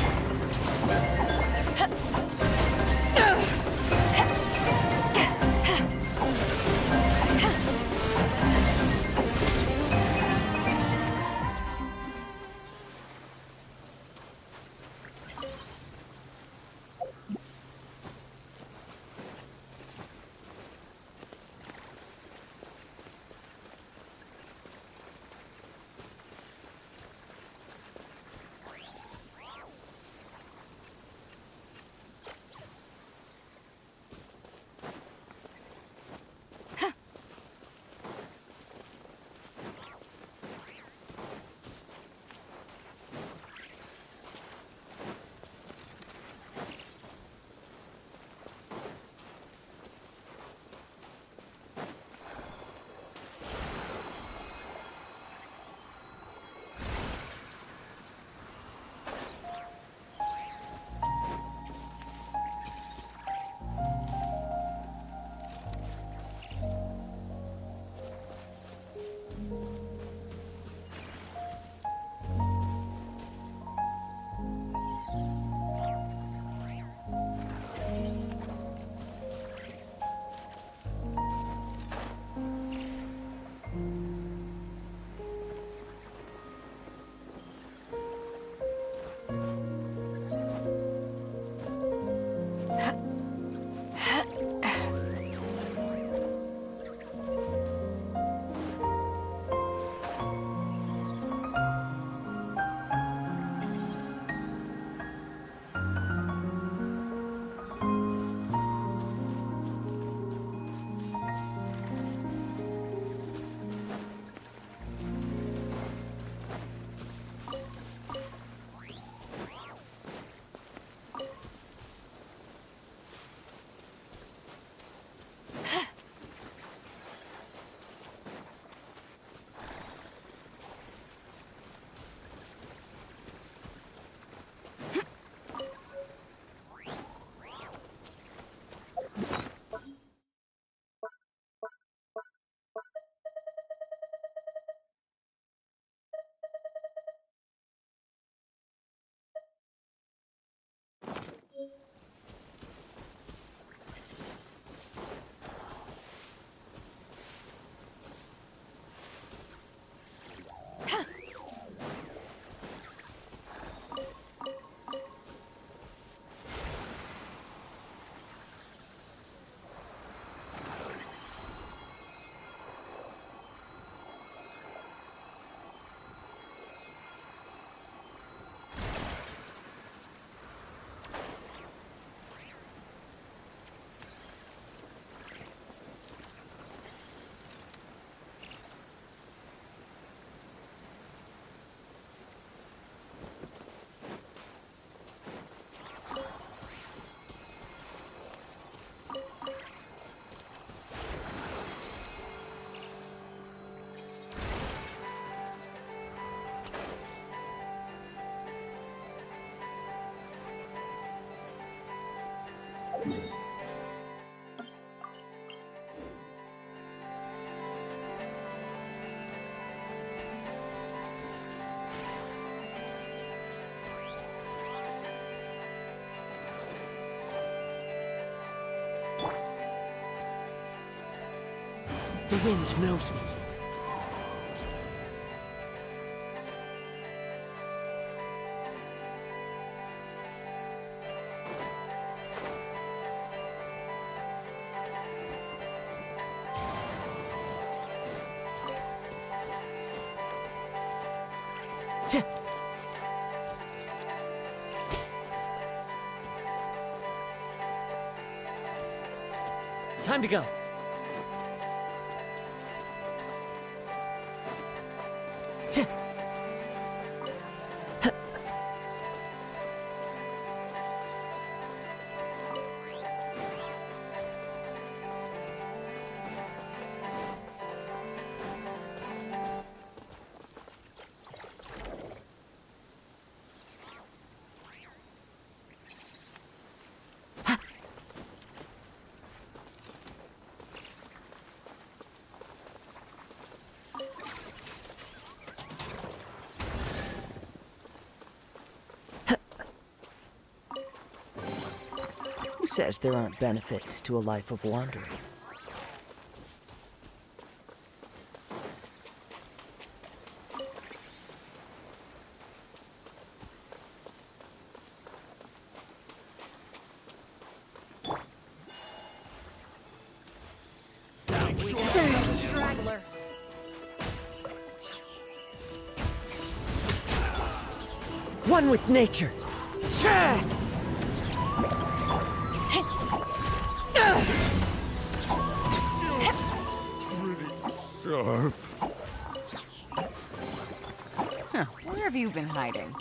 The wind knows me. Time to go. Who says there aren't benefits to a life of wandering? Straggler. One with nature. Sharp. Huh, where have you been hiding?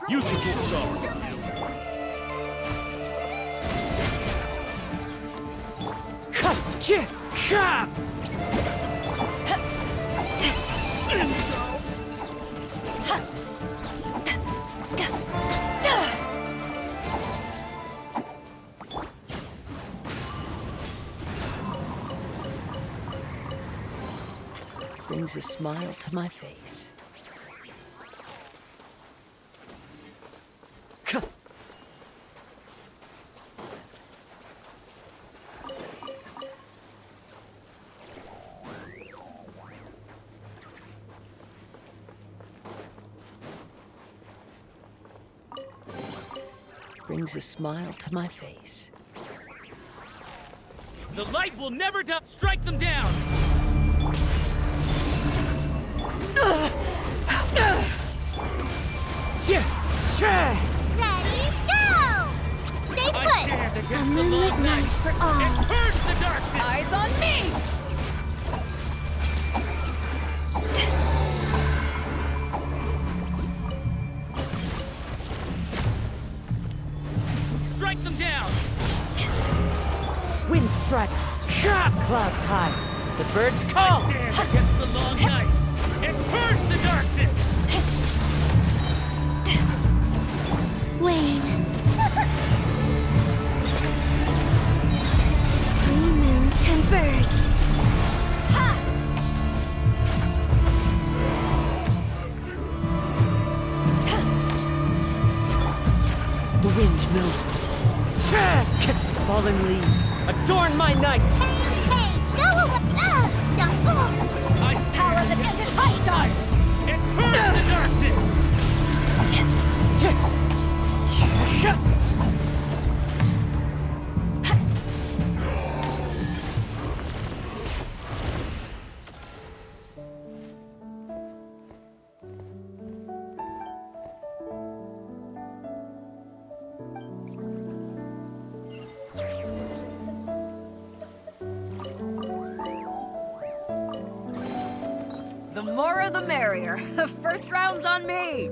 You should get some. Brings a smile to my face. Brings a smile to my face. The light will never die. Strike them down! Ready, go! Stay put! A moonlit night for all. Purge the darkness! Eyes on me! Strike them down! Wind strike! Clouds high! The birds call! Stand against the long night and purge the darkness! Wayne. Three moons converge. The wind knows me. Fallen leaves, adorn my night! Hey, go away! Don't go! I stand against the long night and purge the darkness! The more the merrier. First round's on me.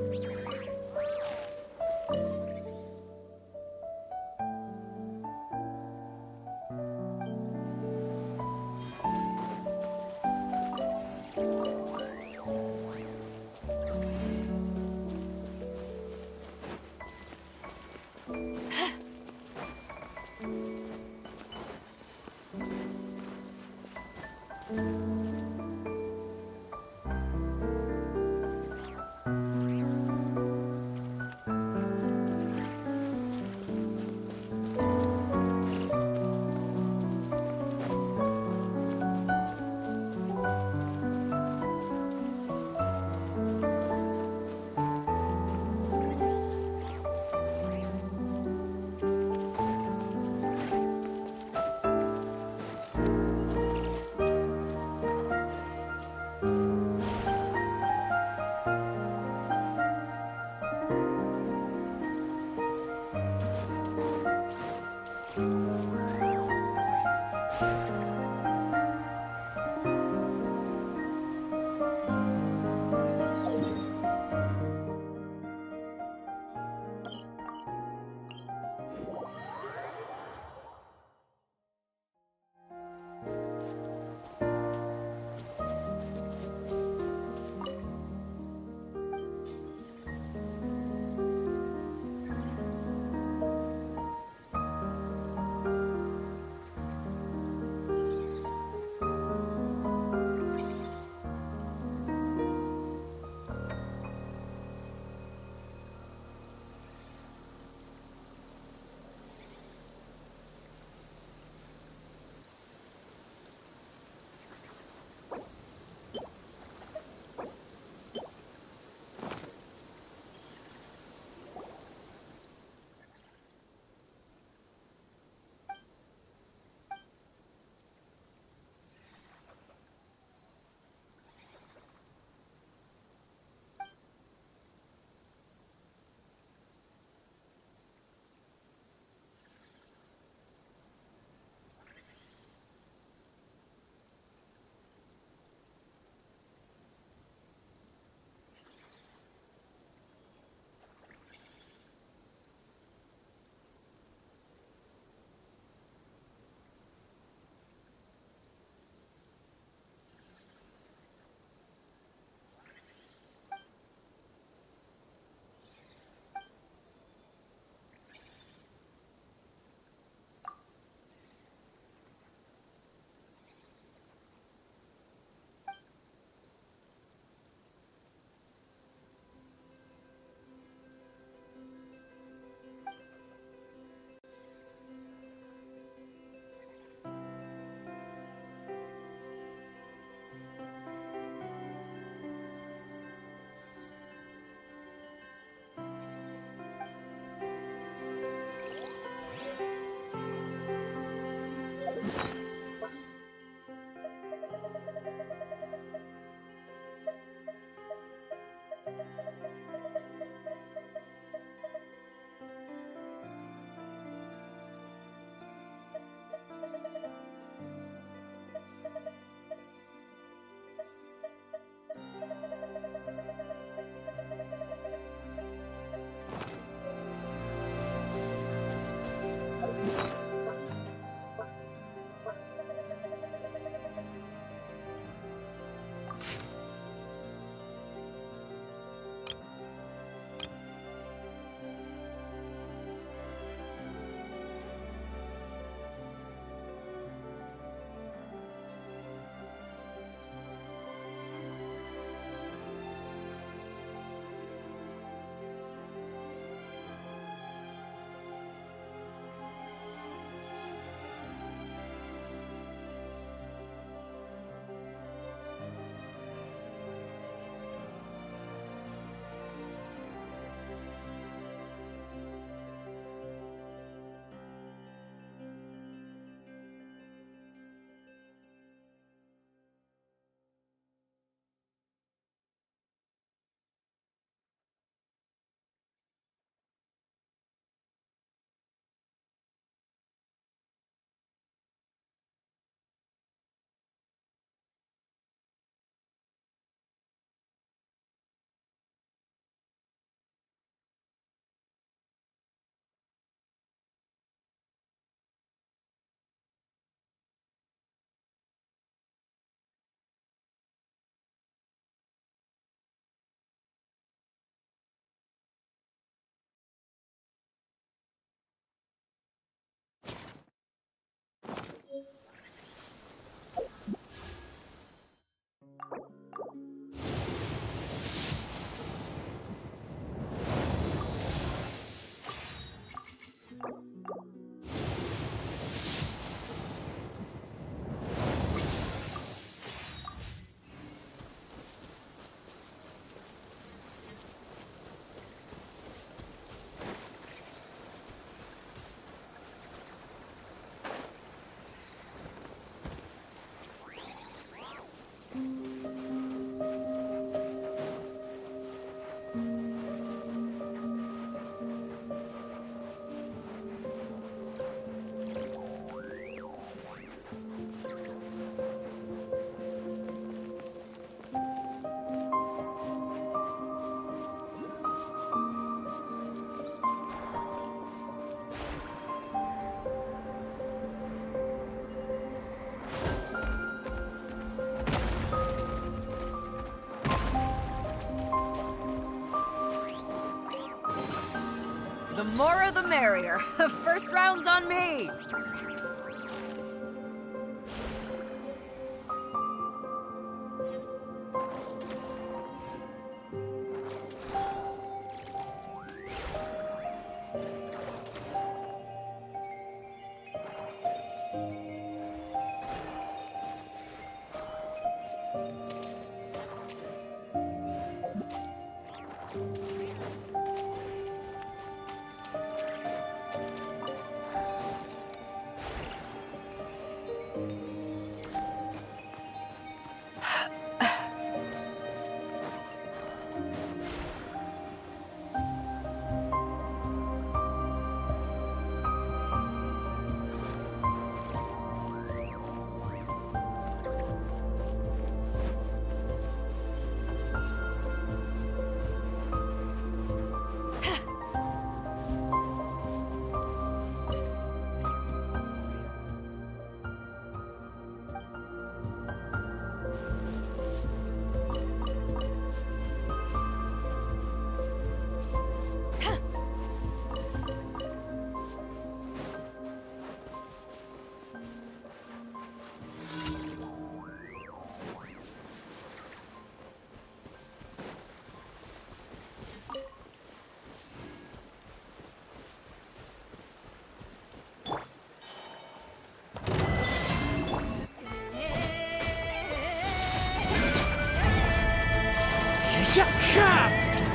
The more the merrier. First round's on me!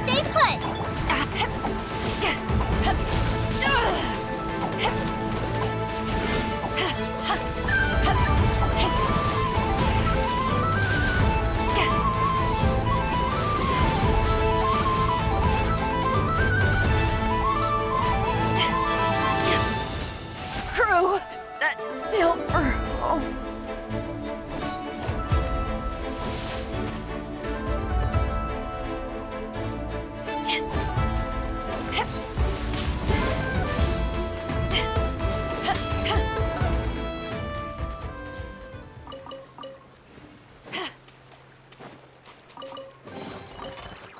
Stay put! Crew, set sail for home.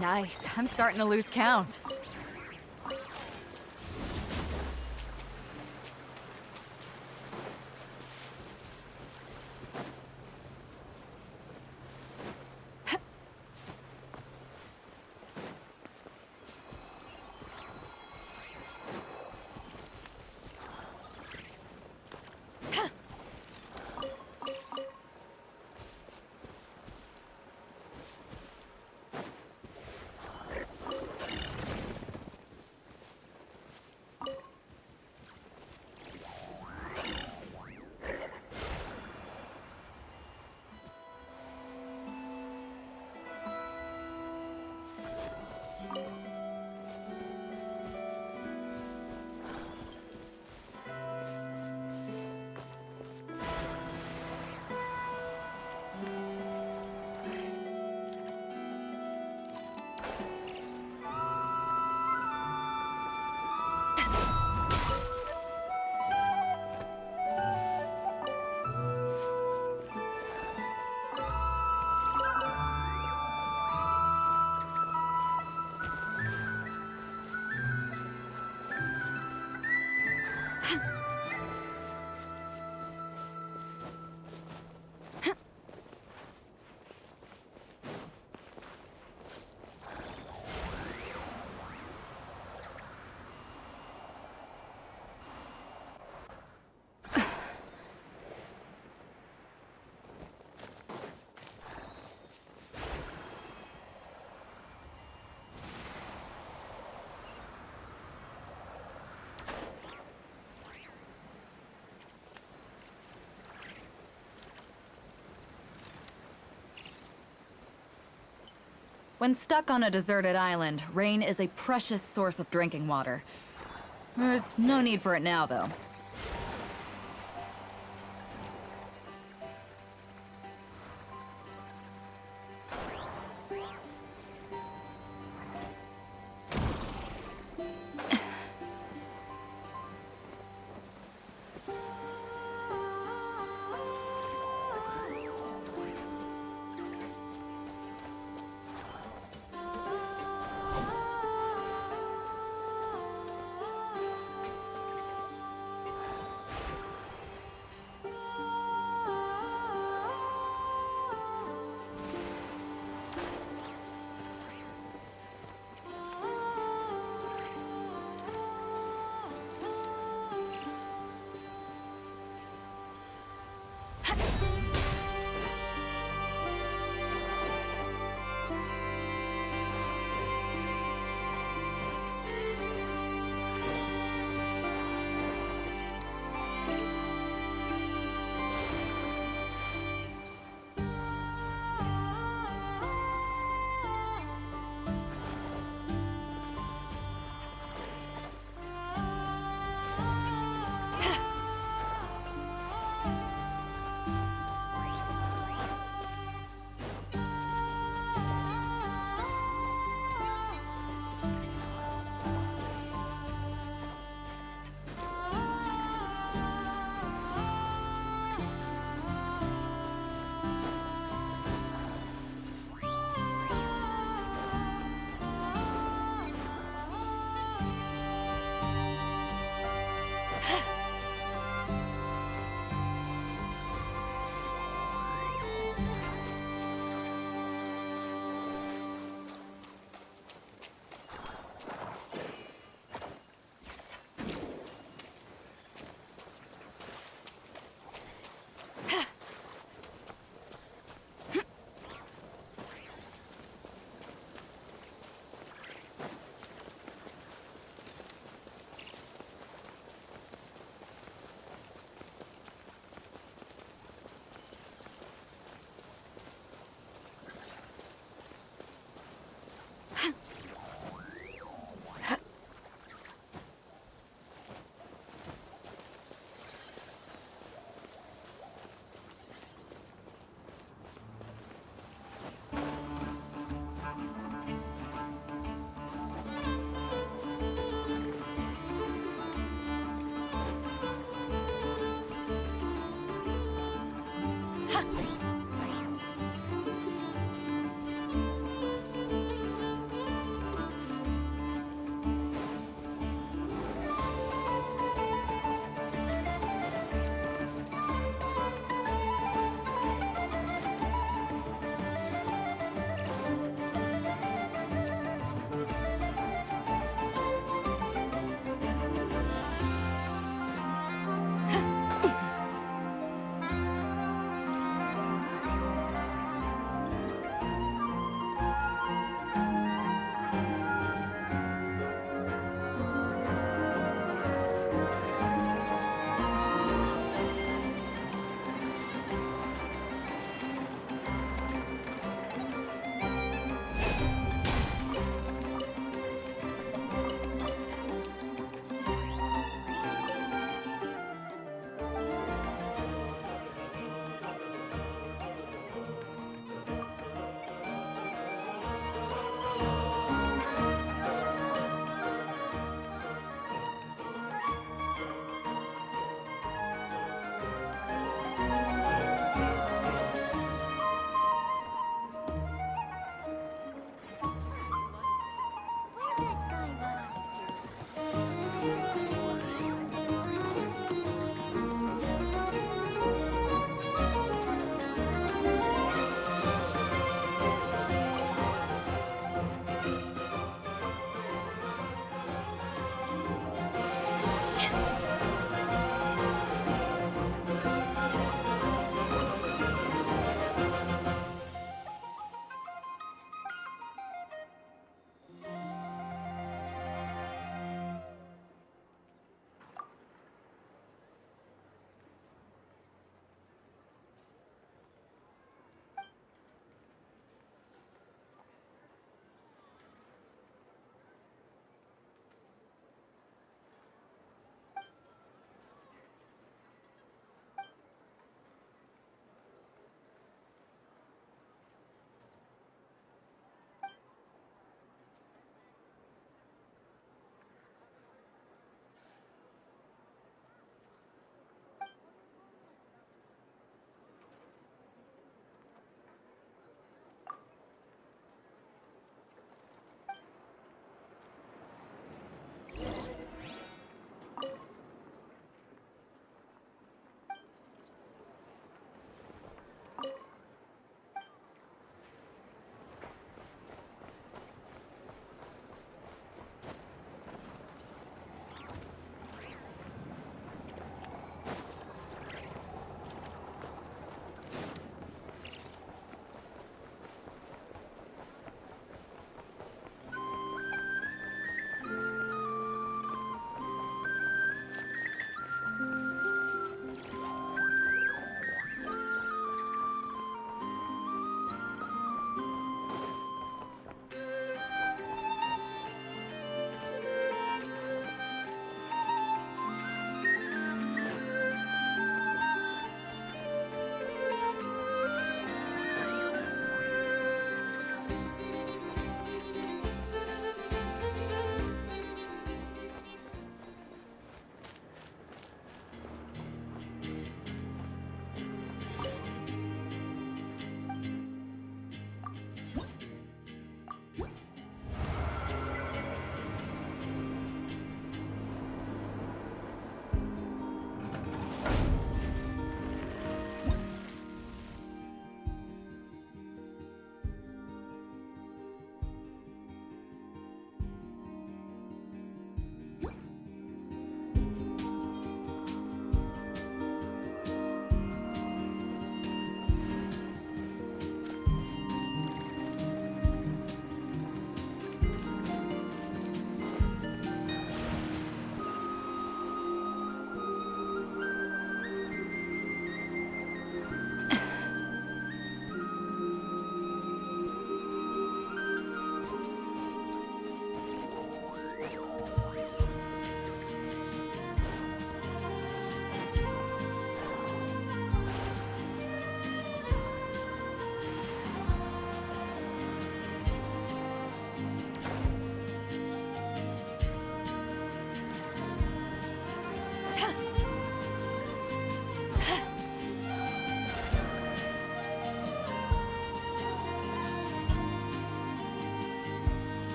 Nice. I'm starting to lose count. When stuck on a deserted island, rain is a precious source of drinking water. There's no need for it now, though.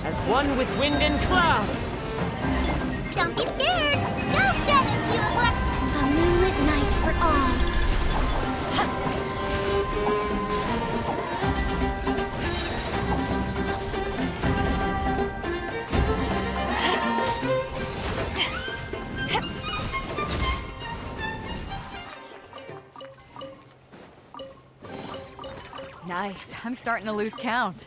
As one with wind and cloud. Don't be scared! Go get it, Bugler! A moonlit night for all. Nice. I'm starting to lose count.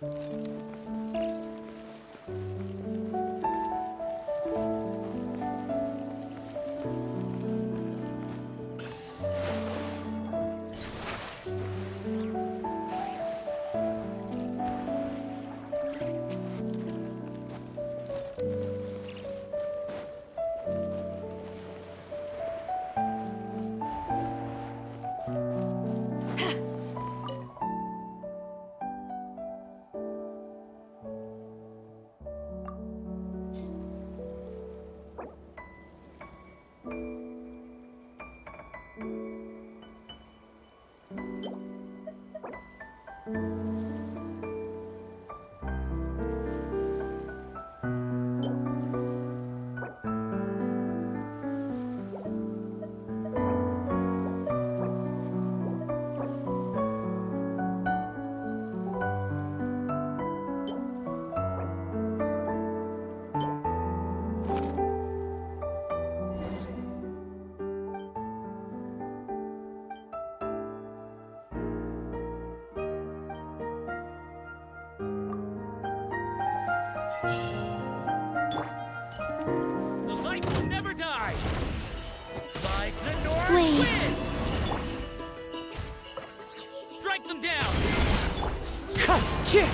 Thank you. The light will never die! Like the north Wait. wind! Strike them down! Stay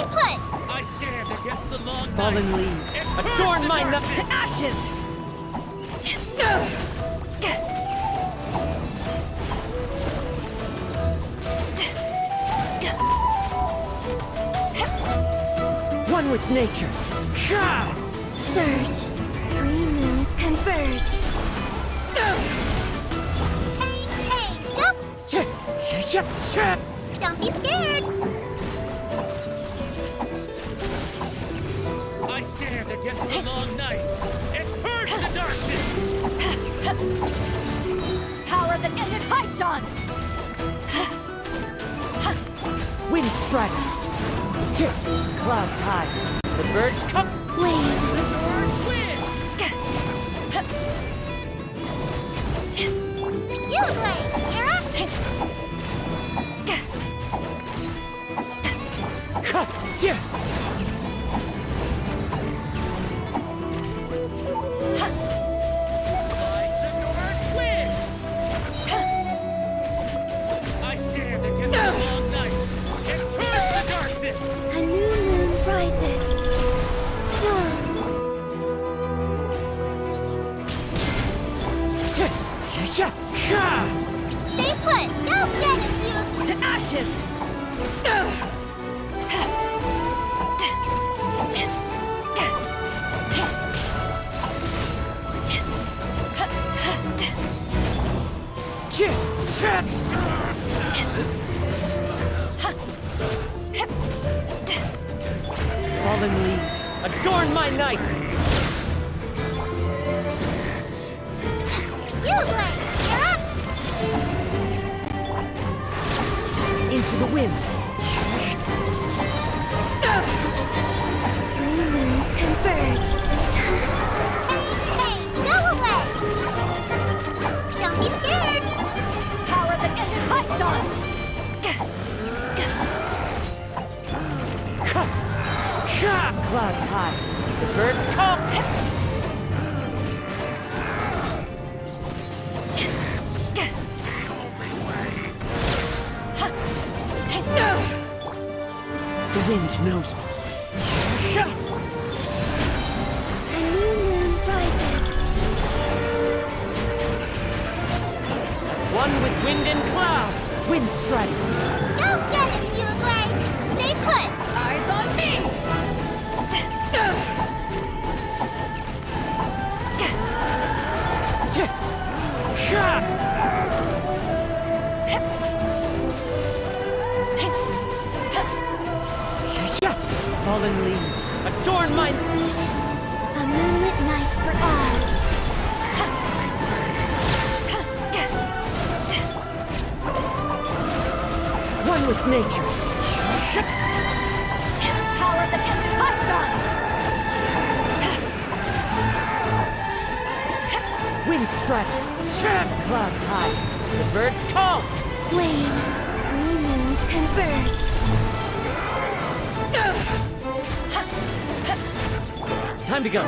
put! I stand against the long Fallen night. leaves, and burn adorn the my dark- night. To ashes! One with nature. Surge. 3 moons converge. Hey, go! Don't be scared! I stand against the long night and purge the darkness! Power that ended Haishan! Wind strider. Clouds high. The birds come. Wave. You, Blade! You're up! Like the north wind! I stand against the long night and purge the darkness! A new moon rises. Whoa. Stay put! Go get it, you! To ashes! Fallen leaves, adorn my night. You, Blade! You're up! Into the wind. 3 moons converge. Hey, go away! Don't be scared! Power that ended Haishan! Clouds high. The birds come. The wind knows me. A new moon rises. As one with wind and cloud. Wind strider. Go get it, you, Blade! Stay put! Eyes on me! Fallen leaves, adorn my... A moonlit night for all. One with nature. Power that ended Haishan! Wind strider. Clouds high. The birds call. Wave. 3 moons converge. Time to go.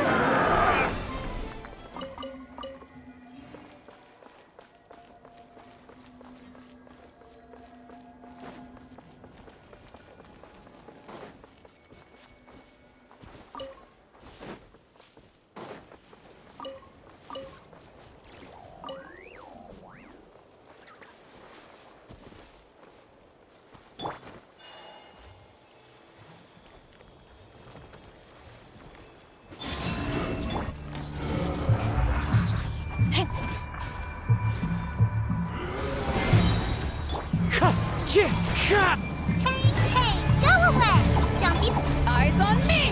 Hey, go away! Don't be... Eyes on me!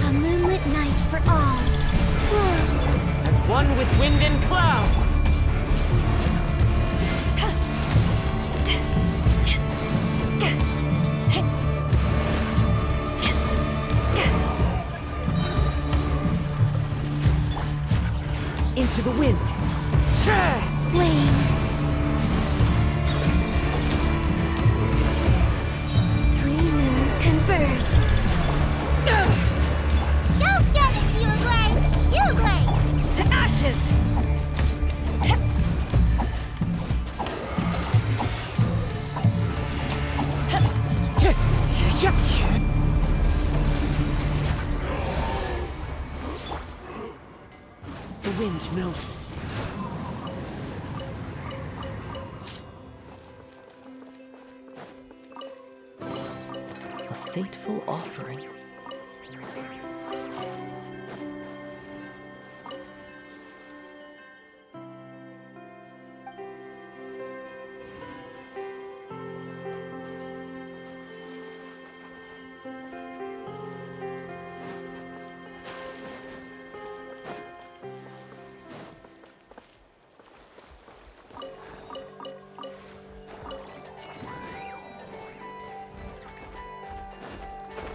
A moonlit night for all. Whoa. As one with wind and cloud. Into the wind. wind knows me. A fateful offering.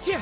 Yeah.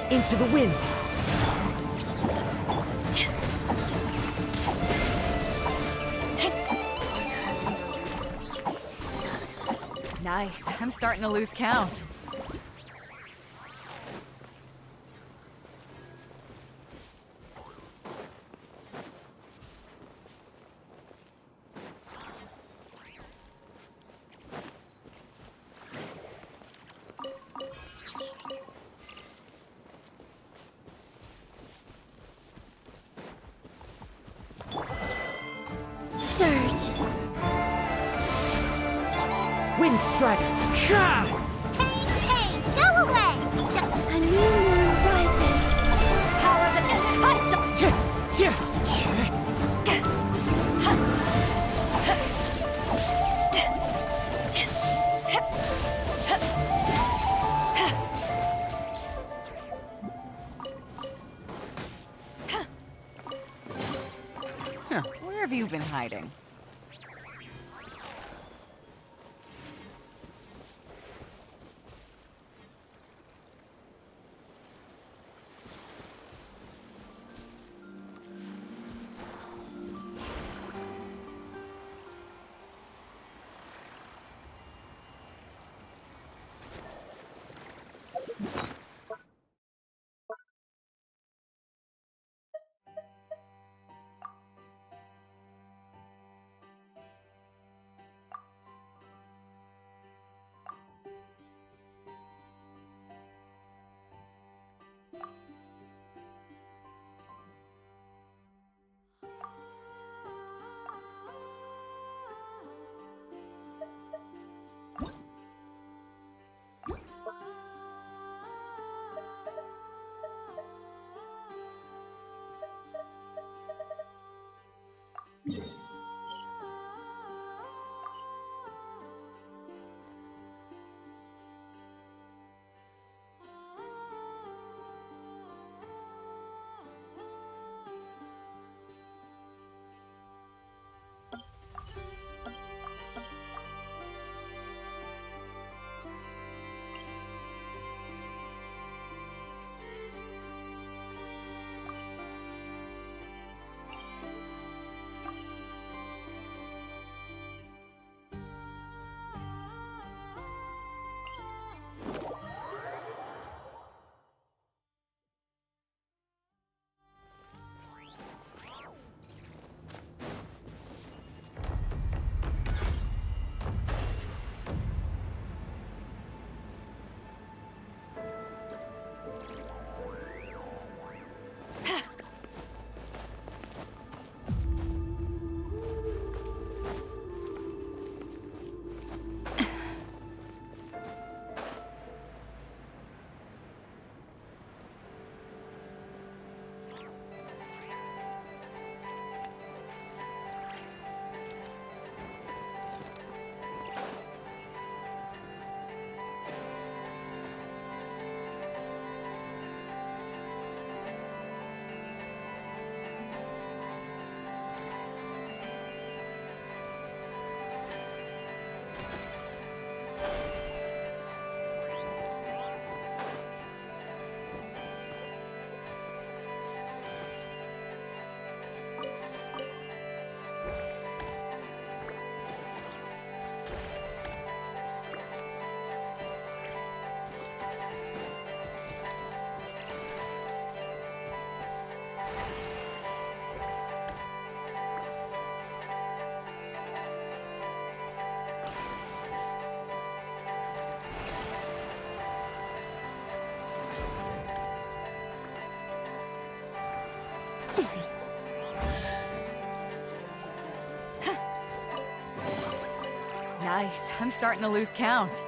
Into the wind. Nice. I'm starting to lose count. Surge. Wind strider. Ha! Hey, go away! A new moon rises. Power that ended my Where have you been hiding? Nice. I'm starting to lose count.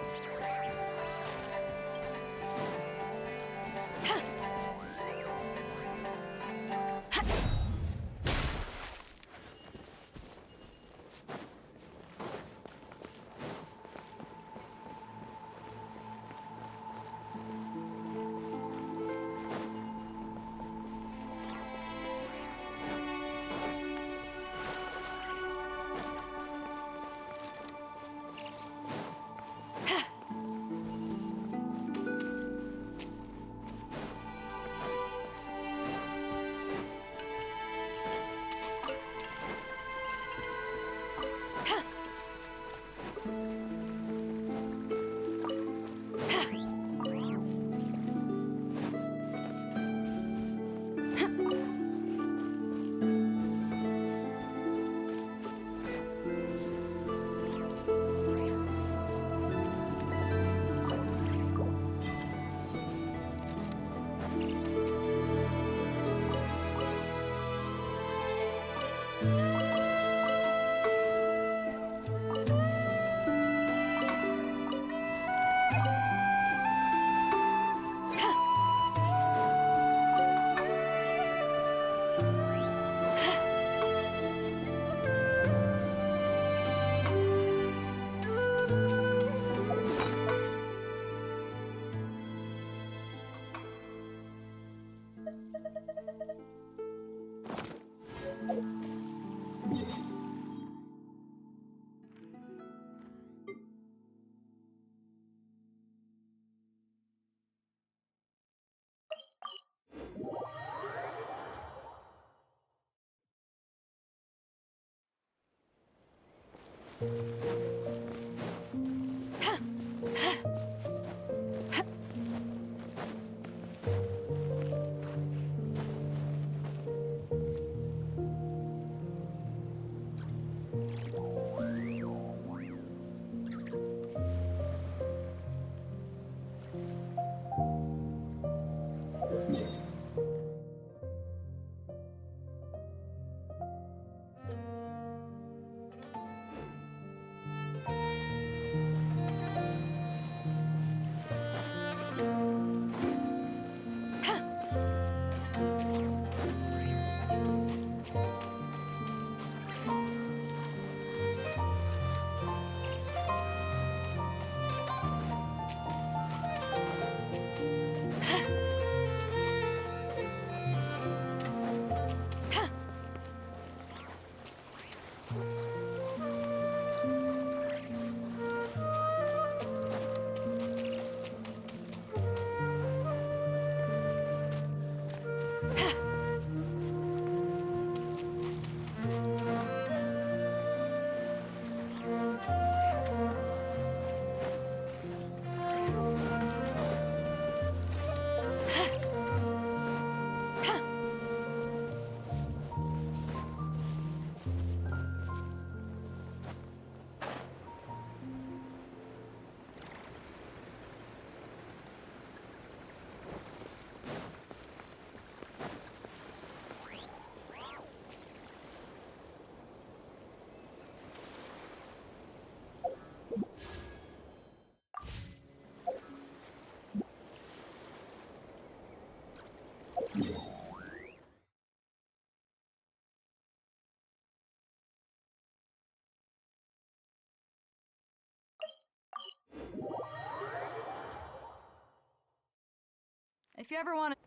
If you ever want to...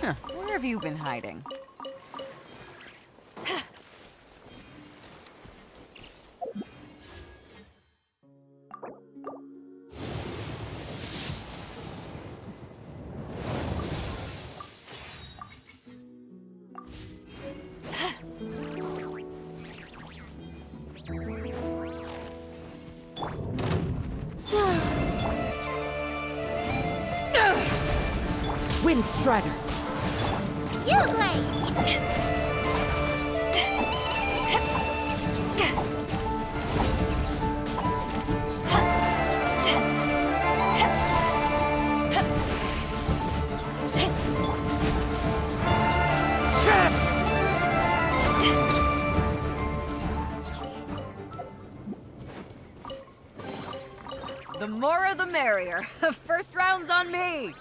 Huh. Where have you been hiding? Windstrider! You The more the merrier. First round's on me!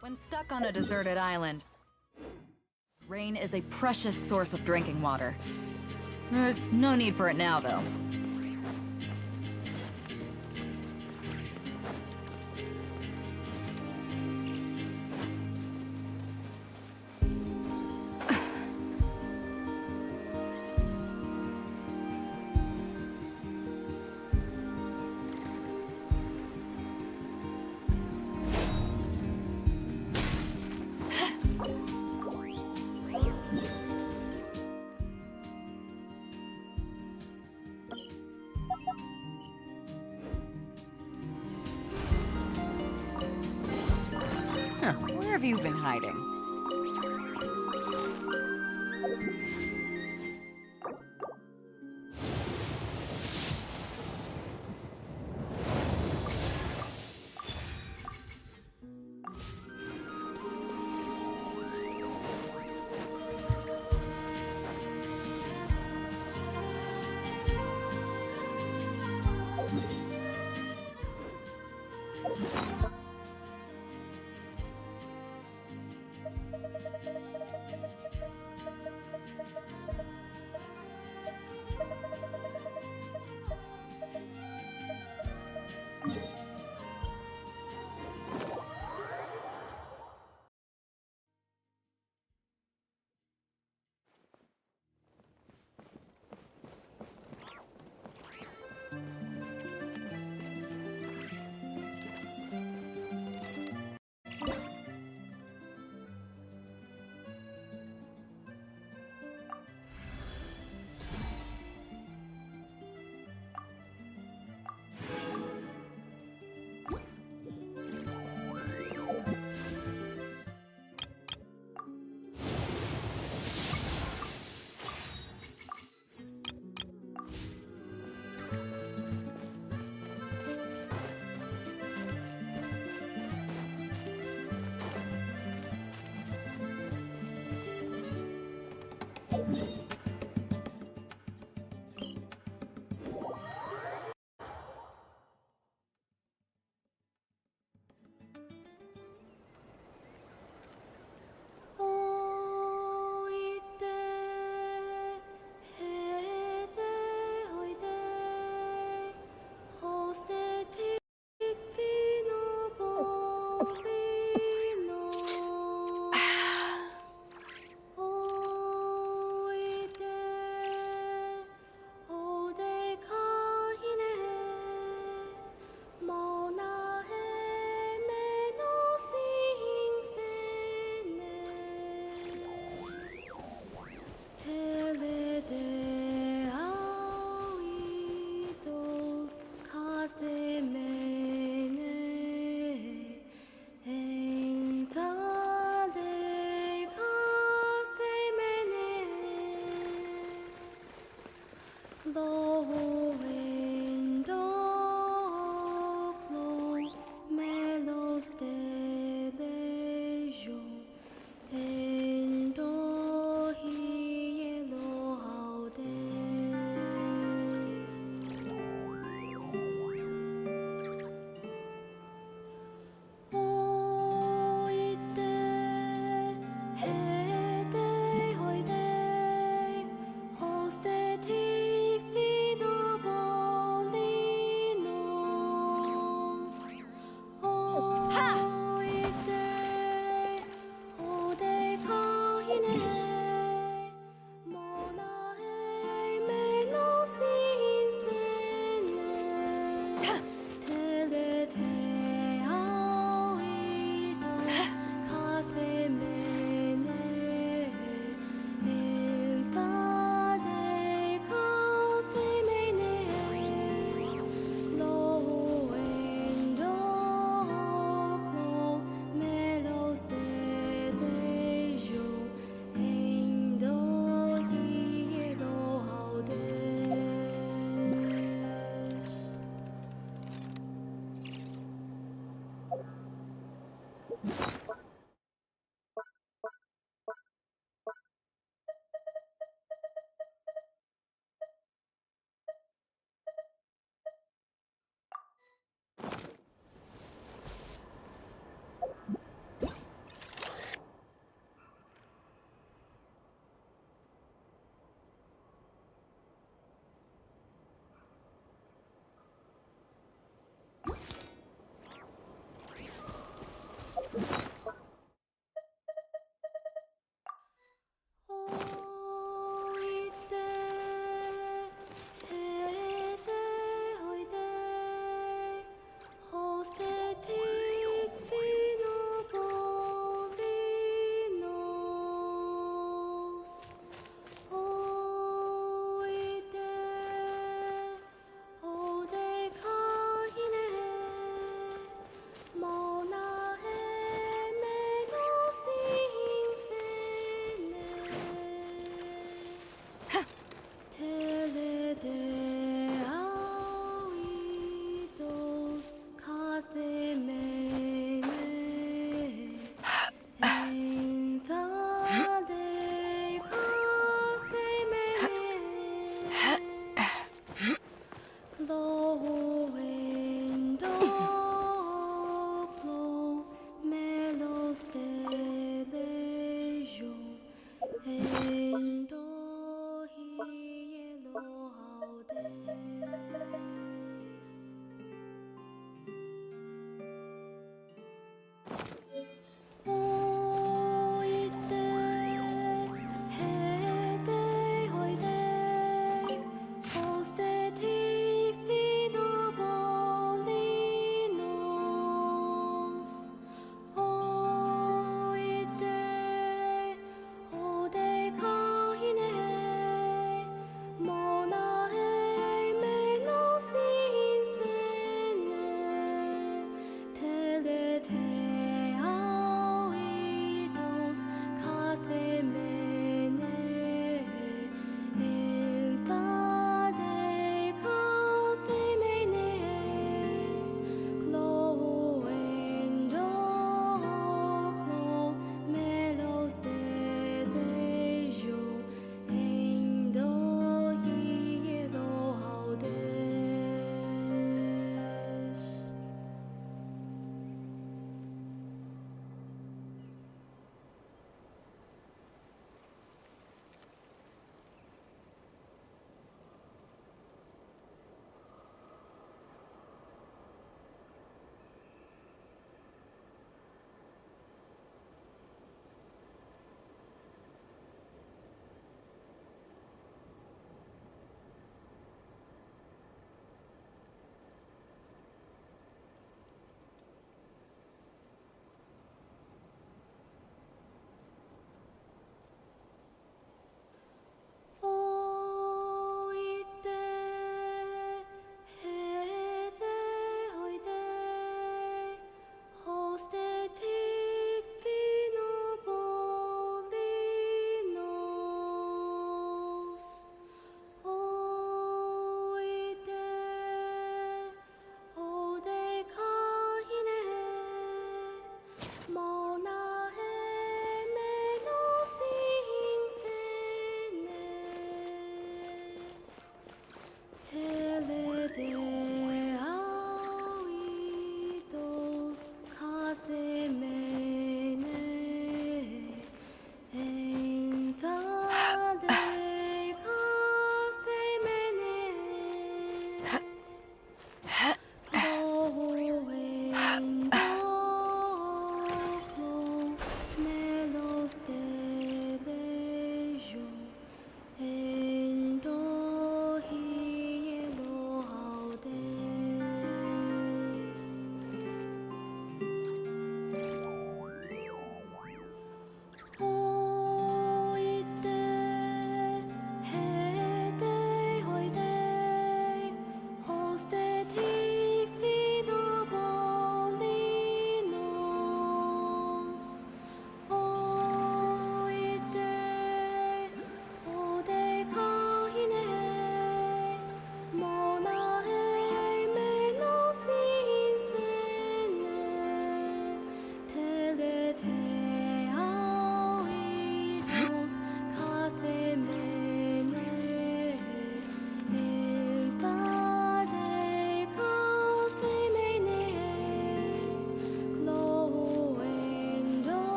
When stuck on a deserted island, rain is a precious source of drinking water. There's no need for it now, though. Huh, where have you been hiding?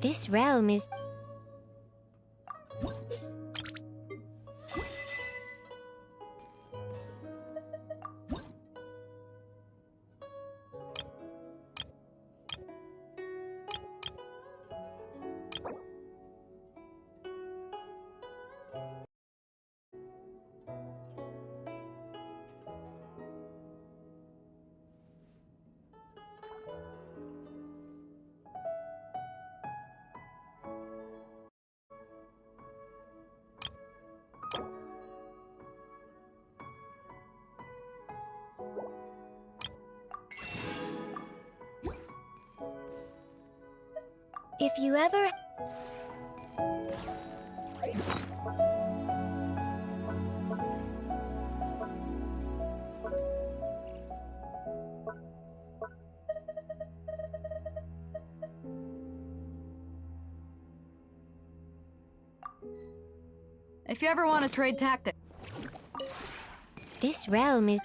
This realm is... If you ever... If you ever want to trade tactics. This realm is...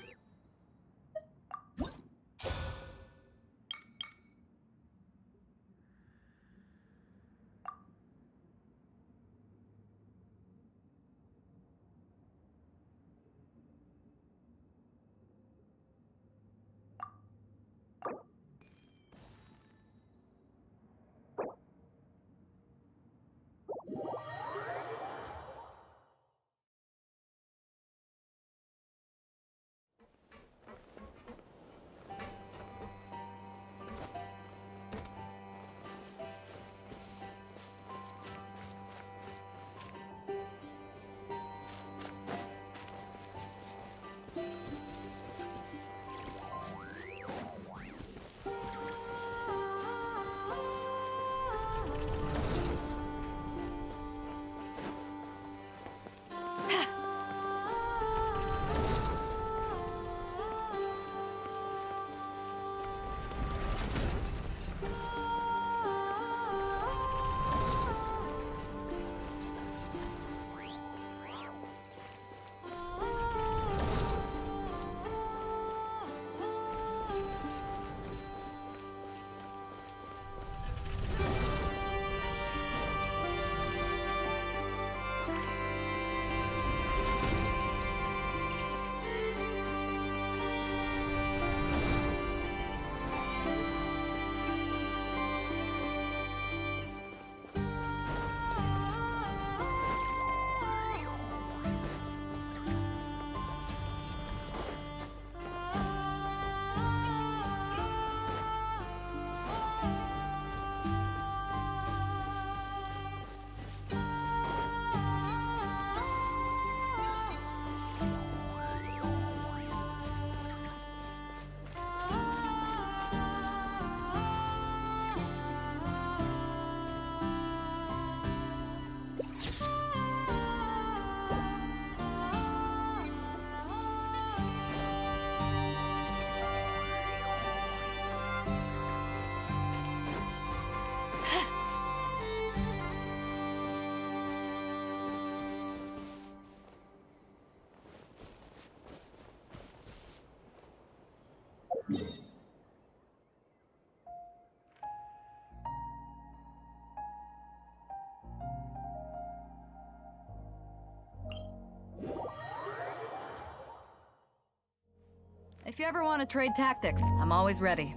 If you ever want to trade tactics, I'm always ready.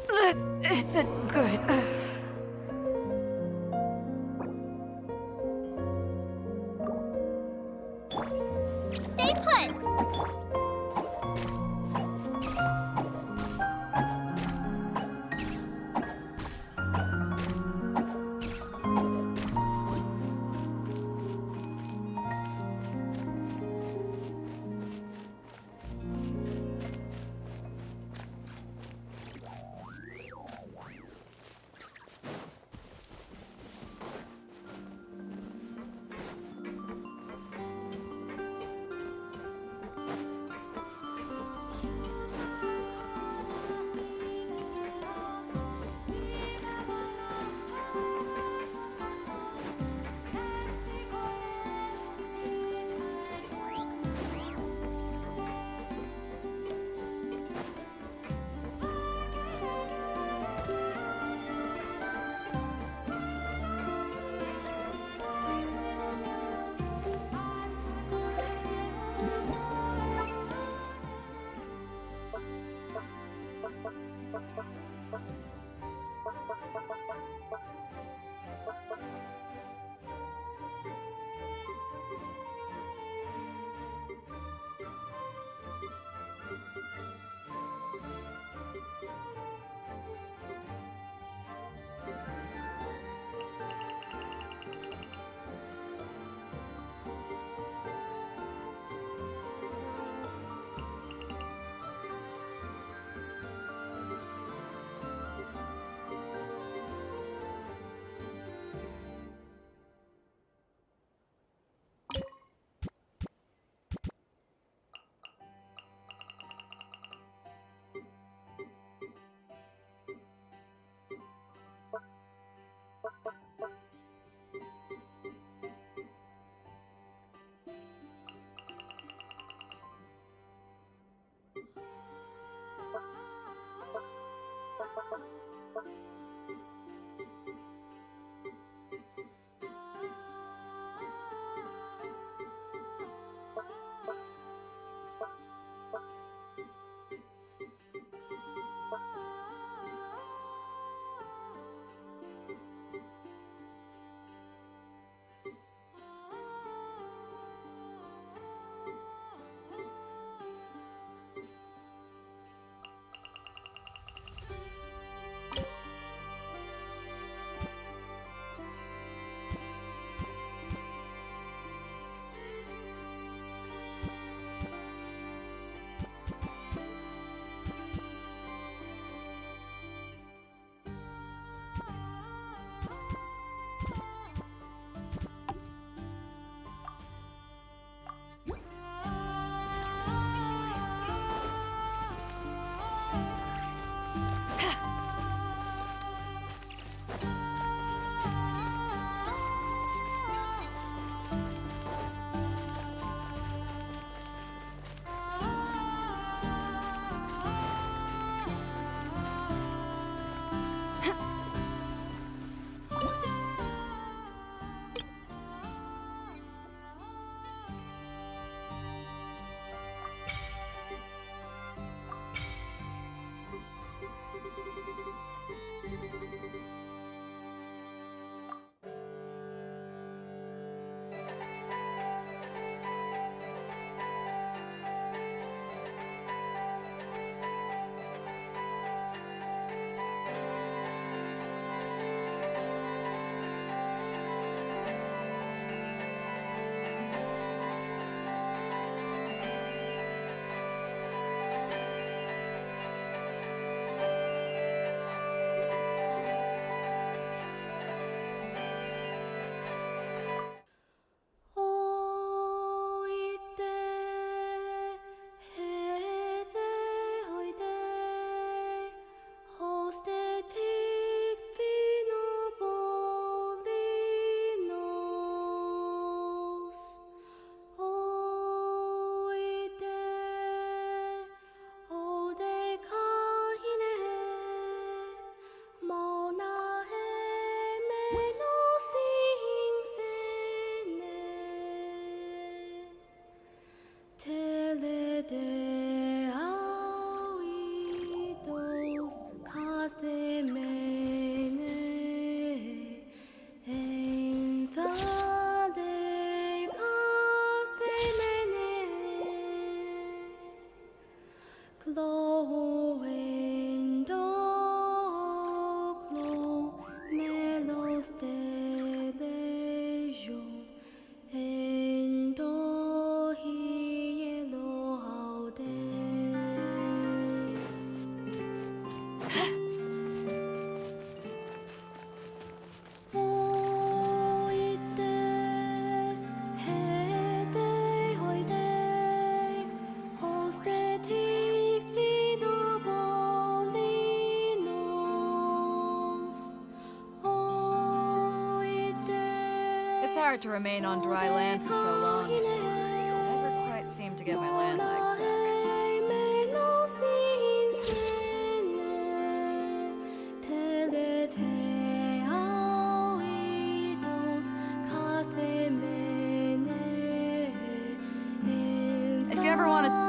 This isn't good. Stay put! It's hard to remain on dry land for so long. Never quite seem to get my land legs back. If you ever want to...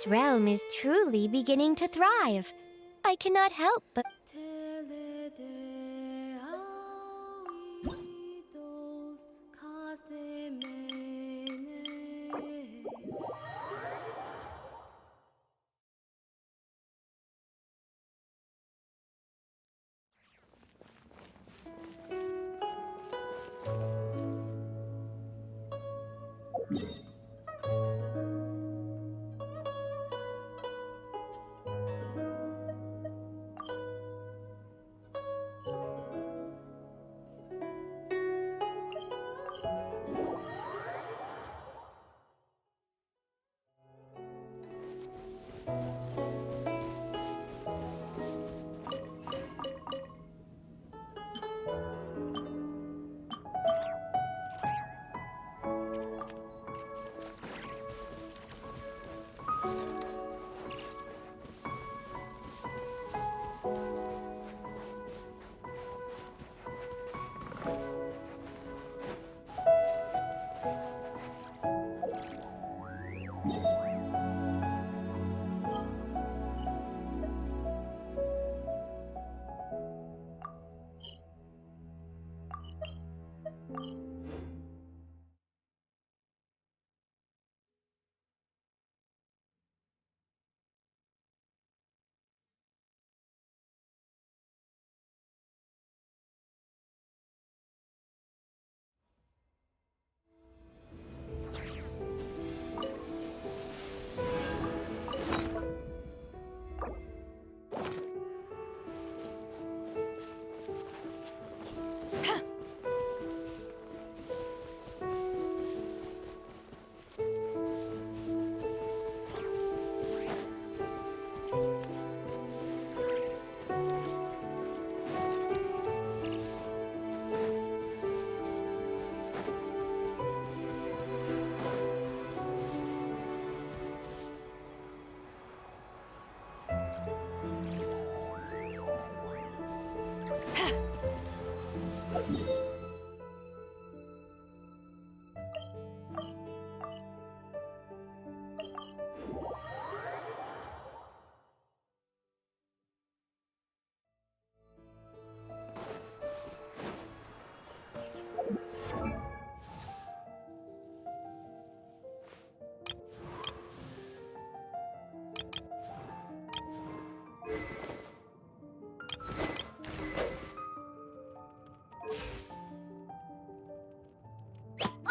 This realm is truly beginning to thrive. I cannot help but...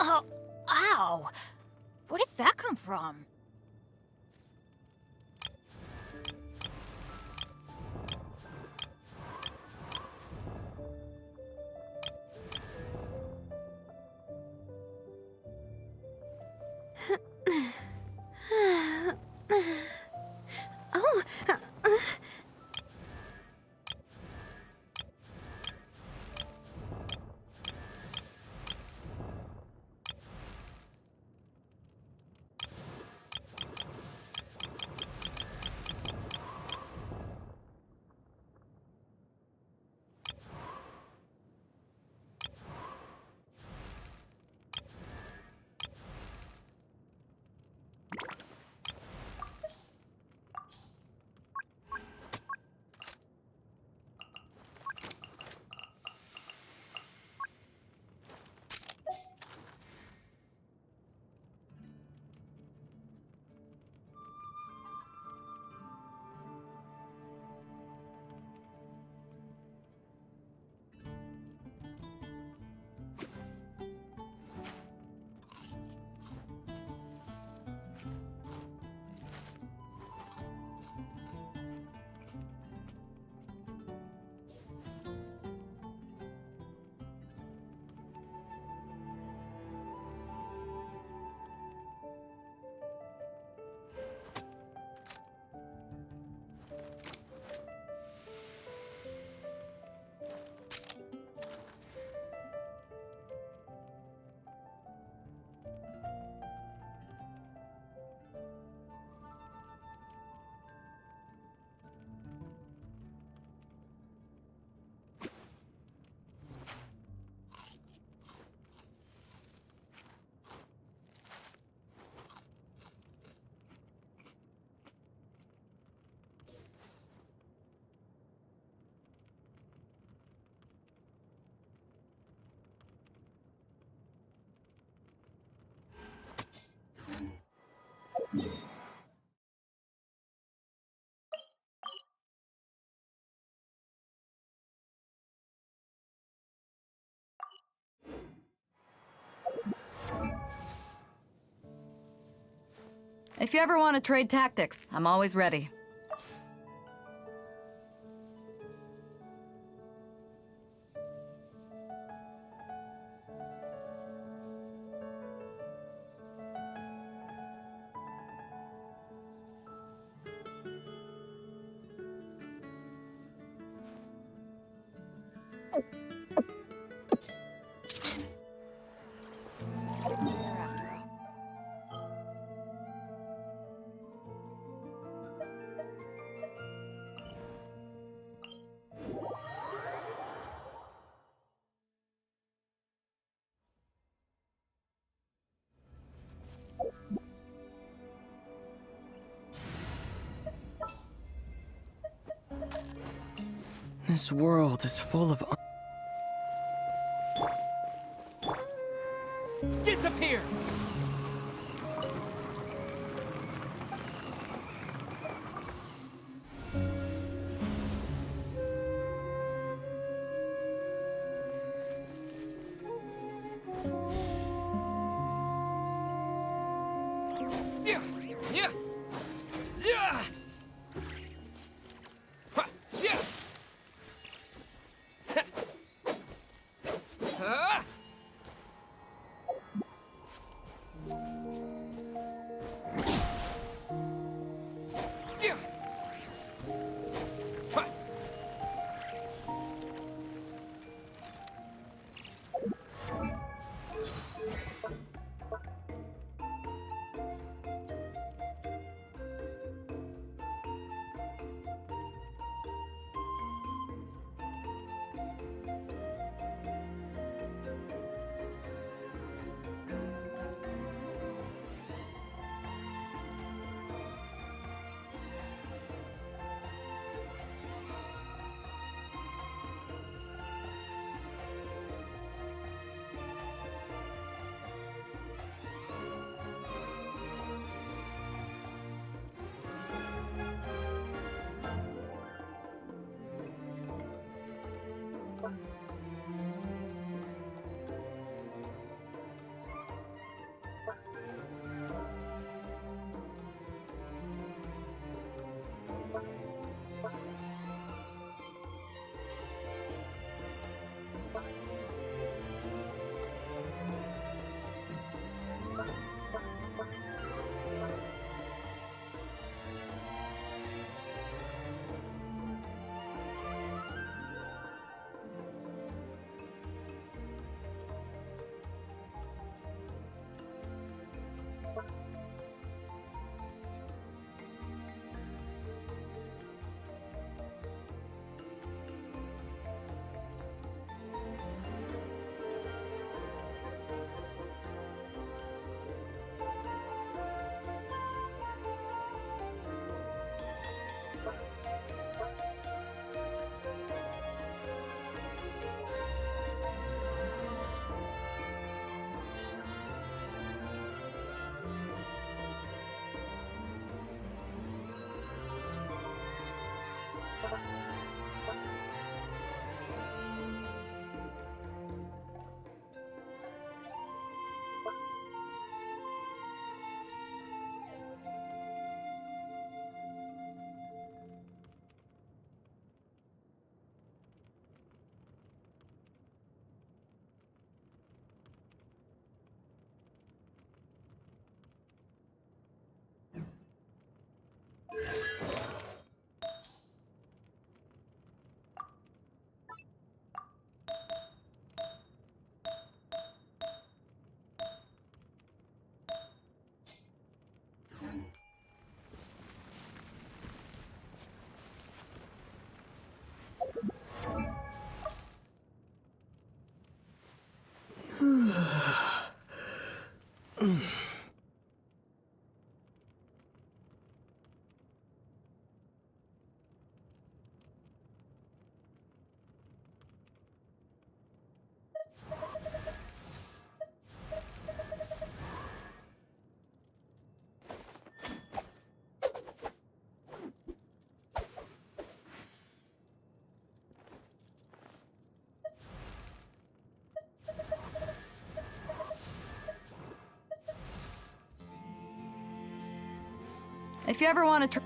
Oh, ow! Where did that come from? Oh! If you ever want to trade tactics, I'm always ready. This world is full of... Disappear! If you ever want to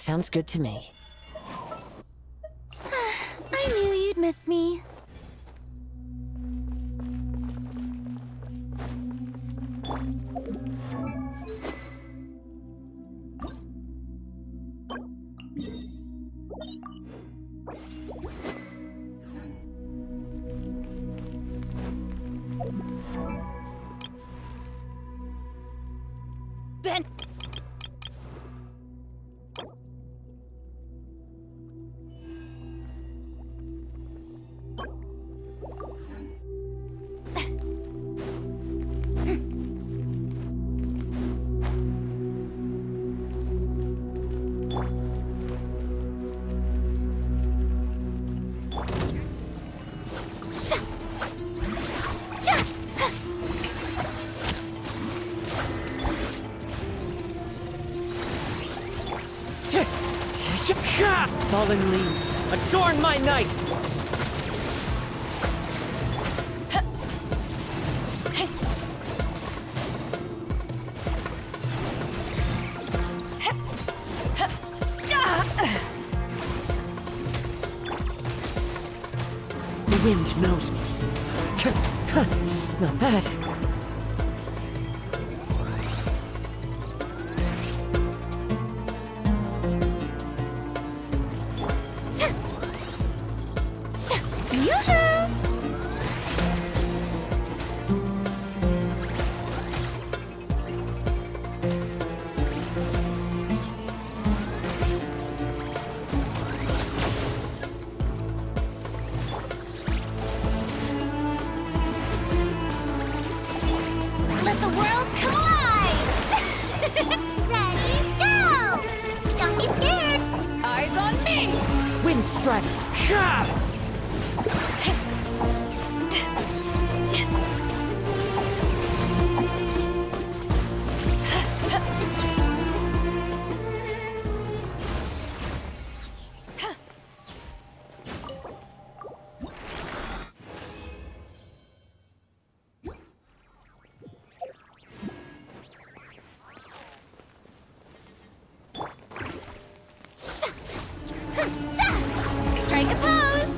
Sounds good to me. I knew you'd miss me. Ben! Fallen leaves, adorn my night! The wind knows me. Not bad. Let the world come alive! Ready, go! Don't be scared! Eyes on me! Wind strike! Ha! Strike a pose!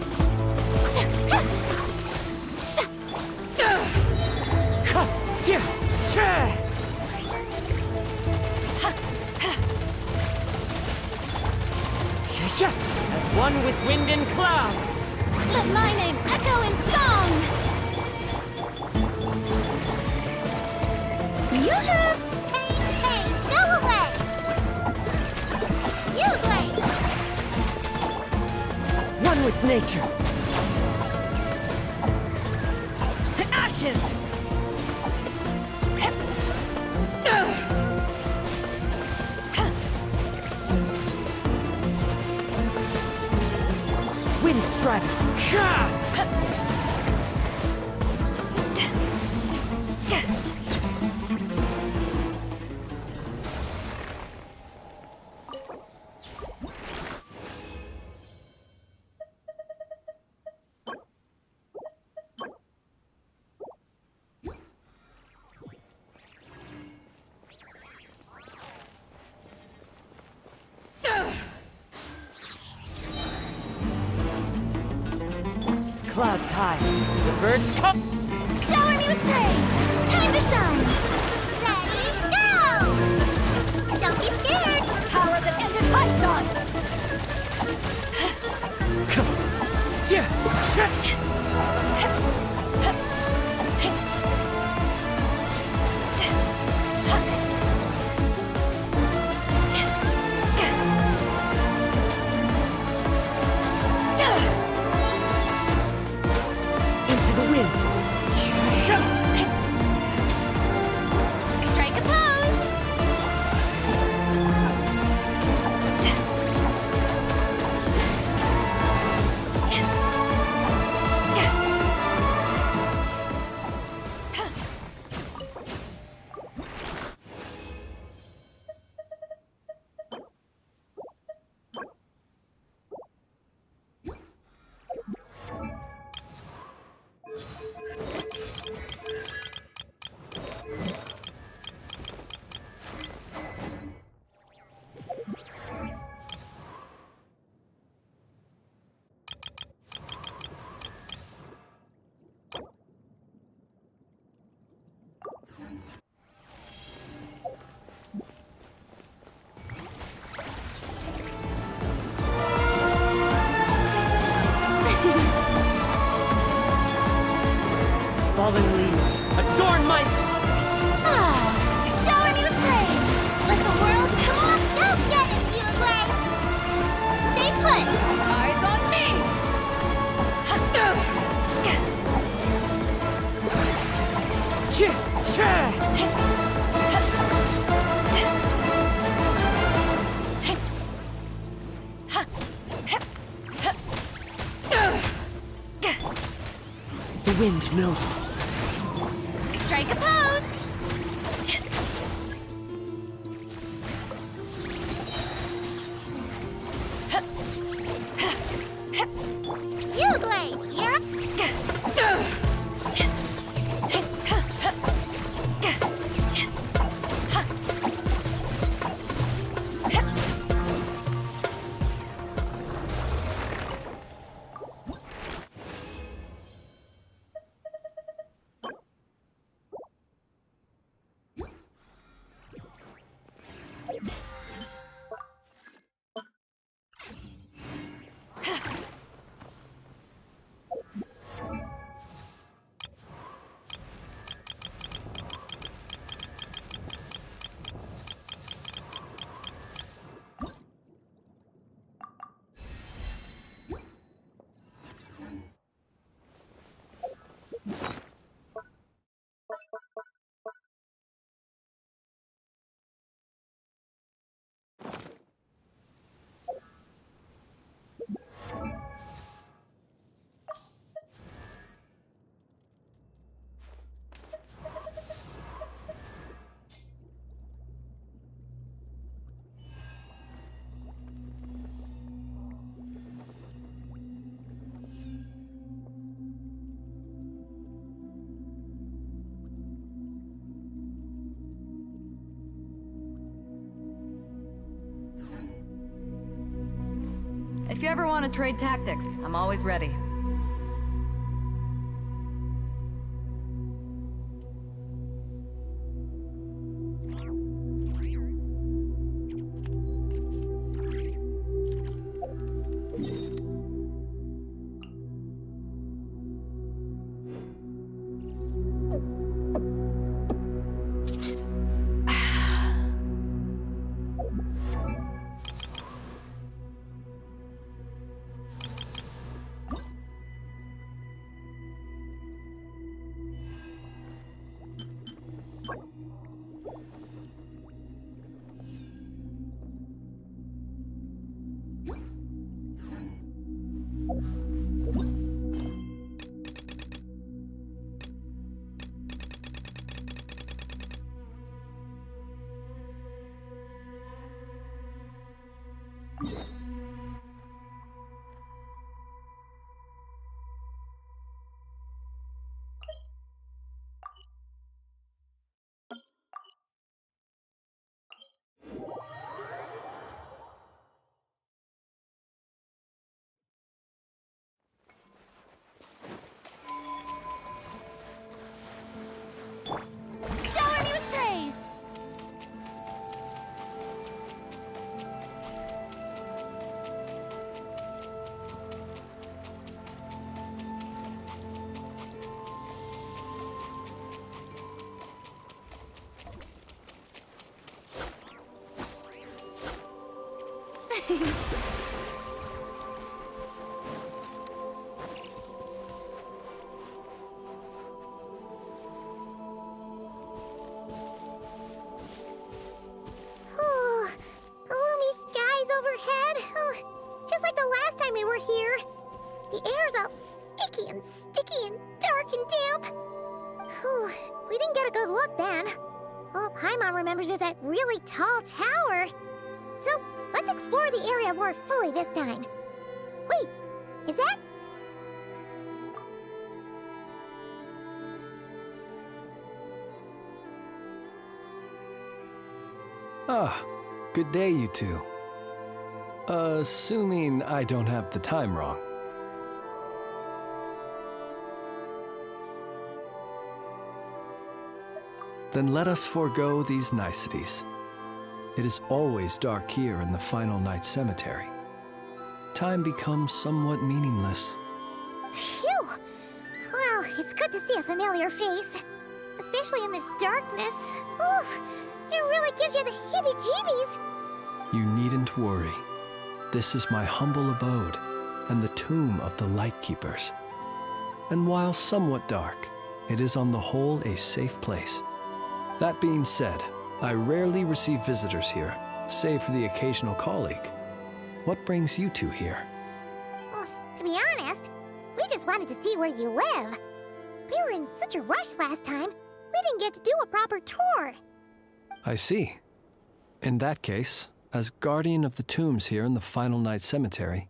As one with wind and cloud! Let my name echo in song! Yoo-hoo! Hey, go away! You wait! One with nature! To ashes! Wind strike! Ha! Clouds high. The birds come. Shower me with praise! Time to shine! Ready, go! Don't be scared! Power that ended Python! Into the wind. Strike a pose! Fallen leaves adorn my. Shower me with praise! Let the world come up! Don't get it, you Grace! Stay put! Eyes on me! The wind knows me. Strike a pose! You Grace, you're up! If you ever want to trade tactics, I'm always ready. Shower me with praise! Oh, gloomy skies overhead. Oh, just like the last time we were here. The air's all icky and sticky and dark and damp. Whew, we didn't get a good look then. All Paimon remembers is that really tall tower. So, let's explore the area more fully this time. Wait, is that... Ah, good day, you two. Assuming I don't have the time wrong. Then let us forego these niceties. It is always dark here in the Final Night Cemetery. Time becomes somewhat meaningless. Phew! Well, it's good to see a familiar face. Especially in this darkness. Oof! It really gives you the heebie-jeebies! You needn't worry. This is my humble abode and the tomb of the Lightkeepers. And while somewhat dark, it is on the whole a safe place. That being said, I rarely receive visitors here, save for the occasional colleague. What brings you two here? Well, to be honest, we just wanted to see where you live. We were in such a rush last time, we didn't get to do a proper tour. I see. In that case, as guardian of the tombs here in the Final Night Cemetery,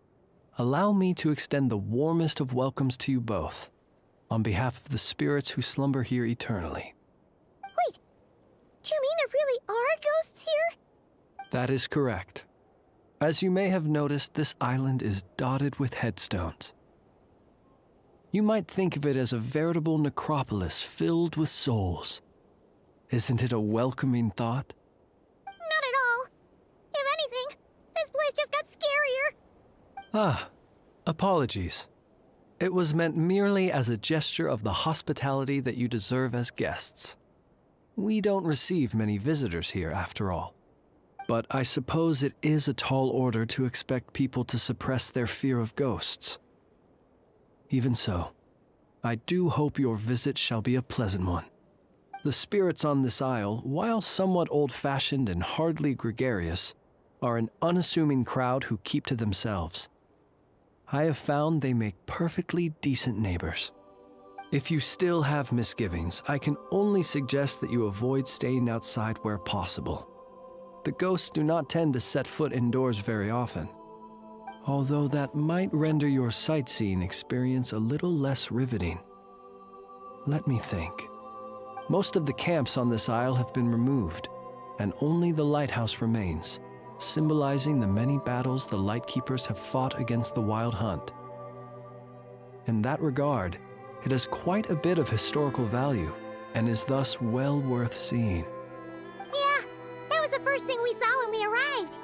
allow me to extend the warmest of welcomes to you both, on behalf of the spirits who slumber here eternally. Wait, do you mean there really are ghosts here? That is correct. As you may have noticed, this island is dotted with headstones. You might think of it as a veritable necropolis filled with souls. Isn't it a welcoming thought? Not at all. If anything, this place just got scarier. Ah, apologies. It was meant merely as a gesture of the hospitality that you deserve as guests. We don't receive many visitors here, after all. But I suppose it is a tall order to expect people to suppress their fear of ghosts. Even so, I do hope your visit shall be a pleasant one. The spirits on this isle, while somewhat old-fashioned and hardly gregarious, are an unassuming crowd who keep to themselves. I have found they make perfectly decent neighbors. If you still have misgivings, I can only suggest that you avoid staying outside where possible. The ghosts do not tend to set foot indoors very often, although that might render your sightseeing experience a little less riveting. Let me think. Most of the camps on this isle have been removed, and only the lighthouse remains, symbolizing the many battles the Lightkeepers have fought against the Wild Hunt. In that regard, it has quite a bit of historical value and is thus well worth seeing. Yeah, that was the first thing we saw when we arrived.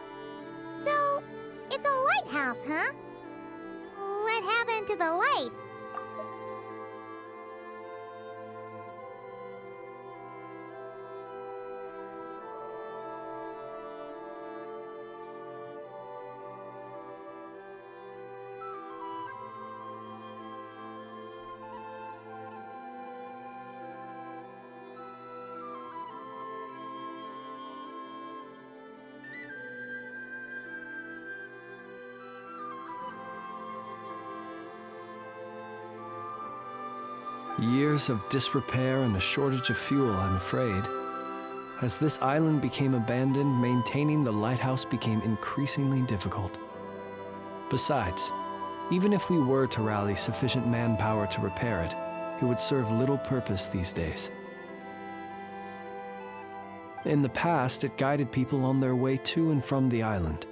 So, it's a lighthouse, huh? What happened to the light? Years of disrepair and a shortage of fuel, I'm afraid. As this island became abandoned, maintaining the lighthouse became increasingly difficult. Besides, even if we were to rally sufficient manpower to repair it, it would serve little purpose these days. In the past, it guided people on their way to and from the island.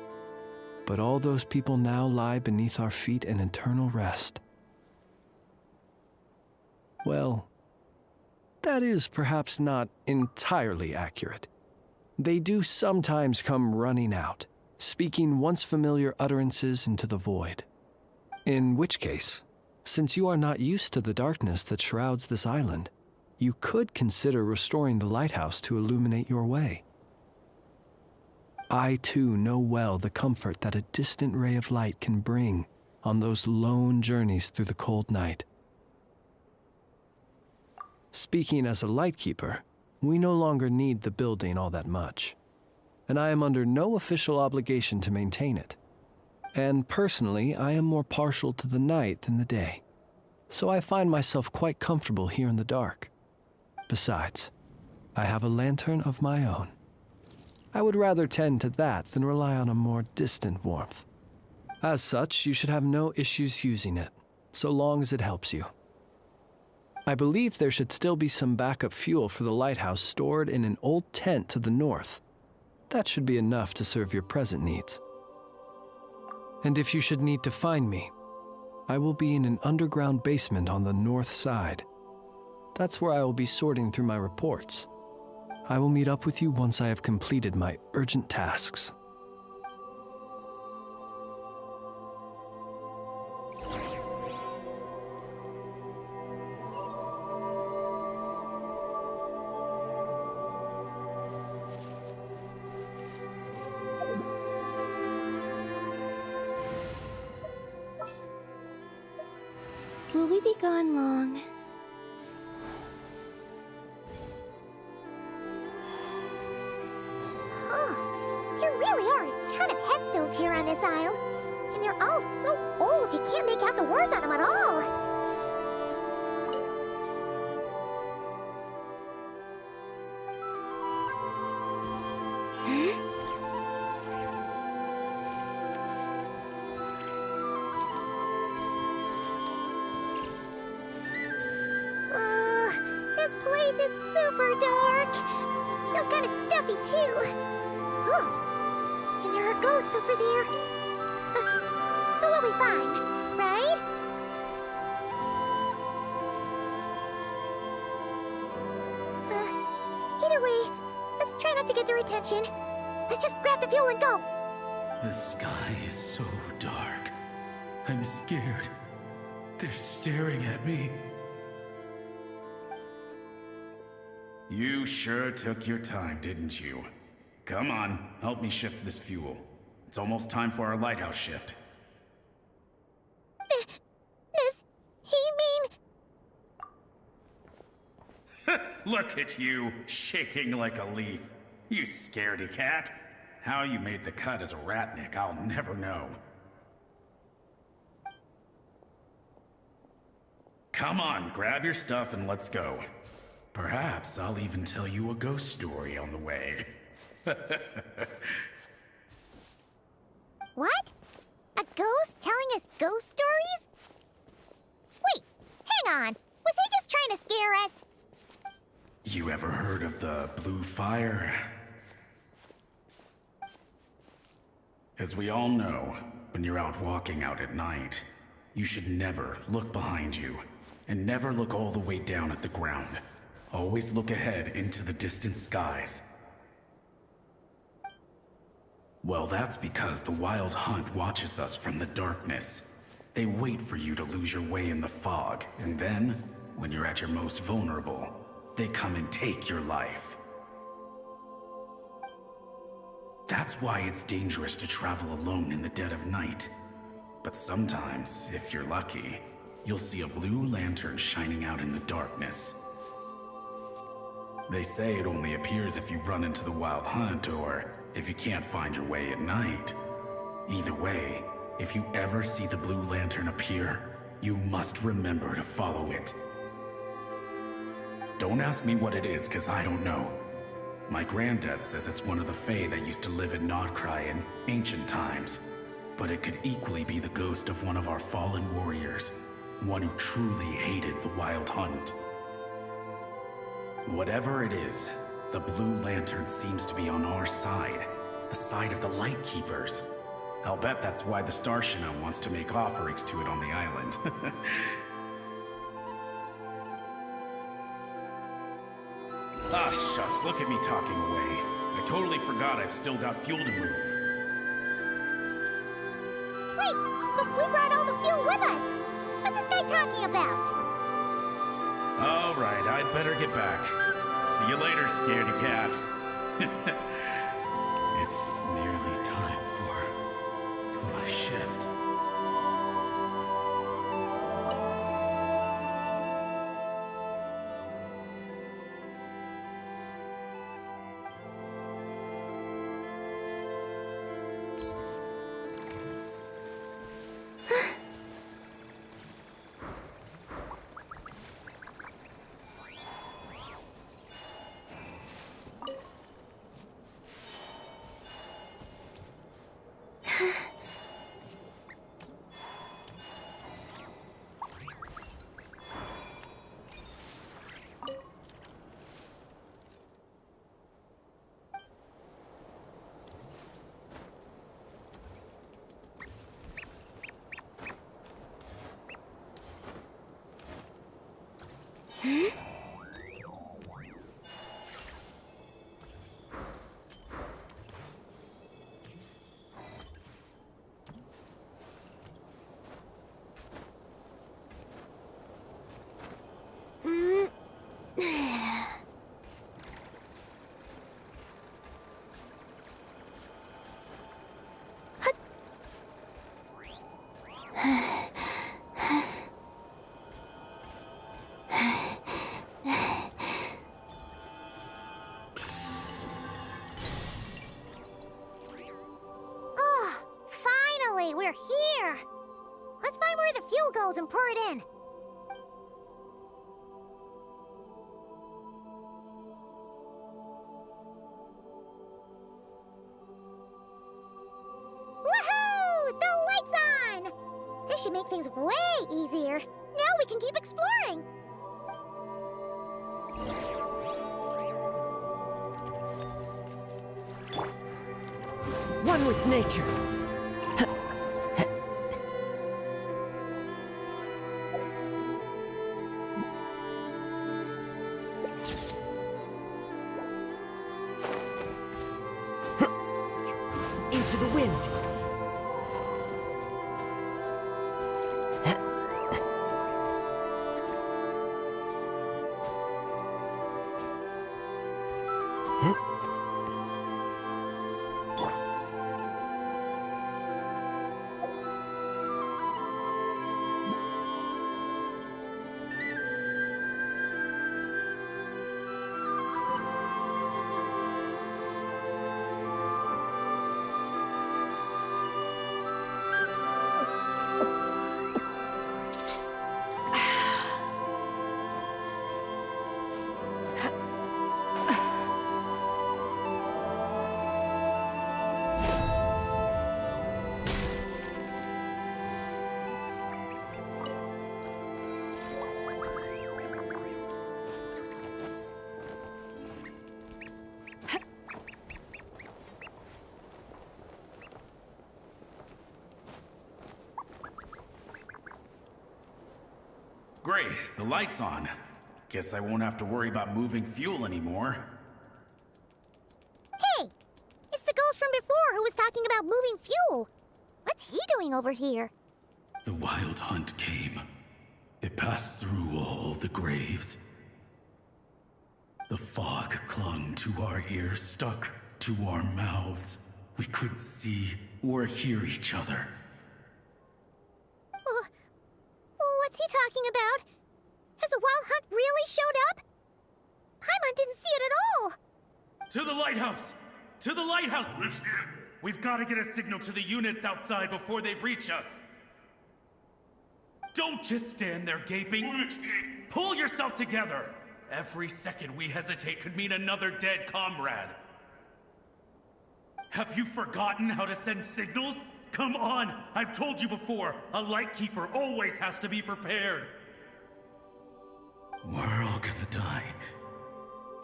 But all those people now lie beneath our feet in eternal rest. Well, that is perhaps not entirely accurate. They do sometimes come running out, speaking once familiar utterances into the void. In which case, since you are not used to the darkness that shrouds this island, you could consider restoring the lighthouse to illuminate your way. I too know well the comfort that a distant ray of light can bring on those lone journeys through the cold night. Speaking as a lightkeeper, we no longer need the building all that much, and I am under no official obligation to maintain it. And personally, I am more partial to the night than the day, so I find myself quite comfortable here in the dark. Besides, I have a lantern of my own. I would rather tend to that than rely on a more distant warmth. As such, you should have no issues using it, so long as it helps you. I believe there should still be some backup fuel for the lighthouse stored in an old tent to the north. That should be enough to serve your present needs. And if you should need to find me, I will be in an underground basement on the north side. That's where I will be sorting through my reports. I will meet up with you once I have completed my urgent tasks. Will we be gone long? There really are a ton of headstones here on this isle. And they're all so old you can't make out the words on them at all. This place is super dark. Feels kind of stuffy too. And there are ghosts over there. But we'll be fine, right? Either way, let's try not to get their attention. Let's just grab the fuel and go. The sky is so dark. I'm scared. They're staring at me. You sure took your time, didn't you? Come on, help me shift this fuel. It's almost time for our lighthouse shift. Does he mean... Look at you, shaking like a leaf. You scaredy cat. How you made the cut as a ratnik, I'll never know. Come on, grab your stuff and let's go. Perhaps I'll even tell you a ghost story on the way. What? A ghost telling us ghost stories? Wait, hang on. Was he just trying to scare us? You ever heard of the blue fire? As we all know, when you're out walking out at night, you should never look behind you, and never look all the way down at the ground. Always look ahead into the distant skies. Well, that's because the Wild Hunt watches us from the darkness. They wait for you to lose your way in the fog, and then, when you're at your most vulnerable, they come and take your life. That's why it's dangerous to travel alone in the dead of night. But sometimes, if you're lucky, you'll see a blue lantern shining out in the darkness. They say it only appears if you've run into the Wild Hunt or if you can't find your way at night. Either way, if you ever see the blue lantern appear, you must remember to follow it. Don't ask me what it is, 'cause I don't know. My granddad says it's one of the Fae that used to live in Nodcry in ancient times, but it could equally be the ghost of one of our fallen warriors, one who truly hated the Wild Hunt. Whatever it is, the blue lantern seems to be on our side, the side of the Light Keepers. I'll bet that's why the Starshina wants to make offerings to it on the island. Ah, shucks, look at me talking away. I totally forgot I've still got fuel to move. Wait, but we brought all the fuel with us. What's this guy talking about? All right, I'd better get back. See you later, scaredy cat. It's nearly time for my shift. We're here! Let's find where the fuel goes and pour it in. Woohoo! The light's on! This should make things way easier. Now we can keep exploring. One with nature. Into the wind. great. The light's on. Guess I won't have to worry about moving fuel anymore. Hey! It's the ghost from before who was talking about moving fuel. What's he doing over here? The wild hunt came. It passed through all the graves. The fog clung to our ears, stuck to our mouths. We couldn't see or hear each other. What's he talking about? Has the wild hunt really showed up? Paimon didn't see it at all. To the lighthouse! To the lighthouse! We've got to get a signal to the units outside before they reach us. Don't just stand there gaping. Pull yourself together. Every second we hesitate could mean another dead comrade. Have you forgotten how to send signals? Come on! I've told you before, a lightkeeper always has to be prepared. We're all gonna die.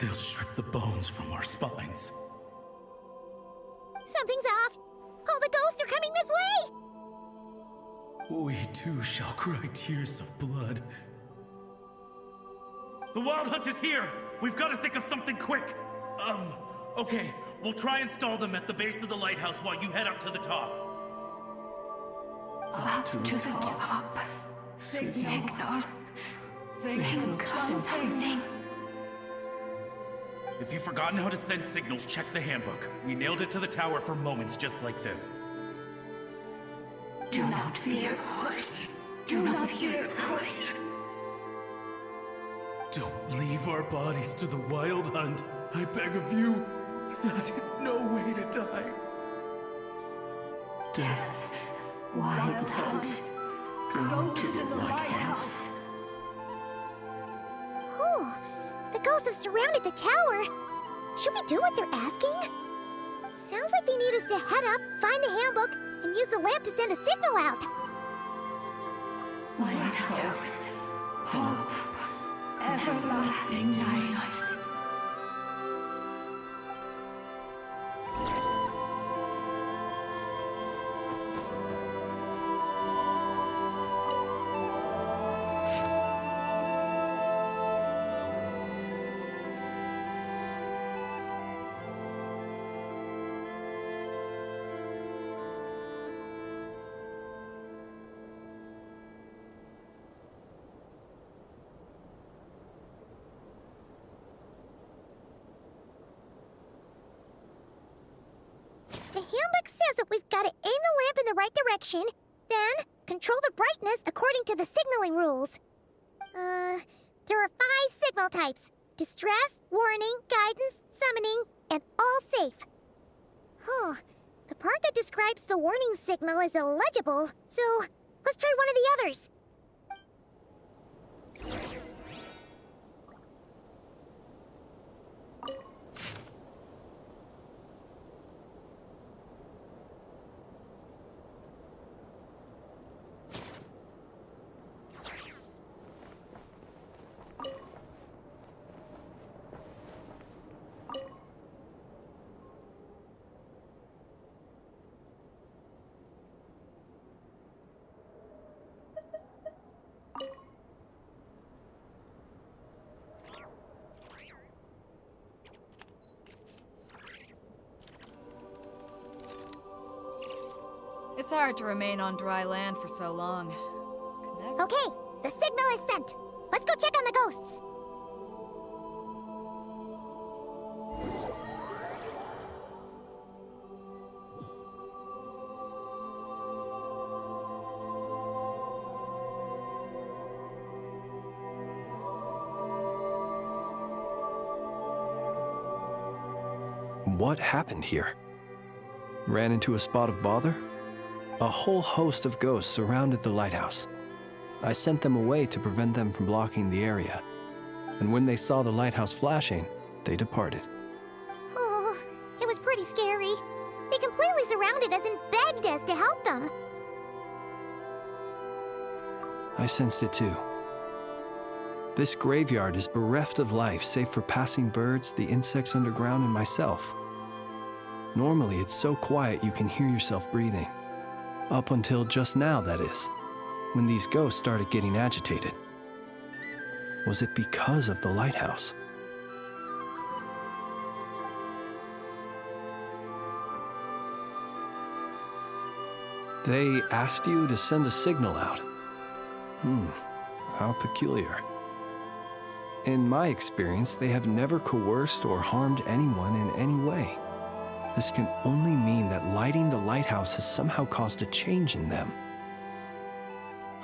They'll strip the bones from our spines. Something's off. All the ghosts are coming this way. We too shall cry tears of blood. The wild hunt is here! We've got to think of something quick! Okay, we'll try and stall them at the base of the lighthouse while you head up to the top. Up to the top. Signal. Think something. If you've forgotten how to send signals, check the handbook. We nailed it to the tower for moments just like this. Do not fear. Do not fear. Don't leave our bodies to the wild hunt. I beg of you. That is no way to die. Death. Wild hunt. Go to the lighthouse. Oh, the ghosts have surrounded the tower. Should we do what they're asking? Sounds like they need us to head up, find the handbook, and use the lamp to send a signal out. Lighthouse. Hope. Everlasting night. The handbook says that we've got to aim the lamp in the right direction, then control the brightness according to the signaling rules. There are 5 signal types: distress, warning, guidance, summoning, and all safe. Huh. The part that describes the warning signal is illegible, so let's try one of the others. It's hard to remain on dry land for so long. Okay, the signal is sent. Let's go check on the ghosts. What happened here? Ran into a spot of bother? A whole host of ghosts surrounded the lighthouse. I sent them away to prevent them from blocking the area. And when they saw the lighthouse flashing, they departed. Oh, it was pretty scary. They completely surrounded us and begged us to help them. I sensed it too. This graveyard is bereft of life save for passing birds, the insects underground, and myself. Normally, it's so quiet you can hear yourself breathing. Up until just now, that is, when these ghosts started getting agitated. Was it because of the lighthouse? They asked you to send a signal out. How peculiar. In my experience, they have never coerced or harmed anyone in any way. This can only mean that lighting the lighthouse has somehow caused a change in them.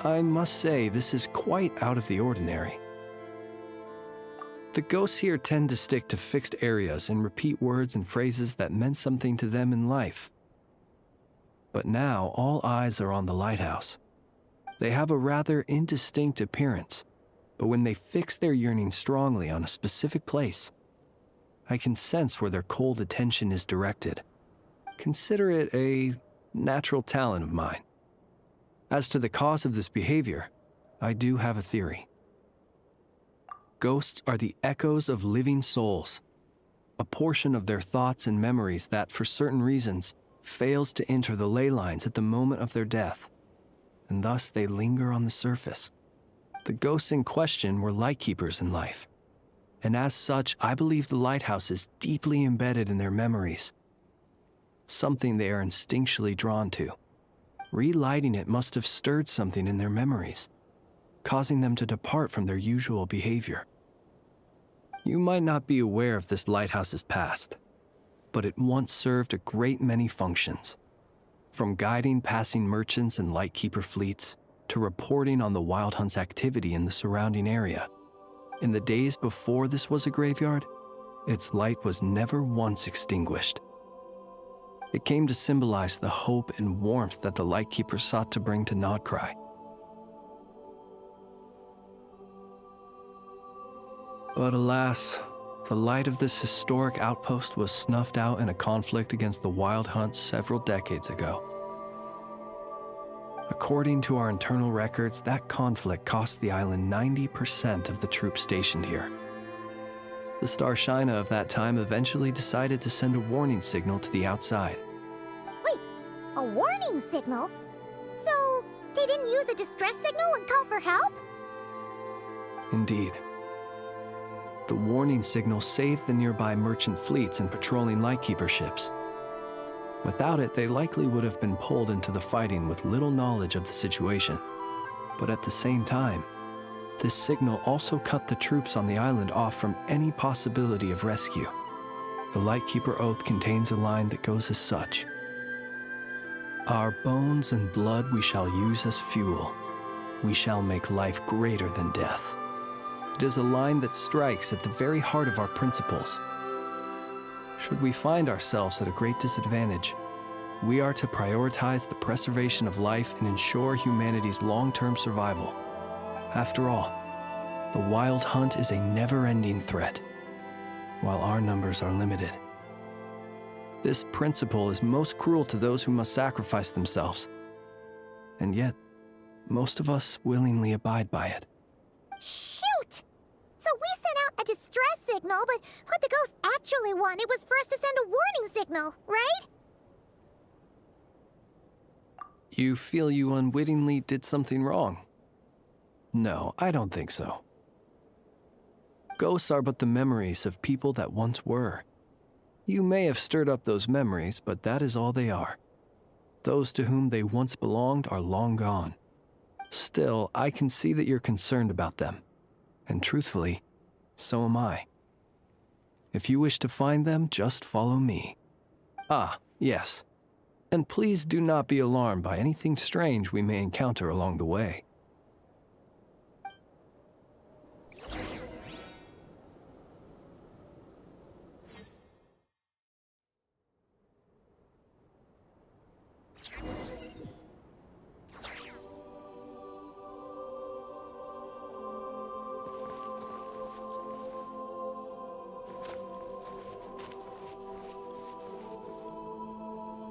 I must say, this is quite out of the ordinary. The ghosts here tend to stick to fixed areas and repeat words and phrases that meant something to them in life. But now, all eyes are on the lighthouse. They have a rather indistinct appearance, but when they fix their yearning strongly on a specific place, I can sense where their cold attention is directed. Consider it a natural talent of mine. As to the cause of this behavior, I do have a theory. Ghosts are the echoes of living souls, a portion of their thoughts and memories that, for certain reasons, fails to enter the ley lines at the moment of their death, and thus they linger on the surface. The ghosts in question were lightkeepers in life, and as such, I believe the lighthouse is deeply embedded in their memories, something they are instinctually drawn to. Relighting it must have stirred something in their memories, causing them to depart from their usual behavior. You might not be aware of this lighthouse's past, but it once served a great many functions. From guiding passing merchants and lightkeeper fleets, to reporting on the Wild Hunt's activity in the surrounding area. In the days before this was a graveyard, its light was never once extinguished. It came to symbolize the hope and warmth that the lightkeeper sought to bring to Nodcry. But alas, the light of this historic outpost was snuffed out in a conflict against the Wild Hunt several decades ago. According to our internal records, that conflict cost the island 90% of the troops stationed here. The Starshina of that time eventually decided to send a warning signal to the outside. Wait, a warning signal? So, they didn't use a distress signal and call for help? Indeed. The warning signal saved the nearby merchant fleets and patrolling lightkeeper ships. Without it, they likely would have been pulled into the fighting with little knowledge of the situation. But at the same time, this signal also cut the troops on the island off from any possibility of rescue. The Lightkeeper Oath contains a line that goes as such: "Our bones and blood we shall use as fuel. We shall make life greater than death." It is a line that strikes at the very heart of our principles. Should we find ourselves at a great disadvantage, we are to prioritize the preservation of life and ensure humanity's long-term survival. After all, the Wild Hunt is a never-ending threat, while our numbers are limited. This principle is most cruel to those who must sacrifice themselves, and yet, most of us willingly abide by it. Shoot! So we sent out a distress signal, but what the ghost actually wanted was for us to send a warning signal, right? You feel you unwittingly did something wrong? No, I don't think so. Ghosts are but the memories of people that once were. You may have stirred up those memories, but that is all they are. Those to whom they once belonged are long gone. Still, I can see that you're concerned about them. And truthfully, so am I. If you wish to find them, just follow me. Ah, yes. And please do not be alarmed by anything strange we may encounter along the way.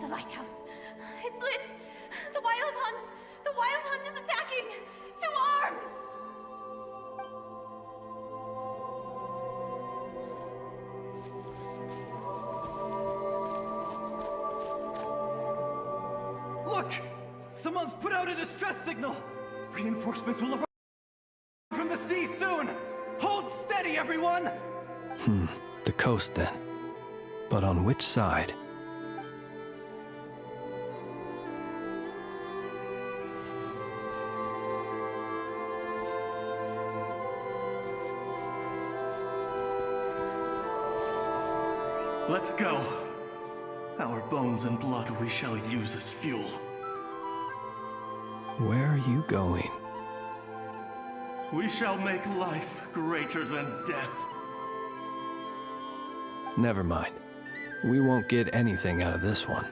The lighthouse. It's lit! The Wild Hunt! The Wild Hunt is attacking! To arms! Look! Someone's put out a distress signal! Reinforcements will arrive from the sea soon! everyone? The coast then. But on which side? Let's go. Our bones and blood we shall use as fuel. Where are you going? We shall make life greater than death. Never mind. We won't get anything out of this one.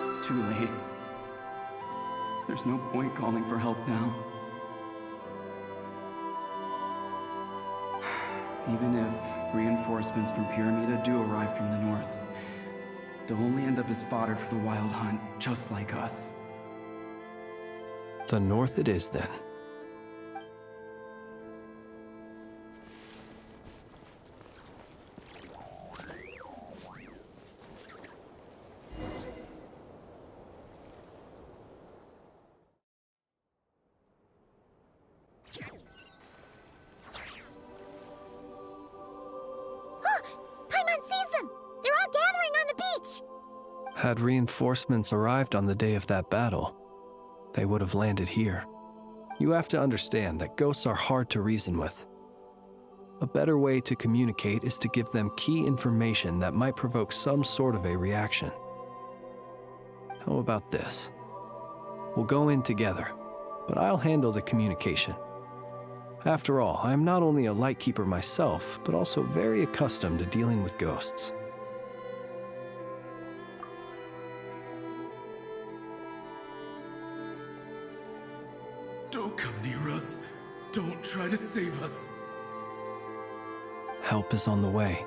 It's too late. There's no point calling for help now. Even if reinforcements from Pyramida do arrive from the north, they'll only end up as fodder for the Wild Hunt, just like us. The north it is then. Paimon sees them! They're all gathering on the beach! Had reinforcements arrived on the day of that battle, they would have landed here. You have to understand that ghosts are hard to reason with. A better way to communicate is to give them key information that might provoke some sort of a reaction. How about this? We'll go in together, but I'll handle the communication. After all, I am not only a lightkeeper myself, but also very accustomed to dealing with ghosts. Don't come near us. Don't try to save us. Help is on the way.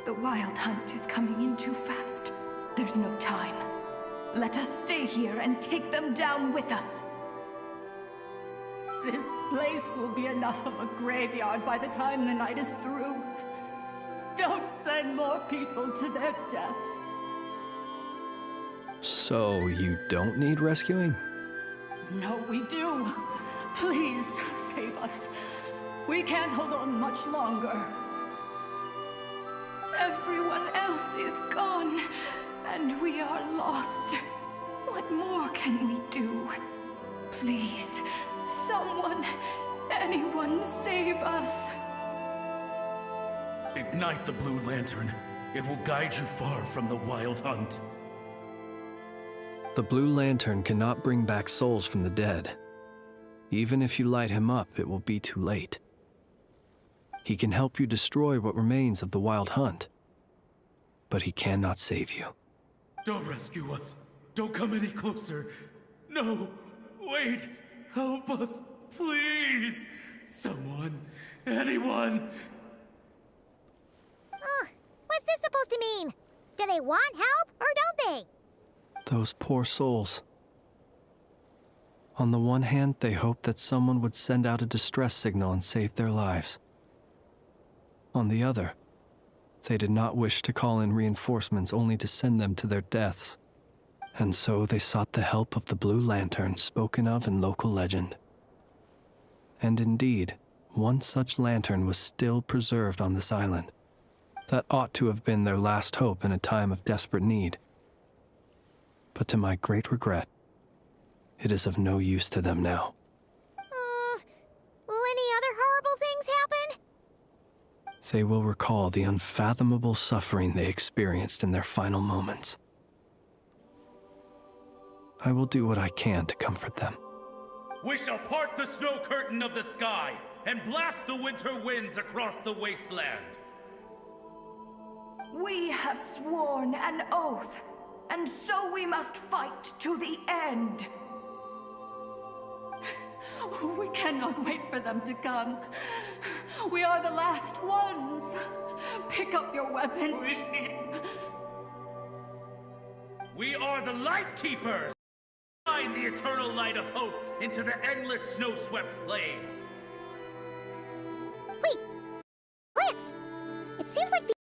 The Wild Hunt is coming in too fast. There's no time. Let us stay here and take them down with us. This place will be enough of a graveyard by the time the night is through. Don't send more people to their deaths. So you don't need rescuing? No, we do. Please save us. We can't hold on much longer. Everyone else is gone, and we are lost. What more can we do? Please, someone, anyone, save us. Ignite the blue lantern. It will guide you far from the Wild Hunt. The blue lantern cannot bring back souls from the dead. Even if you light him up, it will be too late. He can help you destroy what remains of the Wild Hunt, but he cannot save you. Don't rescue us. Don't come any closer. No, wait. Help us, please. Someone, anyone. What's this supposed to mean? Do they want help, or don't they? Those poor souls. On the one hand, they hoped that someone would send out a distress signal and save their lives. On the other, they did not wish to call in reinforcements only to send them to their deaths. And so they sought the help of the Blue Lantern spoken of in local legend. And indeed, one such lantern was still preserved on this island. That ought to have been their last hope in a time of desperate need. But to my great regret, it is of no use to them now. Will any other horrible things happen? They will recall the unfathomable suffering they experienced in their final moments. I will do what I can to comfort them. We shall part the snow curtain of the sky and blast the winter winds across the wasteland. We have sworn an oath, and so we must fight to the end. We cannot wait for them to come. We are the last ones. Pick up your weapons. We are the Light Keepers! Shine the eternal light of hope into the endless snow-swept plains. Wait! Lance! It seems like the...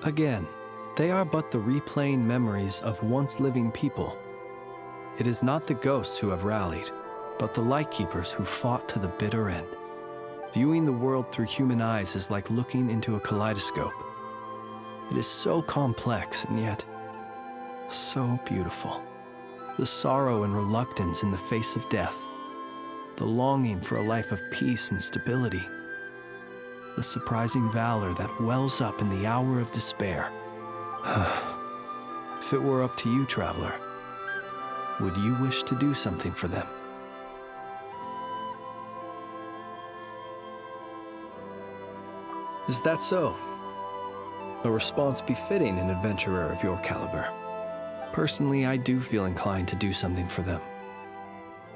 Again, they are but the replaying memories of once living people. It is not the ghosts who have rallied, but the Lightkeepers who fought to the bitter end. Viewing the world through human eyes is like looking into a kaleidoscope. It is so complex and yet so beautiful. The sorrow and reluctance in the face of death, the longing for a life of peace and stability, the surprising valor that wells up in the hour of despair. If it were up to you, traveler, would you wish to do something for them? Is that so? A response befitting an adventurer of your caliber. Personally, I do feel inclined to do something for them.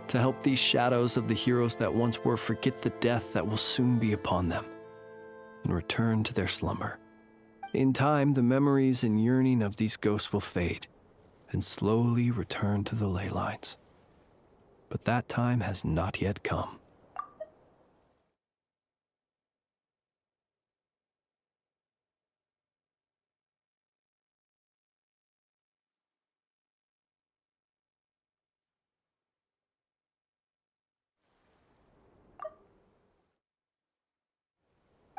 To help these shadows of the heroes that once were forget the death that will soon be upon them, and return to their slumber. In time, the memories and yearning of these ghosts will fade, and slowly return to the ley lines. But that time has not yet come.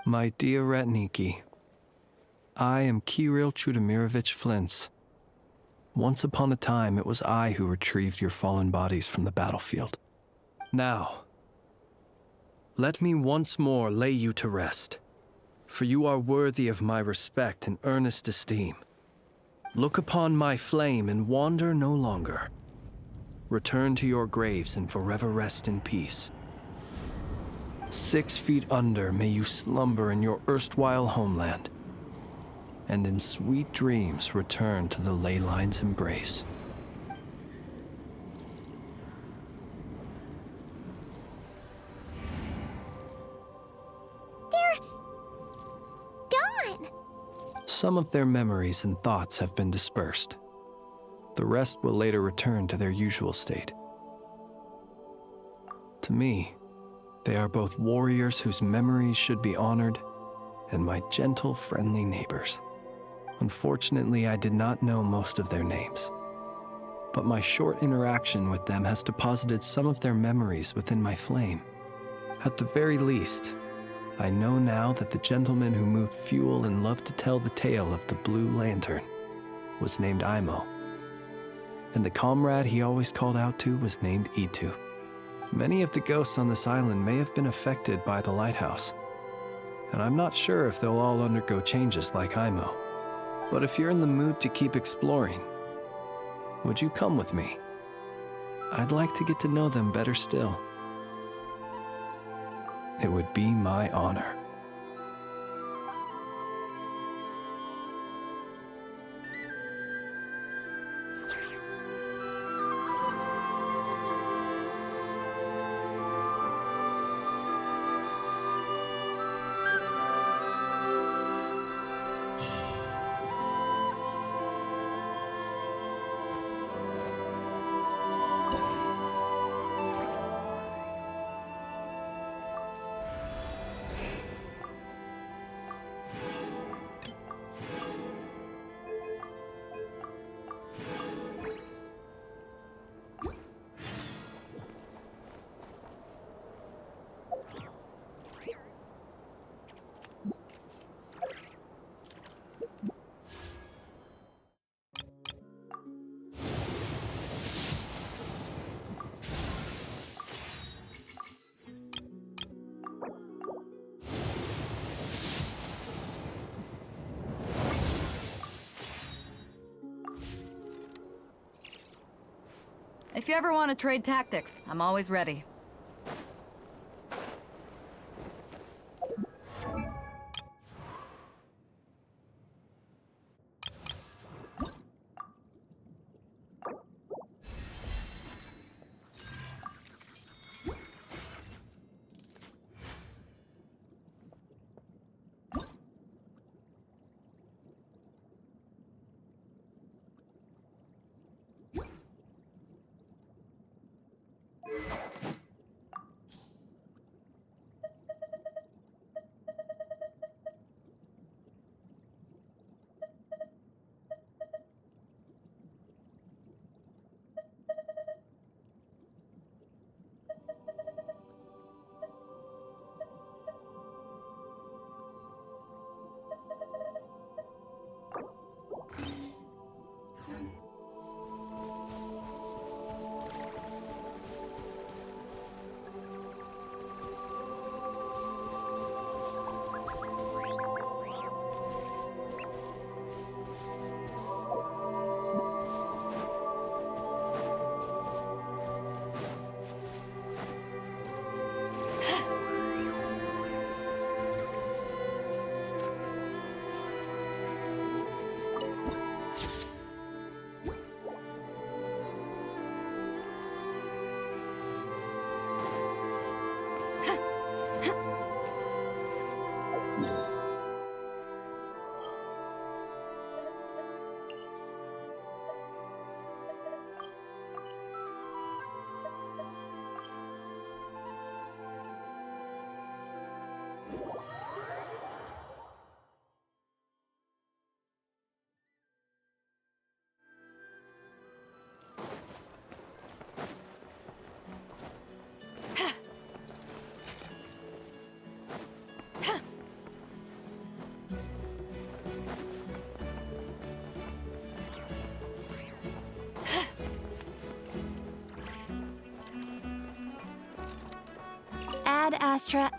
My dear Ratniki, I am Kirill Chudamirovich Flintz. Once upon a time, it was I who retrieved your fallen bodies from the battlefield. Now, let me once more lay you to rest, for you are worthy of my respect and earnest esteem. Look upon my flame and wander no longer. Return to your graves and forever rest in peace. 6 feet under may you slumber in your erstwhile homeland, and in sweet dreams return to the ley line's embrace. They're gone. Some of their memories and thoughts have been dispersed. The rest will later return to their usual state. To me, they are both warriors whose memories should be honored, and my gentle, friendly neighbors. Unfortunately, I did not know most of their names, but my short interaction with them has deposited some of their memories within my flame. At the very least, I know now that the gentleman who moved fuel and loved to tell the tale of the Blue Lantern was named Imo, and the comrade he always called out to was named Itu. Many of the ghosts on this island may have been affected by the lighthouse, and I'm not sure if they'll all undergo changes like Imo. But if you're in the mood to keep exploring, would you come with me? I'd like to get to know them better still. It would be my honor. If you ever want to trade tactics, I'm always ready. Ad Astra.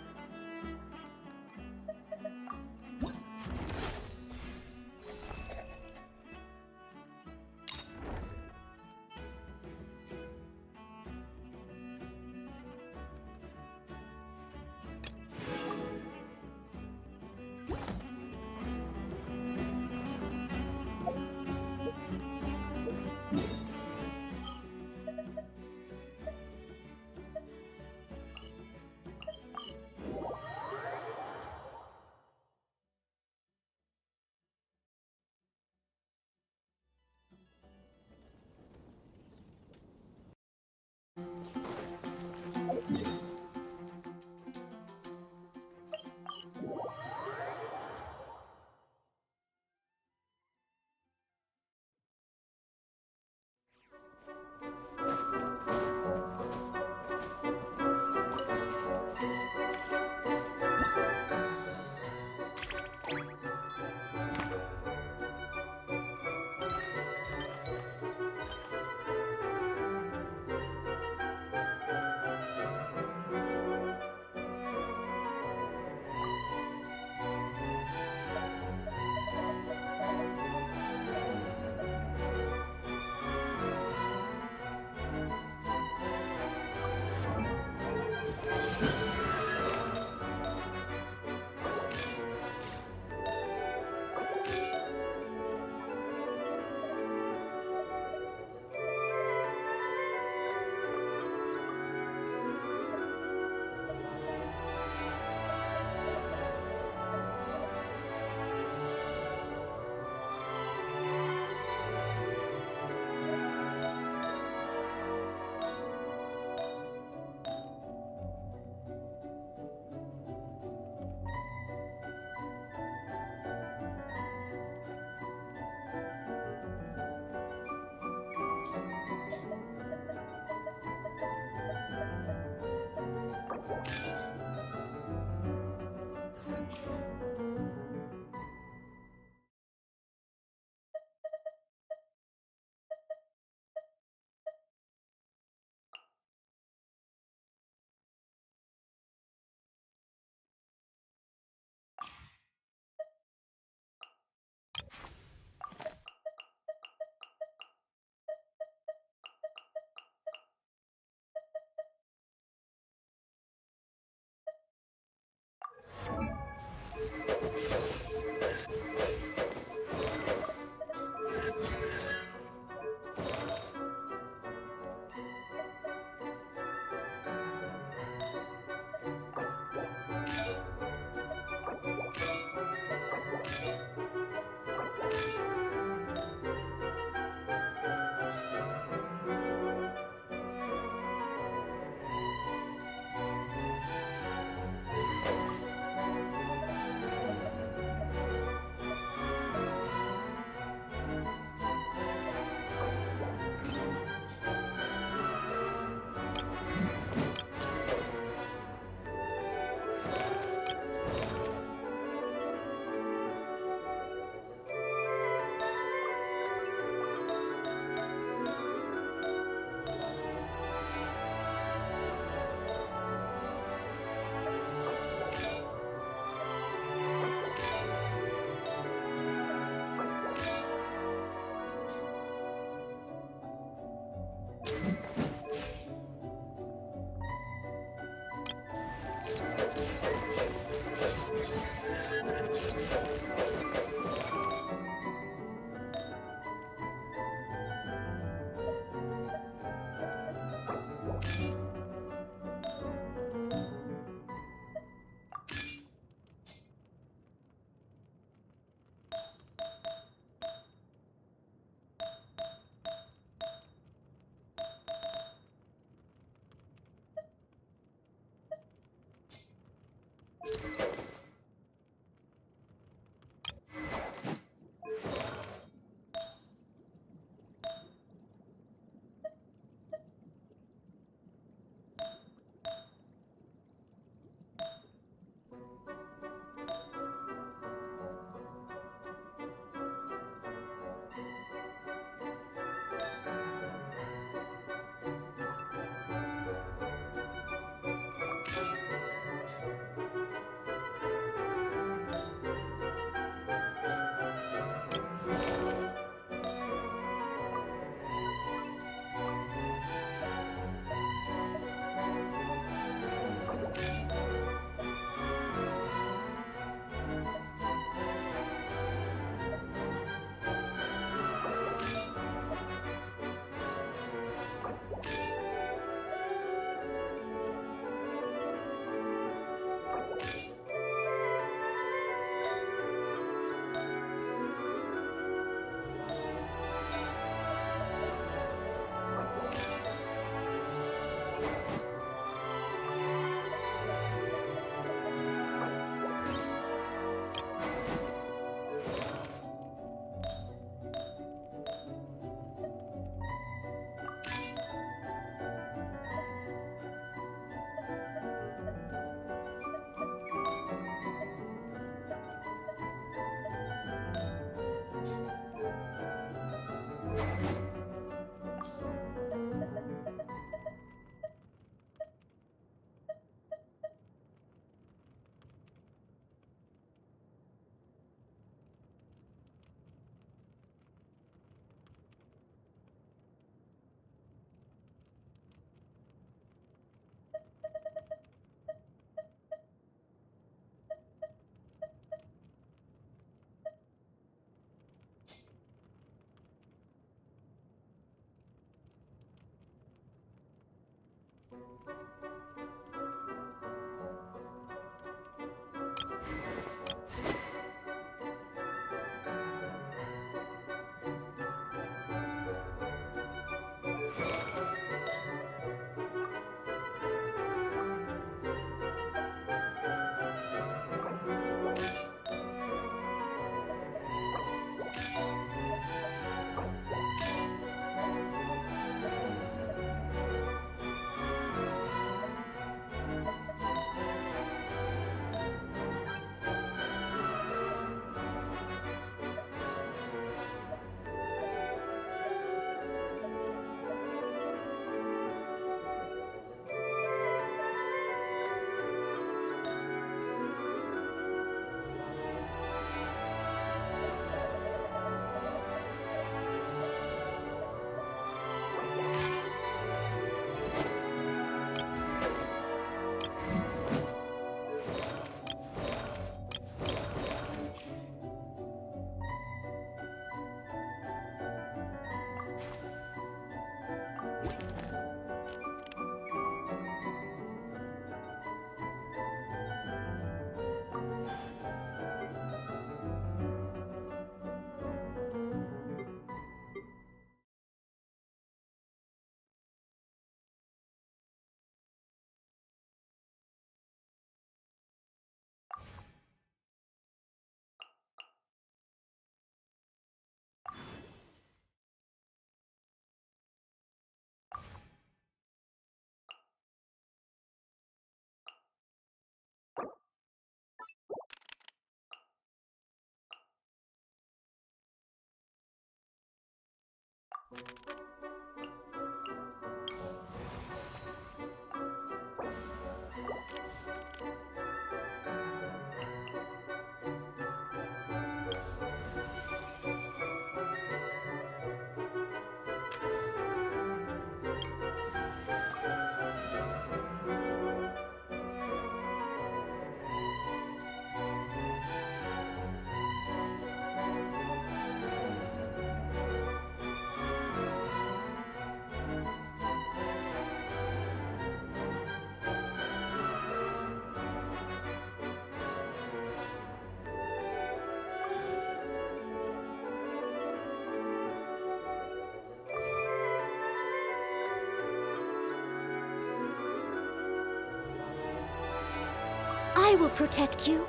I will protect you.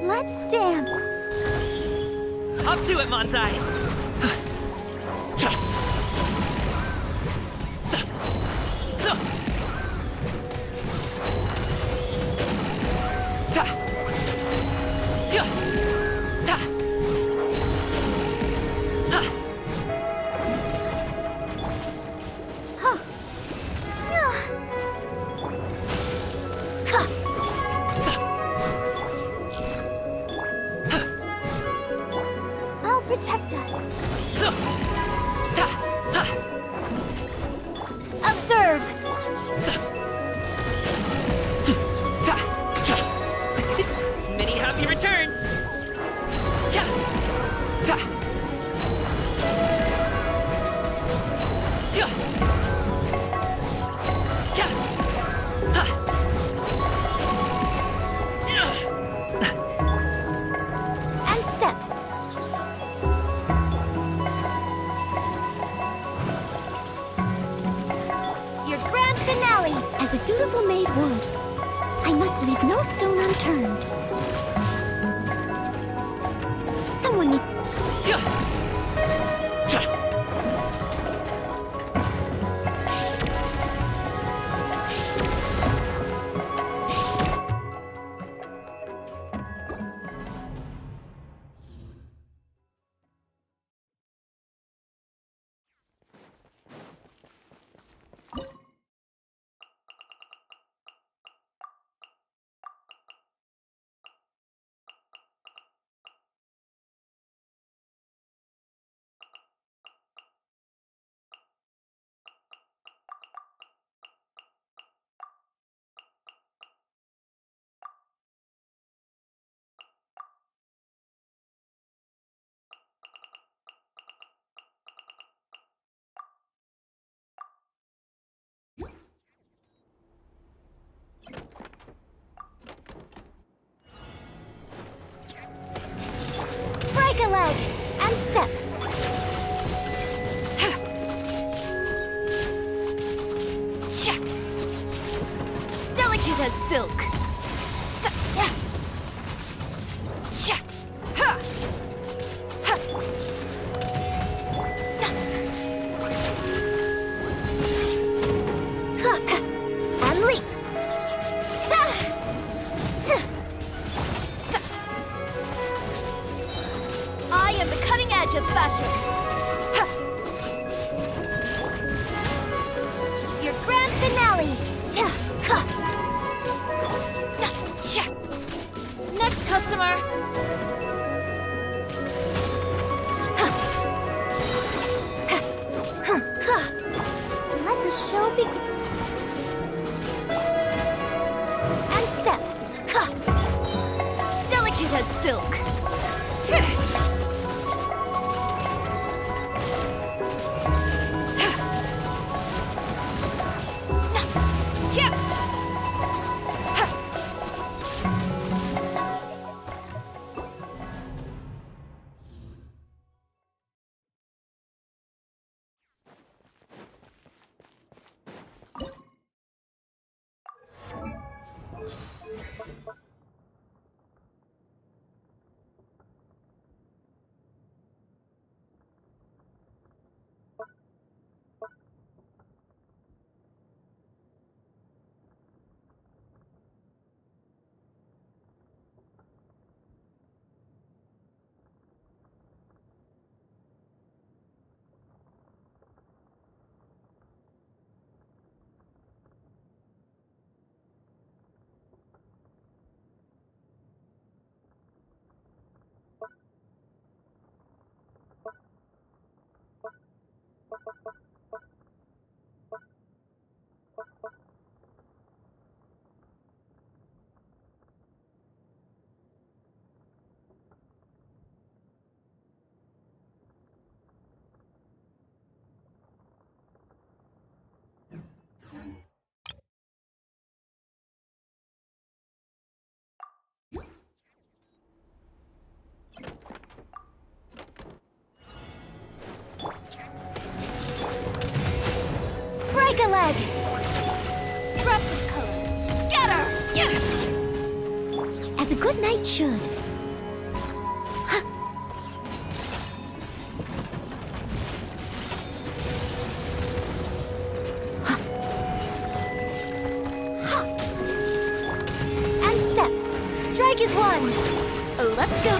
Let's dance. Up to it, Manzai! protect us. Observe! Many happy returns! And step. Your grand finale! As a dutiful maid would, I must leave no stone unturned. Someone needs... Break a leg! And step. Delicate as silk. And leap. I am the cutting edge of fashion. Your grand finale. Next customer. Let the show begin. And step. Delicate as silk. Break a leg! Scraps of color! Scatter! As a good knight should. And step! Strike is one! Let's go!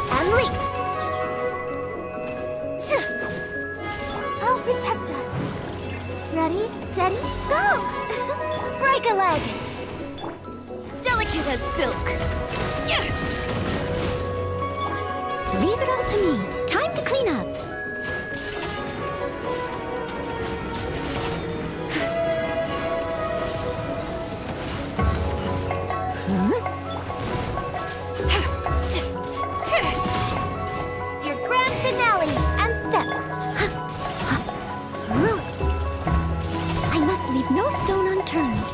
And leap! I'll protect us. Ready, steady, go! Break a leg! Delicate as silk. Leave it all to me. Time to clean up. Your grand finale and step. I must leave no stone unturned.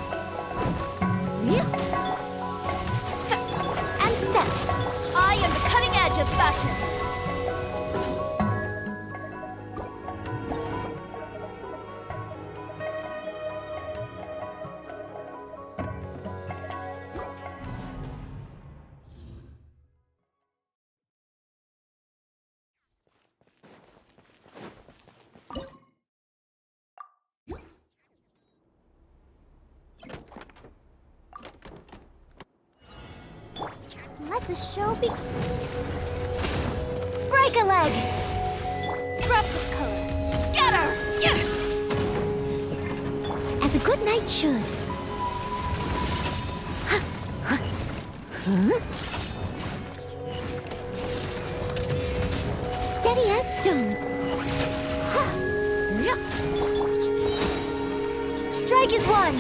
And step. I am the cutting edge of fashion. Let the show be. Break a leg. Scraps of color. Scatter. As a good knight should. Steady as stone. Strike is one.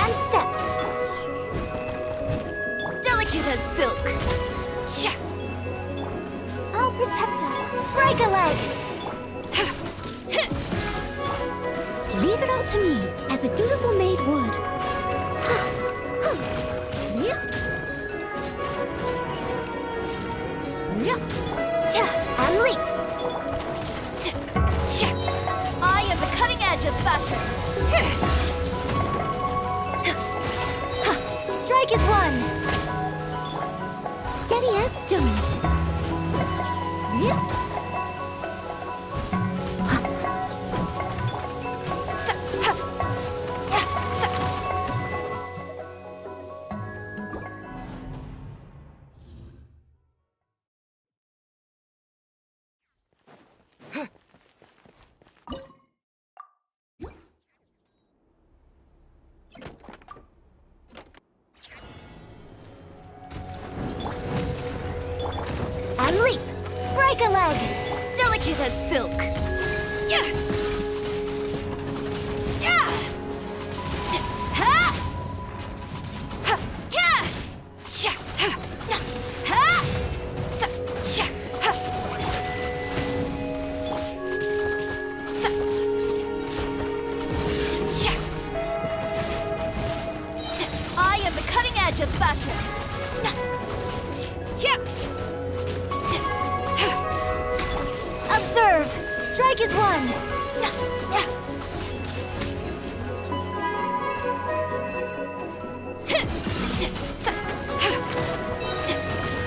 And step. Delicate as silk. I'll protect us. Break a leg. Leave it all to me, as a dutiful maid would. And leap. I am the cutting edge of fashion. Strike is one. Steady as stone. And leap. Break a leg. Delicate as silk. Yeah. Ha! Ha! Yeah! Ha! I am the cutting edge of fashion. Observe! Strike is one!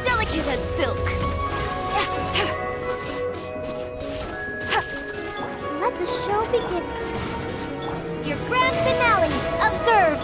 Delicate as silk. Let the show begin. Your grand finale! Observe!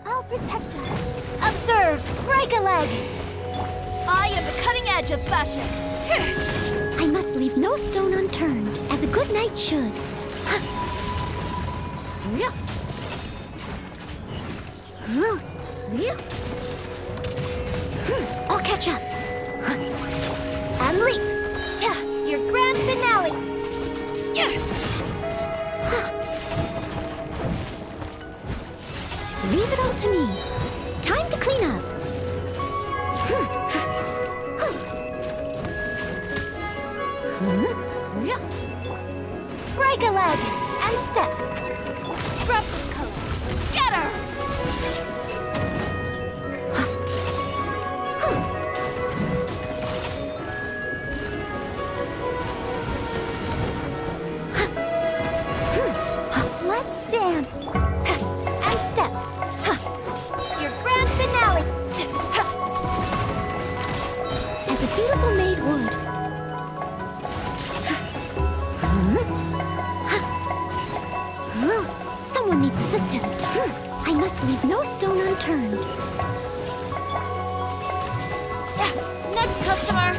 I'll protect us. Observe! Break a leg! I am the cutting edge of fashion. I must leave no stone unturned, as a good knight should. I'll catch up. And leap. Leave it all to me. Time to clean up. Break a leg and step. Scraps of color. Scatter! Let's dance. And step. Your grand finale. As a dutiful maid would. Someone needs assistance. I must leave no stone unturned. Next customer.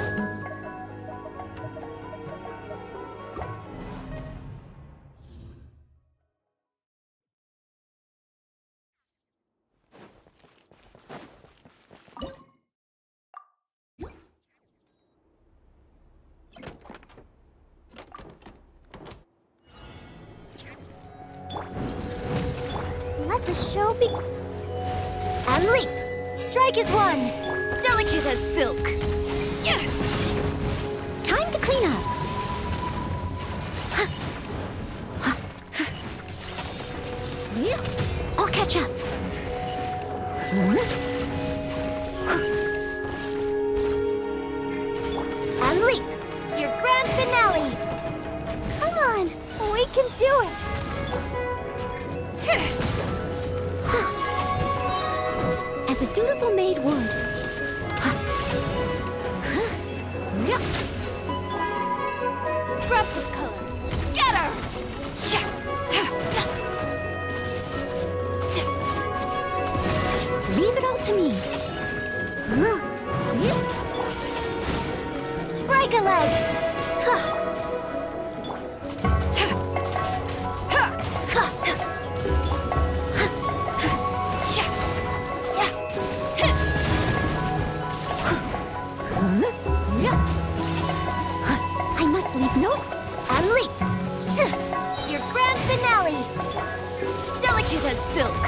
Let the show be. And leap. Strike is one. Delicate as silk. Time to clean up. I'll catch up. And leap. Your grand finale. Come on, we can do it. As a dutiful maid would. Scraps of color. Scatter! Leave it all to me. Break a leg! I must leave no And leap! Your grand finale! Delicate as silk!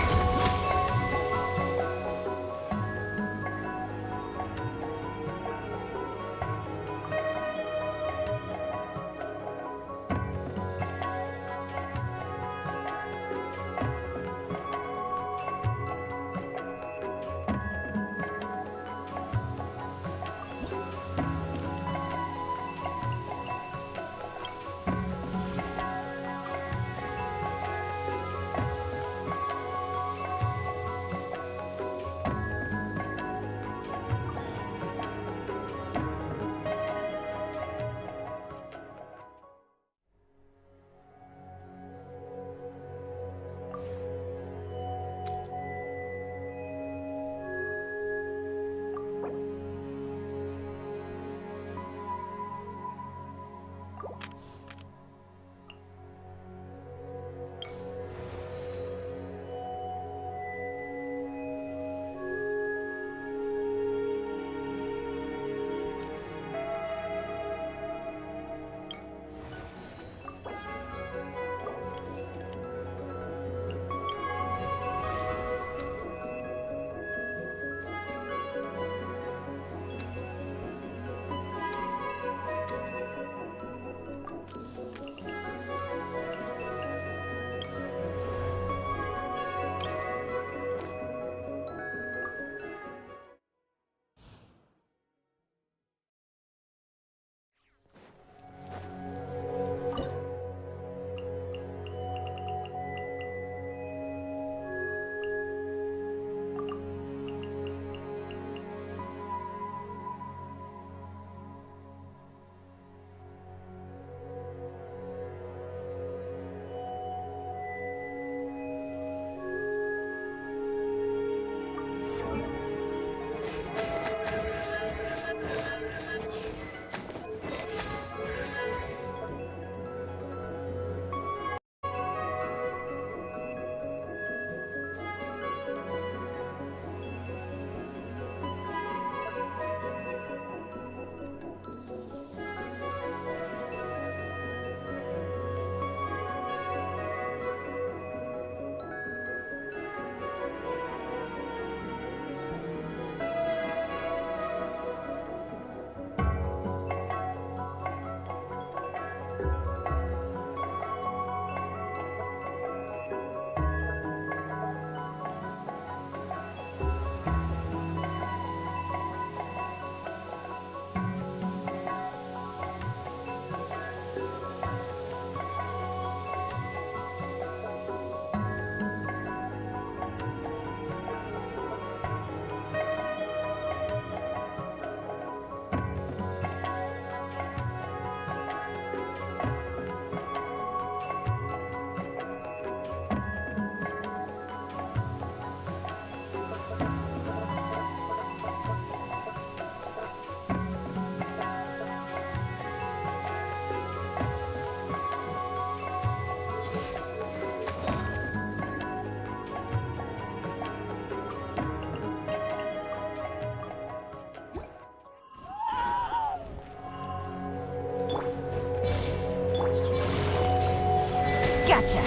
Gotcha!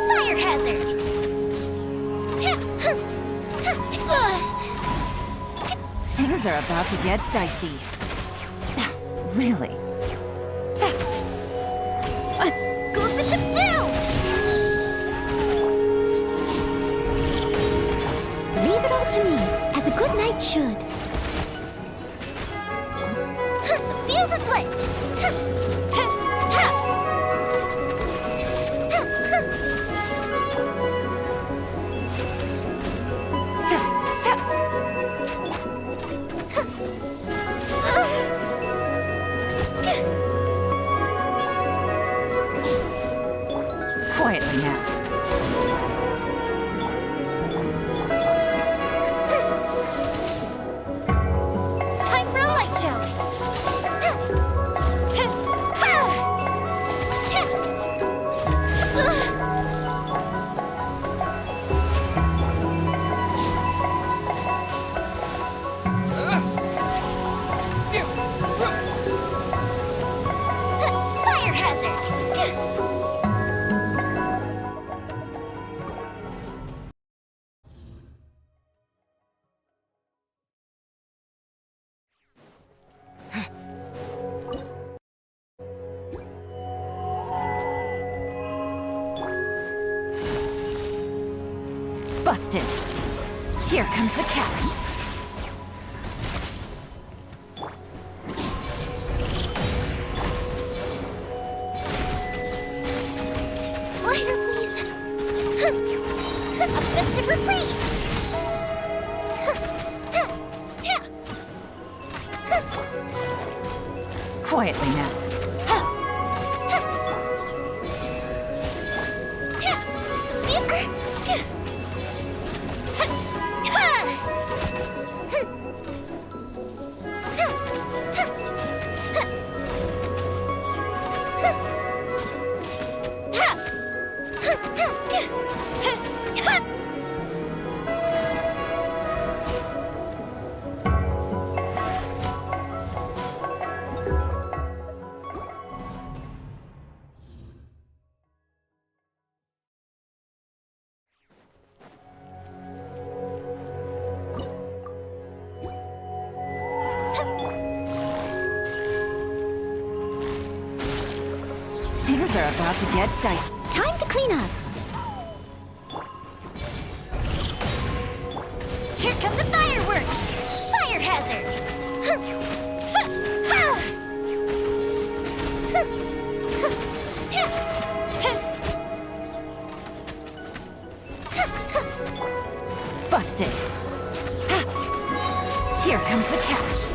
Fire hazard! Things are about to get dicey. Really? Goes the ship down! Leave it all to me, as a good knight should. The fuse is lit! Quietly now. Time for a light show! Fire hazard! Busted. Here comes the cash. Lighter, please! A festive reprise! Quietly now. Things are about to get dicey. Time to clean up! Here come the fireworks! Fire hazard! Busted. Here comes the cash.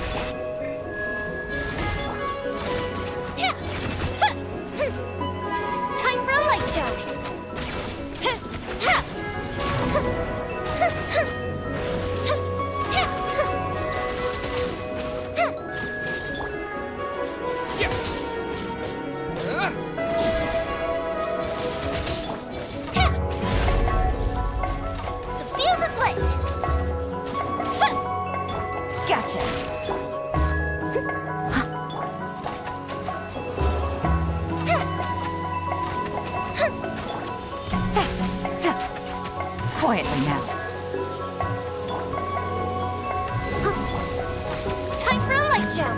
Time for a light show! The fuse is lit! Gotcha. Quietly now. Time for a light show!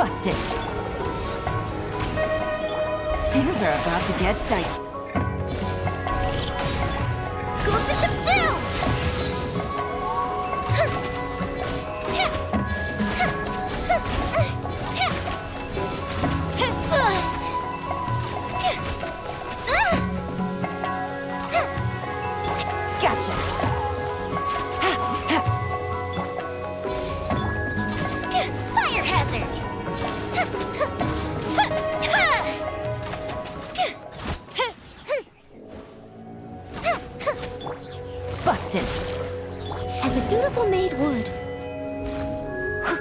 Busted! Things are about to get dicey. Go Bishop down! Gotcha! Fire hazard! Busted! As a dutiful maid would. Huh?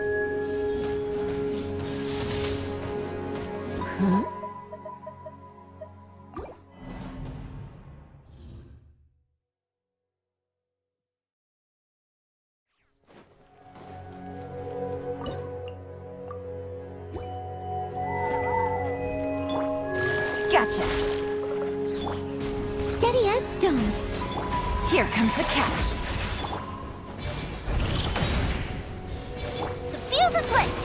Gotcha! Steady as stone. Here comes the catch. The fuse is lit!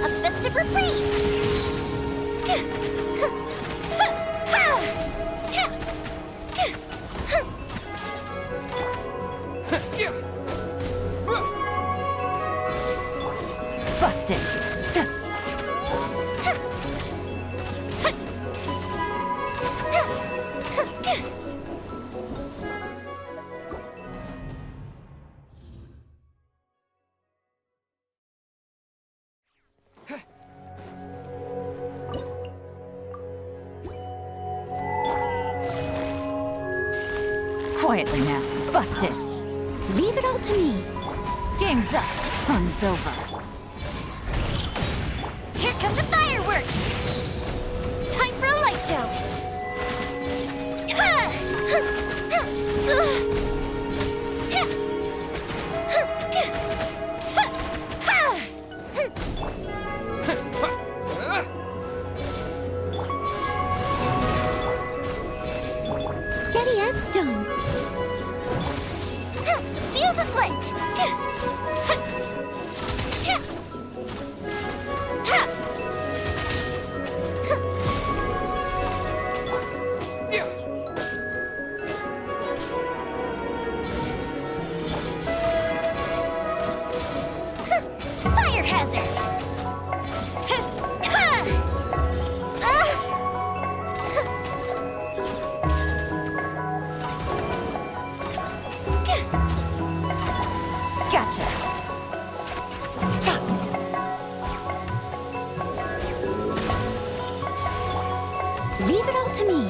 A festive reprise! Busted! Quietly now. Busted. Leave it all to me. Game's up. Fun's over. Here come the fireworks! Time for a light show! Steady as stone. The fuse is lit! Fire hazard! Gotcha. Chop. Leave it all to me.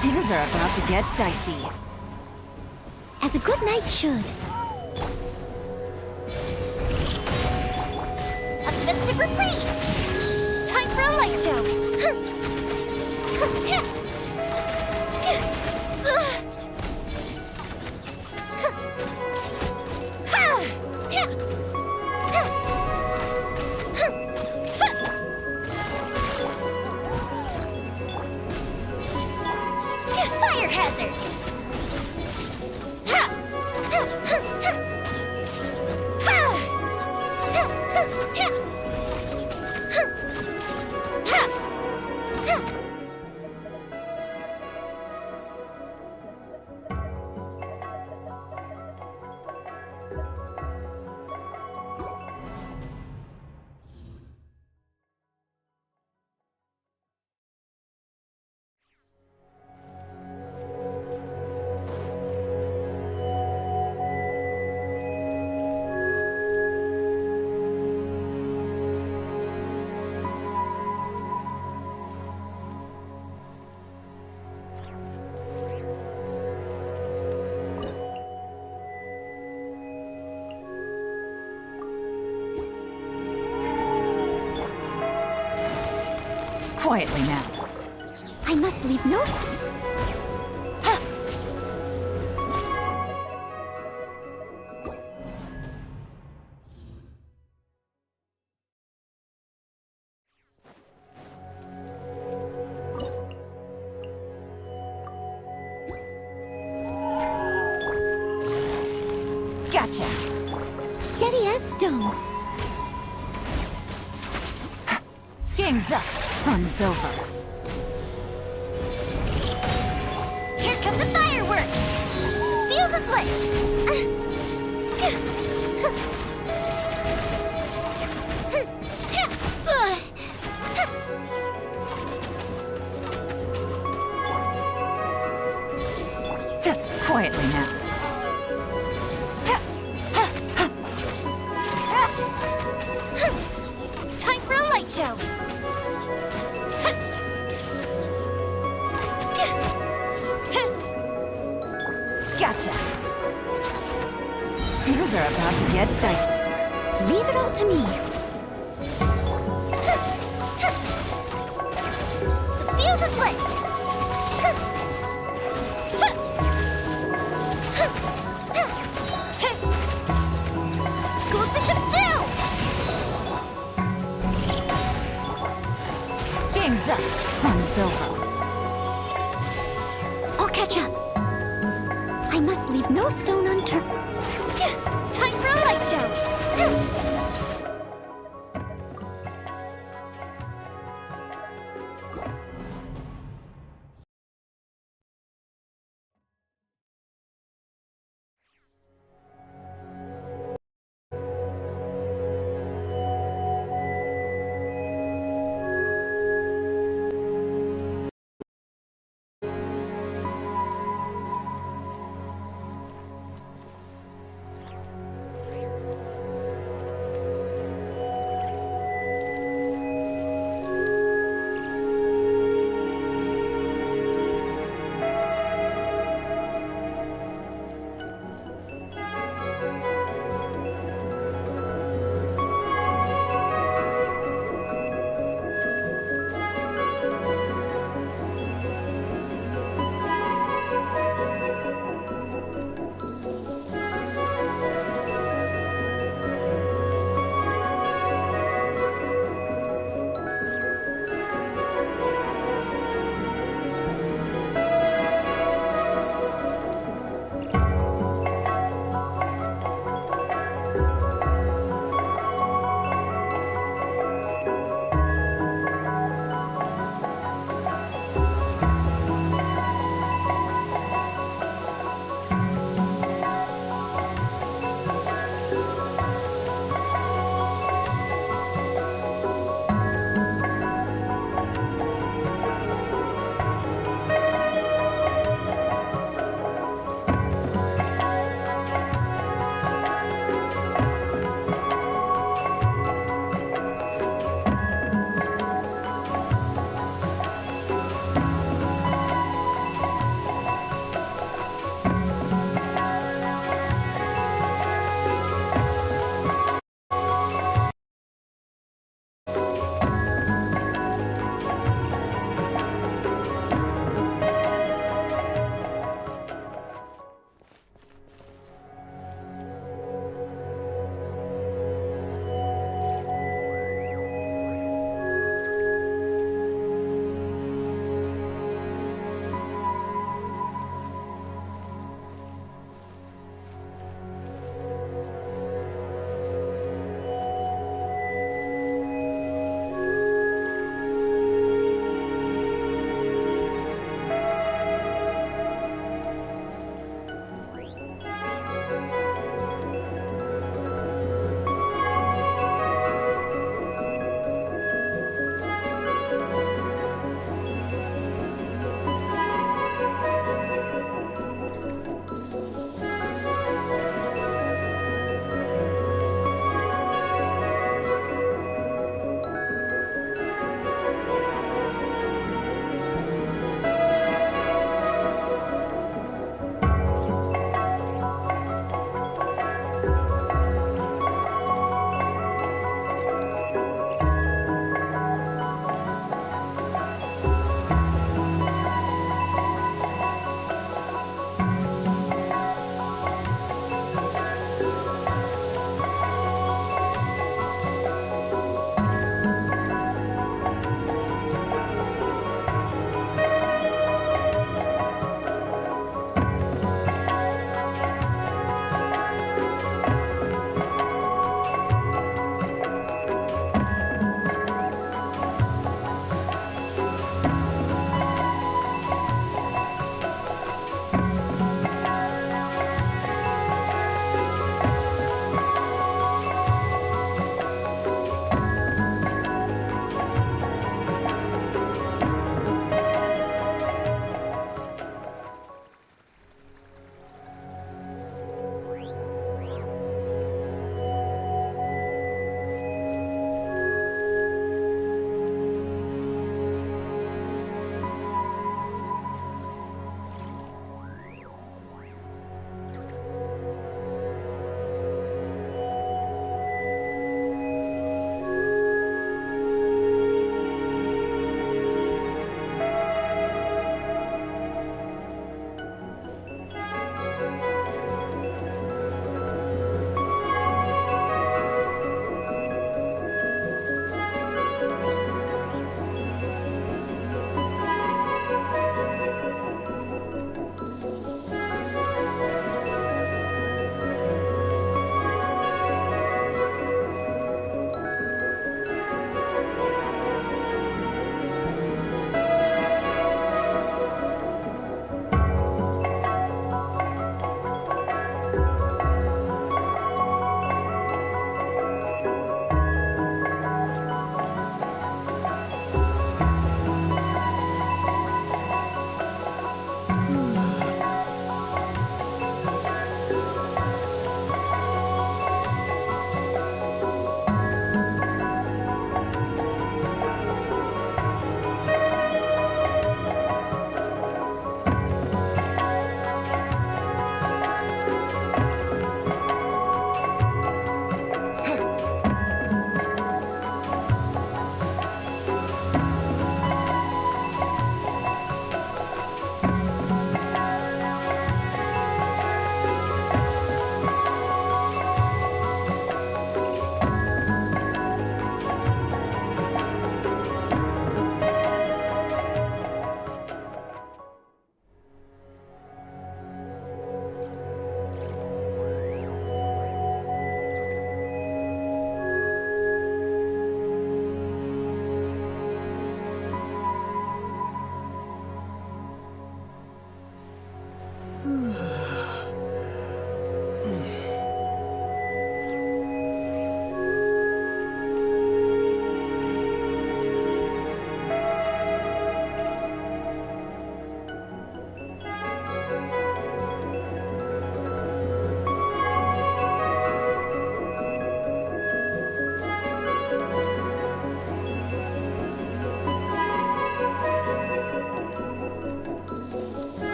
Things are about to get dicey. As a good knight should. A festive reprise! Time for a light show! Fire hazard! Quietly now. I must leave no stone. Gotcha. Steady as stone. Game's up. Fun's over. Here come the fireworks! Fuse is lit! Quietly now. Time for a light show! Gotcha. Things are about to get dicey. Leave it all to me. The fuse is lit! Goldfish of doom! Game's up. Fun's over. I'll catch up. I must leave no stone unturned. Time for a light show!